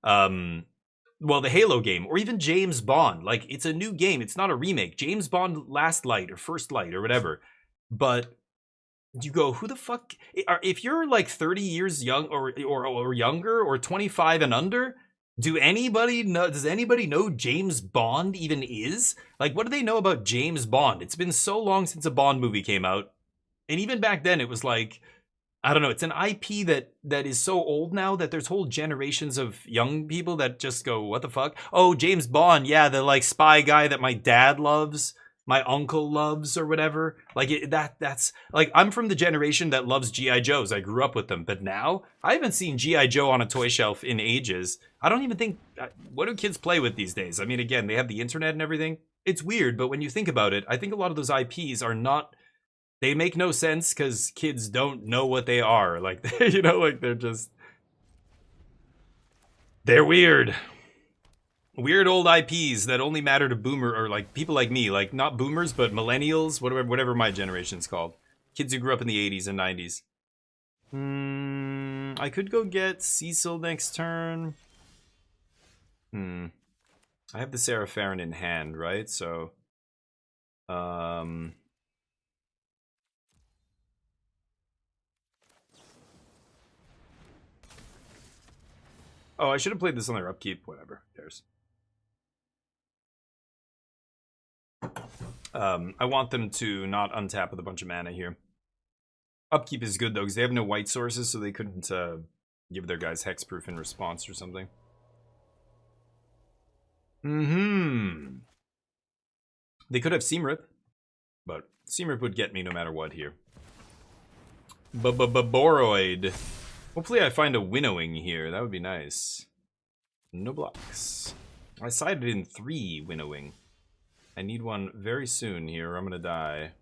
well, the Halo game, or even James Bond. Like, it's a new game. It's not a remake. James Bond Last Light or First Light or whatever. But you go, who the fuck? If you're like 30 years young or younger or 25 and under, does anybody know James Bond even is? Like, what do they know about James Bond? It's been so long since a Bond movie came out. And even back then, it was like, I don't know, it's an IP that is so old now that there's whole generations of young people that just go, what the fuck? Oh, James Bond, yeah, the like spy guy that my dad loves, my uncle loves, or whatever. Like that's like, I'm from the generation that loves G.I. Joes. I grew up with them, but now I haven't seen G.I. Joe on a toy shelf in ages. I don't even think, what do kids play with these days? I mean, again, they have the internet and everything. It's weird, but when you think about it, I think a lot of those IPs are not, they make no sense because kids don't know what they are. Like, you know, like they're weird. Weird old IPs that only matter to boomer, or like people like me, like not boomers, but millennials, whatever my generation's called. Kids who grew up in the 80s and 90s. I could go get Cecil next turn. I have the Sarah Farron in hand, right? So, oh, I should have played this on their upkeep. Whatever. Who cares? I want them to not untap with a bunch of mana here. Upkeep is good, though, because they have no white sources, so they couldn't give their guys hexproof in response or something. They could have Seamrip, but Seamrip would get me no matter what here. Boroid. Hopefully I find a winnowing here. That would be nice. No blocks. I sided in 3 winnowing. I need one very soon here or I'm gonna die.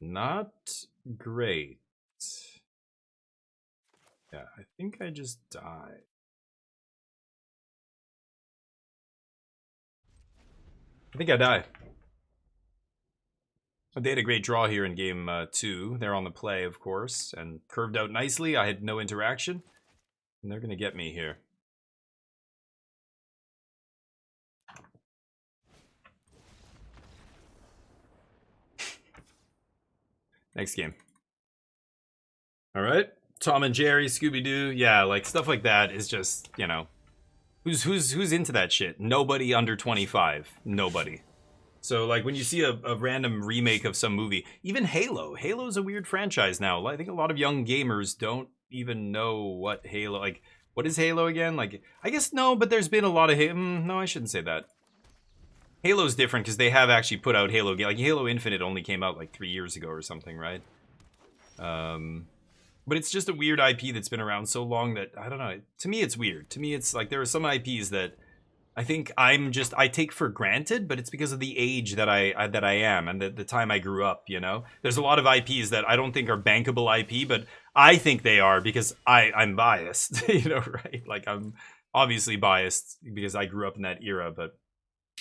Not great. Yeah, I think I just died. I think I die. They had a great draw here in game 2. They're on the play, of course, and curved out nicely. I had no interaction, and they're going to get me here. Next game. All right. Tom and Jerry, Scooby-Doo. Yeah, like stuff like that is just, you know, who's into that shit? Nobody under 25. Nobody. So like when you see a random remake of some movie, even Halo. Halo's a weird franchise now. I think a lot of young gamers don't even know what Halo, like, what is Halo again? Like, I guess no, but there's been a lot of no, I shouldn't say that. Halo's different because they have actually put out Halo game. Like Halo Infinite only came out like 3 years ago or something, right? But it's just a weird IP that's been around so long that I don't know. To me, it's weird. To me, it's like there are some IPs that I think I take for granted, but it's because of the age that I am and the time I grew up. You know, there's a lot of IPs that I don't think are bankable IP, but I think they are because I'm biased. You know, right? Like I'm obviously biased because I grew up in that era, but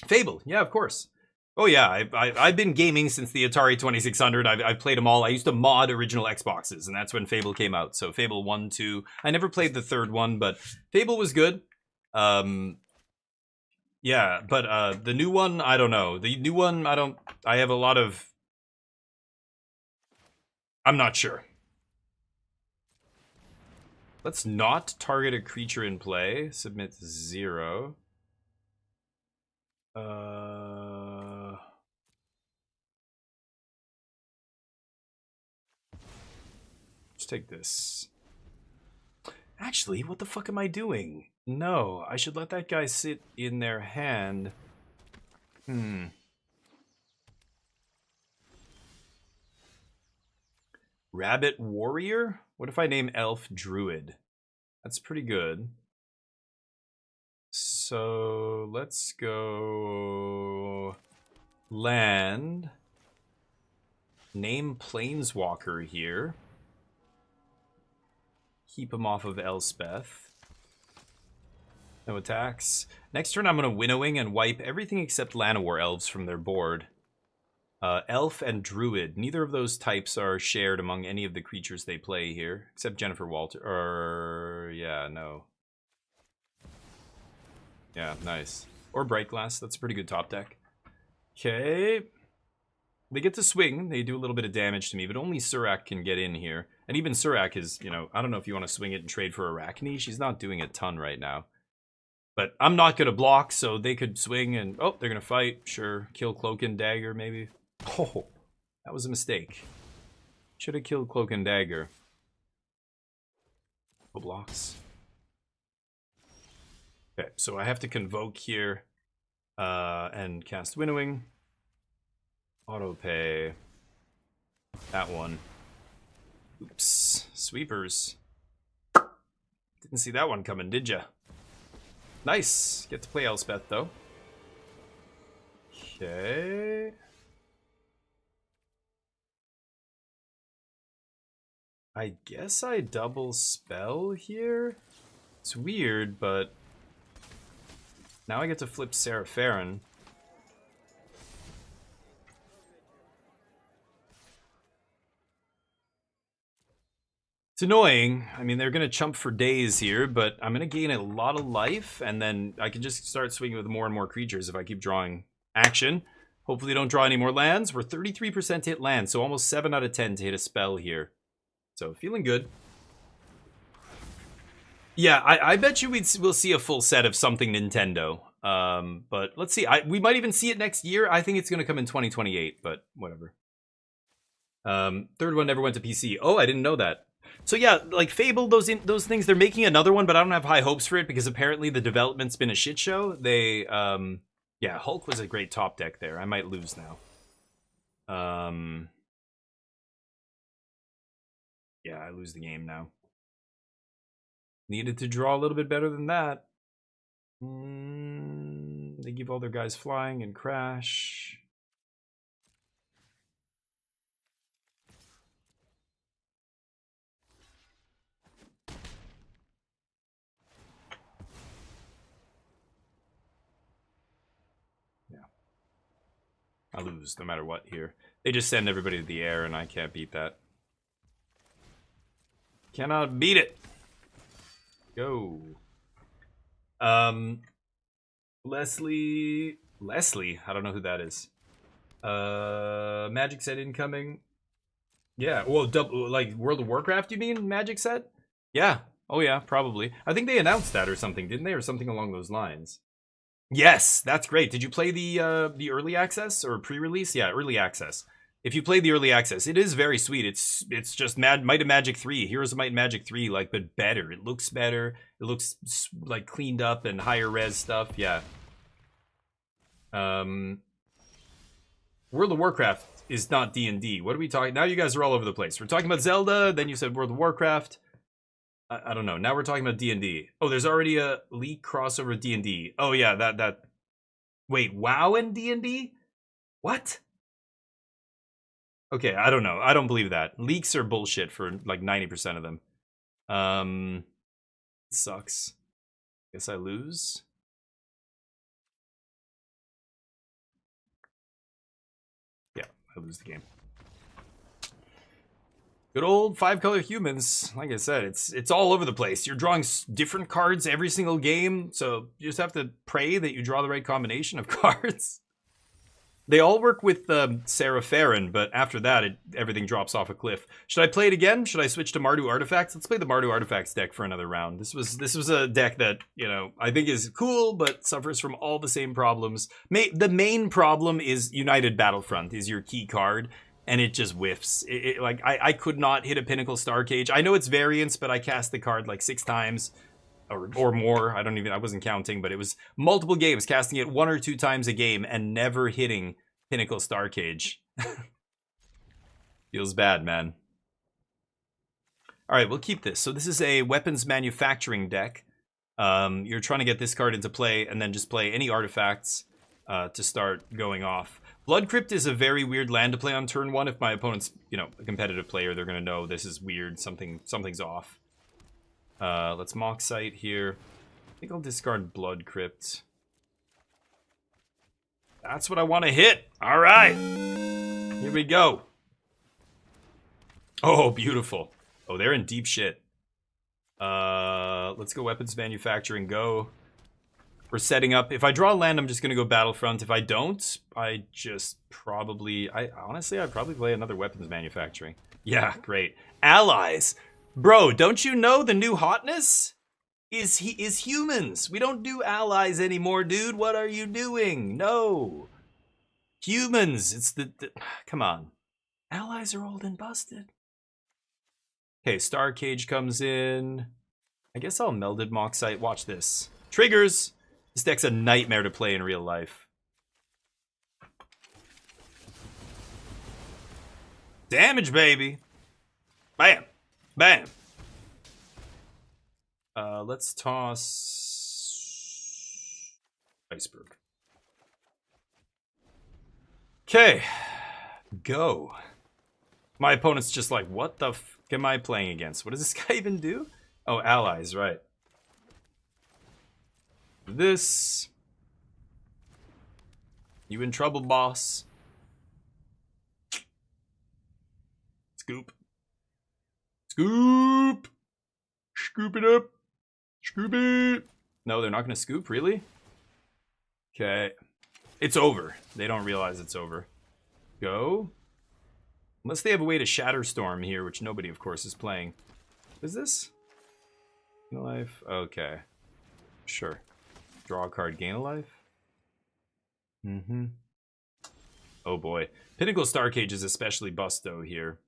Fable, yeah, of course. Oh yeah, I've been gaming since the Atari 2600. I've played them all. I used to mod original Xboxes, and that's when Fable came out. So Fable 1, 2. I never played the third one, but Fable was good. Yeah, but the new one, I don't know. The new one, I have a lot of... I'm not sure. Let's not target a creature in play. Submit 0. Let's take this. Actually, what the fuck am I doing? No, I should let that guy sit in their hand. Rabbit Warrior? What if I name Elf Druid? That's pretty good. So let's go land. Name Planeswalker here. Keep him off of Elspeth. No attacks. Next turn I'm going to Winnowing and wipe everything except Llanowar Elves from their board. Elf and Druid. Neither of those types are shared among any of the creatures they play here. Except Jennifer Walter. Yeah, no. Yeah, nice. Or Bright Glass. That's a pretty good top deck. Okay. They get to swing. They do a little bit of damage to me, but only Surak can get in here. And even Surak is, you know, I don't know if you want to swing it and trade for Arachne. She's not doing a ton right now. But I'm not going to block, so they could swing and... Oh, they're going to fight. Sure. Kill Cloak and Dagger, maybe. Oh, that was a mistake. Should have killed Cloak and Dagger. No blocks. Okay, so I have to Convoke here. And cast Winnowing. Auto pay. That one. Oops. Sweepers. Didn't see that one coming, did ya? Nice. Get to play Elspeth, though. Okay. I guess I double spell here? It's weird, but... Now I get to flip Sarah Farron. It's annoying. I mean, they're going to chump for days here, but I'm going to gain a lot of life, and then I can just start swinging with more and more creatures if I keep drawing action. Hopefully don't draw any more lands. We're 33% to hit lands, so almost 7 out of 10 to hit a spell here. So, feeling good. Yeah, I bet you we'll see a full set of something Nintendo. But let's see. We might even see it next year. I think it's going to come in 2028, but whatever. Third one never went to PC. Oh, I didn't know that. So yeah, like Fable, those things, they're making another one, but I don't have high hopes for it because apparently the development's been a shit show. They, yeah, Hulk was a great top deck there. I might lose now. Yeah, I lose the game now. Needed to draw a little bit better than that. They give all their guys flying and crash. Yeah. I lose no matter what here. They just send everybody to the air and I can't beat that. Cannot beat it. Go. Leslie, I don't know who that is. Magic set incoming. Yeah, well, like World of Warcraft, you mean Magic set? Yeah. Oh yeah, probably. I think they announced that or something, didn't they? Or something along those lines. Yes, that's great. Did you play the early access or pre-release? Yeah, early access. If you played the early access, it is very sweet. It's just Might and Magic 3, Heroes of Might and Magic 3, like, but better. It looks better. It looks like cleaned up and higher res stuff. Yeah. World of Warcraft is not D&D. What are we talking? Now you guys are all over the place. We're talking about Zelda. Then you said World of Warcraft. I don't know. Now we're talking about D&D. Oh, there's already a leak crossover with D&D. Oh yeah, that. Wait, WoW and D&D? What? Okay, I don't know. I don't believe that. Leaks are bullshit for like 90% of them. It sucks. Guess I lose. Yeah, I lose the game. Good old 5-color humans. Like I said, it's all over the place. You're drawing different cards every single game, so you just have to pray that you draw the right combination of cards. They all work with Sarah Farron, but after that, everything drops off a cliff. Should I play it again? Should I switch to Mardu Artifacts? Let's play the Mardu Artifacts deck for another round. This was a deck that, you know, I think is cool, but suffers from all the same problems. The main problem is United Battlefront is your key card, and it just whiffs. Like, I could not hit a Pinnacle Star Cage. I know it's variance, but I cast the card like 6 times. Or more. I wasn't counting, but it was multiple games, casting it 1 or 2 times a game and never hitting Pinnacle Star Cage. Feels bad, man. All right, we'll keep this. So this is a weapons manufacturing deck. You're trying to get this card into play and then just play any artifacts to start going off. Blood Crypt is a very weird land to play on turn 1. If my opponent's, you know, a competitive player, they're going to know this is weird. Something's off. Let's Mock Sight here. I think I'll discard Blood Crypt. That's what I want to hit. All right. Here we go. Oh, beautiful. Oh, they're in deep shit. Let's go Weapons Manufacturing. Go. We're setting up. If I draw land, I'm just going to go Battlefront. If I don't, I just probably... honestly, I'd probably play another Weapons Manufacturing. Yeah, great. Allies. Bro, don't you know the new hotness is humans? We don't do allies anymore, dude. What are you doing? No. Humans. It's the come on. Allies are old and busted. Okay, Star Cage comes in. I guess I'll Melded Mock Sight. Watch this. Triggers. This deck's a nightmare to play in real life. Damage, baby. Bam. Bam. Let's toss Iceberg. Okay. Go. My opponent's just like, what the f am I playing against? What does this guy even do? Oh, allies, right. This. You in trouble, boss. Scoop. Scoop! Scoop it up! Scoop it! No, they're not gonna scoop, really? Okay. It's over. They don't realize it's over. Go. Unless they have a way to Shatterstorm here, which nobody, of course, is playing. What is this? Gain a life? Okay. Sure. Draw a card, gain a life? Mm-hmm. Oh boy. Pinnacle Star Cage is especially busto here.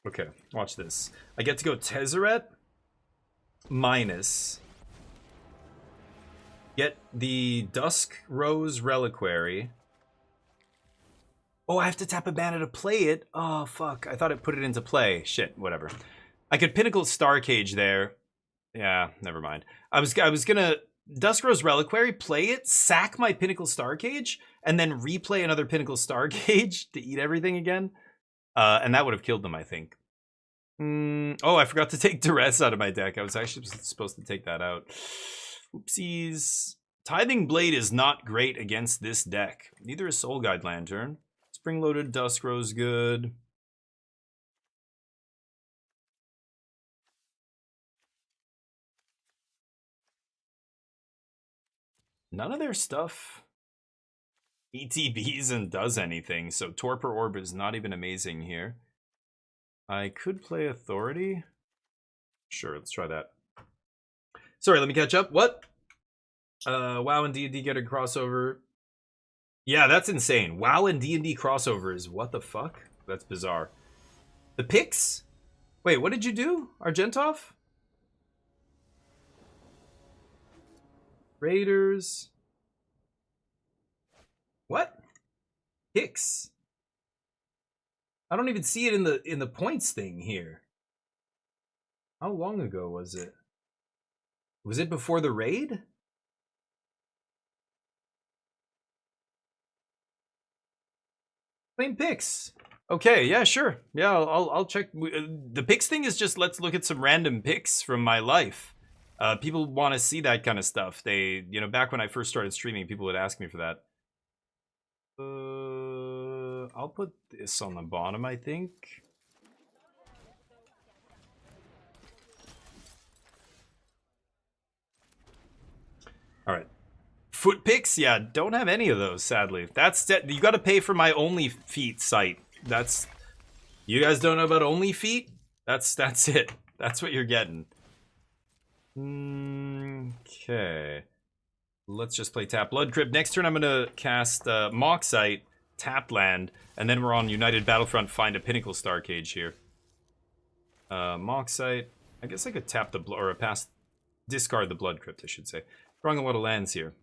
Okay, watch this. I get to go Tezzeret minus. Get the Dusk Rose Reliquary. Oh, I have to tap a mana to play it. Oh, fuck. I thought it put it into play. Shit, whatever. I could Pinnacle Star Cage there. Yeah, never mind. I was gonna Dusk Rose Reliquary, play it, sack my Pinnacle Star Cage, and then replay another Pinnacle Star Cage to eat everything again. And that would have killed them, I think. Oh, I forgot to take Duress out of my deck. I was actually supposed to take that out. Oopsies. Tithing Blade is not great against this deck. Neither is Soul Guide Lantern. Spring-loaded Dusk Rose good. None of their stuff ETBs and does anything, so Torpor Orb is not even amazing here. I could play Authority. Sure, let's try that. Sorry, let me catch up. What? WoW and D&D get a crossover. Yeah, that's insane. WoW and D&D crossovers. What the fuck? That's bizarre. The picks? Wait, what did you do, Argentov? Raiders. What? Picks. I don't even see it in the points thing here. How long ago was it? Was it before the raid? Claim picks. Okay, yeah, sure. Yeah, I'll check. The picks thing is just let's look at some random picks from my life. People want to see that kind of stuff. They, you know, back when I first started streaming, people would ask me for that. I'll put this on the bottom, I think. All right. Foot pics? Yeah, don't have any of those, sadly. That's you got to pay for my OnlyFeet site. That's you guys don't know about OnlyFeet? That's it. That's what you're getting. Okay. Let's just play Tap Blood Crypt. Next turn I'm gonna cast Mock Site, Tap Land, and then we're on United Battlefront. Find a Pinnacle Star Cage here. Mock Site. I guess I could tap the or pass, discard the Blood Crypt, I should say. Drawing a lot of lands here.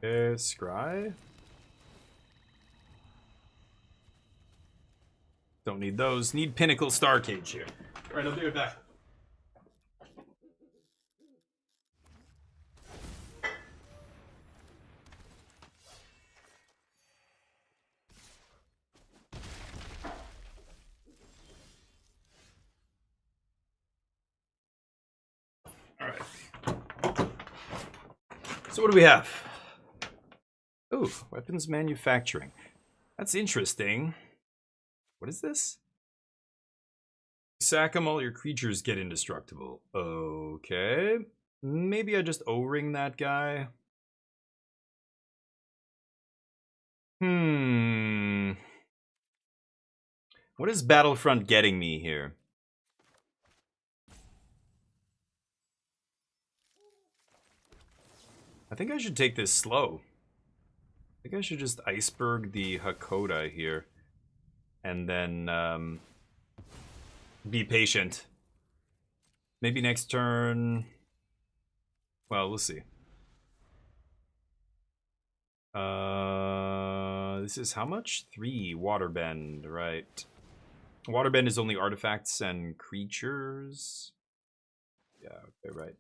Scry. Don't need those. Need Pinnacle Star Cage here. Alright, I'll be right back. Alright. So what do we have? Ooh, weapons manufacturing. That's interesting. What is this? Sack 'em, all your creatures get indestructible. Okay. Maybe I just O-ring that guy. What is Battlefront getting me here? I think I should take this slow. I think I should just iceberg the Hakoda here. And then be patient. Maybe next turn. Well, we'll see. This is how much? 3 Waterbend, right? Waterbend is only artifacts and creatures. Yeah, okay, right.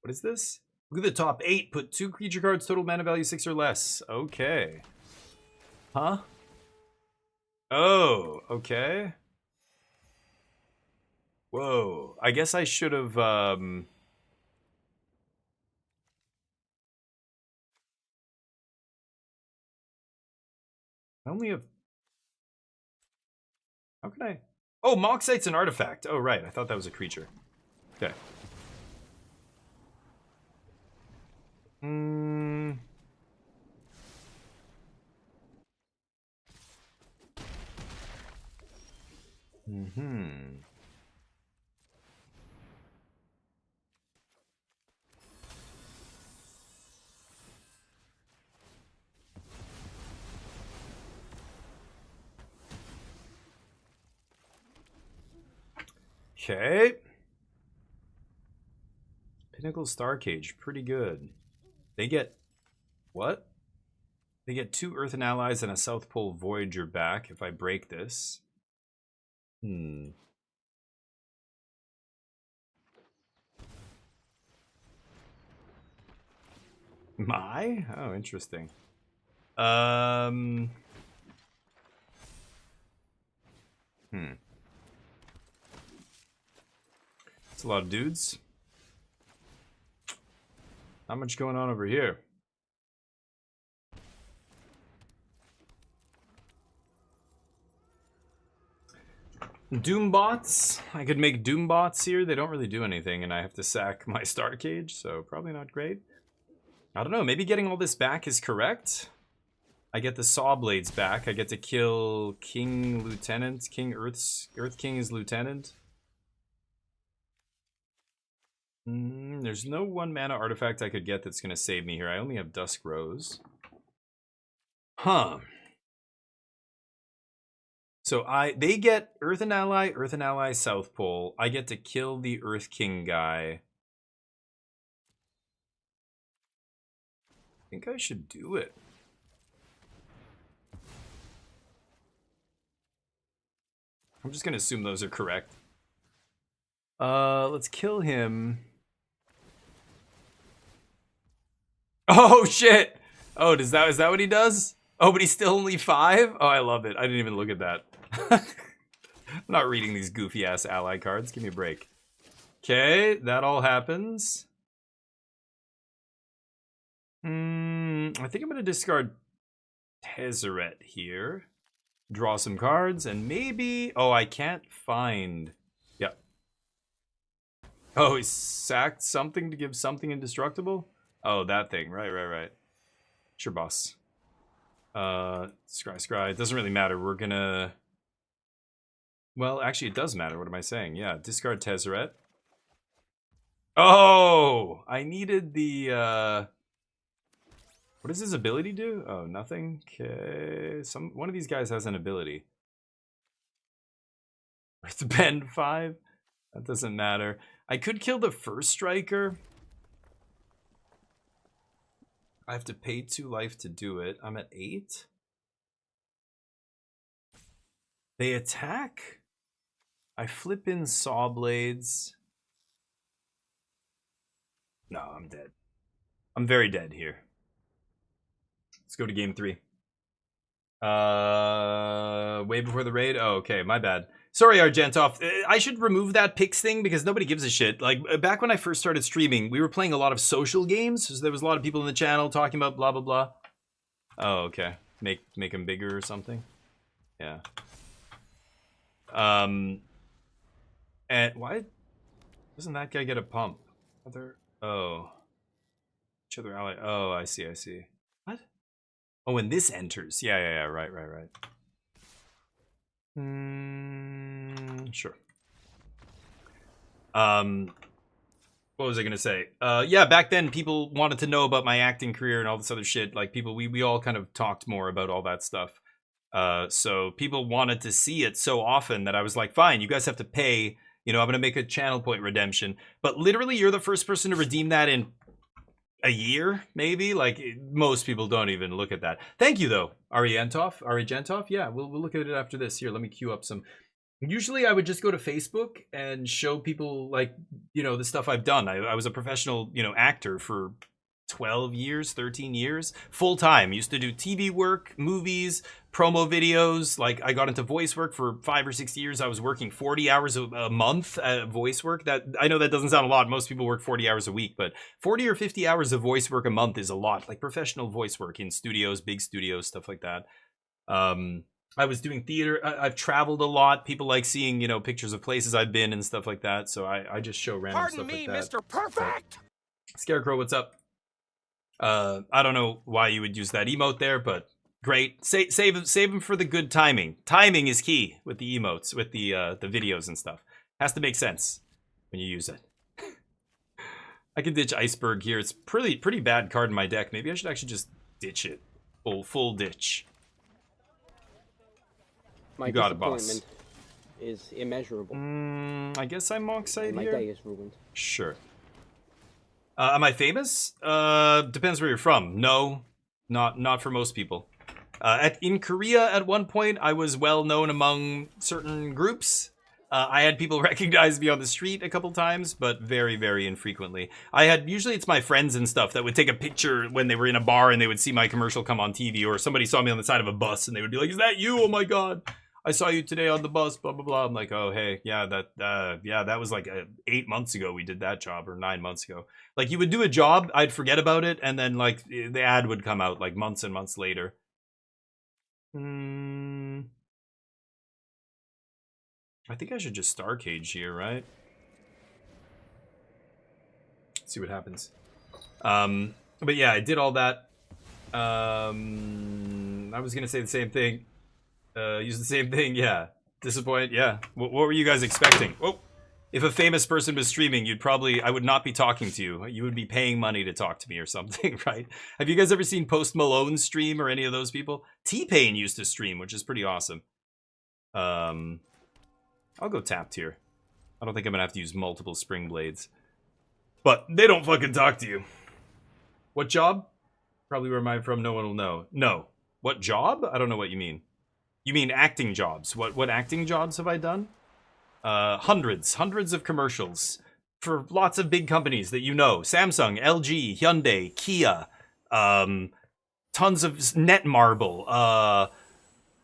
What is this? Look at the top 8. Put 2 creature cards, total mana value 6 or less. Okay. Huh? Oh, okay. Whoa. I guess I should have, I only have... How can I... Oh, Moxite's an artifact. Oh, right. I thought that was a creature. Okay. Okay. Pinnacle Star Cage, pretty good. They get... What? They get 2 Earthen Allies and a South Pole Voyager back if I break this. My? Oh, interesting. It's a lot of dudes. Not much going on over here. Doom bots. I could make Doom bots here. They don't really do anything, and I have to sack my Star Cage, so probably not great. I don't know. Maybe getting all this back is correct. I get the Saw Blades back. I get to kill King Lieutenant. Earth King is Lieutenant. There's no 1 mana artifact I could get that's going to save me here. I only have Dusk Rose. Huh. So they get Earthen Ally, South Pole. I get to kill the Earth King guy. I think I should do it. I'm just gonna assume those are correct. Let's kill him. Oh shit! Oh, is that what he does? Oh, but he's still only 5? Oh, I love it. I didn't even look at that. I'm not reading these goofy ass ally cards. Give me a break. Okay, that all happens. I think I'm gonna discard Tezzeret here. Draw some cards and maybe... Oh, I can't find... Yep. Oh, he sacked something to give something indestructible? Oh, that thing. Right. Sure, boss. Scry. It doesn't really matter. We're gonna... Well, actually, it does matter. What am I saying? Yeah, discard Tezzeret. Oh! I needed the, What does his ability do? Oh, nothing? Okay. One of these guys has an ability. It's bend 5? That doesn't matter. I could kill the first striker. I have to pay 2 life to do it. I'm at 8. They attack. I flip in saw blades. No, I'm dead. I'm very dead here. Let's go to game 3. Way before the raid? Oh, okay, my bad. Sorry, Argentov. I should remove that picks thing because nobody gives a shit. Like, back when I first started streaming, we were playing a lot of social games. So there was a lot of people in the channel talking about blah, blah, blah. Oh, okay. Make them bigger or something? Yeah. And why doesn't that guy get a pump? Oh. Each other ally. Oh, I see. What? Oh, when this enters. Yeah. Right. Sure. What was I gonna say? Yeah, back then people wanted to know about my acting career and all this other shit. Like we all kind of talked more about all that stuff. So people wanted to see it so often that I was like, fine, you guys have to pay. You know, I'm gonna make a channel point redemption. But literally, you're the first person to redeem that in a year, maybe. Like most people don't even look at that. Thank you though, Ari Gentov. Yeah, we'll look at it after this. Here, let me queue up some. Usually I would just go to Facebook and show people, like, you know, the stuff I've done. I was a professional, you know, actor for 12 years, 13 years, full time. Used to do TV work, movies, promo videos. Like, I got into voice work for 5 or 6 years. I was working 40 hours a month at voice work. That, I know that doesn't sound a lot. Most people work 40 hours a week, but 40 or 50 hours of voice work a month is a lot. Like professional voice work in studios, big studios, stuff like that. I was doing theater. I've traveled a lot. People like seeing, you know, pictures of places I've been and stuff like that. So I just show random stuff like that. Pardon me, Mr. Perfect! Scarecrow, what's up? I don't know why you would use that emote there, but great. Save them for the good timing. Timing is key with the emotes, with the videos and stuff. Has to make sense when you use it. I can ditch Iceberg here. It's pretty bad card in my deck. Maybe I should actually just ditch it. Full ditch. My you got it, boss. disappointment is immeasurable. I guess I'm Moxide My here. day is ruined. Sure. Am I famous? Depends where you're from. No, not for most people. In Korea, at one point, I was well known among certain groups. I had people recognize me on the street a couple times, but very, very infrequently. Usually it's my friends and stuff that would take a picture when they were in a bar and they would see my commercial come on TV, or somebody saw me on the side of a bus and they would be like, "Is that you? Oh my God, I saw you today on the bus, blah, blah, blah." I'm like, "Oh, hey, yeah, that was like 8 months ago we did that job, or 9 months ago." Like, you would do a job, I'd forget about it, and then, like, the ad would come out, like, months and months later. I think I should just Star Cage here, right? See what happens. But yeah, I did all that. I was gonna say the same thing. Use the same thing, yeah. Disappoint, yeah. What were you guys expecting? Whoa. If a famous person was streaming, I would not be talking to you. You would be paying money to talk to me or something, right? Have you guys ever seen Post Malone stream or any of those people? T-Pain used to stream, which is pretty awesome. I'll go tapped here. I don't think I'm gonna have to use multiple spring blades. But they don't fucking talk to you. What job? Probably where I'm from, no one will know. No. What job? I don't know what you mean. You mean acting jobs. What acting jobs have I done? Hundreds of commercials for lots of big companies that you know. Samsung, LG, Hyundai, Kia, tons of Netmarble.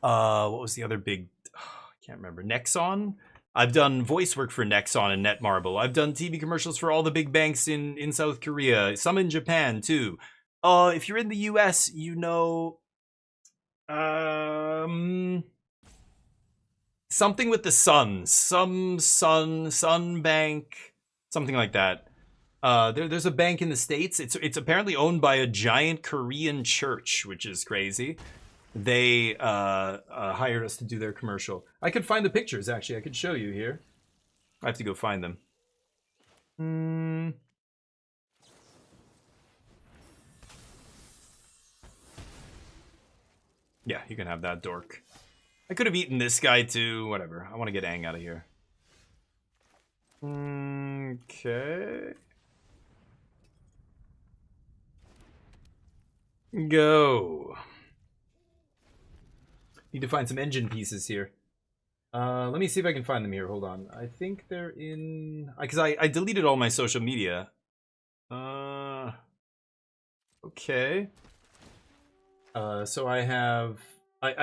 What was the other big? I can't remember. Nexon. I've done voice work for Nexon and Netmarble. I've done TV commercials for all the big banks in South Korea. Some in Japan too. If you're in the U.S., you know, something with the sun, sun bank, something like that. There's a bank in the States. It's apparently owned by a giant Korean church, which is crazy. They hired us to do their commercial. I could find the pictures, actually. I could show you here. I have to go find them. Yeah, you can have that, dork. I could have eaten this guy too. Whatever. I want to get Aang out of here. Okay. Go. Need to find some engine pieces here. Let me see if I can find them here. Hold on. I think they're in... Because I deleted all my social media. Okay. So I have...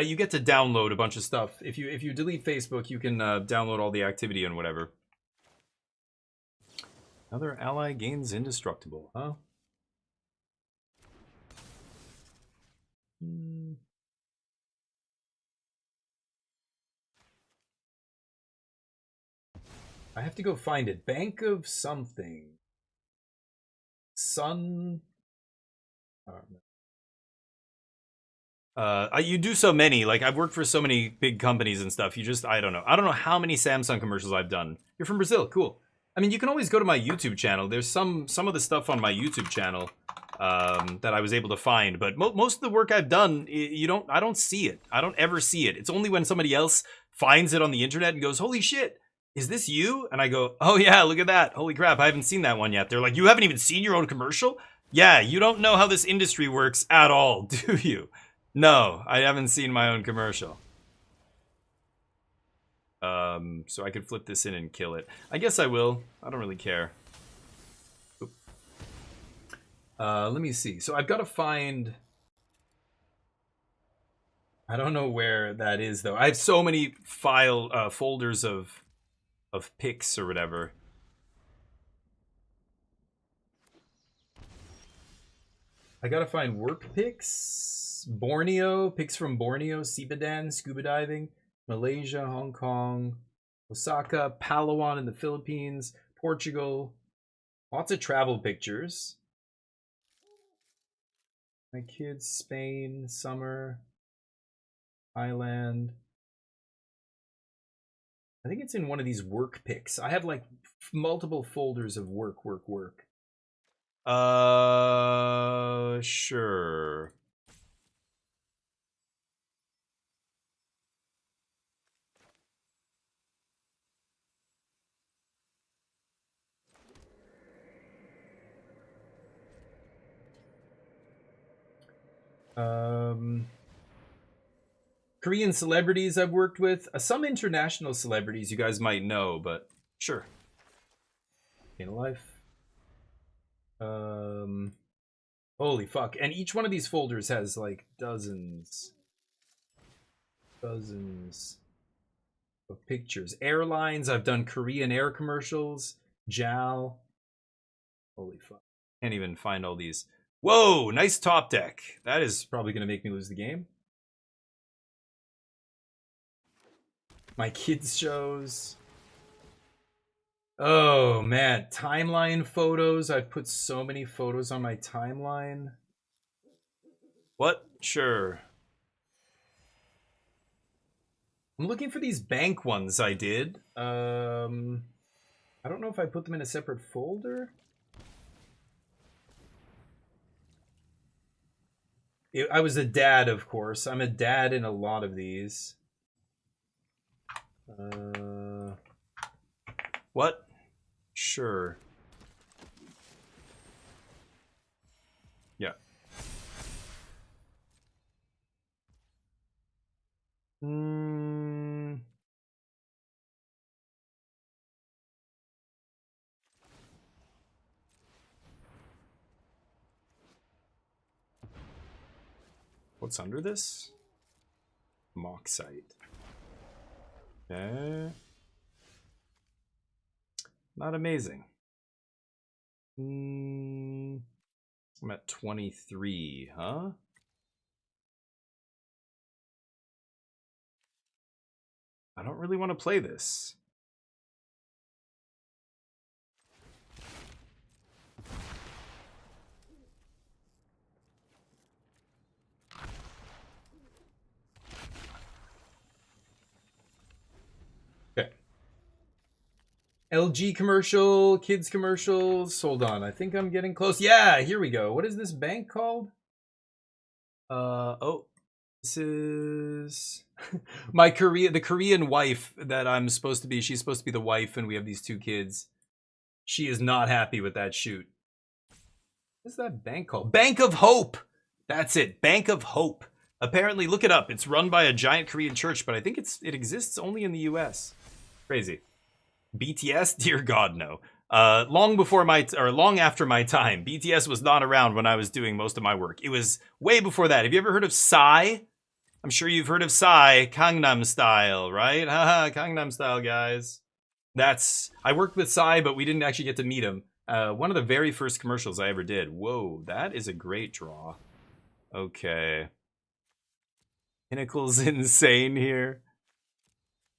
you get to download a bunch of stuff. If you delete Facebook, you can download all the activity and whatever. Another ally gains indestructible, huh? I have to go find it. Bank of something. Sun. I don't know. You do so many. Like, I've worked for so many big companies and stuff. You just, I don't know. I don't know how many Samsung commercials I've done. You're from Brazil, cool. I mean, you can always go to my YouTube channel. There's some of the stuff on my YouTube channel that I was able to find, but most of the work I've done, I don't see it. I don't ever see it. It's only when somebody else finds it on the internet and goes, "Holy shit, is this you?" And I go, "Oh yeah, look at that. Holy crap, I haven't seen that one yet." They're like, "You haven't even seen your own commercial?" Yeah, you don't know how this industry works at all, do you? No, I haven't seen my own commercial. So I could flip this in and kill it. I guess I will. I don't really care. Oop. Let me see. So I've got to find... I don't know where that is, though. I have so many folders of pics or whatever. I gotta find work pics. Borneo, pics from Borneo, Sibadan, scuba diving, Malaysia, Hong Kong, Osaka, Palawan in the Philippines, Portugal. Lots of travel pictures. My kids, Spain, summer, Thailand. I think it's in one of these work pics. I have like multiple folders of work. Sure. Korean celebrities I've worked with. Some international celebrities you guys might know, but sure. In life. Holy fuck. And each one of these folders has like dozens of pictures. Airlines, I've done Korean air commercials. JAL. Holy fuck. Can't even find all these. Whoa, nice top deck. That is probably going to make me lose the game. My kids' shows. Oh, man. Timeline photos. I've put so many photos on my timeline. What? Sure. I'm looking for these bank ones I did. I don't know if I put them in a separate folder. I was a dad, of course. I'm a dad in a lot of these. What? Sure. Yeah. What's under this? Mock site. Okay. Not amazing. I'm at 23, huh? I don't really want to play this. Okay. LG commercial, kids commercials. Hold on, I think I'm getting close. Yeah, here we go. What is this bank called? Oh, this is my the Korean wife that I'm supposed to be. She's supposed to be the wife, and we have these 2 kids. She is not happy with that shoot. What's that bank called? Bank of Hope. That's it. Bank of Hope. Apparently, look it up. It's run by a giant Korean church, but I think it exists only in the US. Crazy. BTS? Dear God, no. Long after my time. BTS was not around when I was doing most of my work. It was way before that. Have you ever heard of Psy? I'm sure you've heard of Psy, Gangnam Style, right? Haha, Gangnam Style, guys. I worked with Psy, but we didn't actually get to meet him. One of the very first commercials I ever did. Whoa, that is a great draw. Okay. Pinnacle's insane here.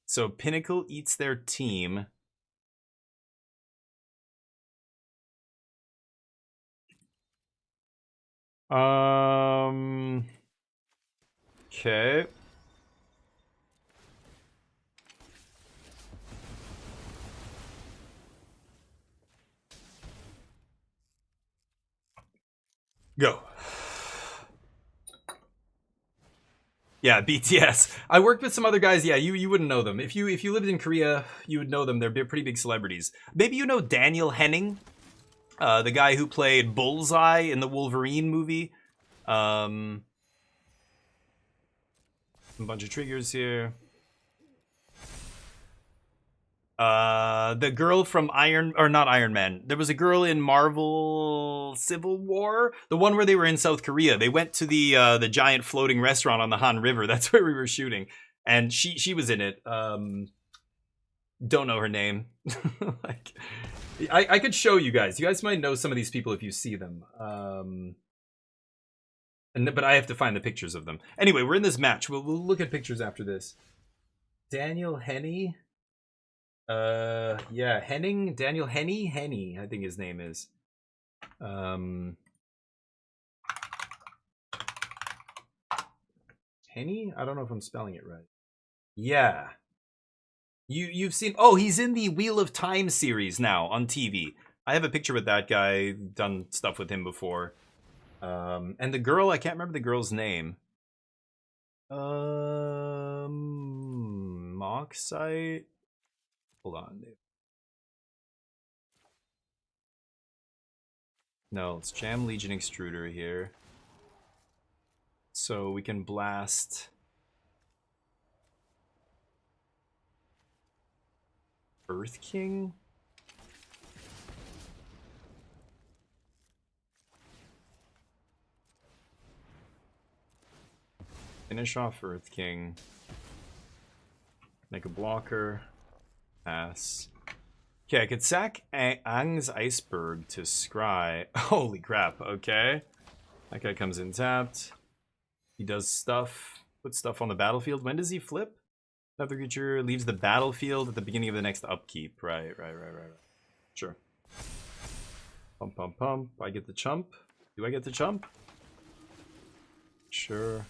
So Pinnacle eats their team. Okay. Go. Yeah, BTS. I worked with some other guys. Yeah, you wouldn't know them. If you lived in Korea, you would know them. They're pretty big celebrities. Maybe you know Daniel Henning, the guy who played Bullseye in the Wolverine movie. A bunch of triggers here. The girl from not Iron Man. There was a girl in Marvel Civil War, the one where they were in South Korea. They went to the giant floating restaurant on the Han River. That's where we were shooting, and she was in it. Don't know her name. Like, I could show you guys. You guys might know some of these people if you see them. But I have to find the pictures of them. Anyway, we're in this match. We'll look at pictures after this. Daniel Henny. Yeah, Henning, Daniel Henny, I think his name is. Henny? I don't know if I'm spelling it right. Yeah. You've seen, oh, he's in the Wheel of Time series now on TV. I have a picture with that guy, done stuff with him before. And the girl, I can't remember the girl's name. Mock site. Hold on, dude. No, let's jam Legion Extruder here. So we can blast Earth King. Finish off Earth King. Make a blocker. Pass. Okay, I could sack Ang's Iceberg to scry. Holy crap, okay. That guy comes in tapped. He does stuff. Puts stuff on the battlefield. When does he flip? Another creature leaves the battlefield at the beginning of the next upkeep. Right. Sure. Pump, pump, pump. I get the chump. Do I get the chump? Sure.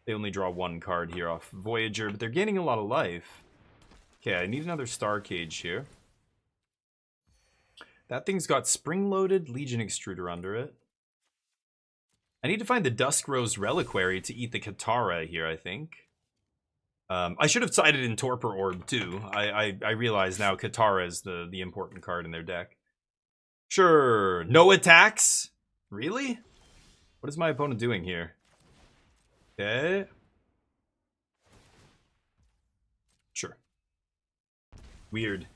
They only draw 1 card here off Voyager, but they're gaining a lot of life. Okay, I need another Star Cage here. That thing's got spring-loaded Legion Extruder under it. I need to find the Dusk Rose Reliquary to eat the Katara here, I think. I should have sided in Torpor Orb, too. I realize now Katara is the important card in their deck. Sure. No attacks? Really? What is my opponent doing here? Okay. Sure. Weird.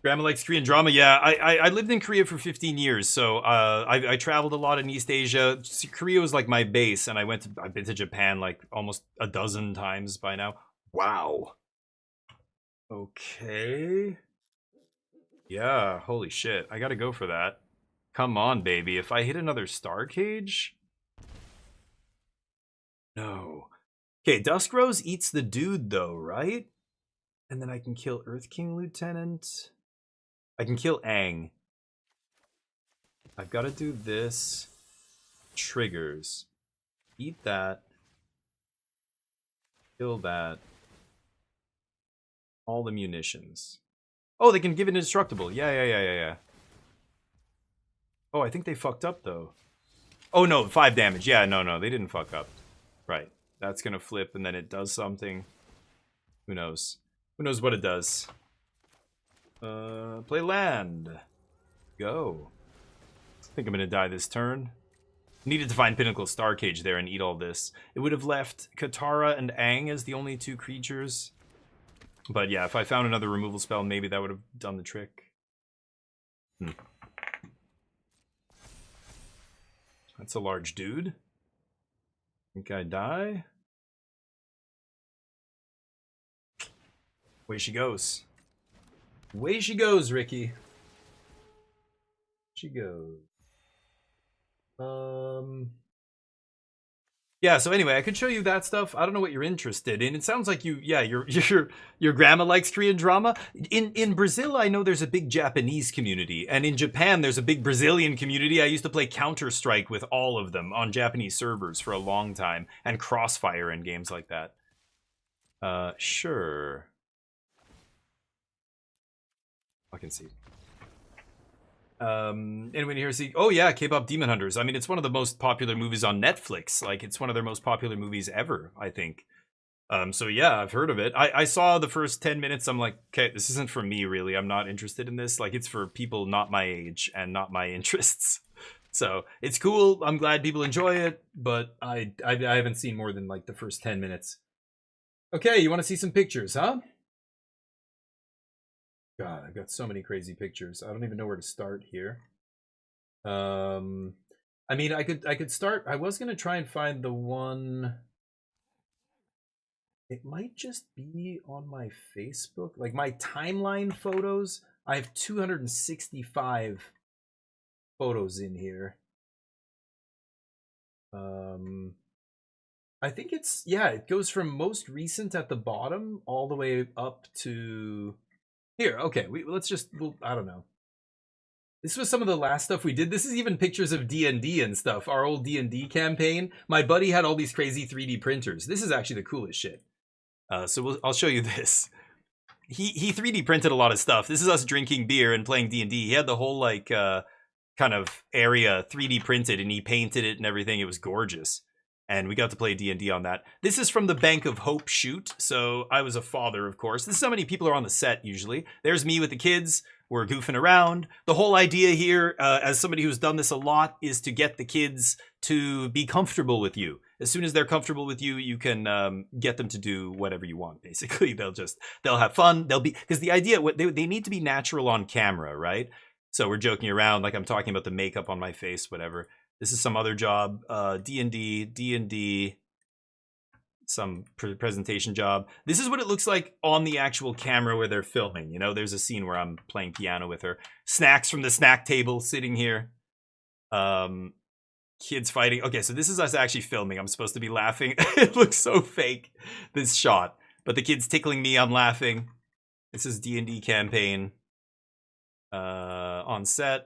Grandma likes Korean drama. Yeah, I lived in Korea for 15 years, so I traveled a lot in East Asia. Korea was like my base, and I've been to Japan like almost a dozen times by now. Wow. Okay. Yeah, holy shit. I gotta go for that. Come on, baby. If I hit another star cage? No. Okay, Dusk Rose eats the dude though, right? And then I can kill Earth King Lieutenant. I can kill Aang. I've got to do this. Triggers. Eat that. Kill that. All the munitions. Oh, they can give it indestructible. Yeah. Oh, I think they fucked up, though. Oh, no, 5 damage. Yeah, no, they didn't fuck up. Right. That's going to flip, and then it does something. Who knows? Who knows what it does? Play land. Go. I think I'm going to die this turn. Needed to find Pinnacle Star Cage there and eat all this. It would have left Katara and Aang as the only 2 creatures. But yeah, if I found another removal spell, maybe that would have done the trick. That's a large dude. Think I die? Away she goes. Away she goes, Ricky. She goes. Yeah, so anyway, I could show you that stuff. I don't know what you're interested in. It sounds like your grandma likes Korean drama. In Brazil, I know there's a big Japanese community, and in Japan there's a big Brazilian community. I used to play Counter-Strike with all of them on Japanese servers for a long time, and Crossfire and games like that. Sure. I can see. Anyone here see? Oh yeah, K-pop Demon Hunters. I mean, it's one of the most popular movies on Netflix. Like, it's one of their most popular movies ever, I think. So yeah, I've heard of it. I saw the first 10 minutes. I'm like, okay, this isn't for me, really. I'm not interested in this. Like, it's for people not my age and not my interests. So it's cool. I'm glad people enjoy it, but I haven't seen more than like the first 10 minutes. Okay, you want to see some pictures, huh? God, I've got so many crazy pictures. I don't even know where to start here. I mean, I could start. I was gonna try and find the one. It might just be on my Facebook, like my timeline photos. I have 265 photos in here. I think it's, yeah, it goes from most recent at the bottom all the way up to. Here, okay, let's just, I don't know. This was some of the last stuff we did. This is even pictures of D&D and stuff, our old D&D campaign. My buddy had all these crazy 3D printers. This is actually the coolest shit. So I'll show you this. He 3D printed a lot of stuff. This is us drinking beer and playing D&D. He had the whole, like, kind of area 3D printed, and he painted it and everything. It was gorgeous. And we got to play D&D on that. This is from the Bank of Hope shoot. So I was a father, of course. This is how many people are on the set, usually. There's me with the kids. We're goofing around. The whole idea here, as somebody who's done this a lot, is to get the kids to be comfortable with you. As soon as they're comfortable with you, you can get them to do whatever you want, basically. They'll have fun. Because the idea, they need to be natural on camera, right? So we're joking around, like I'm talking about the makeup on my face, whatever. This is some other job, D&D, some presentation job. This is what it looks like on the actual camera where they're filming. You know, there's a scene where I'm playing piano with her. Snacks from the snack table sitting here. Kids fighting. Okay, so this is us actually filming. I'm supposed to be laughing. It looks so fake, this shot. But the kid's tickling me, I'm laughing. This is D&D campaign. On set.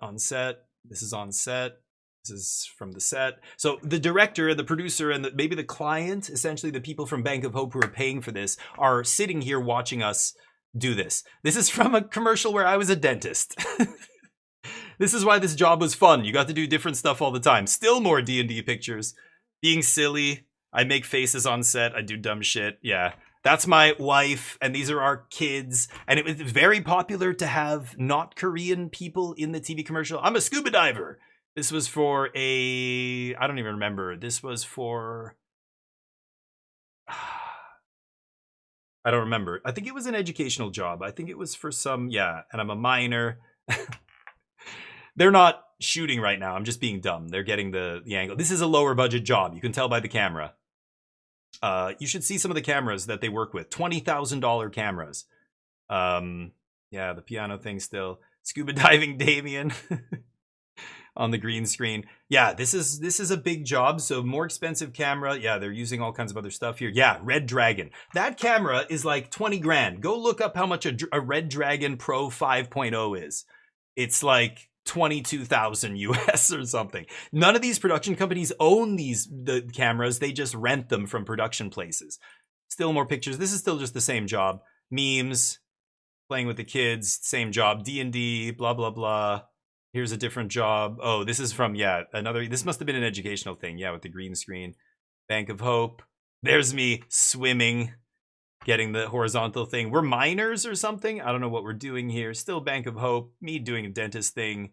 This is on set. This is from the set. So the director, the producer, and maybe the client, essentially the people from Bank of Hope who are paying for this, are sitting here watching us do this. This is from a commercial where I was a dentist. This is why this job was fun. You got to do different stuff all the time. Still more D&D pictures. Being silly. I make faces on set. I do dumb shit. Yeah. That's my wife, and these are our kids. And it was very popular to have not Korean people in the TV commercial. I'm a scuba diver. This was for I don't even remember. This was for, I don't remember. I think it was an educational job. I think it was for some, yeah, and I'm a minor. They're not shooting right now. I'm just being dumb. They're getting the angle. This is a lower budget job. You can tell by the camera. You should see some of the cameras that they work with. $20,000 cameras. Yeah, the piano thing still. Scuba diving Damien on the green screen. Yeah, this is a big job. So more expensive camera. Yeah, they're using all kinds of other stuff here. Yeah, Red Dragon. That camera is like 20 grand. Go look up how much a Red Dragon Pro 5.0 is. It's like 22,000 US or something. None of these production companies own the cameras. They just rent them from production places. Still more pictures. This is still just the same job. Memes, playing with the kids, same job. D&D, blah, blah, blah. Here's a different job. Oh, this is from, yeah, another, this must have been an educational thing. Yeah, with the green screen. Bank of Hope. There's me swimming, getting the horizontal thing. We're minors or something. I don't know what we're doing here. Still Bank of Hope. Me doing a dentist thing.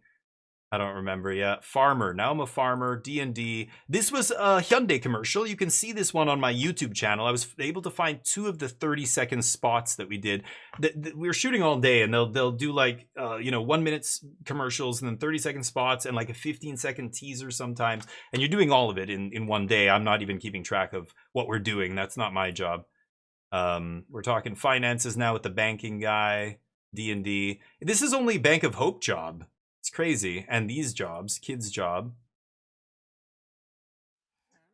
I don't remember yet. Farmer. Now I'm a farmer. D&D. This was a Hyundai commercial. You can see this one on my YouTube channel. I was able to find 2 of the 30-second spots that we did. We were shooting all day, and they'll do like 1 minute commercials and then 30-second spots and like a 15-second teaser sometimes. And you're doing all of it in one day. I'm not even keeping track of what we're doing. That's not my job. We're talking finances now with the banking guy. D&D. This is only Bank of Hope job. It's crazy. And these jobs, kids job.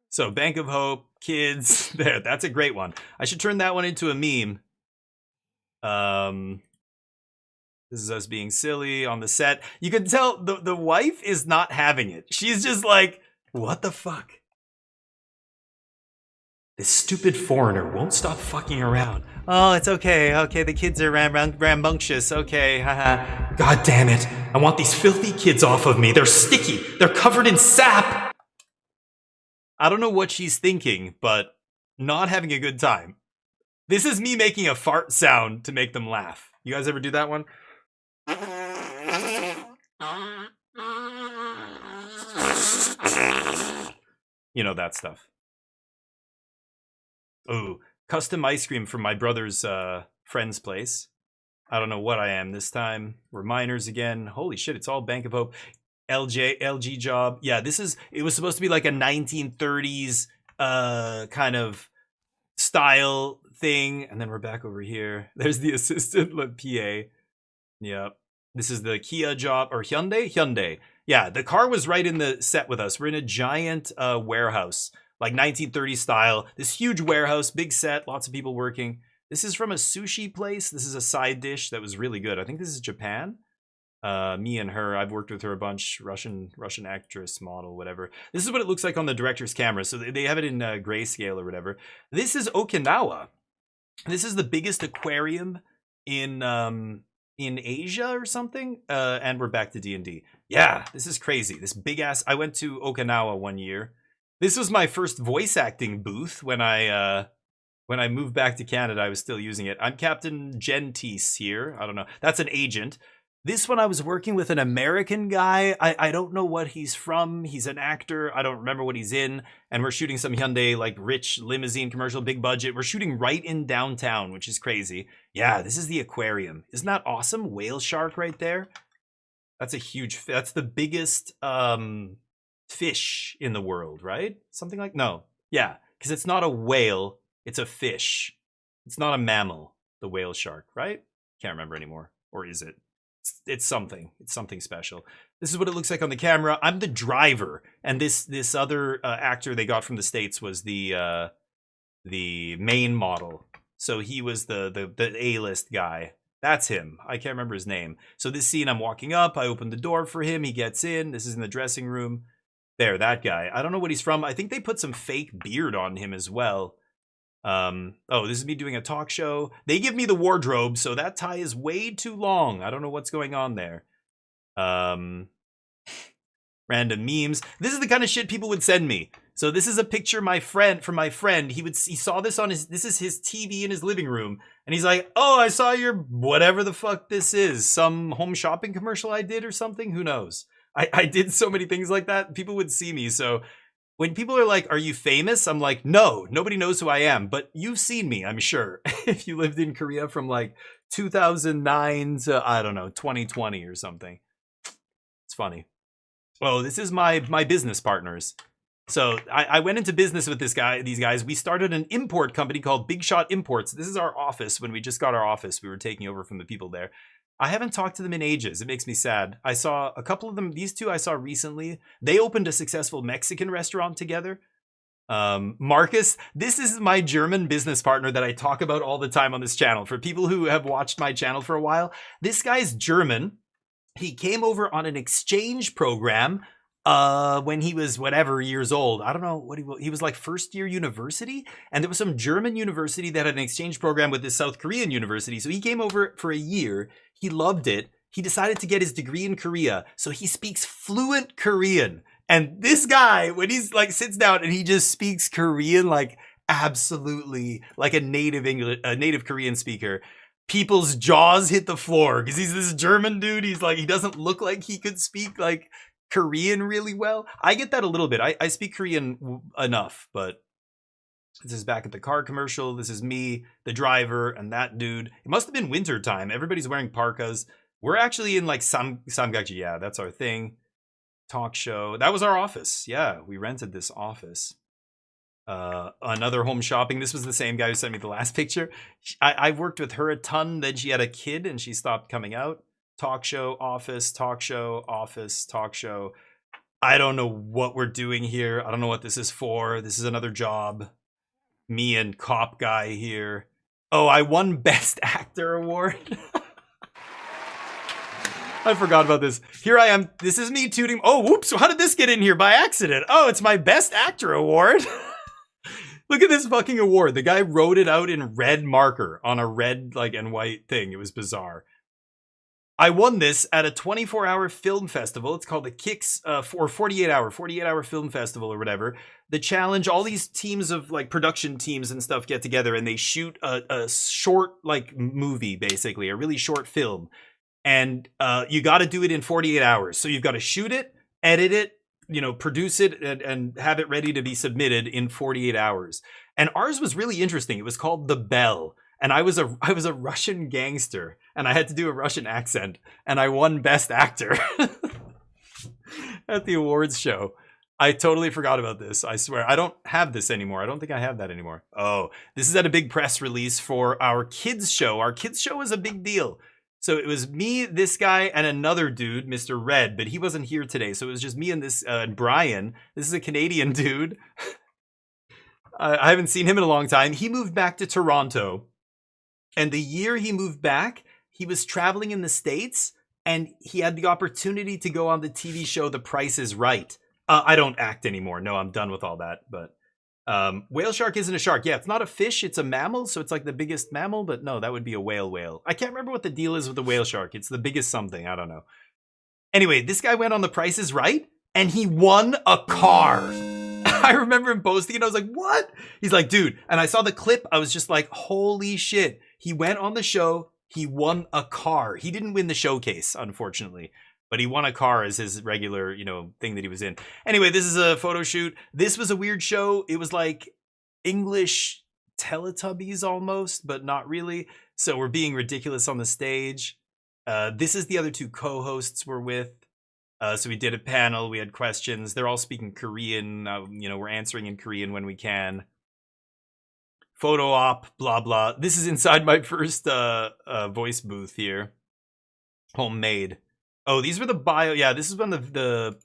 So Bank of Hope, kids, there, that's a great one. I should turn that one into a meme. This is us being silly on the set. You can tell the wife is not having it. She's just like, what the fuck? This stupid foreigner won't stop fucking around. Oh, it's okay. Okay, the kids are rambunctious. Okay, haha. God damn it. I want these filthy kids off of me. They're sticky. They're covered in sap. I don't know what she's thinking, but not having a good time. This is me making a fart sound to make them laugh. You guys ever do that one? You know, that stuff. Oh, custom ice cream from my brother's friend's place. I don't know what I am this time. We're minors again. Holy shit, it's all Bank of Hope. LG job. Yeah, it was supposed to be like a 1930s kind of style thing. And then we're back over here. There's the assistant PA. Yep. This is the Kia job, or Hyundai. Yeah, the car was right in the set with us. We're in a giant warehouse. Like 1930s style, this huge warehouse, big set, lots of people working. This is from a sushi place. This is a side dish that was really good. I think this is Japan. Me and her, I've worked with her a bunch. Russian actress, model, whatever. This is what it looks like on the director's camera. So they have it in grayscale or whatever. This is Okinawa. This is the biggest aquarium in Asia or something. And we're back to D&D. Yeah, this is crazy. This big ass. I went to Okinawa one year. This was my first voice acting booth when I moved back to Canada. I was still using it. I'm Captain Gentise here. I don't know. That's an agent. This one I was working with an American guy. I don't know what he's from. He's an actor. I don't remember what he's in. And we're shooting some Hyundai, like rich limousine commercial, big budget. We're shooting right in downtown, which is crazy. Yeah, this is the aquarium. Isn't that awesome? Whale shark right there. That's a huge, that's the biggest, fish in the world, right? Something like, no. Yeah, because it's not a whale, it's a fish. It's not a mammal, the whale shark, right? Can't remember anymore. Or is it? It's something. It's something special. This is what it looks like on the camera. I'm the driver, and this other actor they got from the States was the main model. So he was the A-list guy. That's him. I can't remember his name. So this scene, I'm walking up. I open the door for him. He gets in. This is in the dressing room. There, that guy. I don't know what he's from. I think they put some fake beard on him as well. Oh, this is me doing a talk show. They give me the wardrobe, so that tie is way too long. I don't know what's going on there. Random memes. This is the kind of shit people would send me. So this is a picture from my friend. He saw this on this is his TV in his living room. And he's like, oh, I saw your whatever the fuck this is. Some home shopping commercial I did or something. Who knows? I did so many things like that. People would see me. So When people are like, are you famous? I'm like, no, nobody knows who I am, but you've seen me, I'm sure. If you lived in Korea from like 2009 to, I don't know, 2020 or something. It's funny. Oh, this is my business partners. So I went into business with these guys. We started an import company called Big Shot Imports. This is our office. When we just got our office, we were taking over from the people there. I haven't talked to them in ages. It makes me sad. I saw a couple of them. These two I saw recently. They opened a successful Mexican restaurant together. Marcus, this is my German business partner that I talk about all the time on this channel. For people who have watched my channel for a while, this guy's German. He came over on an exchange program when he was whatever years old. I don't know what he was like first year university, and there was some German university that had an exchange program with this South Korean university. So he came over for a year. He loved it. He decided to get his degree in Korea, so he speaks fluent Korean. And this guy, when he's like sits down and he just speaks Korean like absolutely like a native Korean speaker, people's jaws hit the floor because he's this German dude. He's like, he doesn't look like he could speak like Korean really well. I get that a little bit. I speak Korean enough, but this is back at the car commercial. This is me, the driver, and that dude. It must have been winter time. Everybody's wearing parkas. We're actually in like Samgakji. Yeah, that's our thing. Talk show. That was our office. Yeah, we rented this office. Another home shopping. This was the same guy who sent me the last picture. I worked with her a ton. Then she had a kid and she stopped coming out. Talk show, office, talk show, office, talk show. I don't know what we're doing here. I don't know what this is for. This is another job. Me and cop guy here. Oh, I won Best Actor Award. I forgot about this. Here I am. This is me tooting. Oh, whoops. How did this get in here by accident? Oh, it's my Best Actor Award. Look at this fucking award. The guy wrote it out in red marker on a red like and white thing. It was bizarre. I won this at a 24-hour film festival. It's called the Kicks for 48-hour film festival or whatever. The challenge, all these teams of like production teams and stuff get together and they shoot a short like movie, basically, a really short film. And you got to do it in 48 hours. So you've got to shoot it, edit it, you know, produce it and have it ready to be submitted in 48 hours. And ours was really interesting. It was called The Bell. And I was a Russian gangster and I had to do a Russian accent and I won Best Actor at the awards show. I totally forgot about this. I swear. I don't have this anymore. I don't think I have that anymore. Oh, this is at a big press release for our kids show. Our kids show is a big deal. So it was me, this guy, and another dude, Mr. Red, but he wasn't here today. So it was just me and this and Brian. This is a Canadian dude. I haven't seen him in a long time. He moved back to Toronto. And the year he moved back, he was traveling in the States and he had the opportunity to go on the TV show The Price is Right. I don't act anymore. No, I'm done with all that. But whale shark isn't a shark. Yeah, it's not a fish. It's a mammal. So it's like the biggest mammal. But no, that would be a whale. I can't remember what the deal is with the whale shark. It's the biggest something. I don't know. Anyway, this guy went on The Price is Right and he won a car. I remember him posting and I was like, what? He's like, dude. And I saw the clip. I was just like, holy shit. He went on the show. He won a car. He didn't win the showcase, unfortunately. But he won a car as his regular, you know, thing that he was in. Anyway, this is a photo shoot. This was a weird show. It was like English Teletubbies almost, but not really. So we're being ridiculous on the stage. This is the other two co-hosts we're with. So we did a panel. We had questions. They're all speaking Korean. You know, we're answering in Korean when we can. Photo op, blah, blah. This is inside my first voice booth here. Homemade. Oh, these were the bio. Yeah, this is when the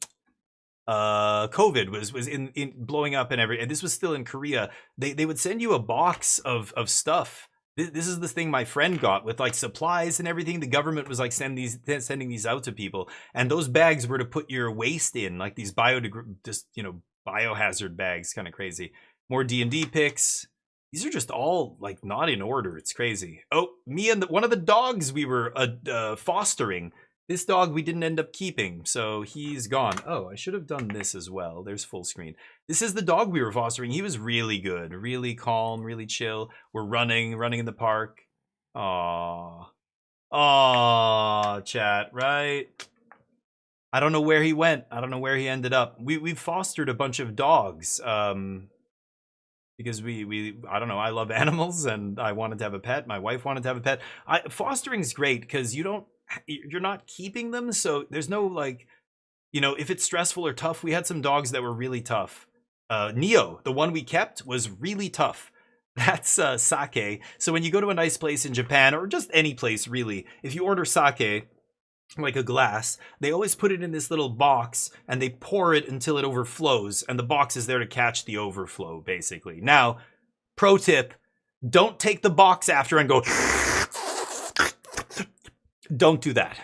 COVID was in blowing up and this was still in Korea. They would send you a box of stuff. This is the thing my friend got with like supplies and everything. The government was like sending these out to people. And those bags were to put your waste in, like these biohazard bags. Kind of crazy. More D&D pics. These are just all like not in order. It's crazy. Oh, me and one of the dogs we were fostering. This dog we didn't end up keeping, so he's gone. Oh, I should have done this as well. There's full screen. This is the dog we were fostering. He was really good, really calm, really chill. We're running in the park. Aww, chat, right? I don't know where he went. I don't know where he ended up. We've fostered a bunch of dogs. Because I don't know, I love animals and I wanted to have a pet. My wife wanted to have a pet. Fostering's great because you're not keeping them, so there's no like, you know, if it's stressful or tough. We had some dogs that were really tough. Neo, the one we kept, was really tough. That's sake. So when you go to a nice place in Japan, or just any place really, if you order sake, like a glass, they always put it in this little box and they pour it until it overflows, and the box is there to catch the overflow, basically. Now, pro tip, don't take the box after and go don't do that.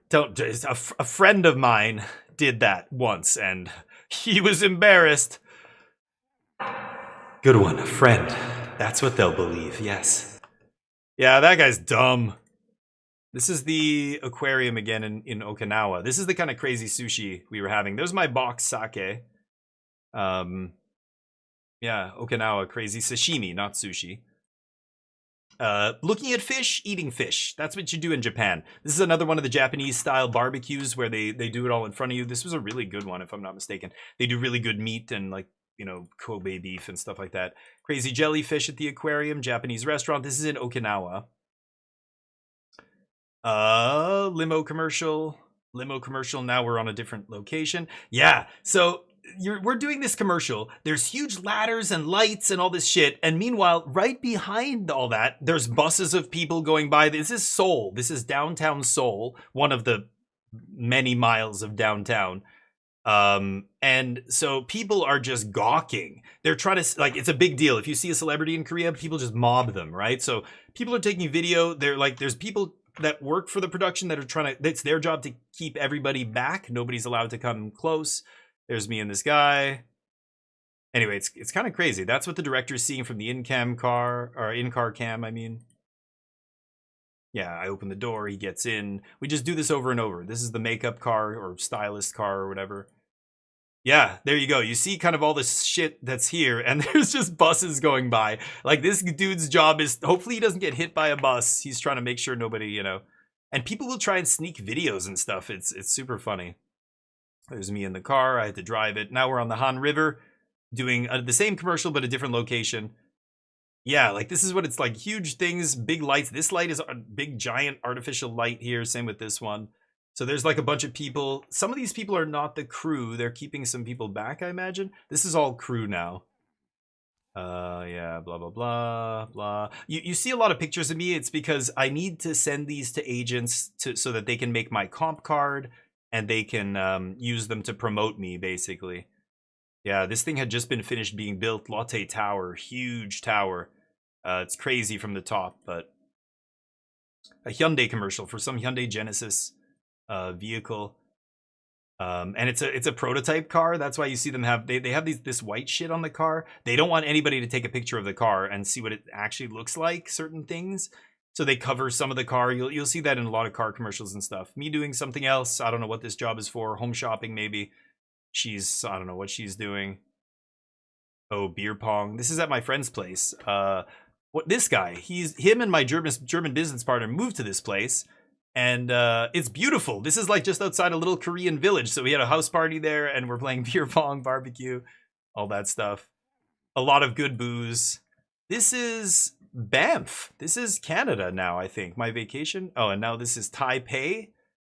Don't. A friend of mine did that once and he was embarrassed. Good one, a friend. That's what they'll believe. Yes. Yeah, that guy's dumb. This is the aquarium again in Okinawa. This is the kind of crazy sushi we were having. There's my box sake. Yeah, Okinawa, crazy sashimi, not sushi. Looking at fish, eating fish. That's what you do in Japan. This is another one of the Japanese style barbecues where they do it all in front of you. This was a really good one, if I'm not mistaken. They do really good meat and like, you know, Kobe beef and stuff like that. Crazy jellyfish at the aquarium, Japanese restaurant. This is in Okinawa. Limo commercial. Now we're on a different location. Yeah, so we're doing this commercial. There's huge ladders and lights and all this shit, and meanwhile, right behind all that, there's buses of people going by. This is Seoul. This is downtown Seoul, one of the many miles of downtown. And so people are just gawking. They're trying to, like, it's a big deal. If you see a celebrity in Korea, people just mob them, right? So people are taking video. They're like, there's people that work for the production that are trying to, it's their job to keep everybody back. Nobody's allowed to come close. There's me and this guy. Anyway, it's kind of crazy. That's what the director's seeing from the in-car cam, I mean. Yeah, I open the door, he gets in. We just do this over and over. This is the makeup car or stylist car or whatever. Yeah, there you go. You see kind of all this shit that's here, and there's just buses going by. Like, this dude's job is, hopefully he doesn't get hit by a bus. He's trying to make sure nobody, you know. And people will try and sneak videos and stuff. It's super funny. There's me in the car. I had to drive it. Now we're on the Han River doing the same commercial, but a different location. Yeah, like this is what it's like. Huge things, big lights. This light is a big, giant artificial light here. Same with this one. So there's like a bunch of people. Some of these people are not the crew. They're keeping some people back, I imagine. This is all crew now. Yeah, blah, blah, blah, blah. You see a lot of pictures of me. It's because I need to send these to agents so that they can make my comp card and they can use them to promote me, basically. Yeah, this thing had just been finished being built. Lotte Tower, huge tower. It's crazy from the top, but a Hyundai commercial for some Hyundai Genesis vehicle. And it's a prototype car. That's why you see them have they have this white shit on the car. They don't want anybody to take a picture of the car and see what it actually looks like, certain things. So they cover some of the car. You'll see that in a lot of car commercials and stuff. Me doing something else. I don't know what this job is for. Home shopping maybe. I don't know what she's doing. Oh, beer pong. This is at my friend's place. What this guy? Him and my German business partner moved to this place. And it's beautiful. This is like just outside a little Korean village. So we had a house party there and we're playing beer pong, barbecue, all that stuff. A lot of good booze. This is Banff. This is Canada now, I think. My vacation. Oh, and now this is Taipei.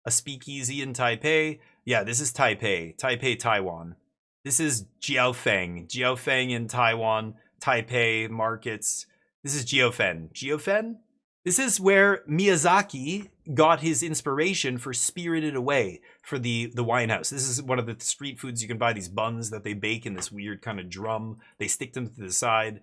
A speakeasy in Taipei. Yeah, this is Taipei. Taipei, Taiwan. This is Jiaofeng. Jiaofeng in Taiwan. Taipei markets. This is Jiaofen. Jiaofen? This is where Miyazaki got his inspiration for Spirited Away, for the wine house. This is one of the street foods you can buy, these buns that they bake in this weird kind of drum. They stick them to the side.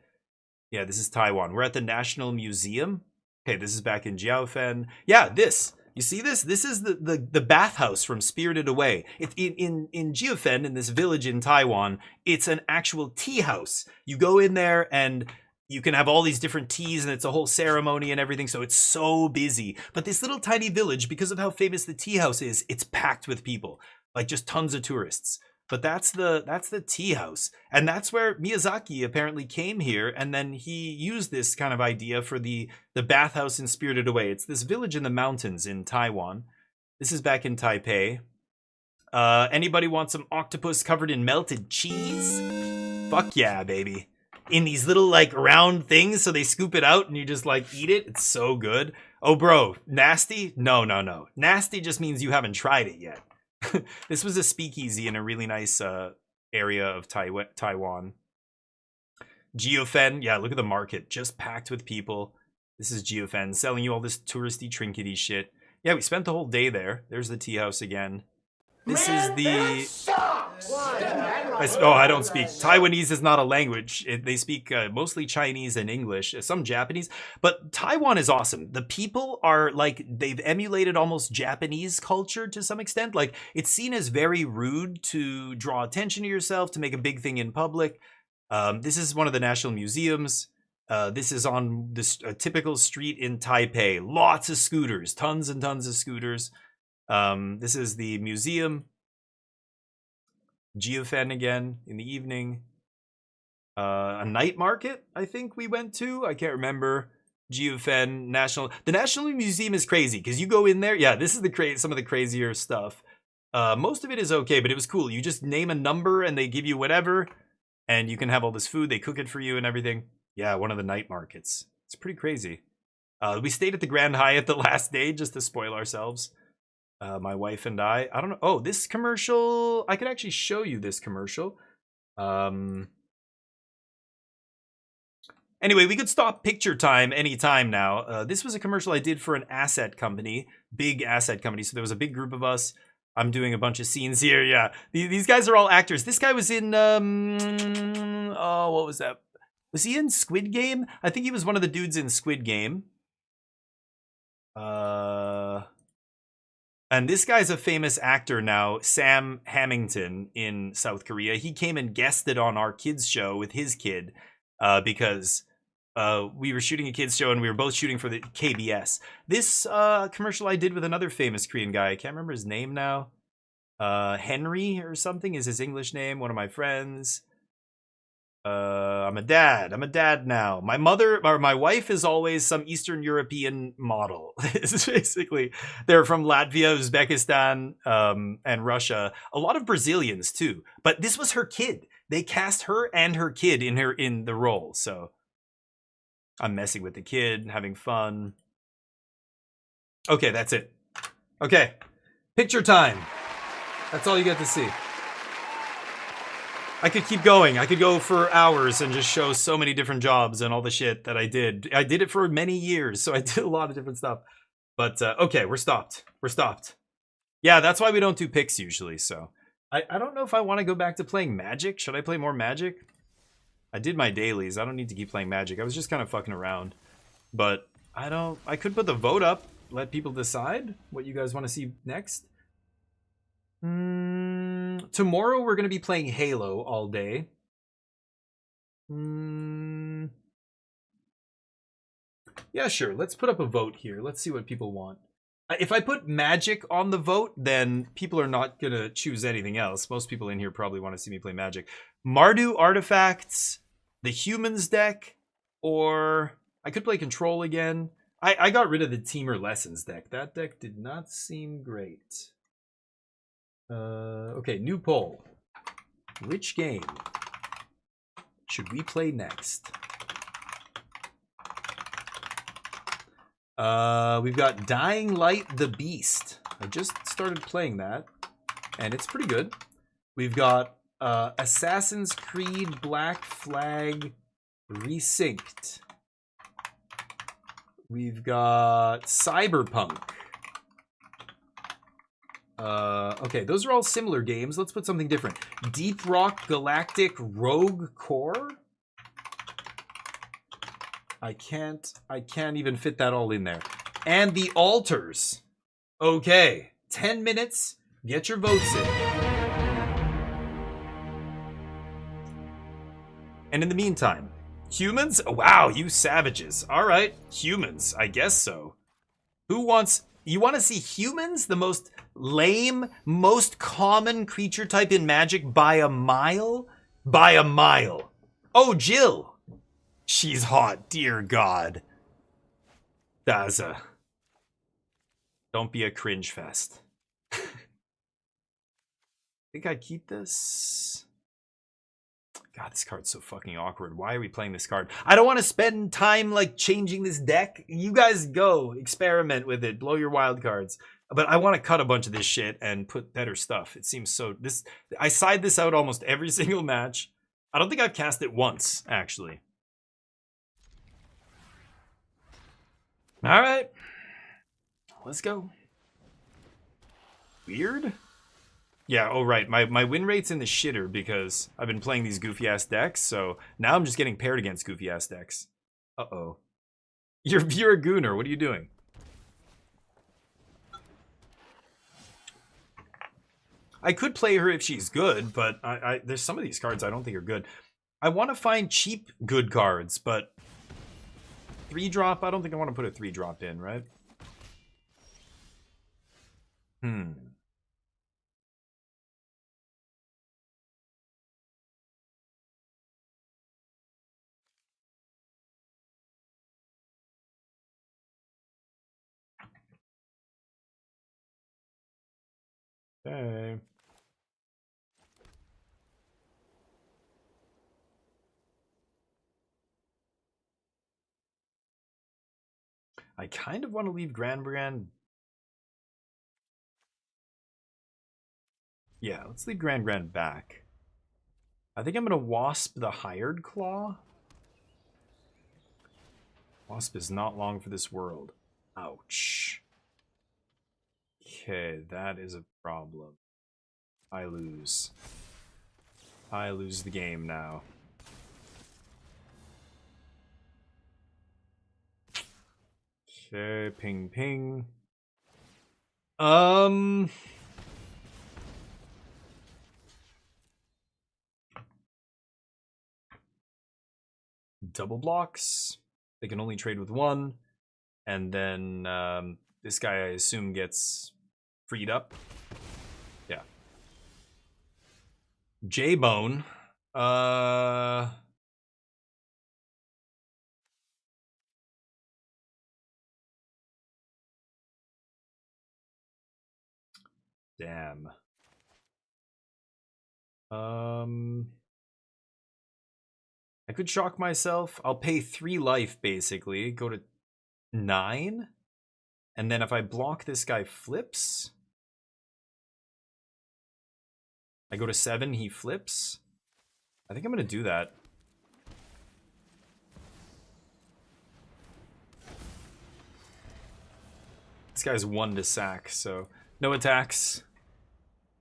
Yeah, this is Taiwan. We're at the National Museum. Okay, this is back in Jiaofen. Yeah, this. You see this? This is the bathhouse from Spirited Away. It's in Jiaofen, in this village in Taiwan, it's an actual tea house. You go in there and you can have all these different teas and it's a whole ceremony and everything. So it's so busy. But this little tiny village, because of how famous the tea house is, it's packed with people, like just tons of tourists. But that's the tea house. And that's where Miyazaki apparently came here. And then he used this kind of idea for the bathhouse in Spirited Away. It's this village in the mountains in Taiwan. This is back in Taipei. Anybody want some octopus covered in melted cheese? Fuck yeah, baby. In these little, like, round things, so they scoop it out and you just, like, eat it. It's so good. Oh, bro, nasty? No, no, no. Nasty just means you haven't tried it yet. This was a speakeasy in a really nice area of Taiwan. Geofen, yeah, look at the market. Just packed with people. This is Geofen, selling you all this touristy, trinkety shit. Yeah, we spent the whole day there. There's the tea house again. This is the... I don't speak. Taiwanese is not a language. They speak mostly Chinese and English, some Japanese. But Taiwan is awesome. The people are like, they've emulated almost Japanese culture to some extent. Like, it's seen as very rude to draw attention to yourself, to make a big thing in public. This is one of the national museums. This is on this typical street in Taipei. Lots of scooters, tons and tons of scooters. This is the museum. Geofen again in the evening. A night market, I think we went to. I can't remember. Geofen National. The National Museum is crazy because you go in there. Yeah, this is some of the crazier stuff. Most of it is okay, but it was cool. You just name a number and they give you whatever, and you can have all this food. They cook it for you and everything. Yeah, one of the night markets. It's pretty crazy. We stayed at the Grand Hyatt the last day just to spoil ourselves. My wife and I don't know. Oh, this commercial. I could actually show you this commercial. Anyway, we could stop picture time anytime now. This was a commercial I did for an asset company, big asset company. So there was a big group of us. I'm doing a bunch of scenes here. Yeah, these guys are all actors. This guy was in, oh, what was that? Was he in Squid Game? I think he was one of the dudes in Squid Game. And this guy's a famous actor now, Sam Hamilton in South Korea. He came and guested on our kids show with his kid because we were shooting a kids show and we were both shooting for the KBS. This commercial I did with another famous Korean guy. I can't remember his name now. Henry or something is his English name. One of my friends. I'm a dad now. My mother or my wife is always some Eastern European model. It's basically, they're from Latvia, Uzbekistan, and Russia. A lot of Brazilians too. But this was her kid. They cast her and her kid in the role. So I'm messing with the kid, having fun. Okay, that's it. Okay, picture time. That's all you get to see. I could keep going. I could go for hours and just show so many different jobs and all the shit that I did. I did it for many years, so I did a lot of different stuff. But, okay, we're stopped. We're stopped. Yeah, that's why we don't do picks usually, so. I don't know if I want to go back to playing Magic. Should I play more Magic? I did my dailies. I don't need to keep playing Magic. I was just kind of fucking around. But I could put the vote up. Let people decide what you guys want to see next. Tomorrow we're going to be playing Halo all day. Yeah, sure. Let's put up a vote here. Let's see what people want. If I put Magic on the vote, then people are not going to choose anything else. Most people in here probably want to see me play Magic. Mardu Artifacts, the Humans deck, or I could play Control again. I got rid of the Teamer Lessons deck. That deck did not seem great. Okay, new poll. Which game should we play next? We've got Dying Light the Beast. I just started playing that, and it's pretty good. We've got Assassin's Creed Black Flag Resynced. We've got Cyberpunk. Okay, those are all similar games. Let's put something different. Deep Rock Galactic Rogue Core? I can't even fit that all in there. And The Altars. Okay, 10 minutes. Get your votes in. And in the meantime, humans? Wow, you savages. All right, humans. I guess so. Who wants... You want to see humans? The most lame, most common creature type in Magic by a mile? By a mile. Oh, Jill. She's hot. Dear God. Daza. Don't be a cringe fest. think I keep this. God, this card's so fucking awkward. Why are we playing this card? I don't want to spend time like changing this deck. You guys go experiment with it. Blow your wild cards. But I want to cut a bunch of this shit and put better stuff. It seems so I side this out almost every single match. I don't think I've cast it once, actually. All right. Let's go. Weird? Yeah, oh right, my win rate's in the shitter because I've been playing these goofy-ass decks, so now I'm just getting paired against goofy-ass decks. Uh-oh. You're a gooner, what are you doing? I could play her if she's good, but there's some of these cards I don't think are good. I want to find cheap good cards, but 3-drop, I don't think I want to put a 3-drop in, right? Okay. I kind of want to leave Grand. Yeah, let's leave Grand back. I think I'm going to Wasp the Hired Claw. Wasp is not long for this world. Ouch. Okay, that is a problem. I lose. I lose the game now. Okay, ping ping. Double blocks. They can only trade with one. And then this guy, I assume, gets freed up. Yeah. J-Bone. Damn. I could shock myself. I'll pay 3 life, basically. Go to 9. And then if I block, this guy flips. I go to 7, he flips. I think I'm going to do that. This guy's 1 to sack, so no attacks.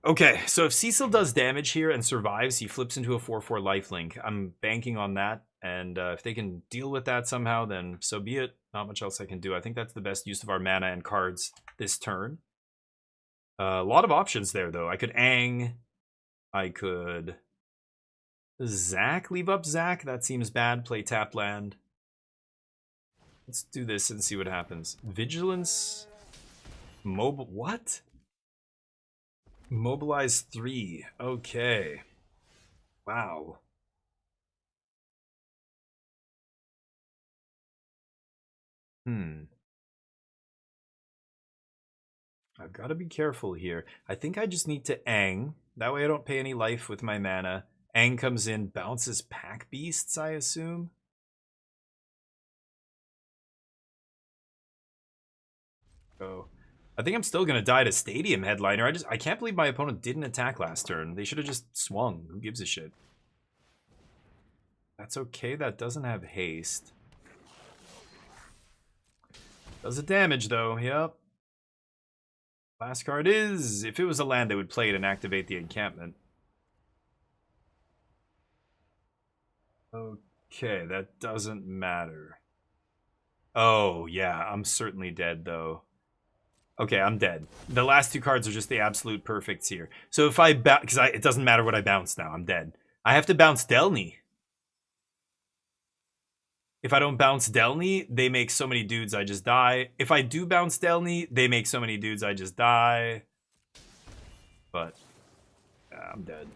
Okay, so if Cecil does damage here and survives, he flips into a 4/4 lifelink. I'm banking on that, and if they can deal with that somehow, then so be it. Not much else I can do. I think that's the best use of our mana and cards this turn. A lot of options there, though. I could Ang. I could Zack, leave up Zack. That seems bad. Play tap land. Let's do this and see what happens. Vigilance. Mobile. What? Mobilize 3. Okay. Wow. I've got to be careful here. I think I just need to Ang. That way I don't pay any life with my mana. Ang comes in, bounces Pack Beasts, I assume. Oh. I think I'm still going to die to Stadium Headliner. I can't believe my opponent didn't attack last turn. They should have just swung. Who gives a shit? That's okay. That doesn't have haste. Does it damage, though. Yep. Last card is... If it was a land, they would play it and activate the encampment. Okay, that doesn't matter. Oh, yeah. I'm certainly dead, though. Okay, I'm dead. The last 2 cards are just the absolute perfects here. So if I bounce... Because it doesn't matter what I bounce now. I'm dead. I have to bounce Delny. If I don't bounce Delny, they make so many dudes I just die. If I do bounce Delny, they make so many dudes I just die. But... yeah, I'm dead.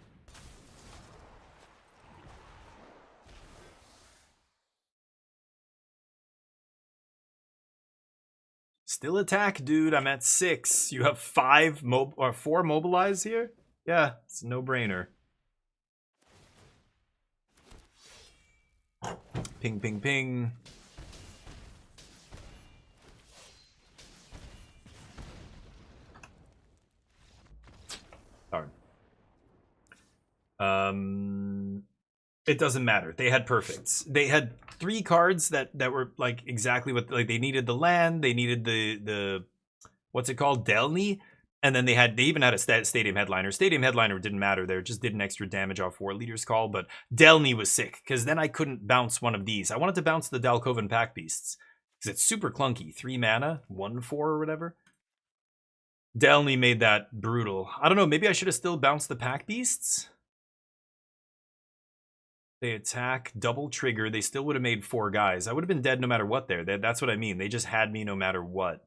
Still attack, dude. I'm at 6. You have 4 mobilize here? Yeah, it's a no-brainer. Ping, ping, ping. Darn. It doesn't matter. They had perfects. They had 3 cards that were like exactly what, like, they needed the land, they needed the what's it called, Delny, and then they even had a stadium headliner. Stadium headliner didn't matter there; it just did an extra damage off War Leader's Call. But Delny was sick because then I couldn't bounce one of these. I wanted to bounce the Dalkovan Pack Beasts because it's super clunky. 3 mana, 1/4 or whatever. Delny made that brutal. I don't know. Maybe I should have still bounced the Pack Beasts. They attack, double trigger. They still would have made 4 guys. I would have been dead no matter what there. That's what I mean. They just had me no matter what.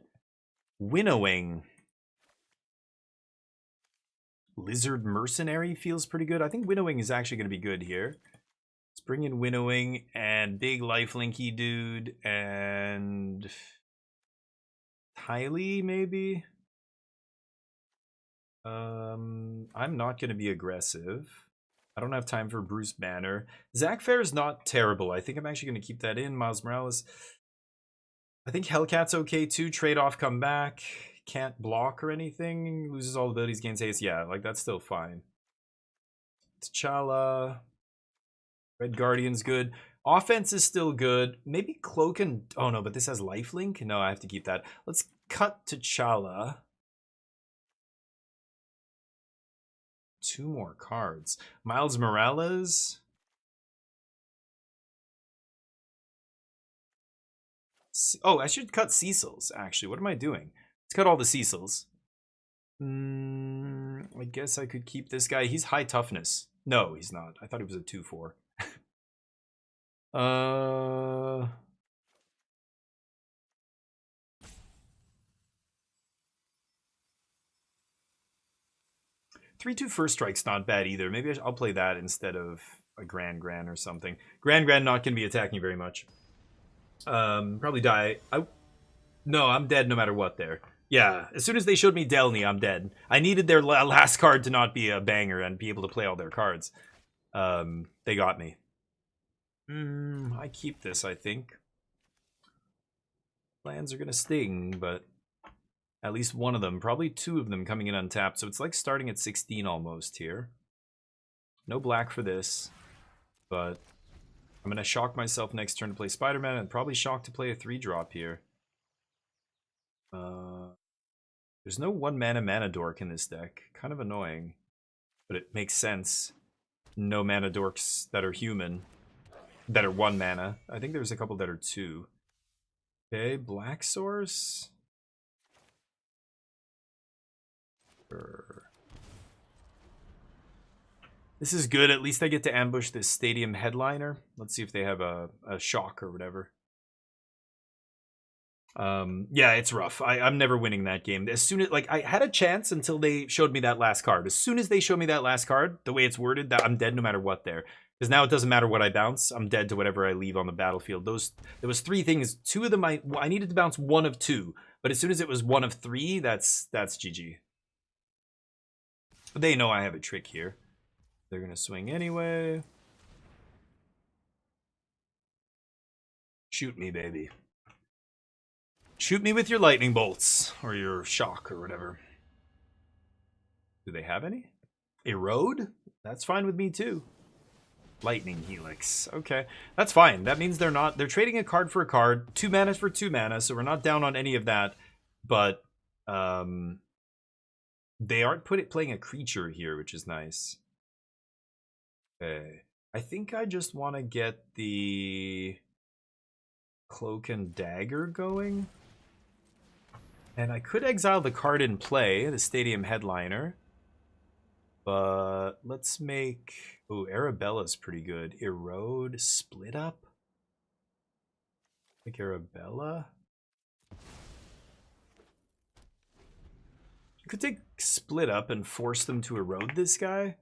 Winnowing. Lizard Mercenary feels pretty good. I think Winnowing is actually going to be good here. Let's bring in Winnowing and big lifelinky dude and Tylee maybe. I'm not going to be aggressive. I don't have time for Bruce Banner. Zach Fair is not terrible. I think I'm actually going to keep that in. Miles Morales. I think Hellcat's okay too. Trade off, come back. Can't block or anything. Loses all abilities, gains haste. Yeah, like that's still fine. T'Challa. Red Guardian's good. Offense is still good. Maybe Cloak and... Oh no, but this has lifelink? No, I have to keep that. Let's cut T'Challa. 2 more cards. Miles Morales. Oh, I should cut Cecil's, actually. What am I doing? Let's cut all the Cecil's. I guess I could keep this guy. He's high toughness. No, he's not. I thought he was a 2/4. 3/2 first strike's not bad either. Maybe I'll play that instead of a Grand or something. Grand not going to be attacking very much. Probably die. No, I'm dead no matter what there. Yeah, as soon as they showed me Delny, I'm dead. I needed their last card to not be a banger and be able to play all their cards. They got me. I keep this, I think. Lands are going to sting, but at least one of them, probably 2 of them coming in untapped. So it's like starting at 16 almost here. No black for this, but I'm going to shock myself next turn to play Spider-Man and probably shock to play a 3-drop here. There's no 1-mana dork in this deck. Kind of annoying, but it makes sense. No mana dorks that are human, that are 1 mana. I think there's a couple that are 2. Okay, Black Source. Sure. This is good. At least I get to ambush this stadium headliner. Let's see if they have a shock or whatever. Yeah, it's rough. I'm never winning that game. As soon as, like, I had a chance until they showed me that last card. As soon as they show me that last card, the way it's worded, that I'm dead no matter what there. Because now it doesn't matter what I bounce. I'm dead to whatever I leave on the battlefield. There was 3 things. 2 of them I needed to bounce 1 of 2. But as soon as it was 1 of 3, that's GG. But they know I have a trick here. They're going to swing anyway. Shoot me, baby. Shoot me with your lightning bolts. Or your shock or whatever. Do they have any? Erode? That's fine with me too. Lightning Helix. Okay. That's fine. That means they're trading a card for a card. 2 mana for 2 mana. So we're not down on any of that. But they aren't playing a creature here, which is nice. Okay. I think I just want to get the Cloak and Dagger going. And I could exile the card in play, the Stadium Headliner. But let's make... Oh, Arabella's pretty good. Erode, Split Up. Like Arabella. You could take Split Up and force them to erode this guy.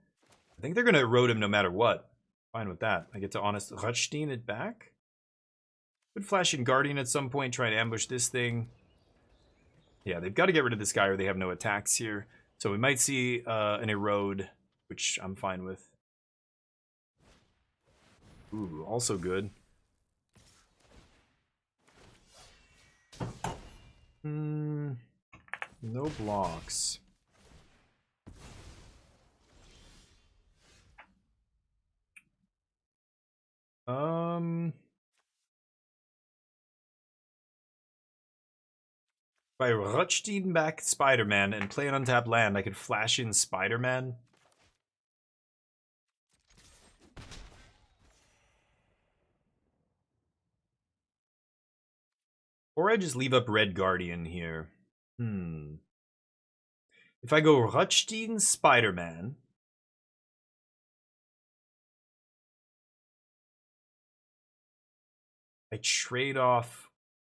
I think they're going to erode him no matter what. Fine with that. I get to Honest Rutstein it back. Could flash in Guardian at some point, try to ambush this thing. Yeah, they've got to get rid of this guy or they have no attacks here. So we might see an erode, which I'm fine with. Ooh, also good. No blocks. If I Rutstein back Spider-Man and play an untapped land, I could flash in Spider-Man. Or I just leave up Red Guardian here. If I go Rutstein Spider-Man, I trade off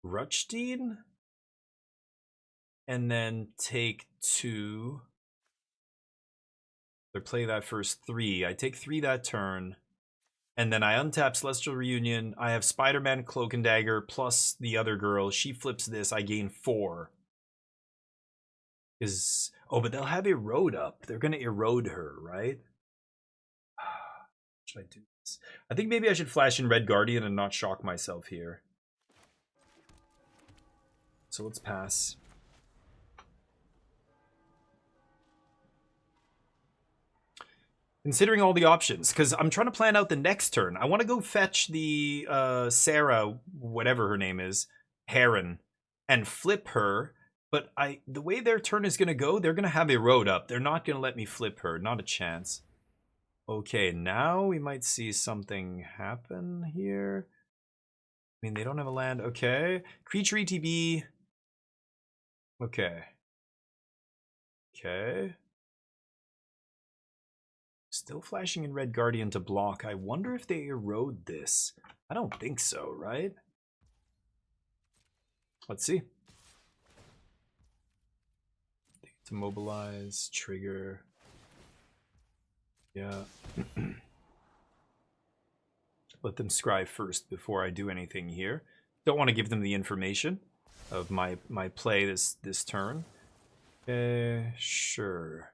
Rutstein and then take 2. Or play that first 3. I take 3 that turn. And then I untap Celestial Reunion. I have Spider-Man, Cloak and Dagger, plus the other girl. She flips this. I gain 4. Oh, but they'll have Erode up. They're going to erode her, right? Should I do this? I think maybe I should flash in Red Guardian and not shock myself here. So let's pass. Considering all the options, because I'm trying to plan out the next turn. I want to go fetch the Sarah, whatever her name is, Heron, and flip her. But the way their turn is going to go, they're going to have Erode up. They're not going to let me flip her. Not a chance. Okay, now we might see something happen here. I mean, they don't have a land. Okay. Creature ETB. Okay. Okay. Still flashing in Red Guardian to block. I wonder if they erode this. I don't think so, right? Let's see. To mobilize, trigger. Yeah. Let them scry first before I do anything here. Don't want to give them the information of my play this turn. Sure.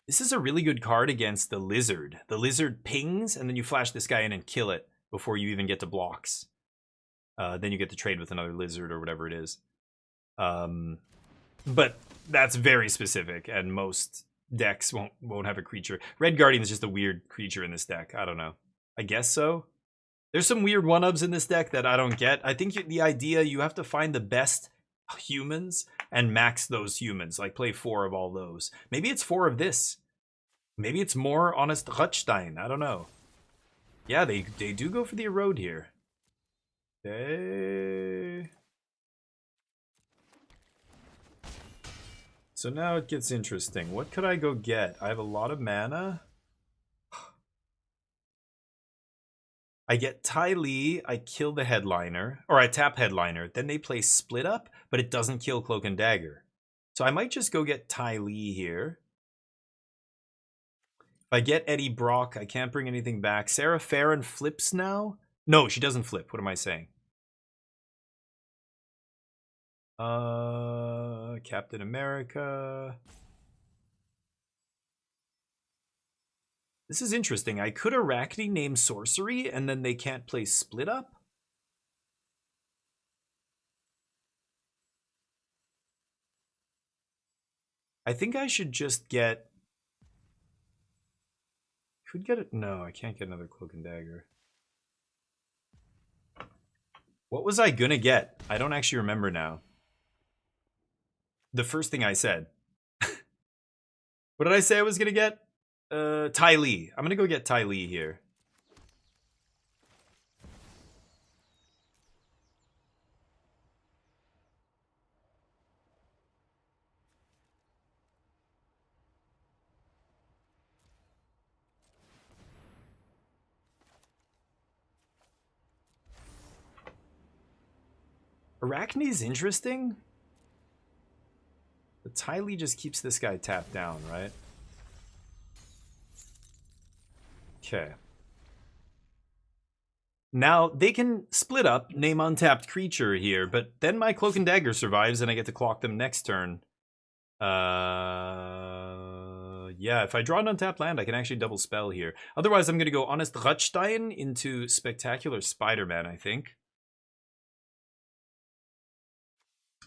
This is a really good card against the Lizard. The Lizard pings, and then you flash this guy in and kill it before you even get to blocks. Then you get to trade with another Lizard or whatever it is. But that's very specific, and most decks won't have a creature. Red Guardian is just a weird creature in this deck. I don't know. I guess so. There's some weird one-ups in this deck that I don't get. I think the idea, you have to find the best humans and max those humans. Like, play 4 of all those. Maybe it's 4 of this. Maybe it's more Honest Rutstein. I don't know. Yeah, they do go for the erode here. Okay. So now it gets interesting. What could I go get? I have a lot of mana. I get Ty Lee, I kill the Headliner, or I tap Headliner, then they play Split Up, but it doesn't kill Cloak and Dagger. So I might just go get Ty Lee here. If I get Eddie Brock, I can't bring anything back. Sarah Farron flips now? No, she doesn't flip. What am I saying? Captain America. This is interesting. I could Arachne name Sorcery, and then they can't play Split Up? I think I should just get... Could get it? No, I can't get another Cloak and Dagger. What was I gonna get? I don't actually remember now. The first thing I said. What did I say I was gonna get? Ty Lee. I'm gonna go get Ty Lee here. Arachne's interesting. But Ty Lee just keeps this guy tapped down, right? Okay. Now, they can split up, name untapped creature here, but then my Cloak and Dagger survives and I get to clock them next turn. Yeah, if I draw an untapped land, I can actually double spell here. Otherwise, I'm going to go Honest Rutstein into Spectacular Spider-Man, I think.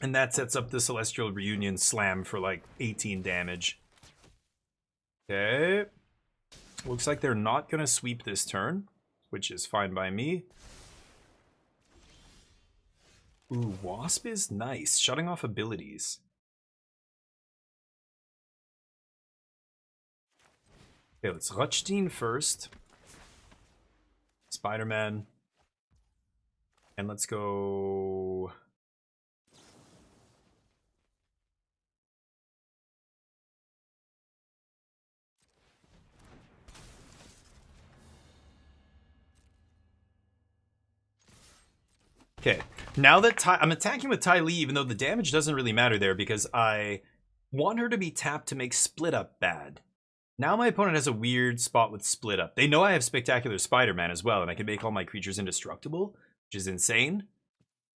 And that sets up the Celestial Reunion Slam for like 18 damage. Okay. Looks like they're not going to sweep this turn, which is fine by me. Ooh, Wasp is nice. Shutting off abilities. Okay, let's Rutstein first. Spider-Man. And let's go... Okay, now that I'm attacking with Ty Lee, even though the damage doesn't really matter there because I want her to be tapped to make Split Up bad. Now my opponent has a weird spot with Split Up. They know I have Spectacular Spider-Man as well, and I can make all my creatures indestructible, which is insane.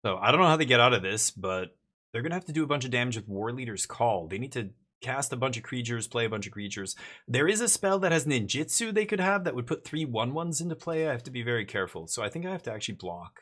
So I don't know how they get out of this, but they're going to have to do a bunch of damage with War Leader's Call. They need to cast a bunch of creatures, play a bunch of creatures. There is a spell that has Ninjutsu they could have that would put 3 1/1s into play. I have to be very careful, so I think I have to actually block.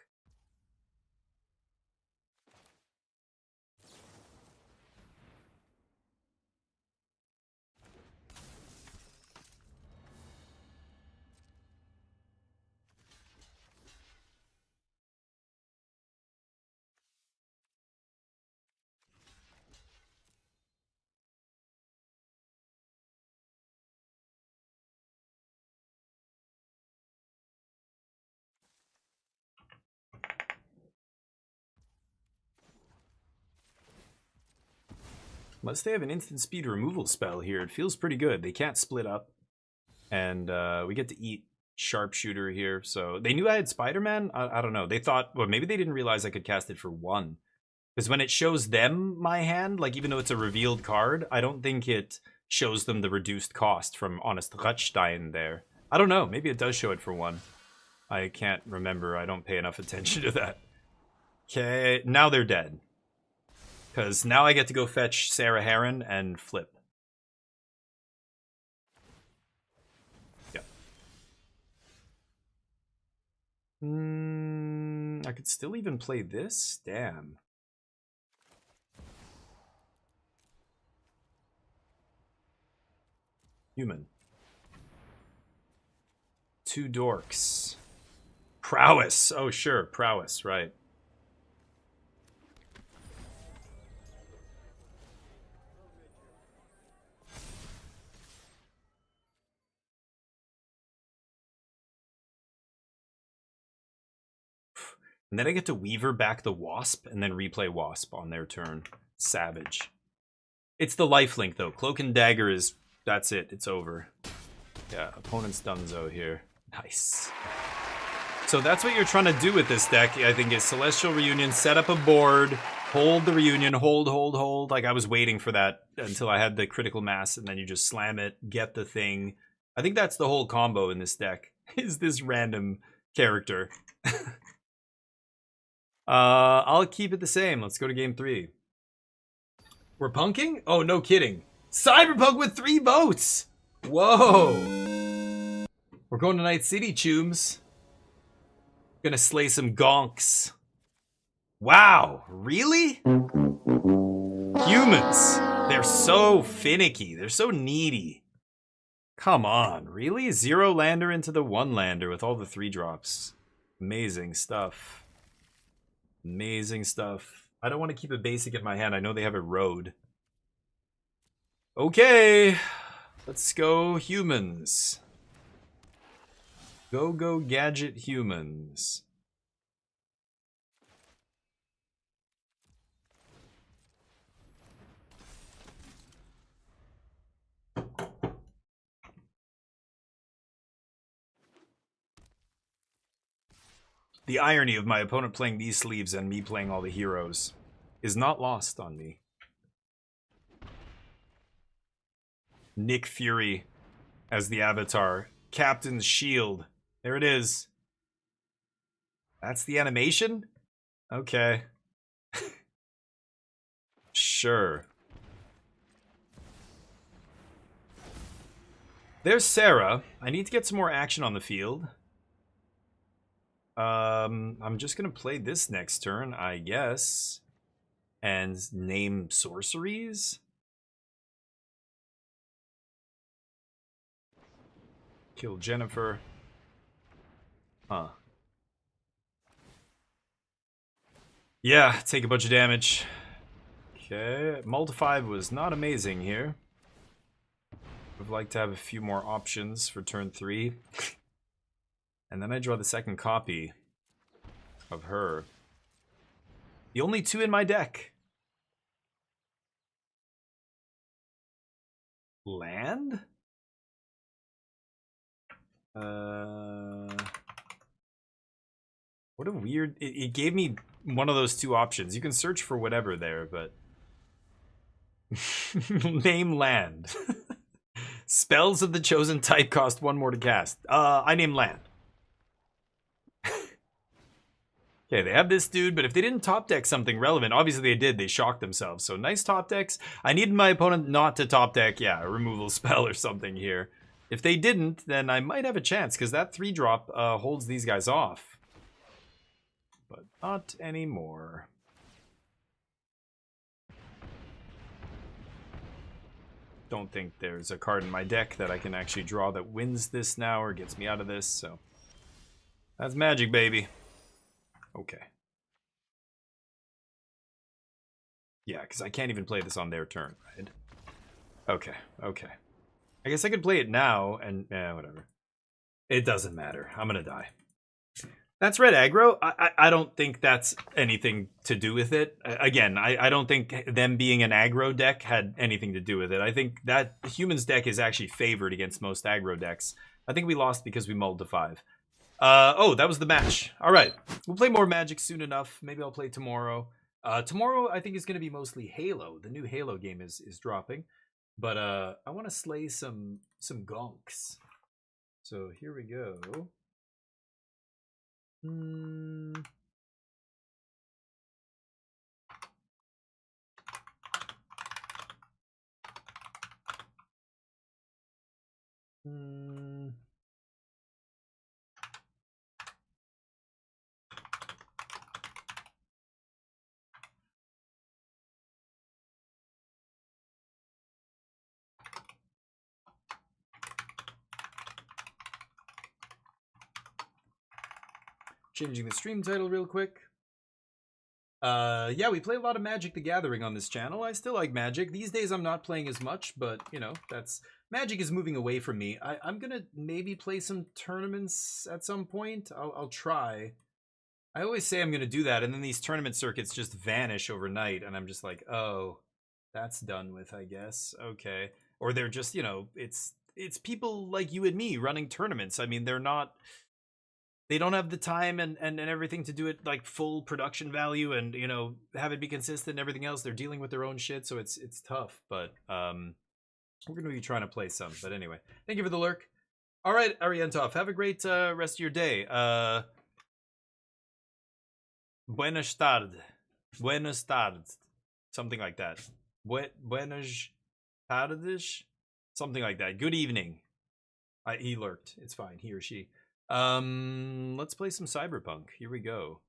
Unless they have an instant speed removal spell here, it feels pretty good. They can't split up. And we get to eat Sharpshooter here. So they knew I had Spider-Man? I don't know. They thought, well, maybe they didn't realize I could cast it for 1. Because when it shows them my hand, like even though it's a revealed card, I don't think it shows them the reduced cost from Honest Rutstein there. I don't know. Maybe it does show it for 1. I can't remember. I don't pay enough attention to that. Okay, now they're dead. Because now I get to go fetch Sarah Heron and flip. Yeah. I could still even play this? Damn. Human. 2 dorks. Prowess. Oh, sure. Prowess, right. And then I get to Weaver back the Wasp and then replay Wasp on their turn. Savage. It's the lifelink though. Cloak and Dagger is... that's it. It's over. Yeah, opponent's donezo here. Nice. So that's what you're trying to do with this deck, I think, is Celestial Reunion, set up a board, hold the Reunion, hold. Like, I was waiting for that until I had the critical mass, and then you just slam it, get the thing. I think that's the whole combo in this deck, is this random character. I'll keep it the same. Let's go to game 3. We're punking? Oh, no kidding. Cyberpunk with 3 votes! Whoa! We're going to Night City, chooms. Gonna slay some gonks. Wow, really? Humans. They're so finicky. They're so needy. Come on, really? 0 lander into the 1 lander with all the 3 drops. Amazing stuff. Amazing stuff. I don't want to keep a basic in my hand. I know they have a road. Okay. Let's go humans. Go gadget humans. The irony of my opponent playing these sleeves and me playing all the heroes is not lost on me. Nick Fury as the avatar. Captain's shield. There it is. That's the animation? Okay. Sure. There's Sarah. I need to get some more action on the field. I'm just gonna play this next turn, I guess, and name sorceries. Kill Jennifer. Huh. Yeah, take a bunch of damage. Okay, Multify was not amazing here. Would like to have a few more options for turn 3. And then I draw the second copy of her. The only 2 in my deck. Land? What a weird... It gave me one of those 2 options. You can search for whatever there, but... Name land. Spells of the chosen type cost 1 more to cast. I name land. Okay, they have this dude, but if they didn't top deck something relevant, obviously they did, they shocked themselves. So nice top decks. I needed my opponent not to top deck, yeah, a removal spell or something here. If they didn't, then I might have a chance, because that 3-drop holds these guys off. But not anymore. Don't think there's a card in my deck that I can actually draw that wins this now or gets me out of this, so... That's magic, baby. Okay. Yeah, because I can't even play this on their turn, right? Okay, okay. I guess I could play it now, and whatever. It doesn't matter. I'm gonna die. That's red aggro. I don't think that's anything to do with it. Again, I don't think them being an aggro deck had anything to do with it. I think that Human's deck is actually favored against most aggro decks. I think we lost because we mulled to 5. Oh, that was the match. All right. We'll play more Magic soon enough. Maybe I'll play tomorrow. Tomorrow, I think, is going to be mostly Halo. The new Halo game is dropping. But I want to slay some gonks. So here we go. Changing the stream title real quick. Yeah, we play a lot of Magic the Gathering on this channel. I still like Magic. These days I'm not playing as much, but, you know, that's... Magic is moving away from me. I'm gonna maybe play some tournaments at some point. I'll try. I always say I'm gonna do that, and then these tournament circuits just vanish overnight, and I'm just like, oh, that's done with, I guess. Okay. Or they're just, you know, it's people like you and me running tournaments. I mean, they're not... They don't have the time and everything to do it like full production value and, you know, have it be consistent and everything else. They're dealing with their own shit, so it's tough. But we're going to be trying to play some. But anyway, thank you for the lurk. All right, Arientov, have a great rest of your day. Buenas tardes. Buenas tardes. Something like that. Buenas tardes? Something like that. Good evening. He lurked. It's fine. He or she. Let's play some Cyberpunk. Here we go.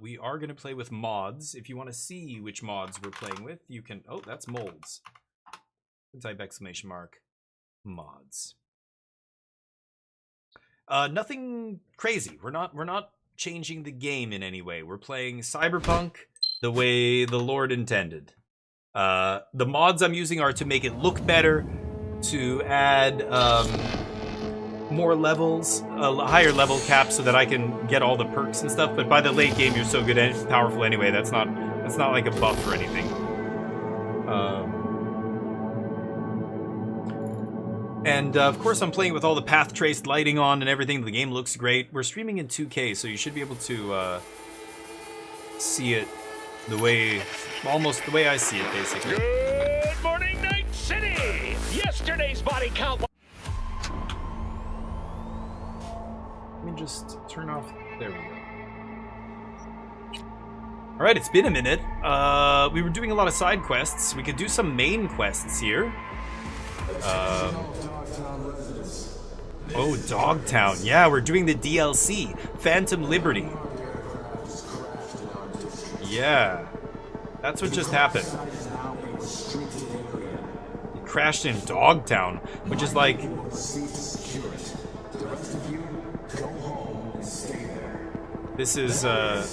We are going to play with mods. If you want to see which mods we're playing with, you can... Oh, that's molds. Type exclamation mark. Mods. Nothing crazy. We're not changing the game in any way. We're playing Cyberpunk the way the Lord intended. The mods I'm using are to make it look better, to add... more levels, a higher level cap so that I can get all the perks and stuff, but by the late game you're so good and powerful anyway, that's not like a buff or anything. And of course I'm playing with all the path traced lighting on and everything. The game looks great. We're streaming in 2K, so you should be able to see it the way, almost the way I see it, basically. Good morning, Night City! Yesterday's body count... Let me just turn off... There we go. Alright, it's been a minute. We were doing a lot of side quests. We could do some main quests here. Oh, Dogtown. Yeah, we're doing the DLC. Phantom Liberty. Yeah. That's what just happened. It crashed in Dogtown, which is like... This is a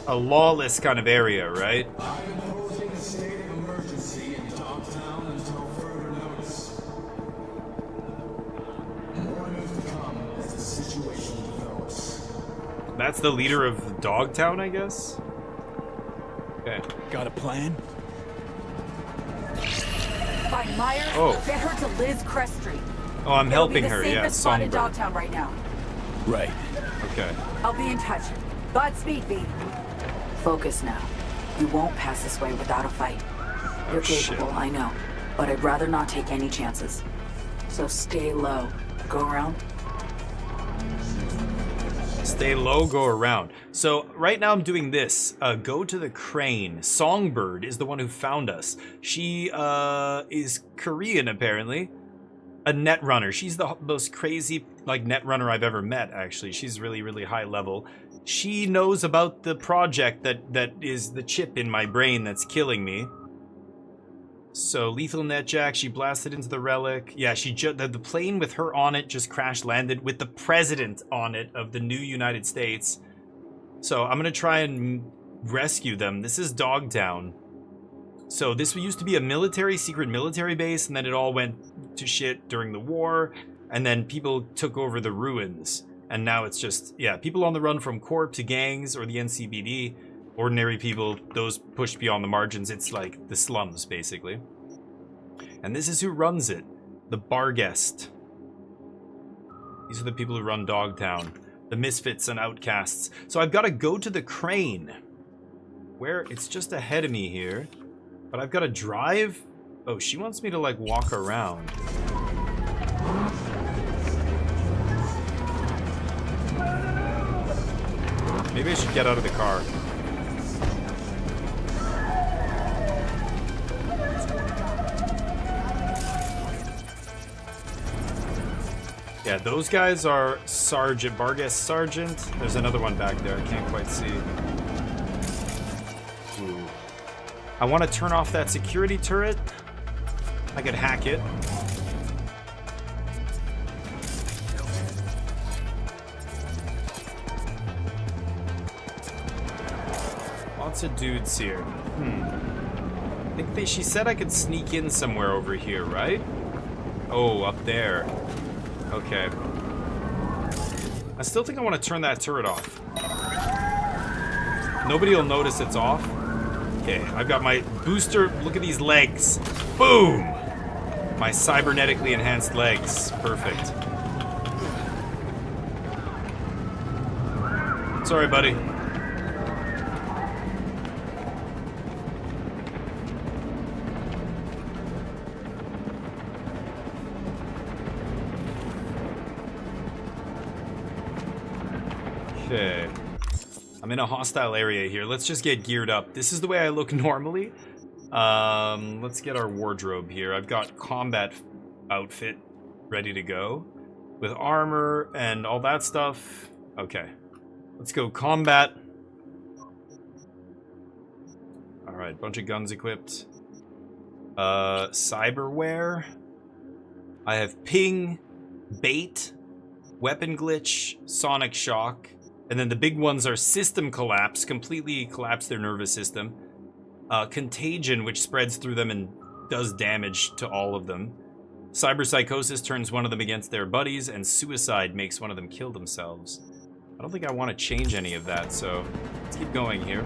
lawless kind of area, right? That's the leader of Dogtown, I guess? Okay. Got a plan? Find Myers, get her to Liz Crest Street. Oh, I'm helping her, yeah, yeah, spot in Songbird. Dogtown right now. Right. Okay. I'll be in touch. Godspeed, V. Focus now. You won't pass this way without a fight. You're capable, I know, but I'd rather not take any chances. So stay low. Go around. Stay low, go around. So right now I'm doing this. Go to the crane. Songbird is the one who found us. She is Korean, apparently. A net runner. She's the most crazy net runner I've ever met, actually. She's really, really high level. She knows about the project that is the chip in my brain that's killing me. So, lethal netjack, she blasted into the relic. Yeah, the plane with her on it just crash landed with the president on it of the new United States. So, I'm gonna try and rescue them. This is Dogtown. So, this used to be a secret military base, and then it all went to shit during the war, and then people took over the ruins. And now it's just, yeah, people on the run from Corp to gangs or the NCPD. Ordinary people, those pushed beyond the margins. It's like the slums, basically. And this is who runs it. The Barguest. These are the people who run Dogtown. The misfits and outcasts. So I've got to go to the crane. Where? It's just ahead of me here. But I've got to drive? Oh, she wants me to, walk around. Maybe I should get out of the car. Yeah, those guys are Barguest Sergeant. There's another one back there. I can't quite see. Ooh. I want to turn off that security turret. I could hack it. Lots of dudes here. I think she said I could sneak in somewhere over here, right? Oh, up there. Okay. I still think I want to turn that turret off. Nobody will notice it's off. Okay, I've got my booster. Look at these legs. Boom! My cybernetically enhanced legs. Perfect. Sorry, buddy. Okay. I'm in a hostile area here. Let's just get geared up. This is the way I look normally. Let's get our wardrobe here. I've got combat outfit ready to go with armor and all that stuff. Okay. Let's go combat. Alright, bunch of guns equipped. Cyberware. I have ping, bait, weapon glitch, sonic shock. And then the big ones are system collapse, completely collapse their nervous system. Contagion, which spreads through them and does damage to all of them. Cyberpsychosis turns one of them against their buddies, and suicide makes one of them kill themselves. I don't think I want to change any of that, so let's keep going here.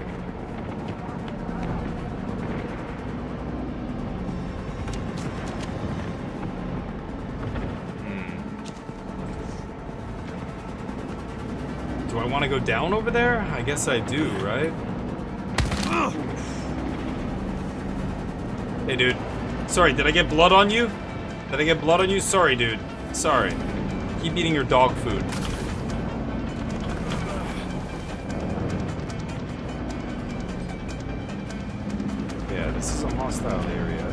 Do I want to go down over there? I guess I do, right? Ugh. Hey, dude. Sorry, did I get blood on you? Did I get blood on you? Sorry, dude. Sorry. Keep eating your dog food. Yeah, this is a hostile area.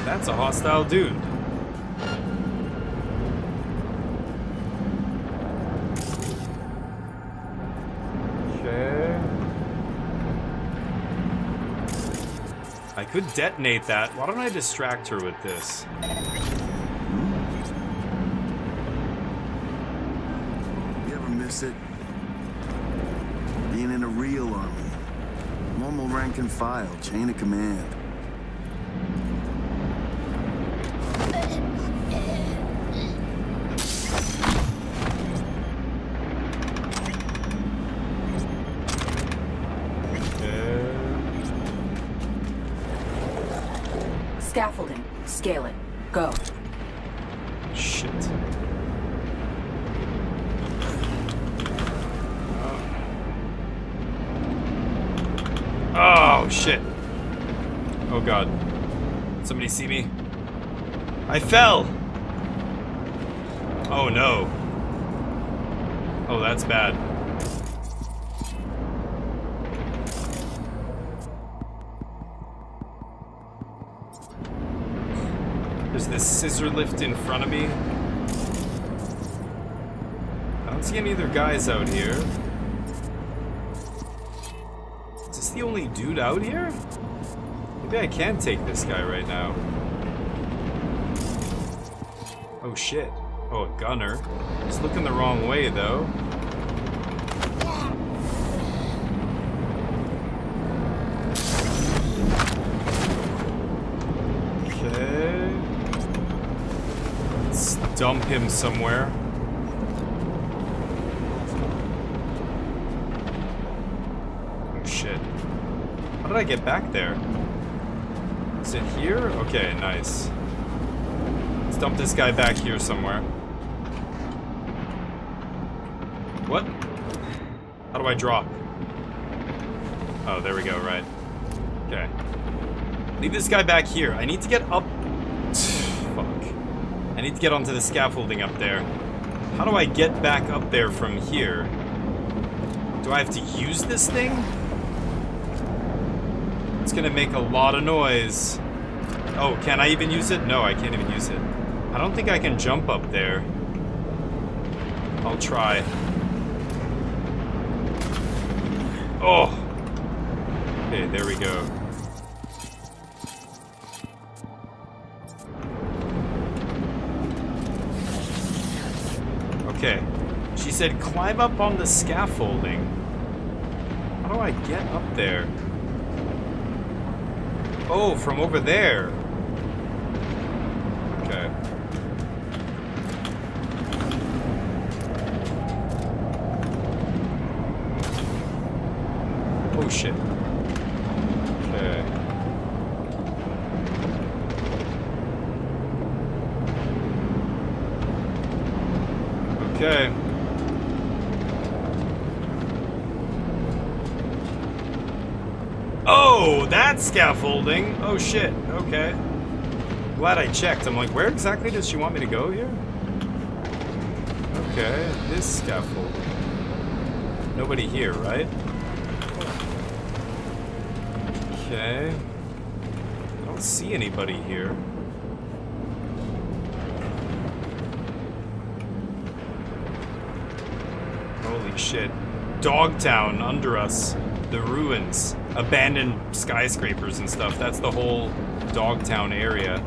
That's a hostile dude. Okay. I could detonate that. Why don't I distract her with this? You ever miss it? Being in a real army. Normal rank and file, chain of command. Scaffolding. Scale it. Go. Shit. Oh, shit. Oh, God. Somebody see me? I fell! Oh, no. Oh, that's bad. There's this scissor lift in front of me. I don't see any other guys out here. Is this the only dude out here? Maybe I can take this guy right now. Oh shit. Oh, a gunner. He's looking the wrong way though. Okay. Let's dump him somewhere. Oh shit. How did I get back there? Is it here? Okay, nice. Let's dump this guy back here somewhere. What? How do I drop? Oh, there we go, right. Okay. Leave this guy back here. I need to get up. Fuck. I need to get onto the scaffolding up there. How do I get back up there from here? Do I have to use this thing? It's gonna make a lot of noise. Oh, can I even use it? No, I can't even use it. I don't think I can jump up there. I'll try. Oh! Okay, there we go. Okay. She said climb up on the scaffolding. How do I get up there? Oh, from over there. Okay. Oh shit. Okay. Okay. Oh, that's scaffolding. Oh shit. Okay. Glad I checked. I'm like, where exactly does she want me to go here? Okay, this scaffolding. Nobody here, right? Okay. I don't see anybody here. Holy shit. Dogtown under us. The ruins. Abandoned skyscrapers and stuff. That's the whole Dogtown area.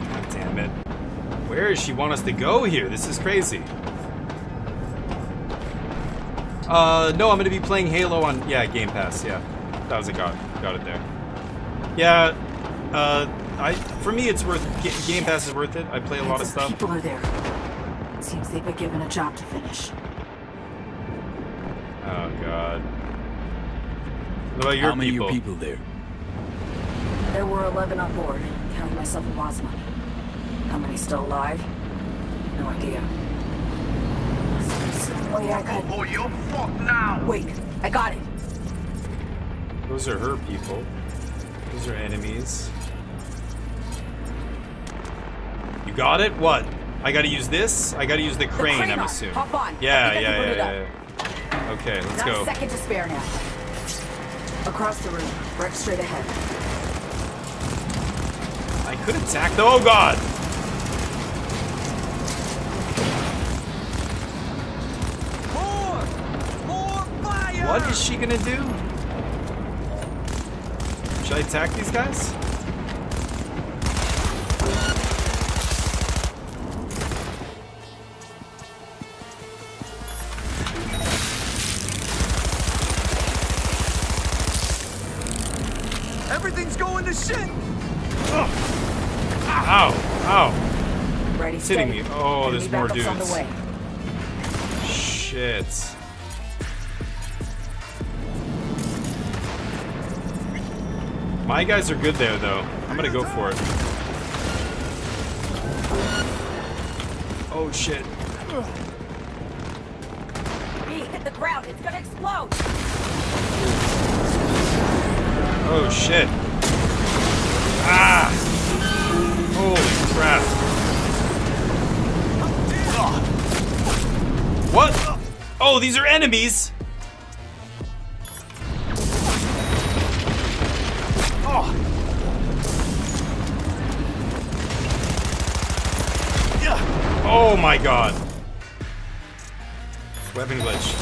God damn it. Where does she want us to go here? This is crazy. No, I'm gonna be playing Halo on, yeah, Game Pass, yeah. That was a got it there. Yeah, for me it's worth, Game Pass is worth it. I play a lot of stuff. People are there. Seems they've been given a job to finish. Oh god. What about your people? How many of your people there? There were 11 on board, counting myself and Wazma. How many still alive? No idea. Wait, I got it. Oh, you're fucked now! Wait, I got it. Those are her people. Those are enemies. You got it? What? I gotta use this? I gotta use the crane, I'm assuming. Hop on. Yeah. Okay, let's Not go. a second to spare now. Across the room, right straight ahead. I could attack the. Oh god! More fire! What is she gonna do? Should I attack these guys? Everything's going to shit! Ow! Ow! Ready, It's hitting steady. me. Oh, Enemy there's more backup's on the dudes. way. Shit. My guys are good there, though. I'm gonna go for it. Oh, shit. B, hit the ground. It's gonna explode. Oh, shit. Ah! Holy crap. What? Oh, these are enemies! Oh! Oh my god. Weapon glitch.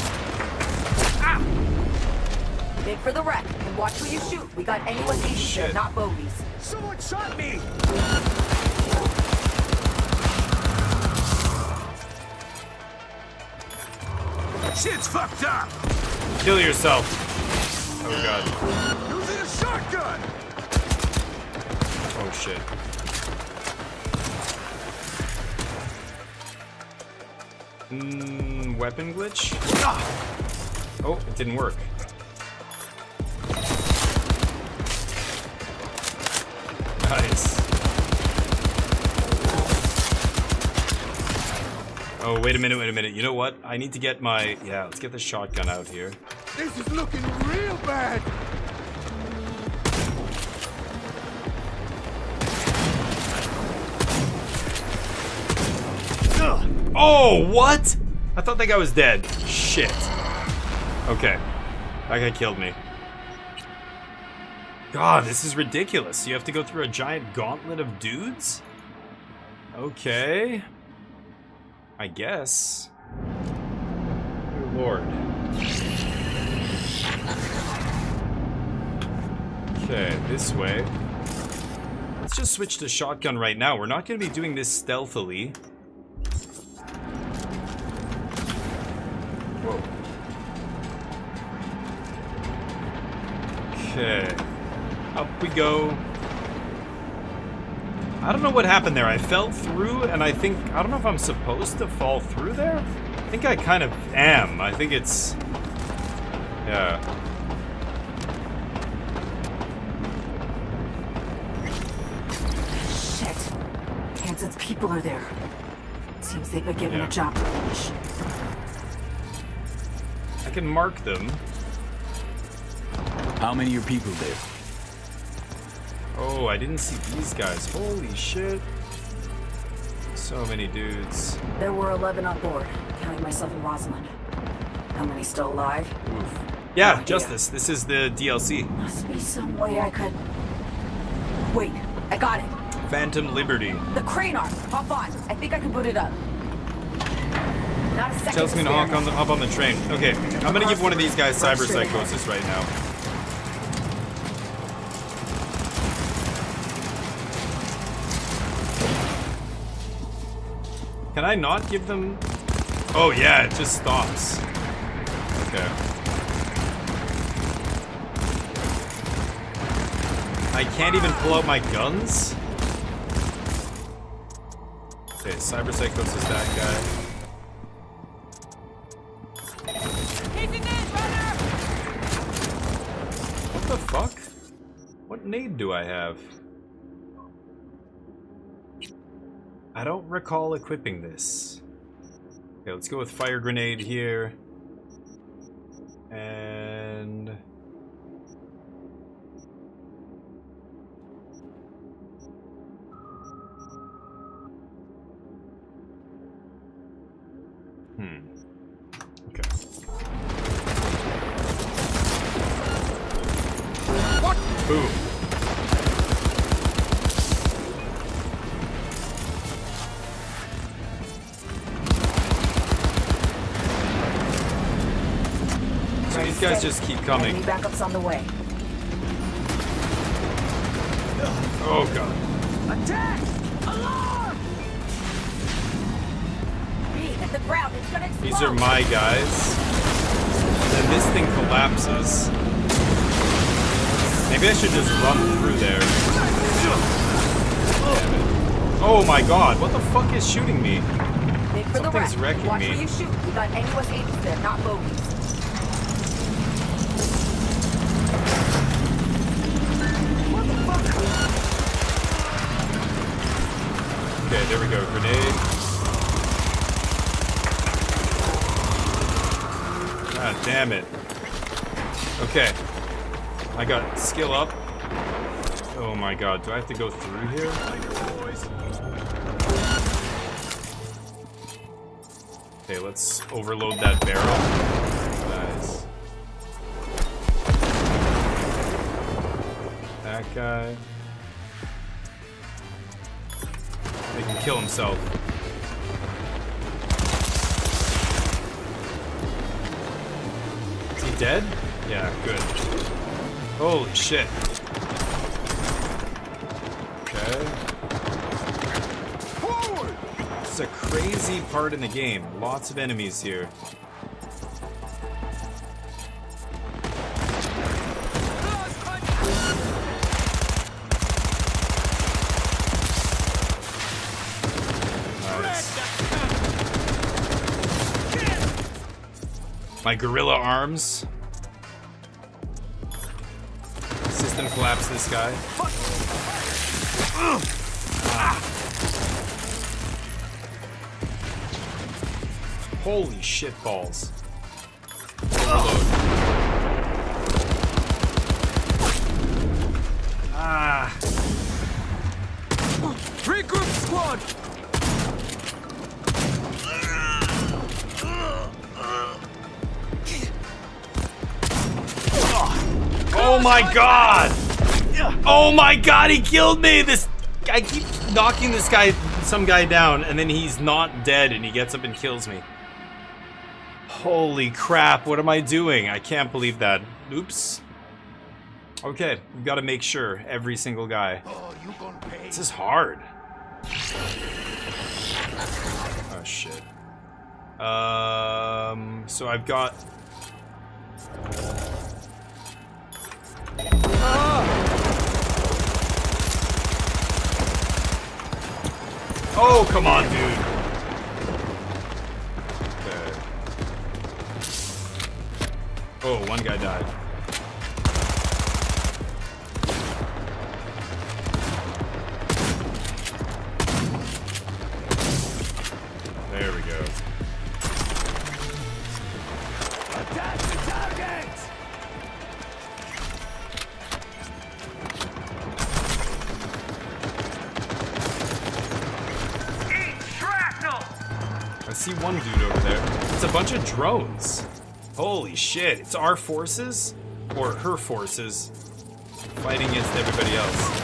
Dig for the wreck and watch who you shoot. We got anyone aiming shit. there, not bogeys. Someone shot me! Shit's fucked up! Kill yourself. Oh god. Using a shotgun! Oh shit. Weapon glitch? Oh, it didn't work. Nice. Oh, wait a minute. You know what? I need to get my... Yeah, let's get the shotgun out here. This is looking real bad! Oh, what? I thought that guy was dead. Shit. Okay. That guy killed me. God, this is ridiculous. You have to go through a giant gauntlet of dudes? Okay. I guess. Good lord. Okay, this way. Let's just switch to shotgun right now. We're not going to be doing this stealthily. Whoa. Okay. Up we go. I don't know what happened there. I fell through, and I don't know if I'm supposed to fall through there? I think I kind of am. I think it's... Yeah. Shit. Kansas people are there. Seems they've been given Yeah. a job to finish. I can mark them. How many are people there? Oh, I didn't see these guys. Holy shit. So many dudes. There were 11 on board, counting myself and Rosalind. How many still alive? Oof. Yeah, No idea. Justice. This is the DLC. Must be some way I could... Wait, I got it. Phantom Liberty. The crane arm. Hop on. I think I can put it up. Not a second Tells me to spare. hop on the train. Okay, I'm gonna give one of these guys cyber psychosis right now. Can I not give them... Oh yeah, it just stops. Okay. I can't even pull out my guns? Okay, cyber psychosis that guy. What the fuck? What nade do I have? I don't recall equipping this. Okay, let's go with fire grenade here. And... Okay. Boom. So these guys just keep coming. Enemy backups on the way. Oh god. Attack! Alarm! Hit the ground. It's gonna explode. These are my guys. And this thing collapses. Maybe I should just run through there. Damn it. Oh my god, what the fuck is shooting me? Make for the Something's right. wrecking Watch me. where you shoot. We got NUS agents there, not bogeys. Okay, there we go. Grenade. God damn it. Okay. I got skill up. Oh my god, do I have to go through here? Okay, let's overload that barrel. Nice. That guy. Make him kill himself. Is he dead? Yeah, good. Holy shit. Okay. This is a crazy part in the game. Lots of enemies here. My gorilla arms. System collapse this guy. Holy shit balls. Overload. Ah. Regroup squad! Oh my god! Oh my god, he killed me! I keep knocking some guy down, and then he's not dead, and he gets up and kills me. Holy crap, what am I doing? I can't believe that. Oops. Okay, we've got to make sure, every single guy. This is hard. Oh shit. So I've got... Oh, come on, dude. Okay. Oh, one guy died. There we go. Attack the target! I see one dude over there. It's a bunch of drones. Holy shit. It's our forces, or her forces, fighting against everybody else.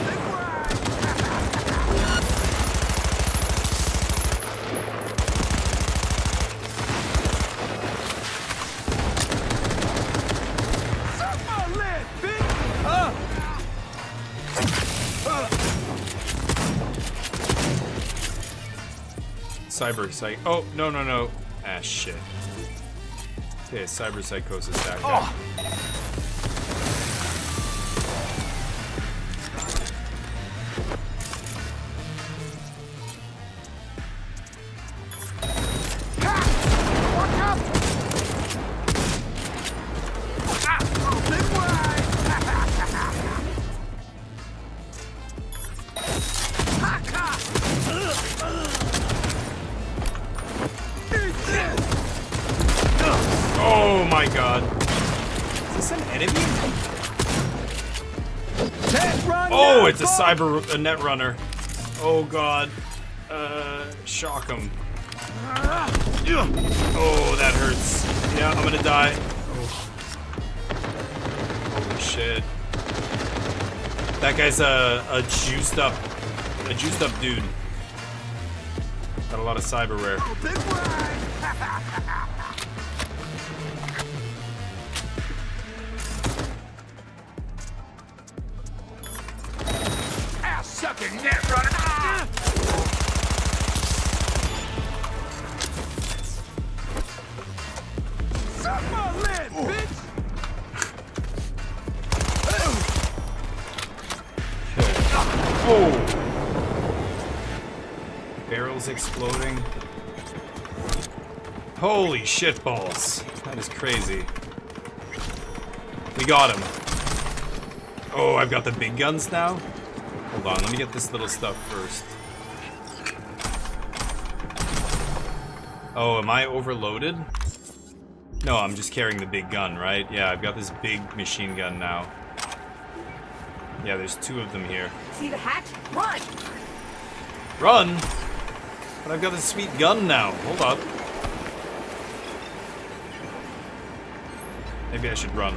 Cyber psych. Oh, no, no, no. Ah, shit. Okay, cyber psychosis that guy. Oh my god. Is this an enemy? Oh, it's a net runner. Oh god. Shock him. Oh, that hurts. Yeah, I'm gonna die. Oh. Holy shit. That guy's a juiced up dude. Got a lot of cyberware. Ass sucking net runner. Suck my lid, bitch. Oh! Barrels exploding. Holy shit balls. That is crazy. We got him. Oh, I've got the big guns now? Hold on, let me get this little stuff first. Oh, am I overloaded? No, I'm just carrying the big gun, right? Yeah, I've got this big machine gun now. Yeah, there's 2 of them here. See the hatch? Run! Run? But I've got this sweet gun now. Hold up. Maybe I should run.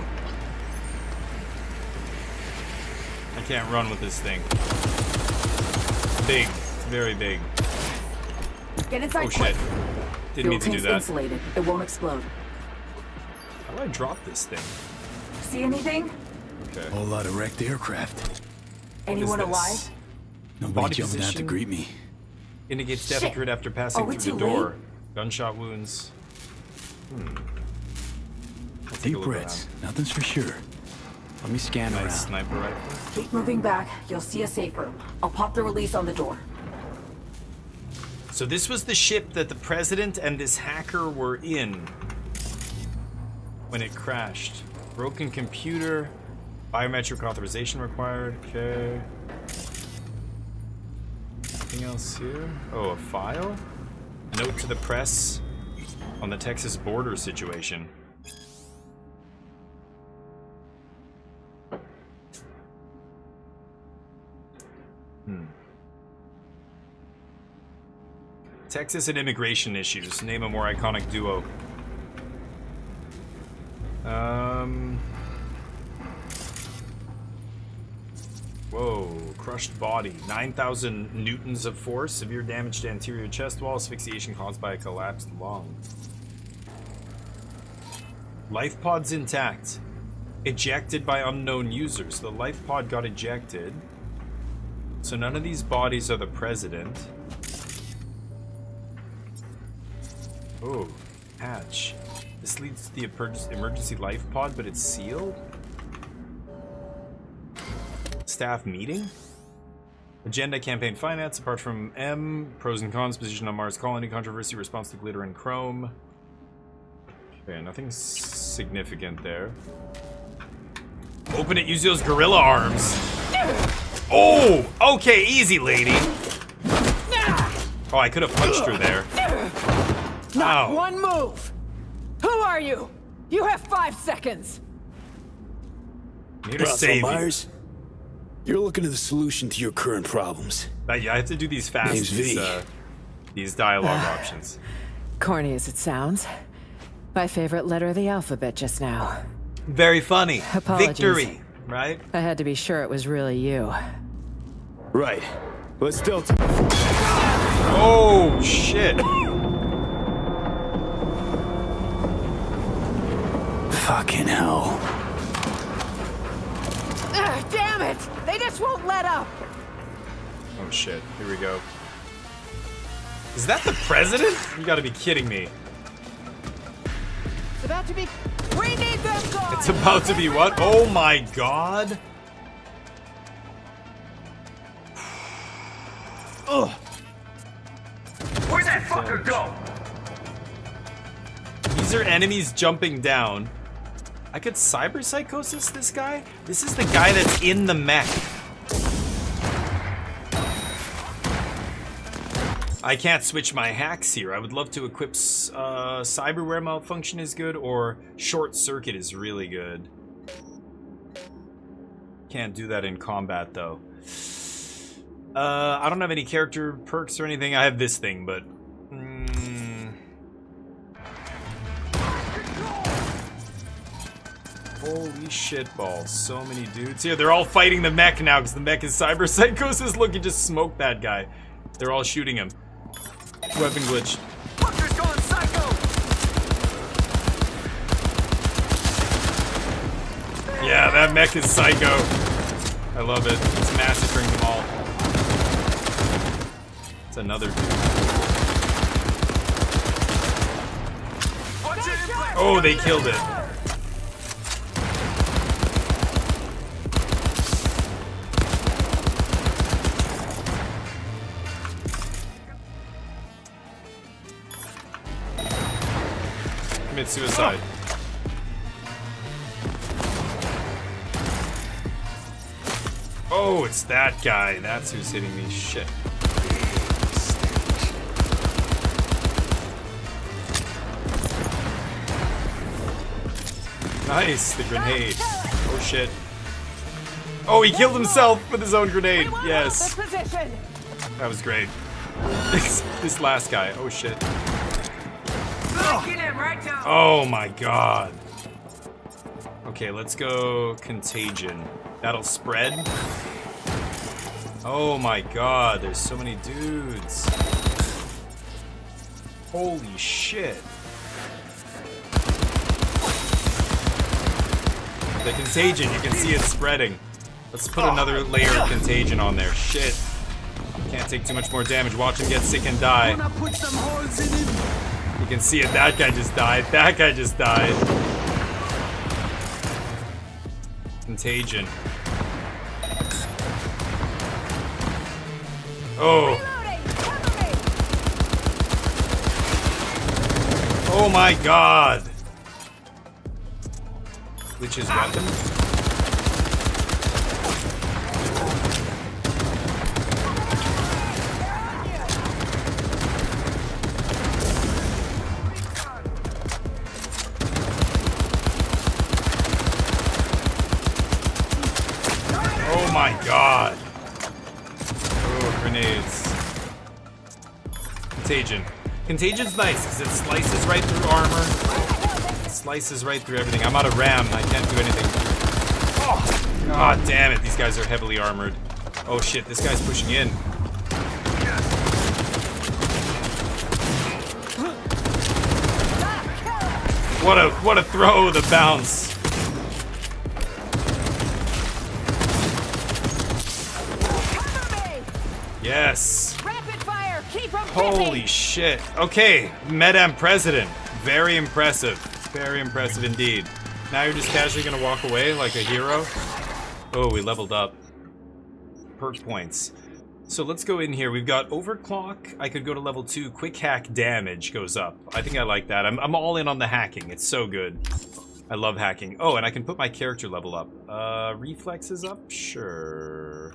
I can't run with this thing. Big. It's very big. Get inside. Oh shit. Didn't mean to do tank's that. Insulated. It won't explode. How do I drop this thing? See anything? Okay. Whole lot of wrecked aircraft. Anyone this? alive? Nobody Body jumping out to position. greet me. Indicates death Shit. occurred after passing Are we through the too late? door. Gunshot wounds. I'll take a Deep look breaths. around. Nothing's for sure. Let me scan Nice around. sniper rifle. Keep moving back. You'll see a safe room. I'll pop the release on the door. So this was the ship that the president and this hacker were in when it crashed. Broken computer. Biometric authorization required. Okay. Anything else here? Oh, a file? Note to the press on the Texas border situation. Texas and immigration issues. Name a more iconic duo. Whoa, crushed body. 9,000 newtons of force. Severe damage to anterior chest wall. Asphyxiation caused by a collapsed lung. Life pod's intact. Ejected by unknown users. The life pod got ejected. So none of these bodies are the president. Oh, hatch. This leads to the emergency life pod, but it's sealed? Staff meeting? Agenda, campaign finance, apart from M. Pros and cons, position on Mars colony, controversy, response to glitter and chrome. Okay, nothing significant there. Open it, use those gorilla arms. Oh, okay, easy, lady. Oh, I could have punched her there. Not Ow. one move! Who are you? You have 5 seconds! I'm here to save Myers, you're looking at the solution to your current problems. you. I have to do these fast, Name's these dialogue options. Corny as it sounds. My favorite letter of the alphabet just now. Very funny. Apologies. Victory, right? I had to be sure it was really you. Right. Let's delta. Oh, shit. Fucking hell. Damn it! They just won't let up! Oh, shit. Here we go. Is that the president? You gotta be kidding me. It's about to be... We need them gone! It's about to be what? Oh my god. Ugh. Where'd that fucker go? These are enemies jumping down. I could cyberpsychosis this guy? This is the guy that's in the mech. I can't switch my hacks here. I would love to equip cyberware malfunction is good, or short circuit is really good. Can't do that in combat though. I don't have any character perks or anything. I have this thing, but Holy shit balls. So many dudes here. They're all fighting the mech now because the mech is Cyber Psychosis. Look, he just smoked that guy. They're all shooting him. Weapon glitch. Fucker's going psycho! Yeah, that mech is psycho. I love it. It's massacring them all. It's another dude. Oh, they killed it. Commit suicide. Oh, it's that guy. That's who's hitting me. Shit. Nice, the grenade. Oh shit. Oh, he killed himself with his own grenade. Yes. That was great. This last guy. Oh shit. Oh my god. Okay, let's go Contagion. That'll spread. Oh my god, there's so many dudes. Holy shit. The Contagion, you can see it spreading. Let's put another layer of Contagion on there. Shit. Can't take too much more damage. Watch him get sick and die. You can see it. That guy just died. That guy just died. Contagion. Oh. Oh my god. Which is weapon? Oh my god. Oh, grenades. Contagion. Contagion's nice because it slices right through armor. Slices right through everything. I'm out of RAM. I can't do anything. Oh, god damn it. These guys are heavily armored. Oh shit, this guy's pushing in. What a throw, the bounce. Yes. Rapid fire. Keep 'em Holy shit. Okay, Madam President. Very impressive. Very impressive indeed. Now you're just casually gonna walk away like a hero? Oh, we leveled up. Perk points. So let's go in here. We've got overclock. I could go to level 2. Quick hack damage goes up. I think I like that. I'm all in on the hacking. It's so good. I love hacking. Oh, and I can put my character level up. Reflexes up? Sure.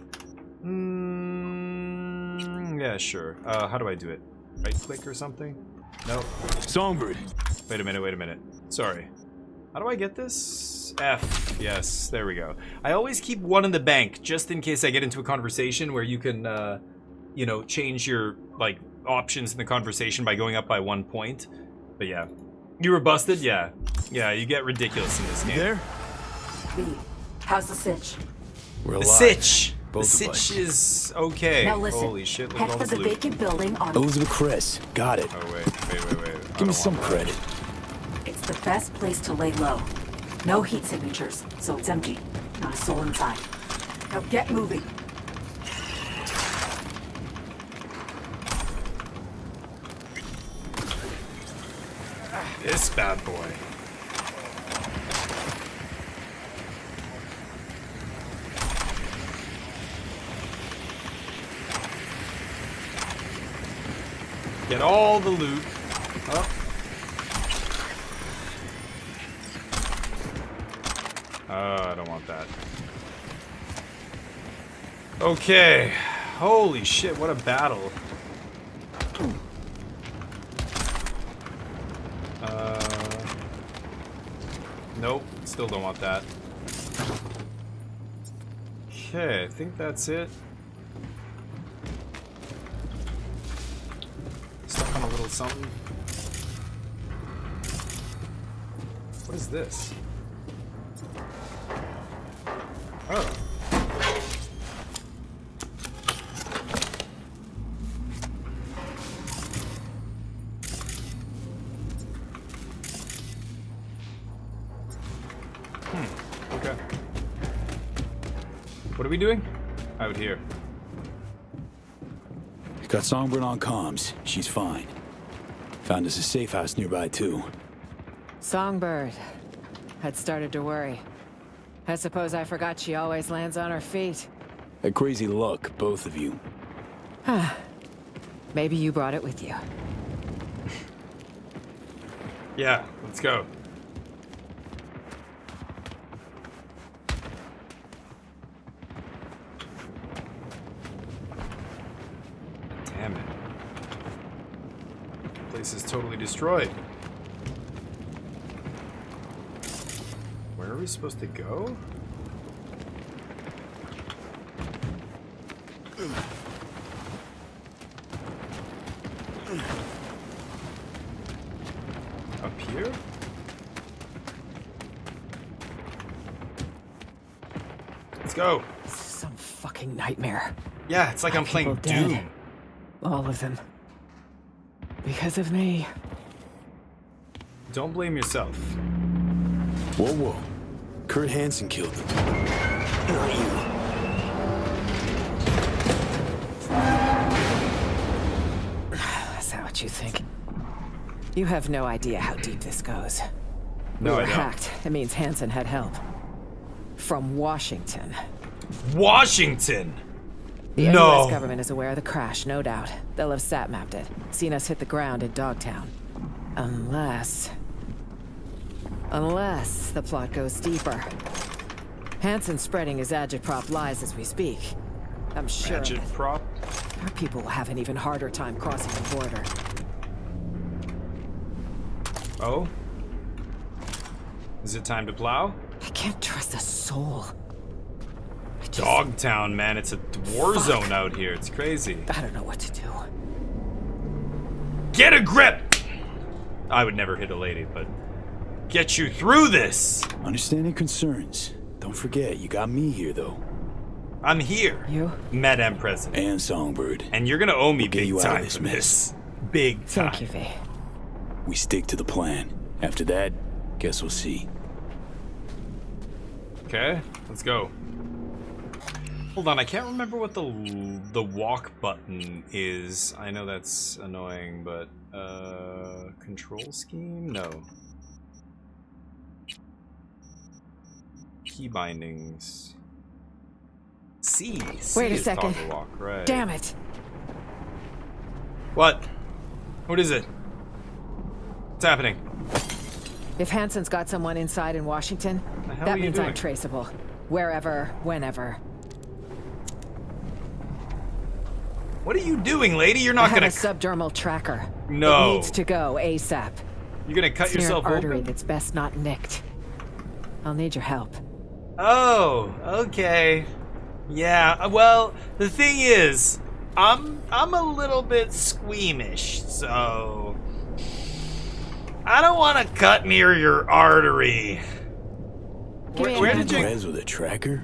Yeah, sure. How do I do it? Right click or something? Nope. Songbird. Wait a minute. Sorry. How do I get this? F. Yes, there we go. I always keep one in the bank, just in case I get into a conversation where you can, you know, change your, like, options in the conversation by going up by 1 point. But yeah. You were busted? Yeah. Yeah, you get ridiculous in this game. There? B, how's the sitch? We're The alive. sitch! The Both of sitch us. is okay. Now listen, Holy shit, look head at all for this the loot. vacant building on... Elizabeth Chris. Got it. Oh, wait. I Give me don't some want that. credit. It's the best place to lay low. No heat signatures, so it's empty. Not a soul inside. Now get moving. This bad boy. Get all the loot. Oh. I don't want that. Okay. Holy shit, what a battle. Nope, still don't want that. Okay, I think that's it. Stuck on a little something. What is this? Oh. Okay. What are we doing? Out here. Got Songbird on comms. She's fine. Found us a safe house nearby, too. Songbird. Had started to worry. I suppose I forgot she always lands on her feet. A crazy luck, both of you. Maybe you brought it with you. Yeah, let's go. Damn it. Place is totally destroyed. Where are we supposed to go? Up here? Let's go. This is some fucking nightmare. Yeah, it's like I'm playing People dead. Doom. All of them. Because of me. Don't blame yourself. Whoa, whoa. Kurt Hansen killed him. Not you. Is that what you think? You have no idea how deep this goes. No, we were I don't. hacked. It means Hansen had help. From Washington. Washington! The No. US government is aware of the crash, no doubt. They'll have sat-mapped it. Seen us hit the ground in Dogtown. Unless the plot goes deeper. Hansen's spreading his agitprop lies as we speak. I'm sure of it. Agitprop? Our people will have an even harder time crossing the border. Oh? Is it time to plow? I can't trust a soul. Dogtown, man. It's a war zone out here. It's crazy. I don't know what to do. Get a grip! I would never hit a lady, but get you through this! Understanding concerns. Don't forget, you got me here, though. I'm here. You? Madam President. And Songbird. And you're gonna owe me We'll get big you out of time this for mess. this. Big time. Thank you, V. We stick to the plan. After that, guess we'll see. Okay, let's go. Hold on, I can't remember what the walk button is. I know that's annoying, but control scheme? No. Key bindings. C. Wait a is second. toggle walk, right? Damn it. What? What is it? What's happening? If Hansen's got someone inside in Washington, The hell that are you means doing? I'm traceable. Wherever, whenever. What are you doing, lady? You're I not have gonna. a subdermal tracker. No. It needs to go ASAP. You're gonna cut It's near yourself an artery open? that's best not nicked. I'll need your help. Oh, okay. Yeah, well, the thing is, I'm a little bit squeamish, so I don't want to cut near your artery. Give me a Where hand. did you? Rez with a tracker?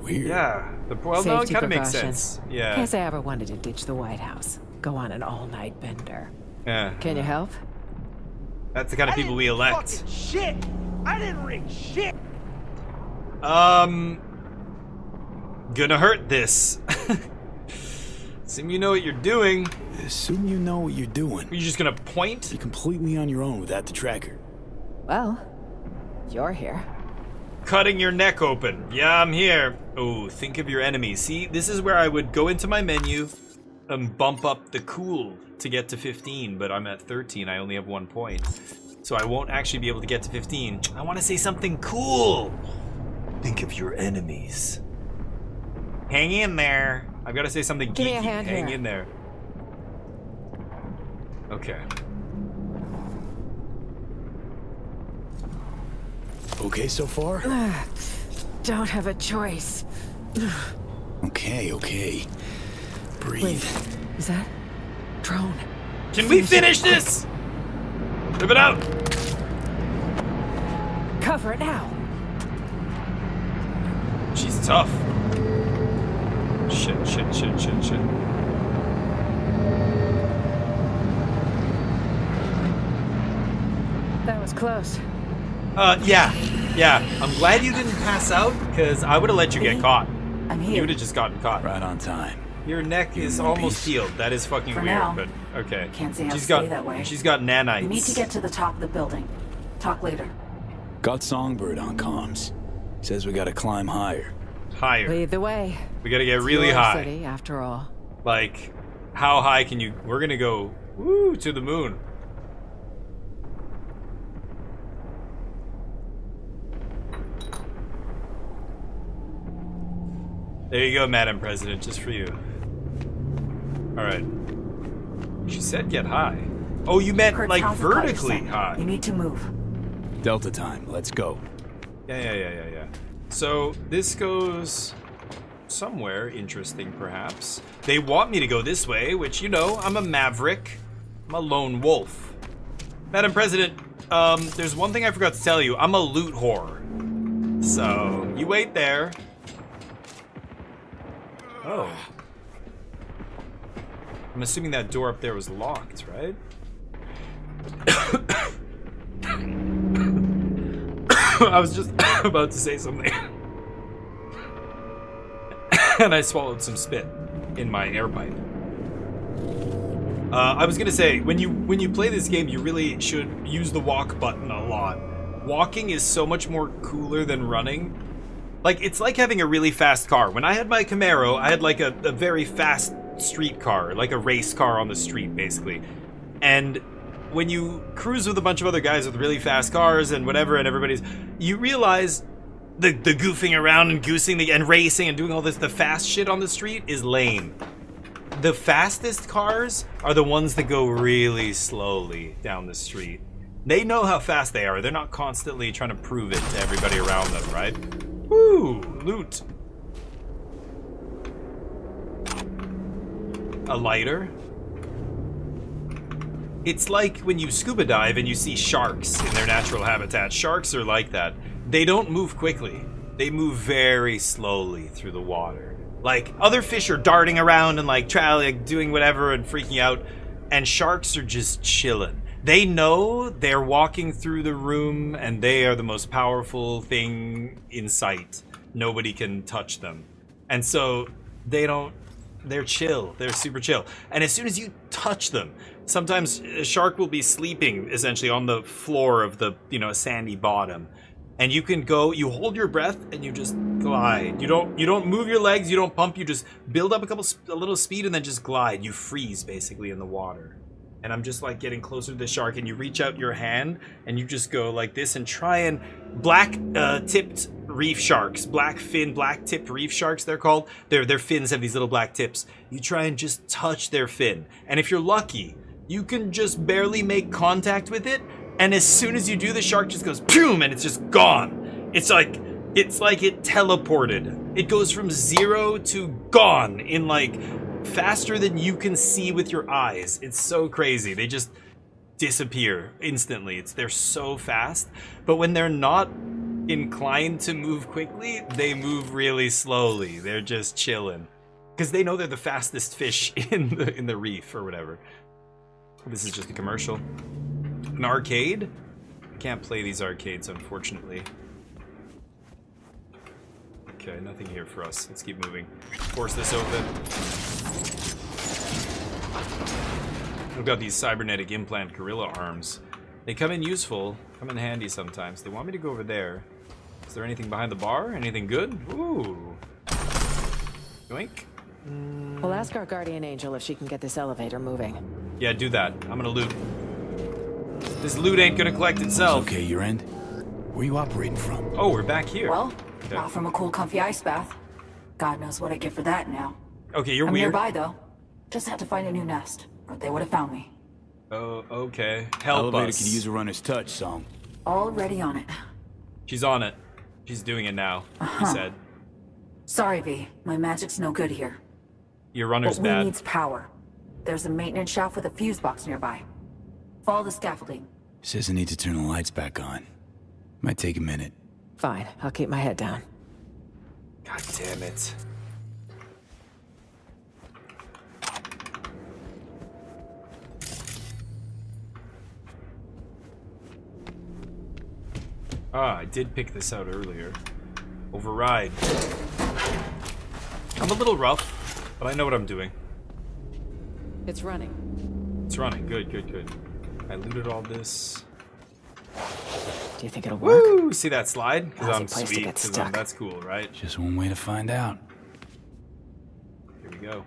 Weird. Yeah. Well, no, it Safety kind of makes precaution. sense. Yeah. Guess I ever wanted to ditch the White House. Go on an all-night bender. Yeah. Can you help? That's the kind of people we elect. Shit! I didn't ring shit! Gonna hurt this. Assume you know what you're doing. Assume you know what you're doing. You're just gonna point? You're completely on your own without the tracker. Well, you're here. Cutting your neck open. Yeah, I'm here. Oh, think of your enemies. See, this is where I would go into my menu and bump up the cool to get to 15, but I'm at 13. I only have 1 point. So I won't actually be able to get to 15. I want to say something cool. Think of your enemies. Hang in there. I've got to say something geeky. Give me a hand Hang here. in there. Okay. Okay so far? Don't have a choice. Okay, okay. Breathe. Wait, is that drone? Can we finish this? Rip it out. Cover it now. She's tough. Shit. That was close. Yeah. I'm glad you didn't pass out, because I would have let you get caught. I'm here. You would have just gotten caught. Right on time. Your neck is almost healed. That is fucking For weird, now. but okay. Can't say I'll She's stay got that way. she's got nanites. We need to get to the top of the building. Talk later. Got Songbird on comms. Says we gotta climb higher. Higher. Lead the way. We gotta get It's really your high. city, after all. Like, how high can you? We're gonna go to the moon. There you go, Madam President, just for you. Alright. She said get high. Oh, you meant Kurt's like house has got your vertically scent. high. You need to move. Delta time. Let's go. Yeah. So this goes somewhere interesting, perhaps. They want me to go this way, which, you know, I'm a maverick. I'm a lone wolf. Madam President, there's one thing I forgot to tell you. I'm a loot whore. So, you wait there. Oh. I'm assuming that door up there was locked, right? I was just about to say something. And I swallowed some spit in my air pipe. I was gonna say, when you play this game, you really should use the walk button a lot. Walking is so much more cooler than running. Like, it's like having a really fast car. When I had my Camaro, I had like a very fast street car, like a race car on the street, basically. And when you cruise with a bunch of other guys with really fast cars and whatever, and everybody's, you realize the goofing around and goosing and racing and doing all this, the fast shit on the street is lame. The fastest cars are the ones that go really slowly down the street. They know how fast they are. They're not constantly trying to prove it to everybody around them, right? Woo! Loot. A lighter. It's like when you scuba dive and you see sharks in their natural habitat. Sharks are like that. They don't move quickly. They move very slowly through the water. Like, other fish are darting around and like doing whatever and freaking out, and sharks are just chilling. They know they're walking through the room and they are the most powerful thing in sight. Nobody can touch them. And so they're chill. They're super chill. And as soon as you touch them, sometimes a shark will be sleeping essentially on the floor of the, a sandy bottom. And you can go, you hold your breath and you just glide. You don't move your legs, you don't pump, you just build up a little speed and then just glide. You freeze basically in the water. And I'm just like getting closer to the shark, and you reach out your hand and you just go like this and try and black tipped reef sharks, black tipped reef sharks they're called. Their fins have these little black tips. You try and just touch their fin. And if you're lucky, you can just barely make contact with it. And as soon as you do, the shark just goes boom, and it's just gone. It's like it teleported. It goes from 0 to gone in like faster than you can see with your eyes. It's so crazy. They just disappear instantly. They're so fast. But when they're not inclined to move quickly, they move really slowly. They're just chilling. Because they know they're the fastest fish in the reef or whatever. This is just a commercial. An arcade? I can't play these arcades, unfortunately. Okay, nothing here for us. Let's keep moving. Force this open. We've got these cybernetic implant gorilla arms. They come in useful, come in handy sometimes. They want me to go over there. Is there anything behind the bar? Anything good? Ooh. Yoink. We'll ask our guardian angel if she can get this elevator moving. Yeah, do that. I'm gonna loot. This loot ain't gonna collect itself. Okay, your end. Where are you operating from? Oh, we're back here. Well, okay. not from a cool, comfy ice bath. God knows what I get for that now. Okay, you're I'm weird. nearby, though. Just had to find a new nest, but they would have found me. Oh, okay. Help Elevator us. could use a runner's touch, Song. Already on it. She's on it. She's doing it now, he said. Sorry, V. My magic's no good here. Your runner's What bad. we need's power. There's a maintenance shaft with a fuse box nearby. Follow the scaffolding. Says I need to turn the lights back on. Might take a minute. Fine, I'll keep my head down. God damn it. Ah, I did pick this out earlier. Override. I'm a little rough, but I know what I'm doing. It's running. It's running. Good, good, good. I looted all this. Do you think it'll work? Woo! See that slide? Because Lousy I'm place to sweet. get 'Cause stuck. that's cool, right? Just one way to find out. Here we go.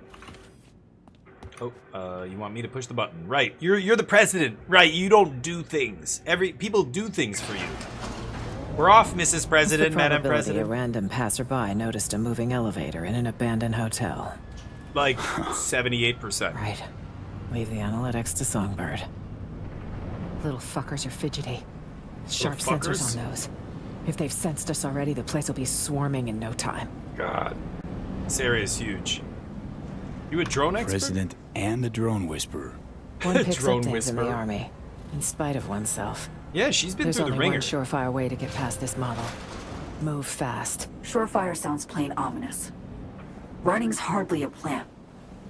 Oh, you want me to push the button? Right. You're the president. Right. You don't do things. People do things for you. We're off, Mrs. President, Madam President. A random passerby noticed a moving elevator in an abandoned hotel. Like 78%. Right. Leave the analytics to Songbird. Little fuckers are fidgety. Sharp sensors on those. If they've sensed us already, the place will be swarming in no time. God. This area is huge. You a drone expert? President and a drone whisperer. One picks Drone up things in the whisperer. army, in spite of oneself. Yeah, she's been There's through the only one ringer. surefire way to get past this model. Move fast. Surefire sounds plain ominous. Running's hardly a plan,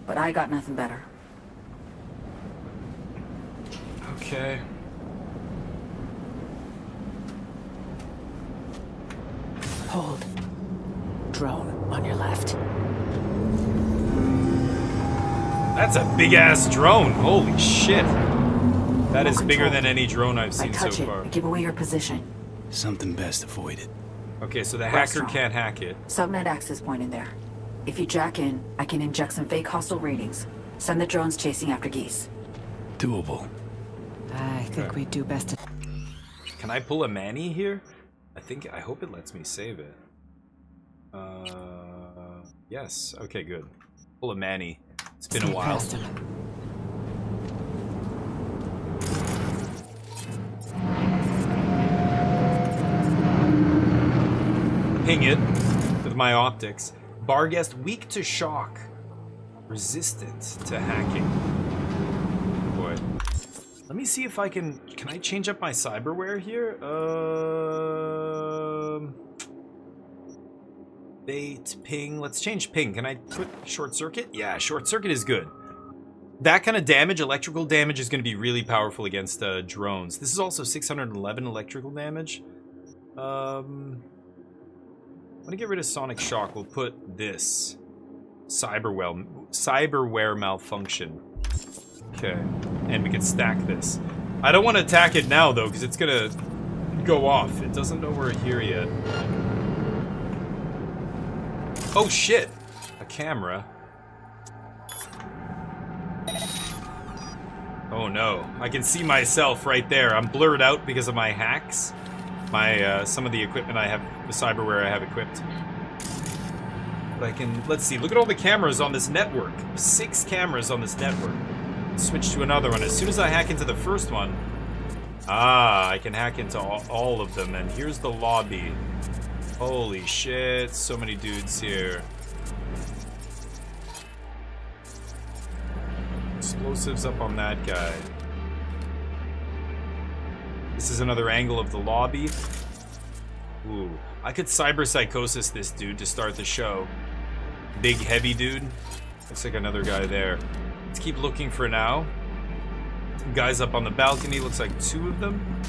but I got nothing better. Okay. Hold. Drone on your left. That's a big ass drone. Holy shit. That is bigger control. than any drone I've I seen so touch it, far. I give away your position. Something best avoided. Okay, so the hacker Restaurant. can't hack it. Subnet access point in there. If you jack in, I can inject some fake hostile readings. Send the drones chasing after geese. Doable. I think we'd do best to... Can I pull a Manny here? I hope it lets me save it. Yes. Okay, good. Pull a Manny. It's been a while. Past him. Ping it with my optics. Barguest weak to shock. Resistant to hacking. Boy. Let me see if I can I change up my cyberware here? Bait, ping. Let's change ping. Can I put short circuit? Yeah, short circuit is good. That kind of damage, electrical damage, is going to be really powerful against drones. This is also 611 electrical damage. I'm going to get rid of sonic shock. We'll put this. Cyberware malfunction. Okay. And we can stack this. I don't want to attack it now, though, because it's going to go off. It doesn't know we're here yet. Oh, shit. A camera. Oh, no. I can see myself right there. I'm blurred out because of my hacks. My, some of the equipment I have, the cyberware I have equipped. But I can, let's see, look at all the cameras on this network. 6 cameras on this network. Switch to another one. As soon as I hack into the first one, I can hack into all of them. And here's the lobby. Holy shit, so many dudes here. Explosives up on that guy. This is another angle of the lobby. Ooh, I could cyberpsychosis this dude to start the show. Big heavy dude. Looks like another guy there. Let's keep looking for now. Some guys up on the balcony, looks like 2 of them.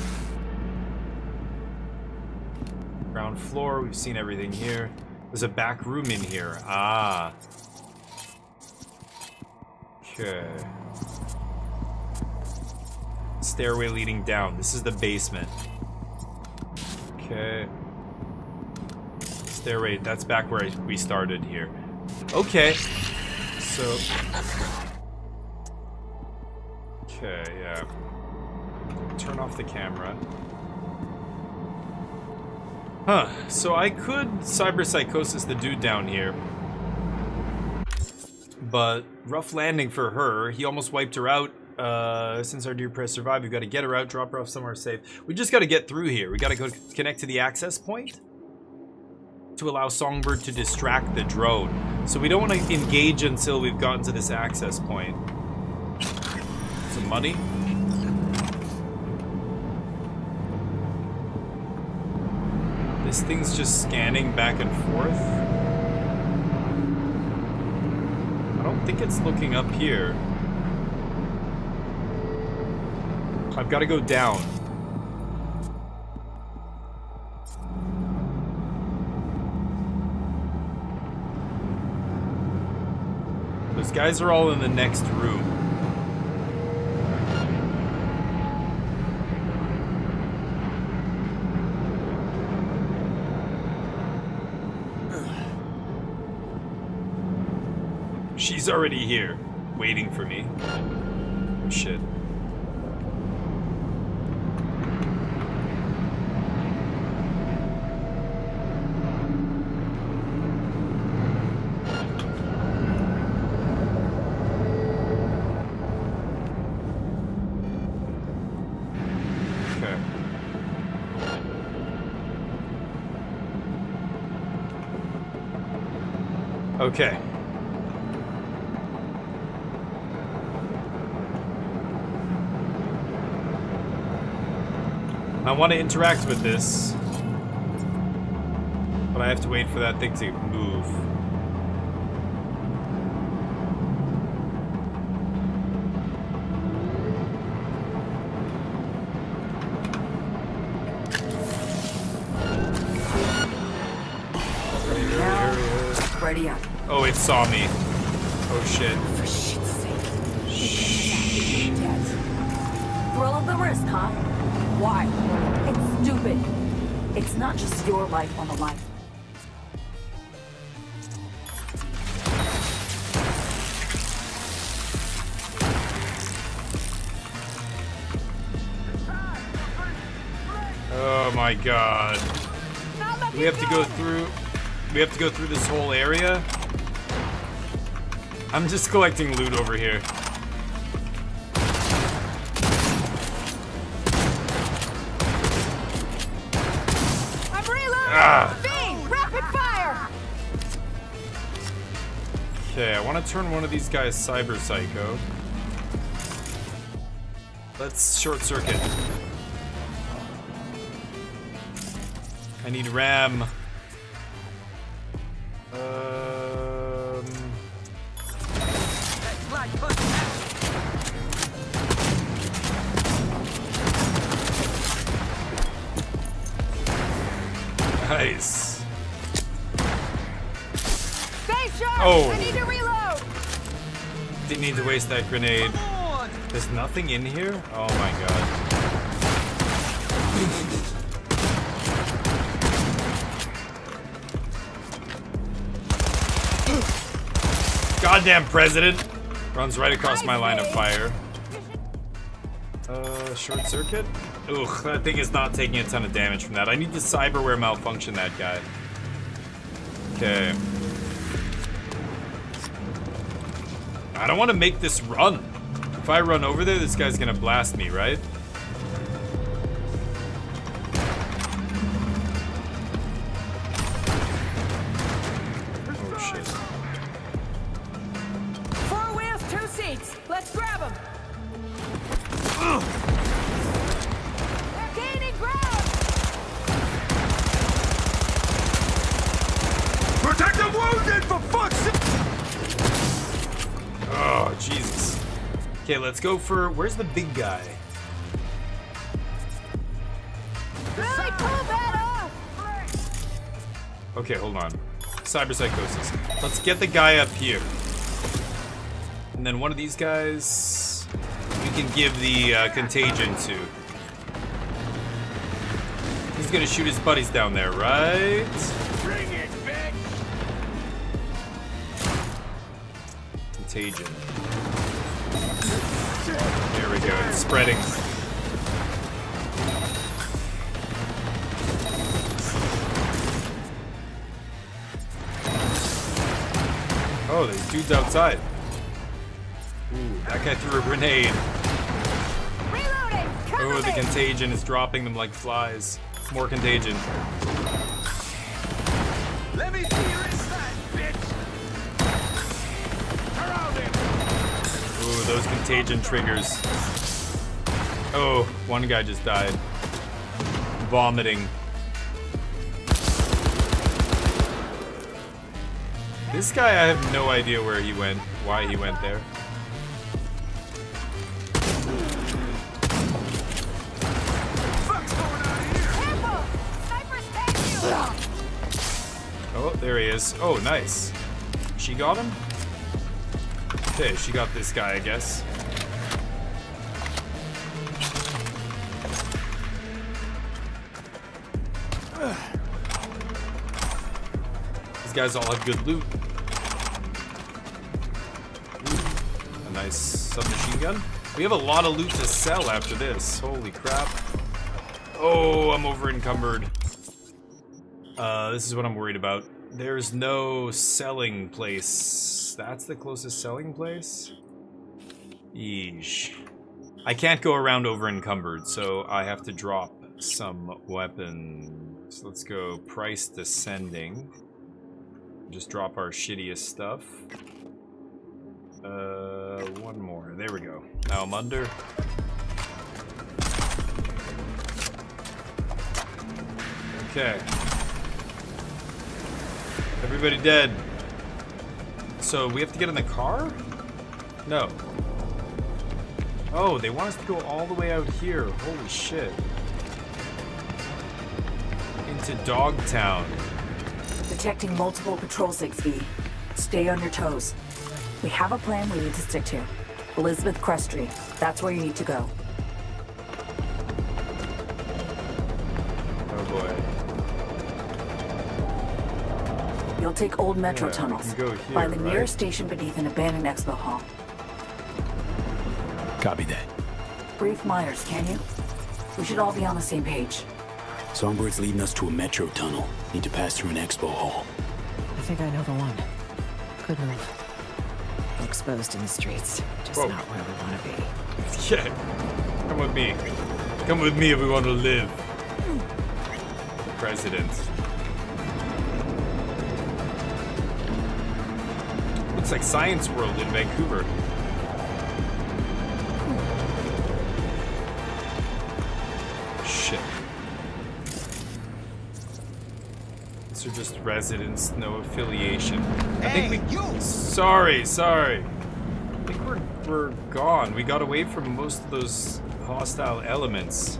Ground floor, we've seen everything here. There's a back room in here. Ah. Okay. Stairway leading down. This is the basement. Okay. Stairway, that's back where we started here. Okay. So. Okay, yeah. Turn off the camera. Huh. So I could cyberpsychosis the dude down here. But rough landing for her. He almost wiped her out. Since our dear press survived, we've got to get her out, drop her off somewhere safe. We just got to get through here. We got to go connect to the access point to allow Songbird to distract the drone. So we don't want to engage until we've gotten to this access point. Some money. This thing's just scanning back and forth. think it's looking up here. I've got to go down. Those guys are all in the next room. She's already here, waiting for me. Oh, shit. Okay. I want to interact with this, but I have to wait for that thing to move. Ready up. Oh, it saw me. Oh shit. For shit's sake. Shh. Thrill of the risk, huh? Why? It's stupid. It's not just your life on the line. Oh my god. We have to go through. We have to go through this whole area. I'm just collecting loot over here. I'm reloading! Ah. V, rapid fire! Okay, I want to turn one of these guys cyber psycho. Let's short circuit. I need RAM. Nice. Stay sharp! Oh. I need to reload! Didn't need to waste that grenade. There's nothing in here? Oh my god. Goddamn president! Runs right across my line of fire. Short circuit? Ugh, that thing is not taking a ton of damage from that. I need to cyberware malfunction that guy. Okay. I don't want to make this run. If I run over there, this guy's gonna blast me, right? Oh shit. 4 wheels, 2 seats. Let's grab them. They're gaining ground. Protect the wounded, for fuck's sake! Oh, Jesus. Okay, let's go for... Where's the big guy? Really pull that off. Okay, hold on. Cyber psychosis. Let's get the guy up here. And then one of these guys... we can give the contagion to. He's gonna shoot his buddies down there, right? Bring it, bitch! Contagion. There we go, it's spreading. Oh, there's dudes outside. Ooh, that guy threw a grenade. Reloading. Cover Oh, the me. contagion is dropping them like flies. More contagion. Let me see your inside, bitch! Around him! Ooh, those contagion triggers. Oh, one guy just died. Vomiting. This guy, I have no idea where he went, why he went there. Oh, there he is. Oh, nice. She got him? Okay, she got this guy, I guess. These guys all have good loot. Ooh, a nice submachine gun. We have a lot of loot to sell after this. Holy crap. Oh, I'm over encumbered. This is what I'm worried about. There's no selling place. That's the closest selling place? Yeesh. I can't go around over encumbered, so I have to drop some weapons. Let's go price descending. Just drop our shittiest stuff. One more. There we go. Now I'm under. Okay. Everybody dead. So we have to get in the car? No. Oh, they want us to go all the way out here. Holy shit. Into Dogtown. Detecting multiple patrol 6V. Stay on your toes. We have a plan we need to stick to. Elizabeth Crestry. That's where you need to go. Oh boy. You'll take old metro tunnels. Go here, Find the right? nearest station beneath an abandoned expo hall. Copy that. Brief Myers, can you? We should all be on the same page. Songbird's leading us to a metro tunnel. Need to pass through an expo hall. I think I know the one. Good move. Exposed in the streets. Just Whoa. not where we want to be. Yeah. Come with me. Come with me if we want to live. The president. Looks like Science World in Vancouver. Shit. These are just residents, no affiliation. I think we. Sorry. I think we're gone. We got away from most of those hostile elements.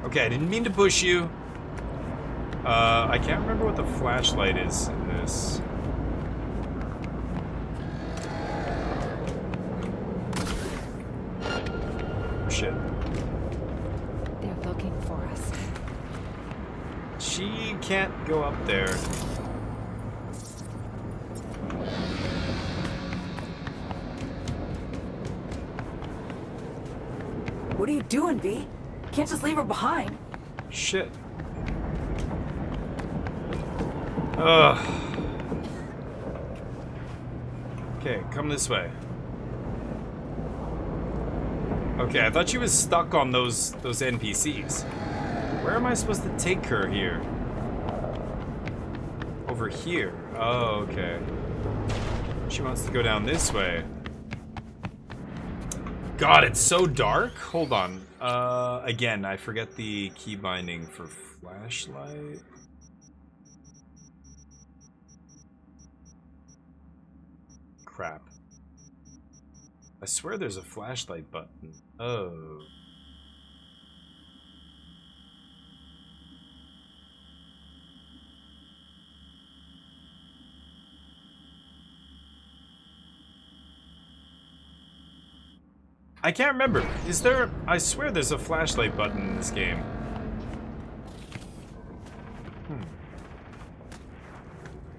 Okay, I didn't mean to push you. I can't remember what the flashlight is in this. Shit. They're looking for us. She can't go up there. What are you doing, V? Can't just leave her behind. Shit. Ugh. Okay, come this way. Okay, I thought she was stuck on those NPCs. Where am I supposed to take her here? Over here. Oh, okay. She wants to go down this way. God, it's so dark. Hold on. Again, I forget the key binding for flashlight. Crap. I swear there's a flashlight button. Oh. I can't remember. Is there... I swear there's a flashlight button in this game.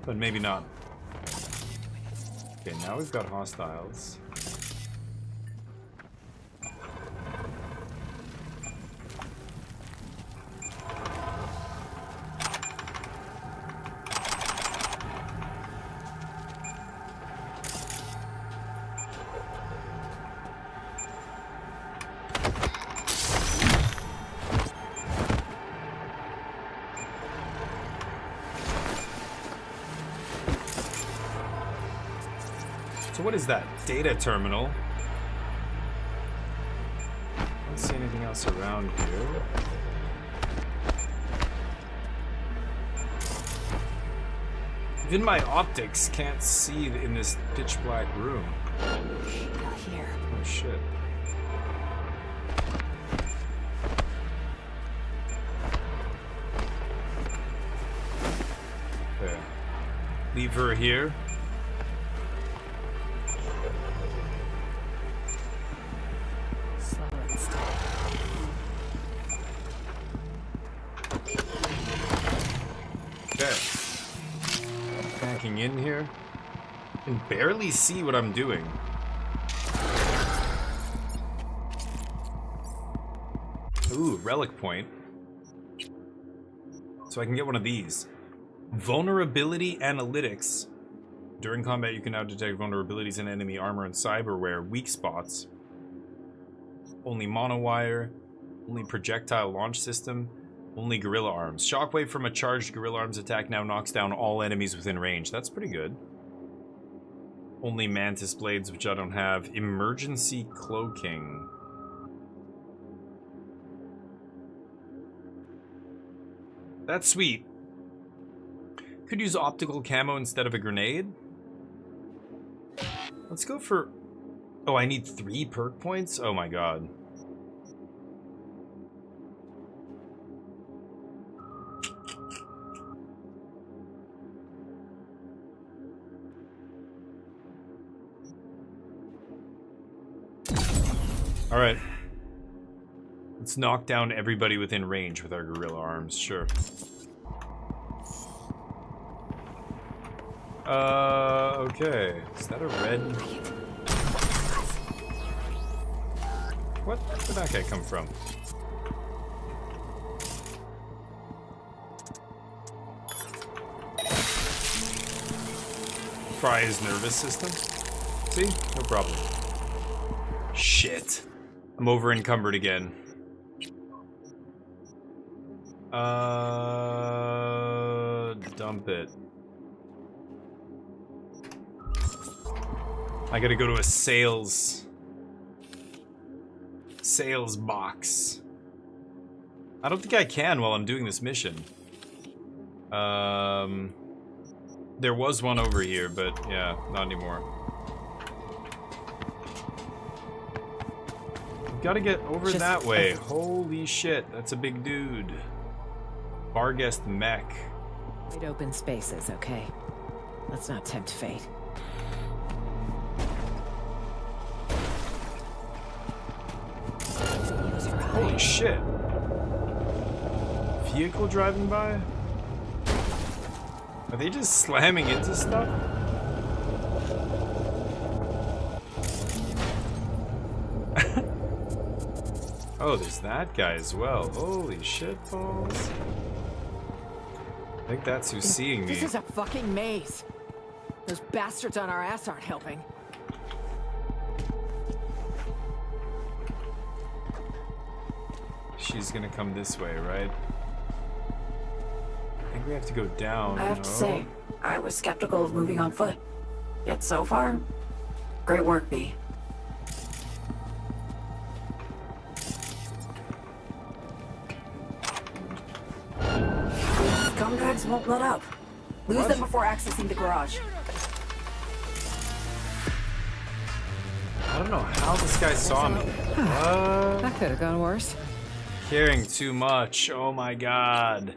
But maybe not. Okay, now we've got hostiles. So what is that? Data terminal. I don't see anything else around here. Even my optics can't see in this pitch black room. Here. Oh shit. Okay. Leave her here. Slow and steady. Okay. Backing in here. I can barely see what I'm doing. Ooh, relic point. So I can get one of these. Vulnerability analytics. During combat, you can now detect vulnerabilities in enemy armor and cyberware. Weak spots. Only monowire. Only projectile launch system. Only gorilla arms. Shockwave from a charged gorilla arms attack now knocks down all enemies within range. That's pretty good. Only mantis blades, which I don't have. Emergency cloaking. That's sweet. Could use optical camo instead of a grenade. Let's go for... Oh, I need 3 perk points? Oh my god. Alright. Let's knock down everybody within range with our gorilla arms, sure. Okay. Is that a red? What? Where'd that guy come from? Fry his nervous system? See? No problem. Shit. I'm over encumbered again. Dump it. I gotta go to a sales box. I don't think I can while I'm doing this mission. There was one over here, but yeah, not anymore. Gotta get over that way. Holy shit, that's a big dude. Barghest mech. Wide open spaces, okay? Let's not tempt fate. Holy shit. Vehicle driving by? Are they just slamming into stuff? Oh, there's that guy as well. Holy shit balls. I think that's who's seeing me. This is a fucking maze. Those bastards on our ass aren't helping. She's gonna come this way, right? I think we have to go down. I have to say, I was skeptical of moving on foot. Yet so far, great work, B. Scumbags won't let up. Lose them before accessing the garage. I don't know how this guy saw me. What? That could have gone worse. Caring too much. Oh my god.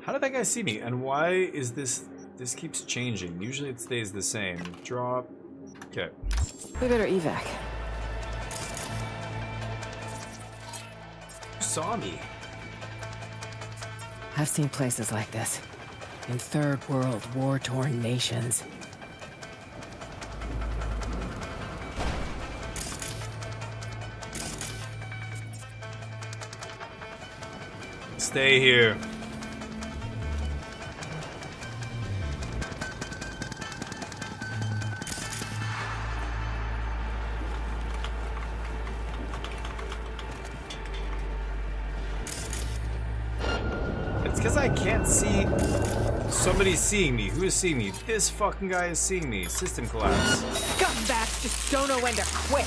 How did that guy see me? And why is this keeps changing? Usually it stays the same. Drop. Okay. We better evac. Who saw me? I've seen places like this. In third world, war-torn nations. Stay here. It's because I can't see. Somebody's seeing me. Who is seeing me? This fucking guy is seeing me. System collapse. Scumbags just don't know when to quit.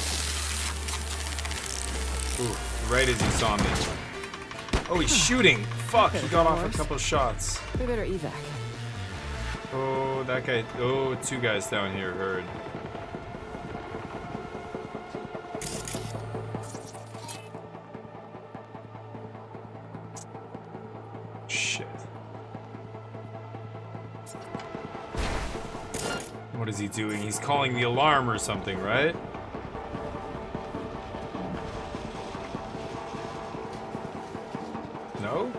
Ooh, right as he saw me. Oh, he's shooting. Fuck, he got off a couple shots. We better evac. Oh, that guy. Oh, two guys down here heard. Shit. What is he doing? He's calling the alarm or something, right? No?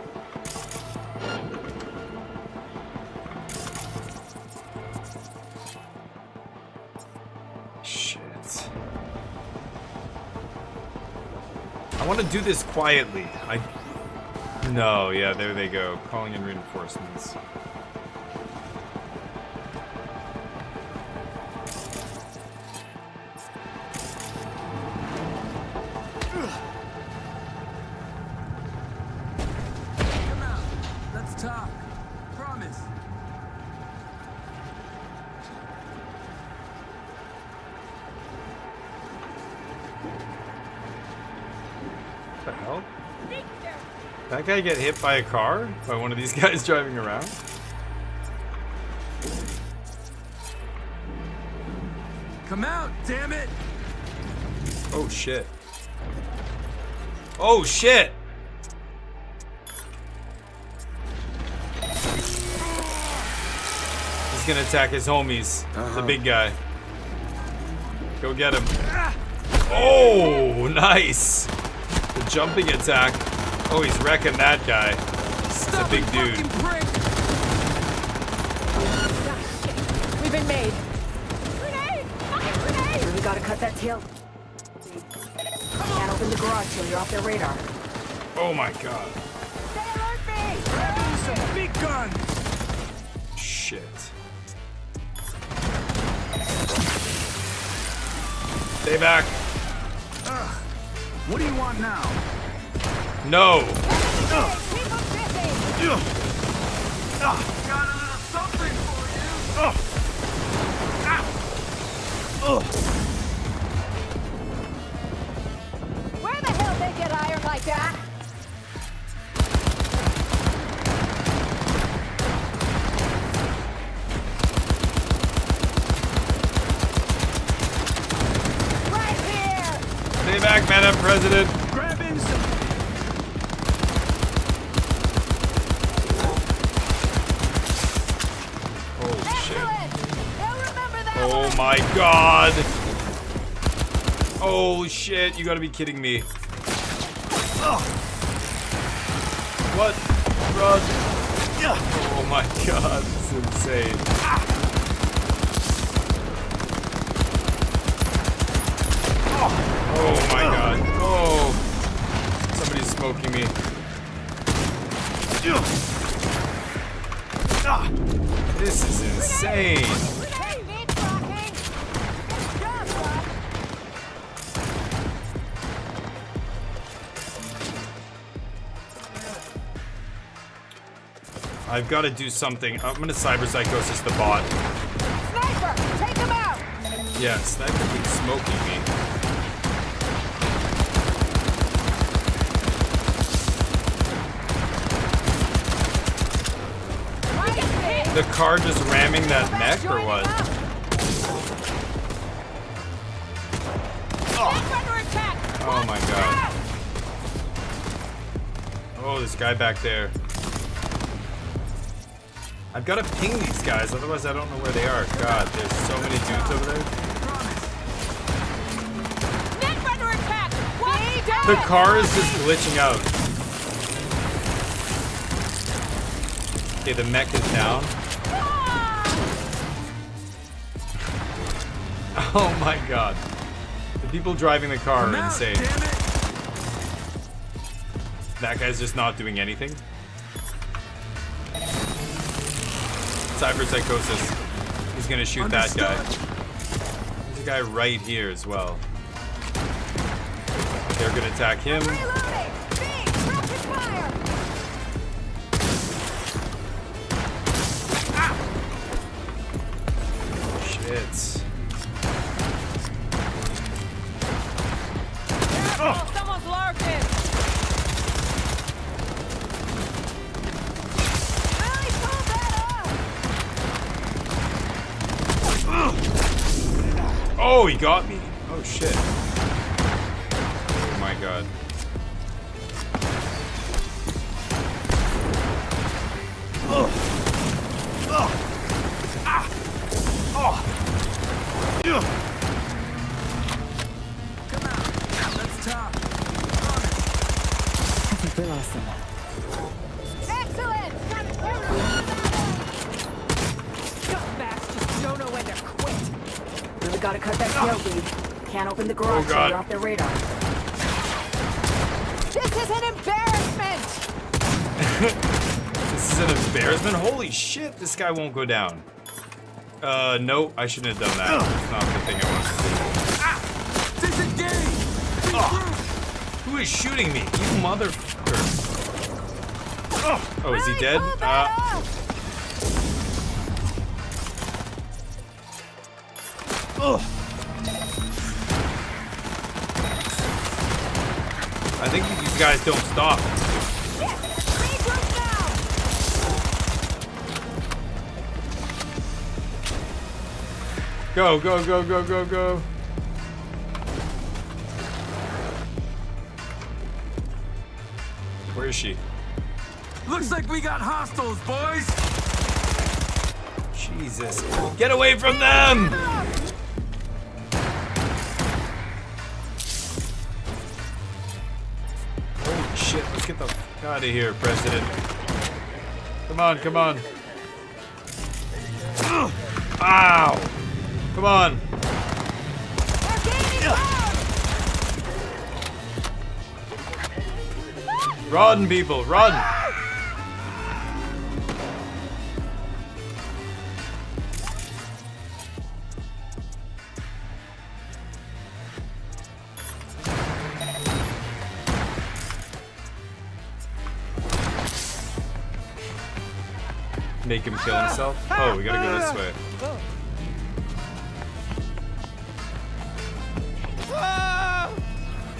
Shit. I want to do this quietly. No, yeah, there they go. Calling in reinforcements. Come out. Let's talk. Promise. What the hell? That guy get hit by a car? By one of these guys driving around? Come out, damn it! Oh shit. Oh shit! He's gonna attack his homies. The big guy. Go get him. Oh, nice! The jumping attack. Oh, he's wrecking that guy. He's a big dude. We've been made. Really gotta cut that tail. Can't open the garage till you're off their radar. Oh my god. Some big guns. Shit. Stay back. What do you want now? No. Got a little something for you. Where the hell they get iron like that? Right here! Stay back, Madam President. Grabbing some. Oh shit. They'll remember that Oh my god. Oh shit, you gotta be kidding me. What? Run. Oh my god, this is insane. Oh my god. Oh. Somebody's smoking me. This is insane. I've got to do something. I'm gonna cyber psychosis the bot. Sniper! Take him out! Yeah, Sniper keeps smoking me. The car just ramming that mech or what? Oh my god. Oh, this guy back there. I've got to ping these guys, otherwise I don't know where they are. God, there's so many dudes over there. The car is just glitching out. Okay, the mech is down. Oh my god. The people driving the car are insane. That guy's just not doing anything. Cyber psychosis. He's gonna shoot that guy. There's a guy right here as well. They're gonna attack him. Shit. Someone's lurking! Oh, he got me. Oh, shit. Oh, my God. Oh. Oh. Ah. Oh. Yeah. Come on. Let's talk. I think we lost them. Excellent! Scumbags just don't know when to quit. Really gotta cut that tail lead. Can't open the garage till you're off their radar. This is an embarrassment! This is an embarrassment? Holy shit, this guy won't go down. No, I shouldn't have done that. That's not the thing I wanted to do. Disengage! Oh. Who is shooting me? You motherfucker. Oh, is he dead? I think these guys don't stop. Go, go, go, go, go, go. Where is she? Looks like we got hostiles, boys! Jesus. Get away from them! Holy shit, let's get the fuck out of here, President. Come on, come on. Ow! Come on. Run, people, run! Make him kill himself? Oh, we gotta go this way.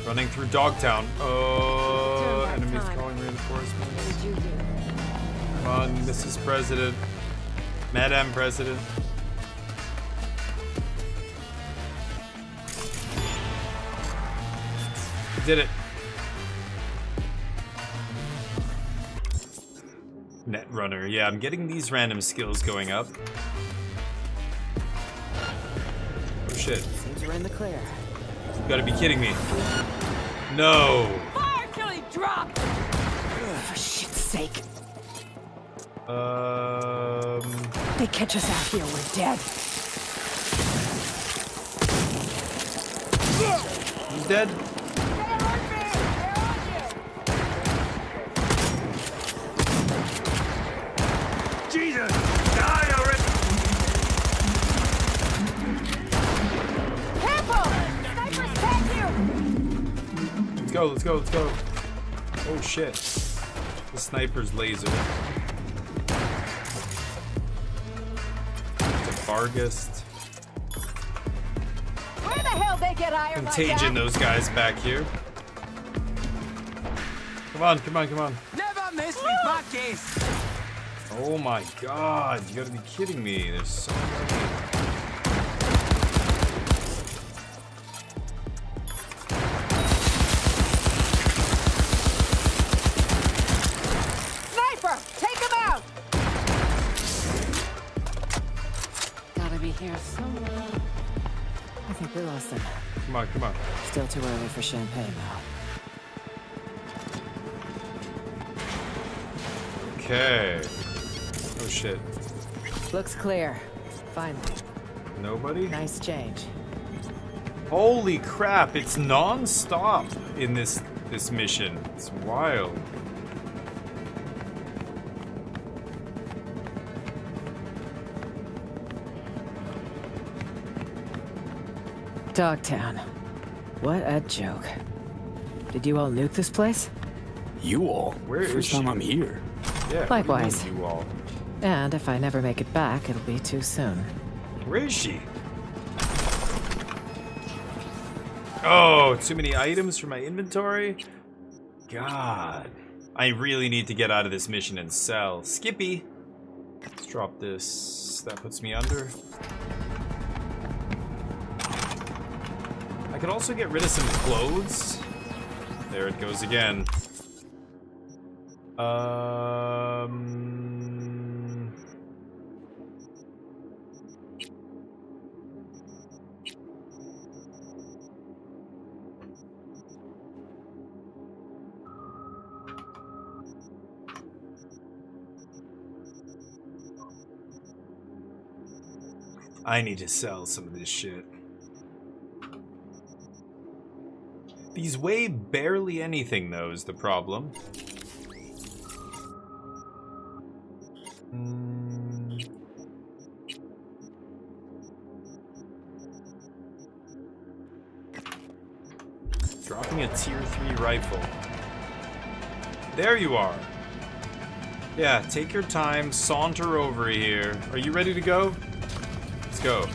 Running through Dogtown. Oh, enemies calling reinforcements. Come on, Mrs. President. Madam President. Did it. Netrunner. Yeah, I'm getting these random skills going up. Oh shit. Seems we're in the clear. You gotta be kidding me. No. Fire till he drops! For shit's sake. They catch us out here, we're dead. He's dead. Jesus! Die already! Careful! Snipers attack you! Let's go, let's go, let's go. Oh shit. The sniper's laser. It's a Vargist. Where the hell they get iron Contagion like that? those guys back here. Come on, come on, come on. Never miss me, Buckies! Oh my god, you gotta be kidding me. There's so many. Sniper! Take him out! Gotta be here somewhere. I think we lost them. Come on, come on. Still too early for champagne, though. Okay. Oh shit. Looks clear. Finally. Nobody? Nice change. Holy crap, it's non-stop in this mission. It's wild. Dogtown. What a joke. Did you all nuke this place? You all? Where is First time she? I'm here. Yeah. Likewise. You all. And if I never make it back, it'll be too soon. Where is she? Oh, too many items for my inventory? God. I really need to get out of this mission and sell. Skippy. Let's drop this. That puts me under. could also get rid of some clothes. There it goes again. I need to sell some of this shit. These weigh barely anything, though, is the problem. Dropping a tier 3 rifle. There you are. Yeah, take your time, saunter over here. Are you ready to go? Let's go.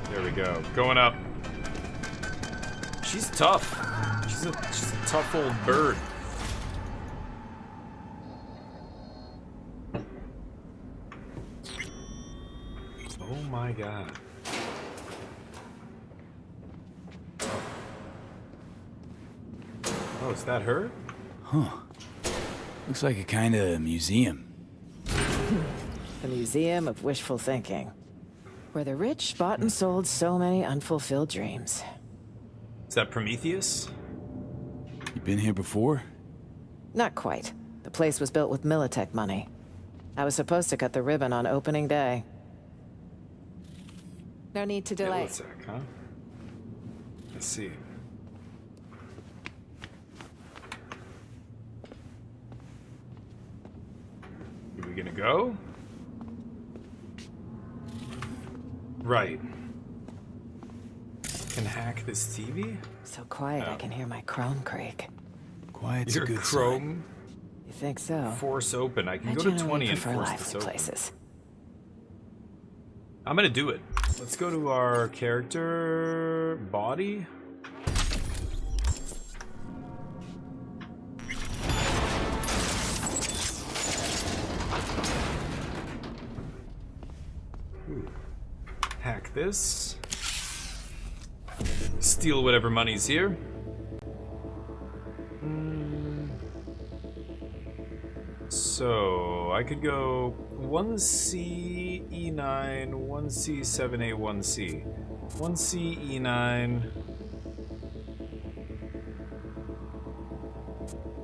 There we go. Going up. She's tough. She's a tough old bird. Oh my god. Oh, is that her? Huh. Looks like a kind of museum. The Museum of Wishful Thinking, where the rich bought and sold so many unfulfilled dreams. Is that Prometheus? You been here before? Not quite. The place was built with Militech money. I was supposed to cut the ribbon on opening day. No need to delay. Militech, huh? Let's see. Are we gonna go? Right. Can hack this TV? So quiet I can hear my Chrome creak. Quiet's Your a good Chrome? You think so? Force open. I can I go to generally 20 and prefer force lively this open. places. I'm gonna do it. Let's go to our character body. Ooh. Hack this. Steal whatever money's here. So I could go 1C E9, 1C 7A 1C, 1C E9,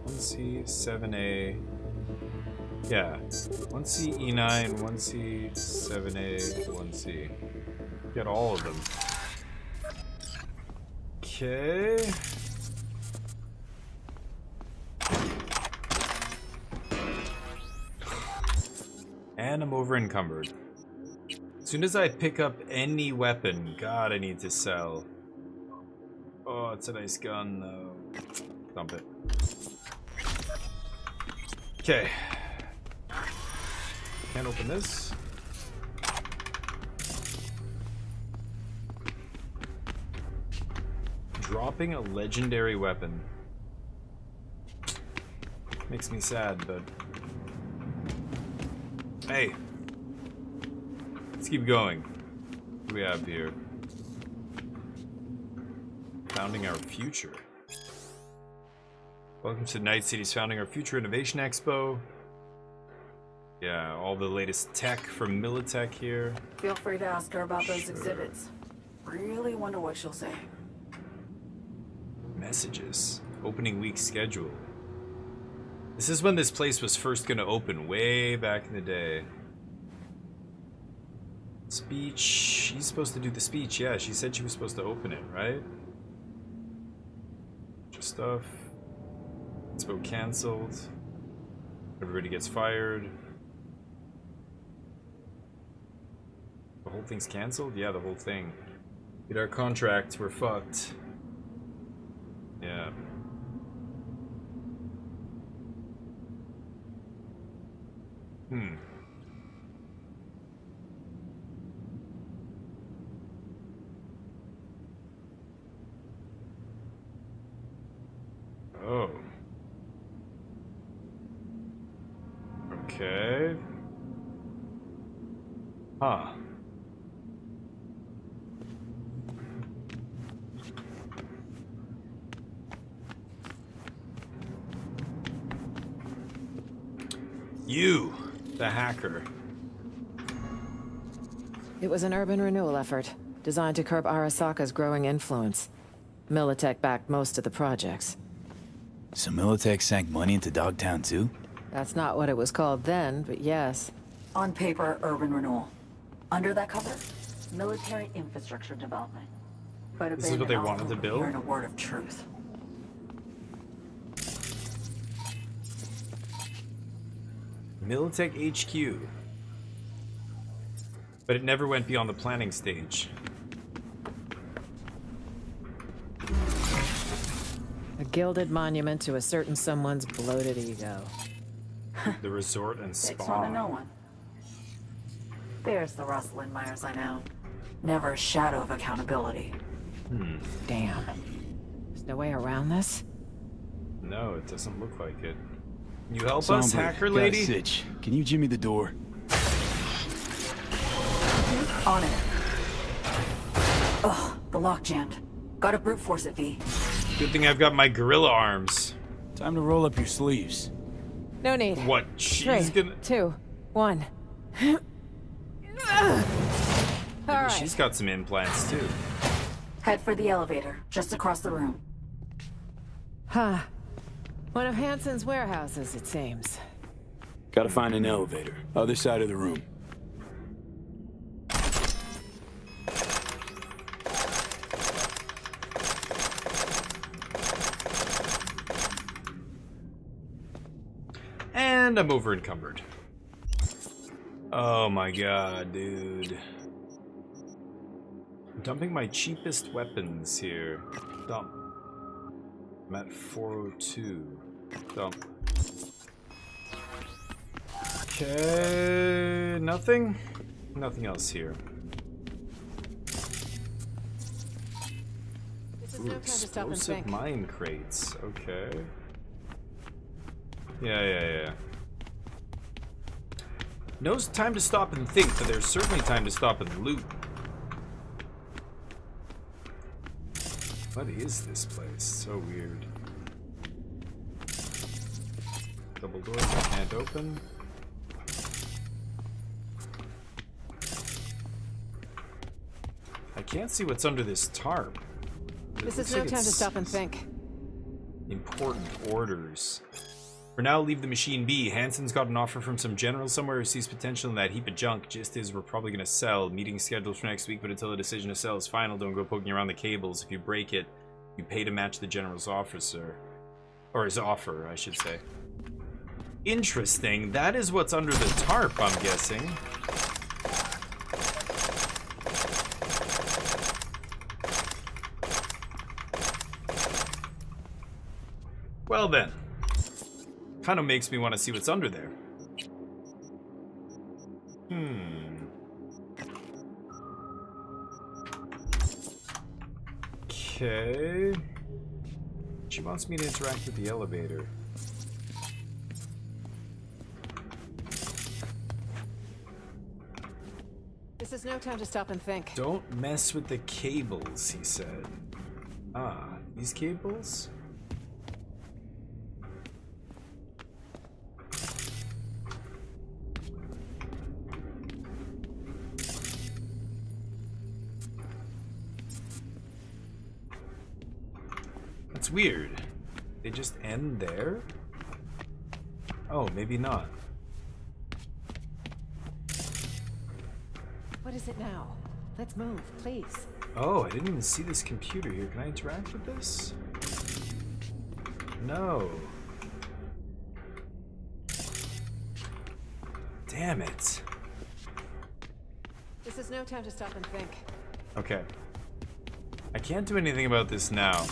1C 7A. Yeah, 1C E9, 1C 7A 1C. Get all of them. Okay. And I'm over encumbered. As soon as I pick up any weapon, God, I need to sell. Oh, it's a nice gun though. Dump it. Okay. Can't open this. Dropping a legendary weapon. Makes me sad, but... Hey! Let's keep going. What do we have here? Founding Our Future. Welcome to Night City's Founding Our Future Innovation Expo. Yeah, all the latest tech from Militech here. Feel free to ask her about those exhibits. Really wonder what she'll say. Messages. Opening week schedule. This is when this place was first gonna open, way back in the day. Speech. She's supposed to do the speech. Yeah, she said she was supposed to open it, right? Just stuff. Expo canceled. Everybody gets fired. The whole thing's canceled? Yeah, the whole thing. Get our contract, we're fucked. Yeah. Oh. Okay. Huh. You, the hacker. It was an urban renewal effort, designed to curb Arasaka's growing influence. Militech backed most of the projects. So Militech sank money into Dogtown too? That's not what it was called then, but yes. On paper, urban renewal. Under that cover, military infrastructure development. But This is what they wanted to build? Hearing a word of truth. Militech HQ. But it never went beyond the planning stage. A gilded monument to a certain someone's bloated ego. The resort and Takes one to know spa. one. There's the Rosalind Myers I know. Never a shadow of accountability. Damn. There's no way around this? No, it doesn't look like it. Can you help us, Songbird, hacker got a lady? sitch. Can you jimmy the door? On it. Ugh, the lock jammed. Gotta brute force it, V. Good thing I've got my gorilla arms. Time to roll up your sleeves. No need. What? She's 3, gonna... 2, 1. Maybe Alright. she's got some implants too. Head for the elevator, just across the room. Huh. One of Hansen's warehouses, it seems. Gotta find an elevator. Other side of the room. And I'm over encumbered. Oh my god, dude. I'm dumping my cheapest weapons here. Dump. I'm at 402. Dump. Okay, nothing? Nothing else here. This is Ooh, no time to stop and explosive think. mine crates. Okay. Yeah. No time to stop and think, but there's certainly time to stop and loot. What is this place? So weird. Double doors I can't open. I can't see what's under this tarp. It This looks is no like time to it's stop and think. Important orders. For now, leave the machine be. Hansen's got an offer from some general somewhere who sees potential in that heap of junk. Just as we're probably going to sell. Meeting scheduled for next week, but until the decision to sell is final, don't go poking around the cables. If you break it, you pay to match the general's officer. Or his offer, I should say. Interesting. That is what's under the tarp, I'm guessing. Well then. Kind of makes me want to see what's under there. Okay. She wants me to interact with the elevator. This is no time to stop and think. Don't mess with the cables, he said. Ah, these cables? That's weird. They just end there? Oh, maybe not. What is it now? Let's move, please. Oh, I didn't even see this computer here. Can I interact with this? No. Damn it. This is no time to stop and think. Okay. I can't do anything about this now.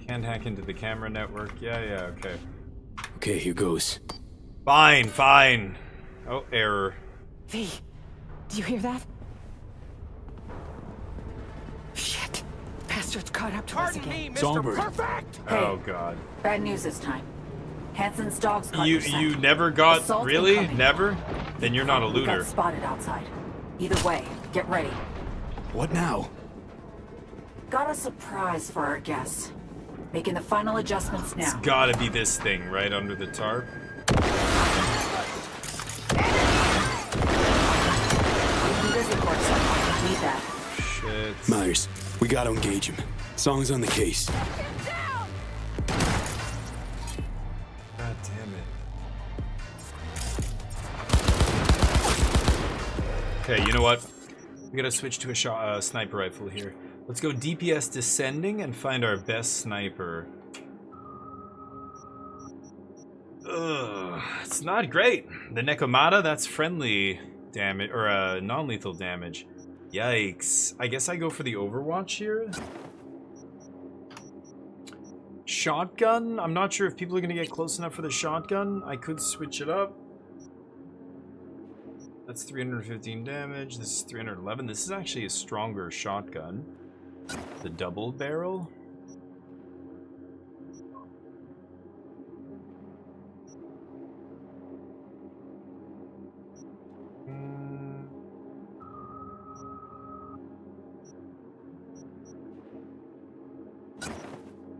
Can't hack into the camera network. Yeah, okay. Okay, here goes. Fine. Oh, error. V, do you hear that? Shit. Bastard's caught up to us again. Songbird. Hey. Oh, God. Bad news this time. Hansen's dogs caught You your scent. you never got Assault really incoming. never? Then you're not a We got looter. spotted outside. Either way, get ready. What now? Got a surprise for our guests. Making the final adjustments It's now. gotta be this thing right under the tarp. I'm busy for a second. Need that. Shit. Myers, we gotta engage him. Song's on the case. God damn it. Okay, you know what? We gotta switch to a sniper rifle here. Let's go DPS descending and find our best sniper. Ugh, it's not great. The Nekomata, that's friendly damage, or non-lethal damage. Yikes. I guess I go for the Overwatch here. Shotgun? I'm not sure if people are gonna get close enough for the shotgun. I could switch it up. That's 315 damage. This is 311. This is actually a stronger shotgun. The double barrel.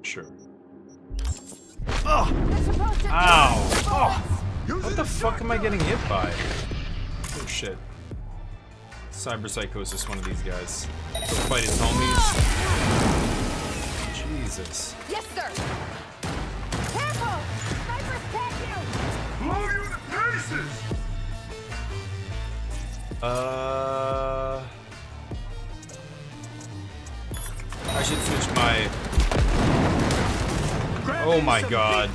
Sure. Oh! Ow! Oh! What the fuck am I getting hit by? Oh shit. Cyber Psychosis, one of these guys. Go fight his homies. Jesus. Yes, sir. Careful! Snipers tag you! Blow you to pieces! I should switch my... Oh my god.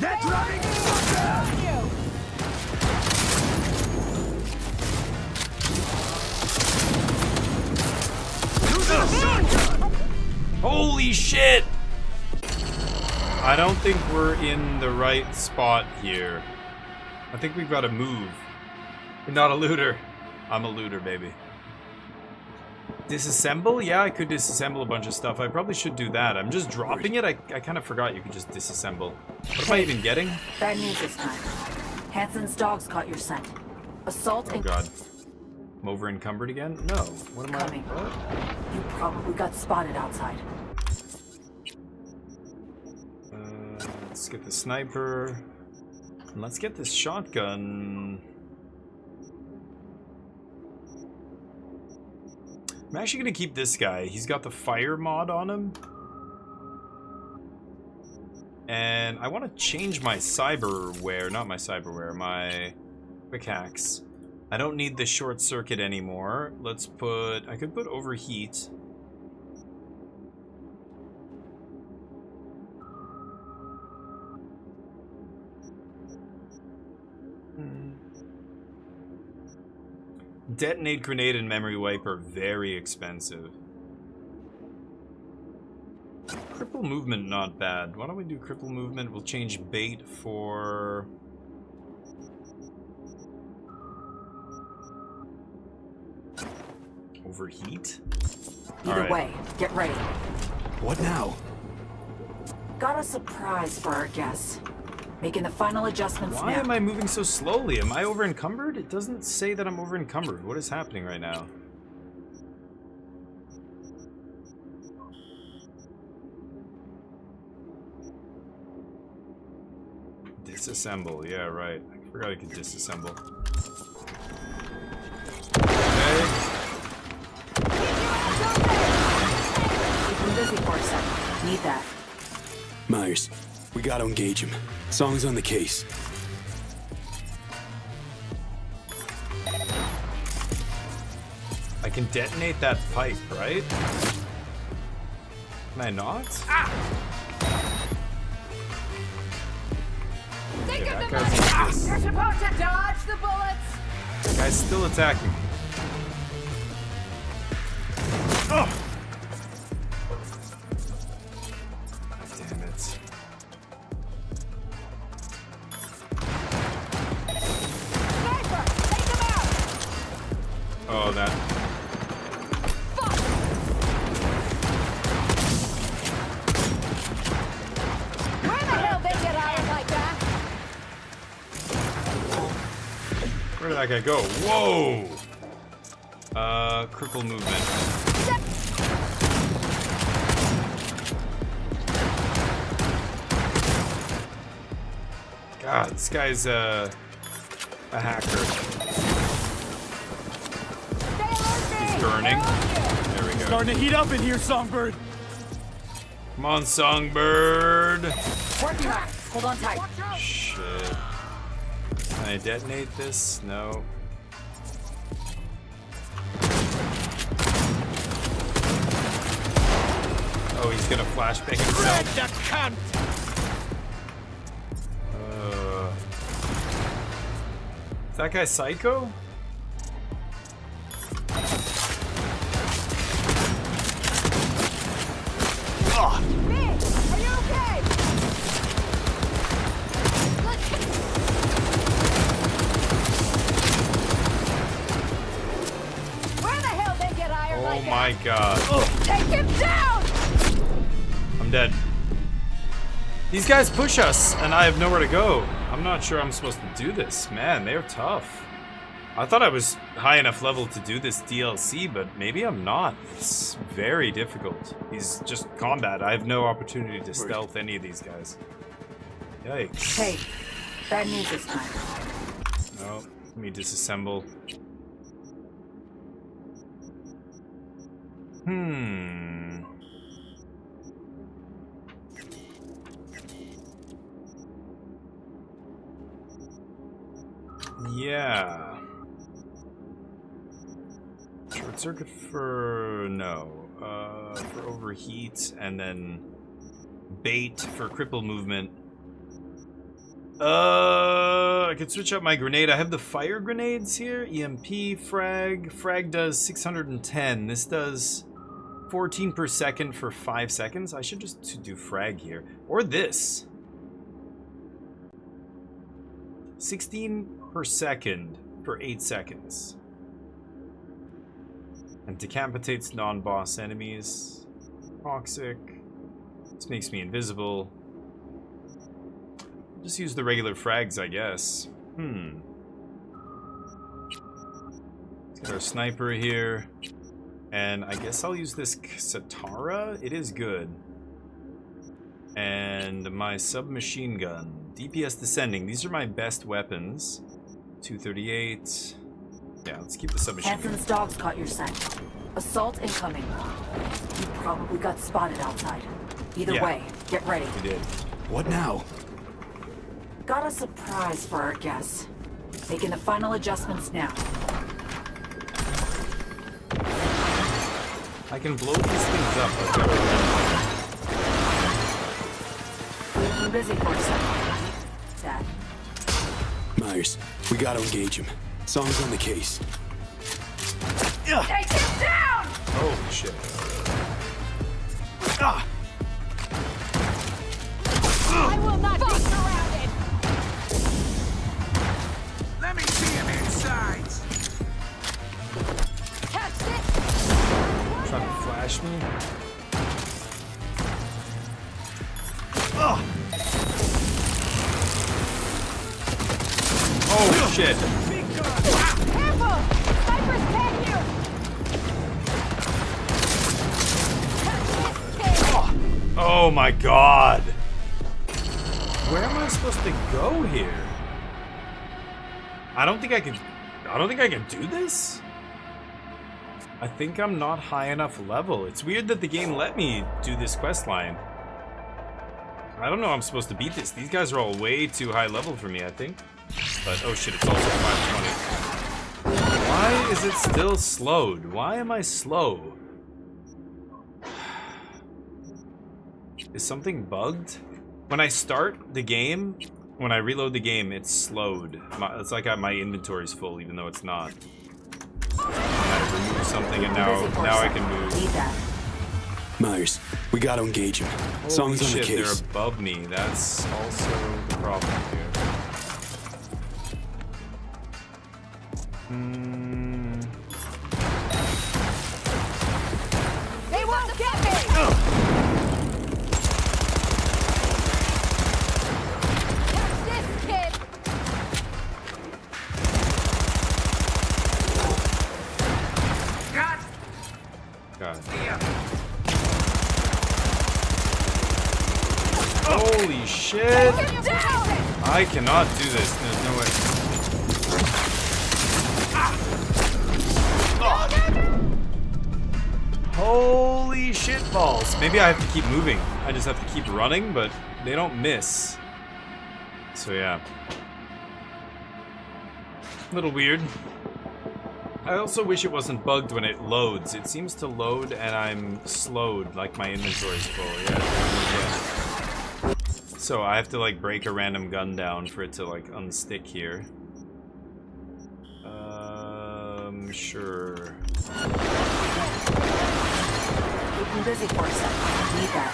That's running! Holy shit! I don't think we're in the right spot here. I think we've got to move. We're not a looter. I'm a looter, baby. Disassemble? Yeah, I could disassemble a bunch of stuff. I probably should do that. I'm just dropping it. I kind of forgot you could just disassemble. What am I even getting? Bad news this time. Hansen's dogs caught your scent. Assault Oh and god. I'm over encumbered again? No. What am coming. I? What? You probably got spotted outside. Let's get the sniper. And let's get this shotgun. I'm actually gonna keep this guy. He's got the fire mod on him. And I want to change my cyberware, not my cyberware, my quick hacks. I don't need the short circuit anymore. Let's put, I could put overheat. Detonate grenade and memory wipe are very expensive. Cripple movement, not bad. Why don't we do cripple movement? We'll change bait for... Overheat? Either way, get ready. What now? Got a surprise for our guests. Making the final adjustments Why now. am I moving so slowly? Am I over encumbered? It doesn't say that I'm over encumbered. What is happening right now? Disassemble. Yeah, right. I forgot I could disassemble. Okay. Keep him busy for a second. Need that. Myers, we gotta engage him. Song's on the case. I can detonate that pipe, right? Can I not? Think Yeah, of that the guy's money! like this. You're supposed to dodge the bullets! That guy's still attacking me. Oh! Damn it. Sniper! Take him out! Oh, that. that guy go? Whoa! Cripple movement. God, this guy's a hacker. He's burning. There we go. Starting to heat up in here, Songbird. Come on, Songbird. Working on it. Hold on tight. Shit. Can I detonate this? No. Oh, he's gonna flashbang himself. That cunt! Is that guy psycho? Are you okay? Where the hell they get iron like Oh that? my god. Take him down! I'm dead. These guys push us, and I have nowhere to go. I'm not sure I'm supposed to do this. Man, they're tough. I thought I was high enough level to do this DLC, but maybe I'm not. It's very difficult. He's just combat. I have no opportunity to stealth any of these guys. Yikes. Hey, bad news this time. No, let me disassemble. Yeah. Short circuit for no. For overheat, and then bait for cripple movement. I could switch up my grenade. I have the fire grenades here. EMP, frag. Frag does 610. This does 14 per second for 5 seconds. I should just do frag here. Or this. 16 per second for 8 seconds. And decapitates non-boss enemies. Toxic. This makes me invisible. Just use the regular frags, I guess. Let's get our sniper here. And I guess I'll use this Satara. It is good. And my submachine gun. DPS descending. These are my best weapons. 238. Yeah, let's keep the submachine gun. Hanson's dogs caught your scent. Assault incoming. You probably got spotted outside. Either way, get ready. We did. What now? Got a surprise for our guests. Making the final adjustments now. I can blow these things up. I've got to We've been busy for a second. Dad. Myers, we gotta engage him. Song's on the case. Take him down! Oh, shit. I will not be surrounded! Let me see him inside. Touched it! Trying to flash me. Oh, shit. Careful! Snipers tag you! Touch it! Oh my god. Where am I supposed to go here? I don't think I can do this. I think I'm not high enough level. It's weird that the game let me do this quest line. I don't know how I'm supposed to beat this. These guys are all way too high level for me, I think. But, oh shit, it's also 520. Why is it still slowed? Why am I slow? Is something bugged? When I start the game, when I reload the game, it's slowed. It's like my inventory's full, even though it's not. I removed something, and now I can move. Myers, we gotta engage him. Song's Holy on the shit, case. they're above me. That's also the problem here. They won't get me! Catch this, kid! Holy shit! I cannot do this. There's no way. Holy shit balls. Maybe I have to keep moving. I just have to keep running, but they don't miss. So yeah. A little weird. I also wish it wasn't bugged when it loads. It seems to load and I'm slowed, like my inventory's full. Yeah. So I have to like break a random gun down for it to like unstick here. Sure. Keep him busy for a second. Need that.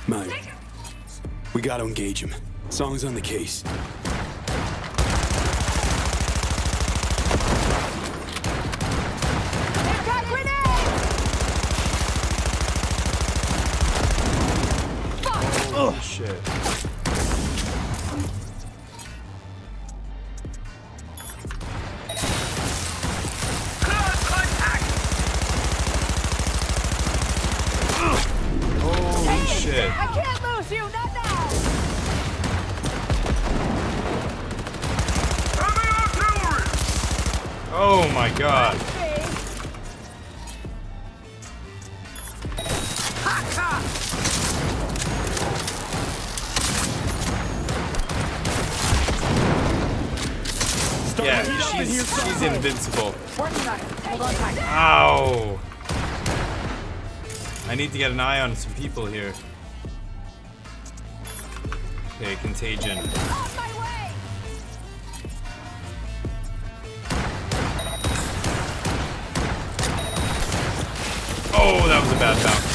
Mine. We gotta engage him. Song's on the case. Oh shit. Holy shit. I can't lose you, not now! Oh my god. Yeah, she's invincible. Ow! I need to get an eye on some people here. Okay, contagion. Oh, that was a bad bounce.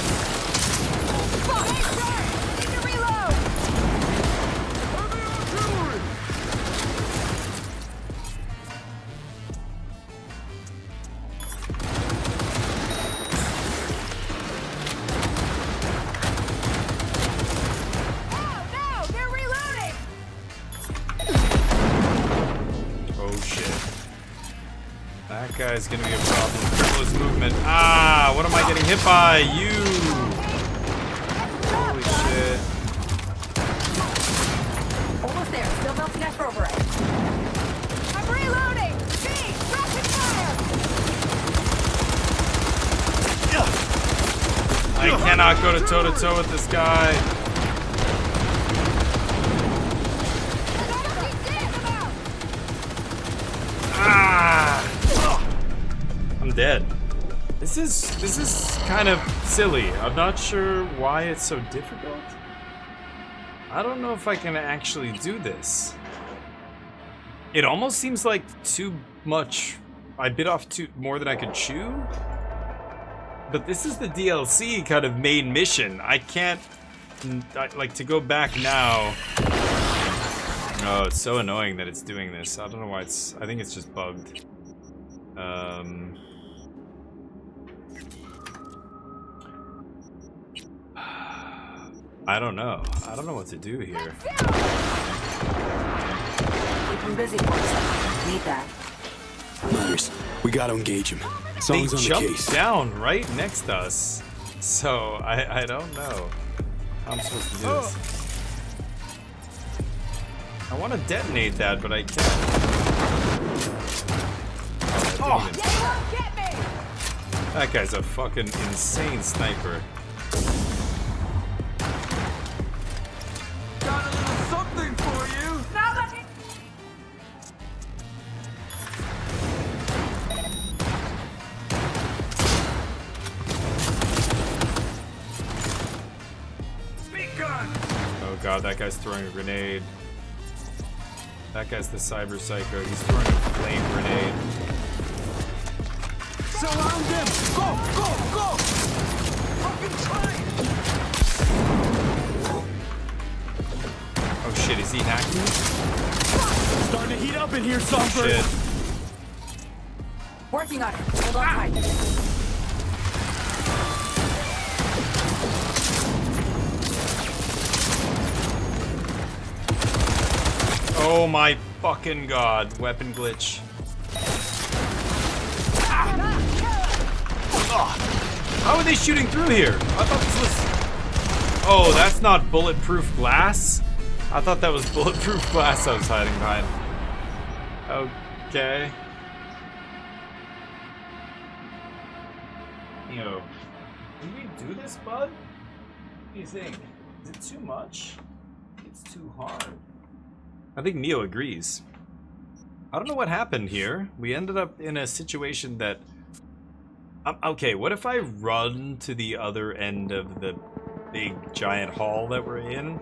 That guy's gonna be a problem. Triple his movement. Ah, what am I getting hit by? You! Holy shit. Almost there. Still melting that for override. I'm reloading! Speed! Rapid fire! I cannot go to toe-to-toe with this guy. Ah! I'm dead. This is kind of silly. I'm not sure why it's so difficult. I don't know if I can actually do this. It almost seems like too much. I bit off more than I could chew. But this is the DLC kind of main mission. I can't, like, to go back now. Oh, it's so annoying that it's doing this. I don't know why it's, I think it's just bugged. I don't know. I don't know what to do here. Keep him busy for a second. Need that. Myers, we gotta engage him. Song's on the jumped case. Down right next to us. So, I don't know how I'm supposed to do this. I want to detonate that, but I can't. Oh, that guy's a fucking insane sniper. Got a little something for you. Now let me... Speed gun. Oh god, that guy's throwing a grenade. That guy's the cyber psycho. He's throwing a flame grenade. Surround him. Go, go, go. Fucking try. Oh shit, is he hacking? Starting to heat up in here, Songbird. Shit. Working on it. Hold on tight. Oh my fucking god. Weapon glitch. Ah. How are they shooting through here? I thought this was... Oh, that's not bulletproof glass? I thought that was bulletproof glass I was hiding behind. Okay. Yo, did we do this, bud? What do you think? Is it too much? It's too hard. I think Neo agrees. I don't know what happened here. We ended up in a situation that... okay, what if I run to the other end of the big giant hall that we're in?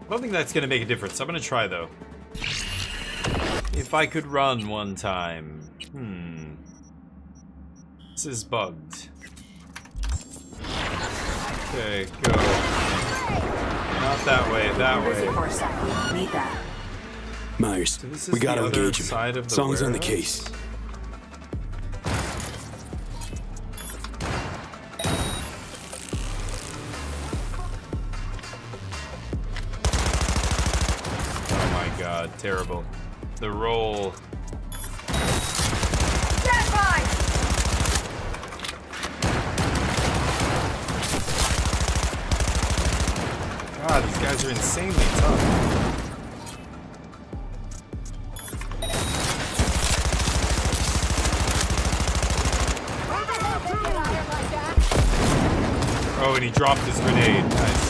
I don't think that's gonna make a difference. I'm gonna try though. If I could run one time. This is bugged. Okay, go. Not that way, that way. Need that. Myers, So this is we gotta the other engage him. side of the Song's on the warehouse? case. Oh my god, terrible. The roll. Stand by! God, these guys are insanely tough. Oh, and he dropped his grenade. Nice.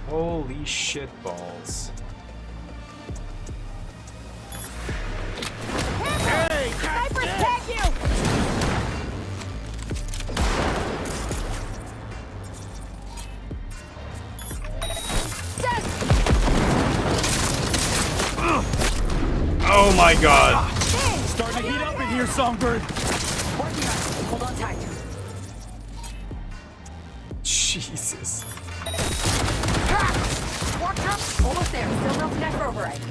Holy shit balls. Hey! Snipers tag you! Oh my god. Starting to heat up in here, Songbird. Hold on tight. Jesus. Watch out! Almost there. Still no connect override.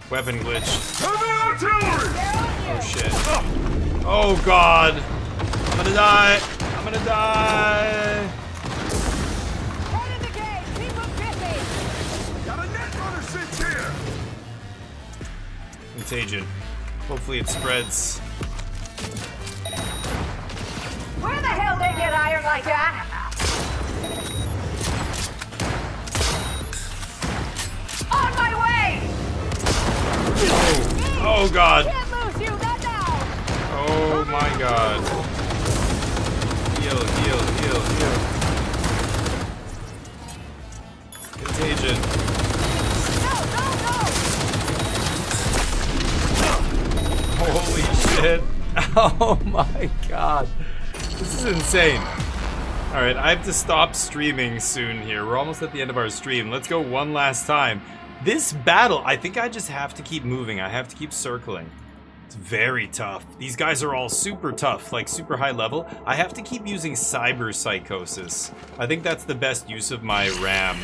Weapon glitch. Oh shit. Oh god. I'm gonna die. I'm gonna die. Head in the cage! Keep them busy! Got a net runner sits here! Contagion. Hopefully it spreads. Where the hell they get iron like that? On my way! Oh god. Can't lose you, not now! Oh my god. Heal, heal, heal, heal. Contagion. Holy shit. Oh my god. This is insane. Alright, I have to stop streaming soon here. We're almost at the end of our stream. Let's go one last time. This battle, I think I just have to keep moving. I have to keep circling. It's very tough. These guys are all super tough, like super high level. I have to keep using cyber psychosis. I think that's the best use of my RAM.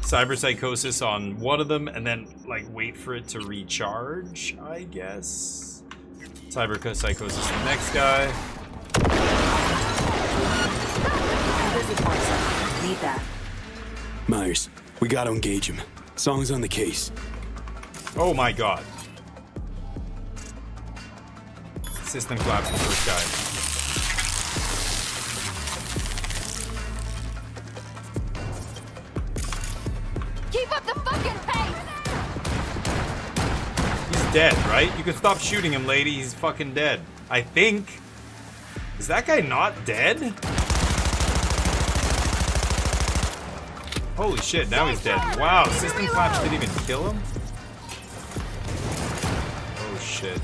Cyber psychosis on one of them and then like wait for it to recharge, I guess. Cyber psychosis the next guy. Need that. Myers, we gotta engage him. Song's on the case. Oh my god. System collapse the first guy. Keep up the fucking pace! He's dead, right? You can stop shooting him, lady. He's fucking dead. I think. Is that guy not dead? Holy shit, now he's dead. Wow, system collapse didn't even kill him? Oh shit.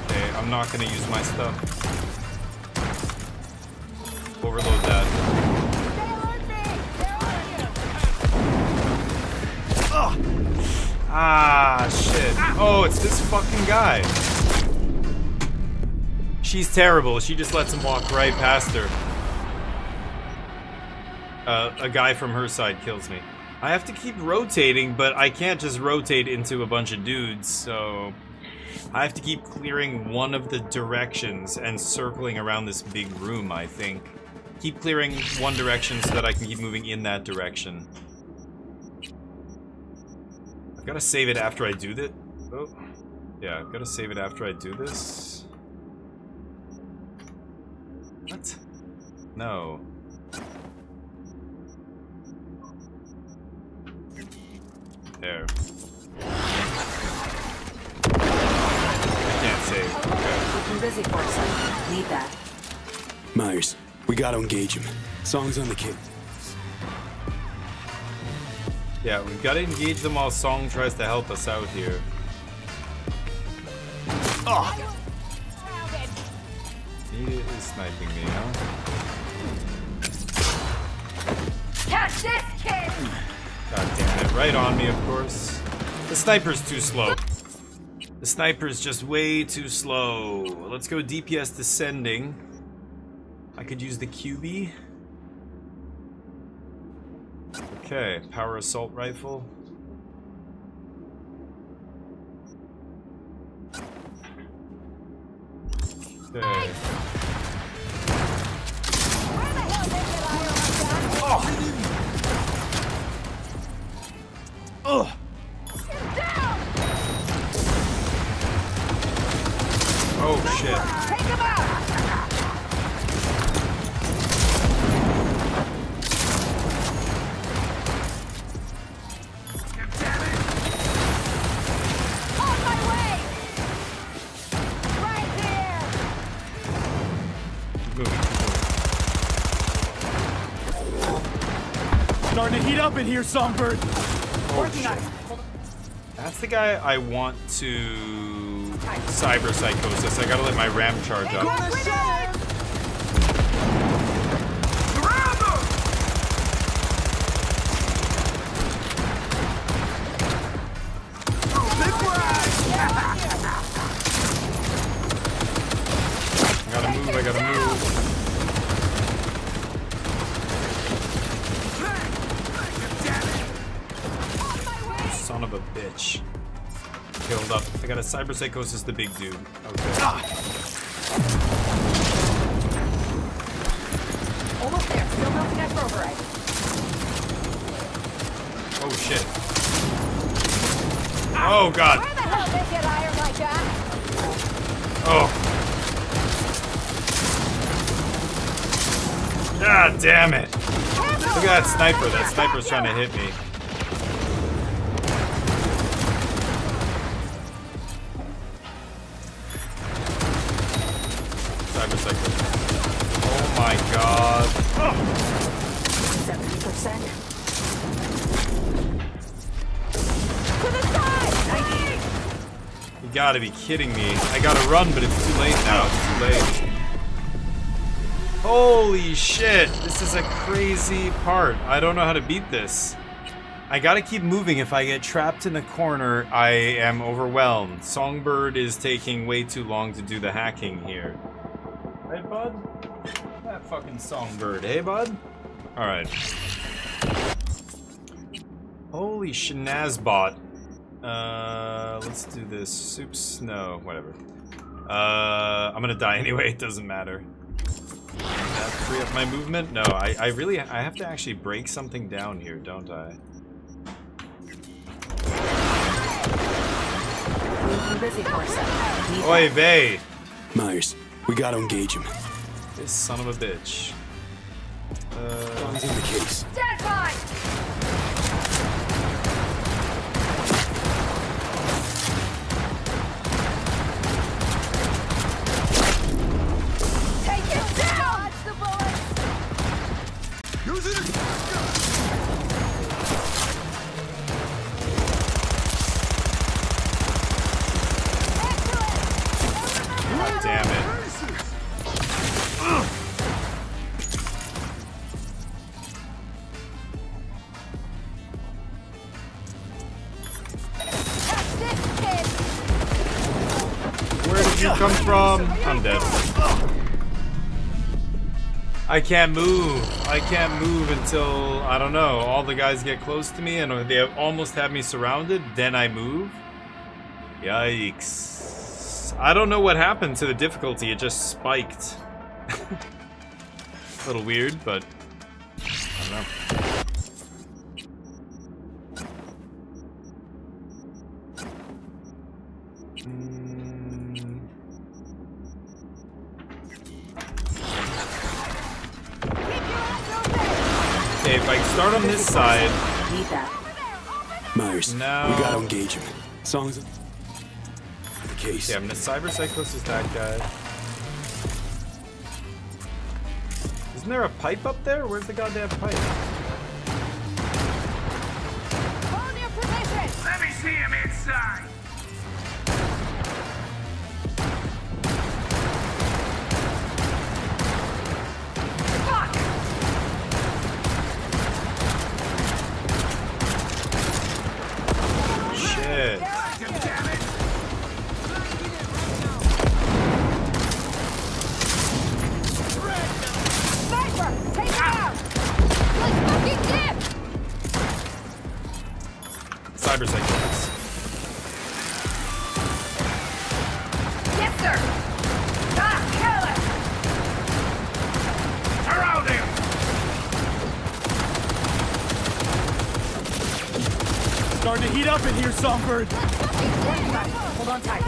Okay, I'm not gonna use my stuff. Overload that. Ugh. Ah, shit. Oh, it's this fucking guy. She's terrible. She just lets him walk right past her. A guy from her side kills me. I have to keep rotating, but I can't just rotate into a bunch of dudes, so I have to keep clearing one of the directions and circling around this big room, I think. keep clearing one direction so that I can keep moving in that direction. I've gotta save it after I do that. Oh. Yeah, I've gotta save it after I do this. What? No. There. I can't save. Okay. Looking busy for a second. Need that. Myers, we gotta engage him. Song's on the kid. Yeah, we've got to engage them while Song tries to help us out here. Oh! He is sniping me, huh? Catch this kid! God damn it, right on me, of course. The sniper's too slow. The sniper's just way too slow. Let's go DPS descending. I could use the QB. Okay, power assault rifle. Okay. Oh! Oh shit. Take him out! Starting to heat up in here, Songbird. Working on it. That's the guy I want to cyber psychosis. I gotta let my RAM charge up. I gotta move. Son of a bitch. Killed up. I got a cyber psychosis, the big dude. Okay. Almost there. Still melting that override. Oh shit. Oh god. Where the hell did they get iron like that? Oh. God damn it. Look at that sniper. That sniper's trying to hit me. Cyber psychosis. Oh my god. 70%. To the side! You gotta be kidding me. I gotta run, but it's too late now. It's too late. Holy shit. This is a crazy part. I don't know how to beat this. I gotta keep moving. If I get trapped in the corner, I am overwhelmed. Songbird is taking way too long to do the hacking here. Right, bud? That fucking Songbird. Hey, bud? Alright. Holy shenazbot. Let's do this. Soups? No, whatever. I'm gonna die anyway. It doesn't matter. That free up my movement? No, I really have to actually break something down here, don't I? Busy for a second. Oy vey! Myers, we gotta engage him. This son of a bitch. He's in the case. Stand by! Take it down! Dodge the bullet! Use it! God damn it. Where did you come from? I'm dead. I can't move. I can't move until, I don't know, all the guys get close to me and they almost have me surrounded, then I move. Yikes. I don't know what happened to the difficulty, it just spiked. A little weird, but I don't know. Okay, if I start on this side. Need that. Myers, No. we gotta engage him. Songs of the case. Yeah, I'm gonna cyber psychosis that guy. Isn't there a pipe up there? Where's the goddamn pipe? Hold your position. Let me see him inside. Shit. Damn it. Sniper, take it out. Let's fucking dip. Cyber psychosis. Yes, sir. Ah, kill Around him. Starting to heat up in here, Songbird. him. Let's fucking dip. Hold on tight.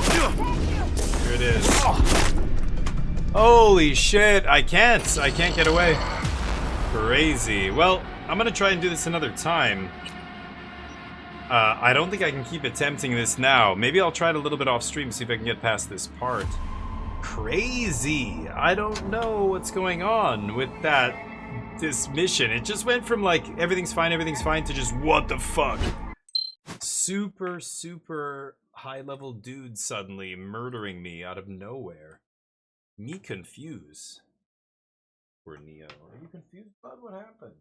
Here it is. Holy shit, I can't get away. Crazy. Well, I'm gonna try and do this another time. I don't think I can keep attempting this now. Maybe I'll try it a little bit off stream, see if I can get past this part. Crazy. I don't know what's going on with this mission. It just went from like, everything's fine, to just, what the fuck? Super, super high-level dude suddenly murdering me out of nowhere. Me confused. Poor Neo. Are you confused, bud? What happened?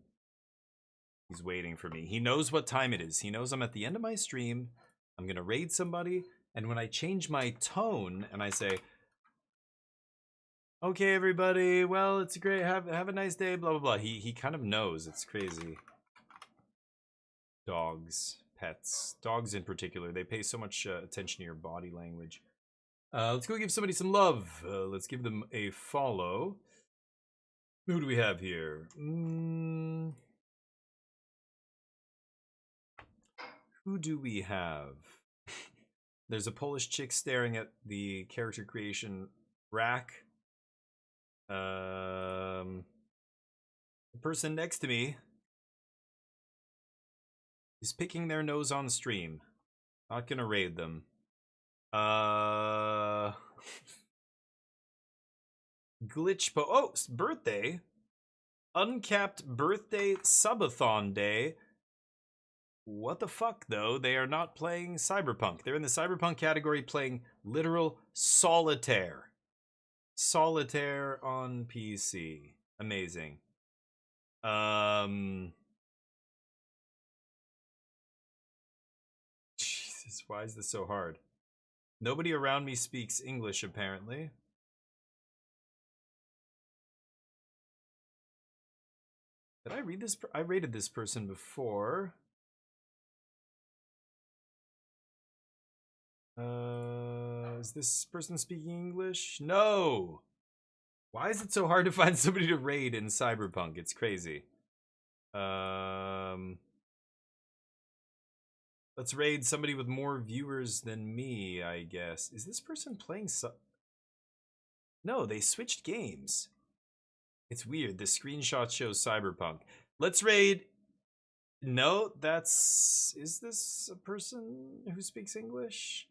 He's waiting for me. He knows what time it is. He knows I'm at the end of my stream. I'm gonna raid somebody, and when I change my tone and I say, "Okay, everybody, well, it's great. Have a nice day." Blah blah blah. He kind of knows. It's crazy. Dogs, pets, dogs in particular. They pay so much attention to your body language. Let's go give somebody some love. Let's give them a follow. Who do we have here? Who do we have? There's a Polish chick staring at the character creation rack. The person next to me is picking their nose on stream. Not gonna raid them. Birthday. Uncapped birthday subathon day. What the fuck, though? They are not playing Cyberpunk. They're in the Cyberpunk category playing literal solitaire. Solitaire on PC. Amazing. Jesus, why is this so hard? Nobody around me speaks English, apparently. Did I read this? I rated this person before. Is this person speaking English? No! Why is it so hard to find somebody to raid in Cyberpunk? It's crazy. Let's raid somebody with more viewers than me, I guess. Is this person playing No, they switched games. It's weird. The screenshot shows Cyberpunk. Let's raid... No, that's... Is this a person who speaks English?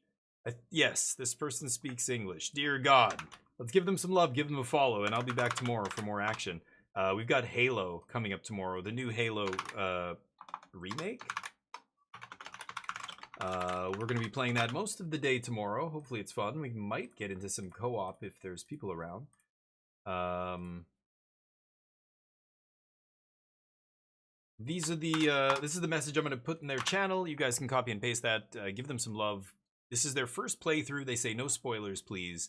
Yes, this person speaks English. Dear God. Let's give them some love, give them a follow, and I'll be back tomorrow for more action. We've got Halo coming up tomorrow. The new Halo remake. We're going to be playing that most of the day tomorrow. Hopefully it's fun. We might get into some co-op if there's people around. This is the message I'm going to put in their channel. You guys can copy and paste that. Give them some love. This is their first playthrough. They say no spoilers, please.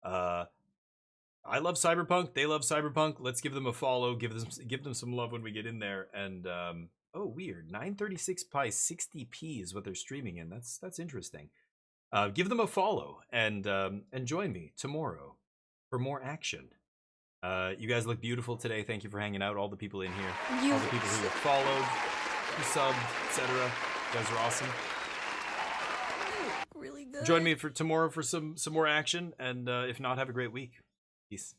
I love Cyberpunk. They love Cyberpunk. Let's give them a follow. Give them some love when we get in there. And oh, weird. 936 by 60p is what they're streaming in. That's interesting. Give them a follow and join me tomorrow for more action. You guys look beautiful today. Thank you for hanging out. All the people in here, You all the people who followed, who subbed, etc. You guys are awesome. really good. Join me for tomorrow for some more action, and if not, have a great week. Peace.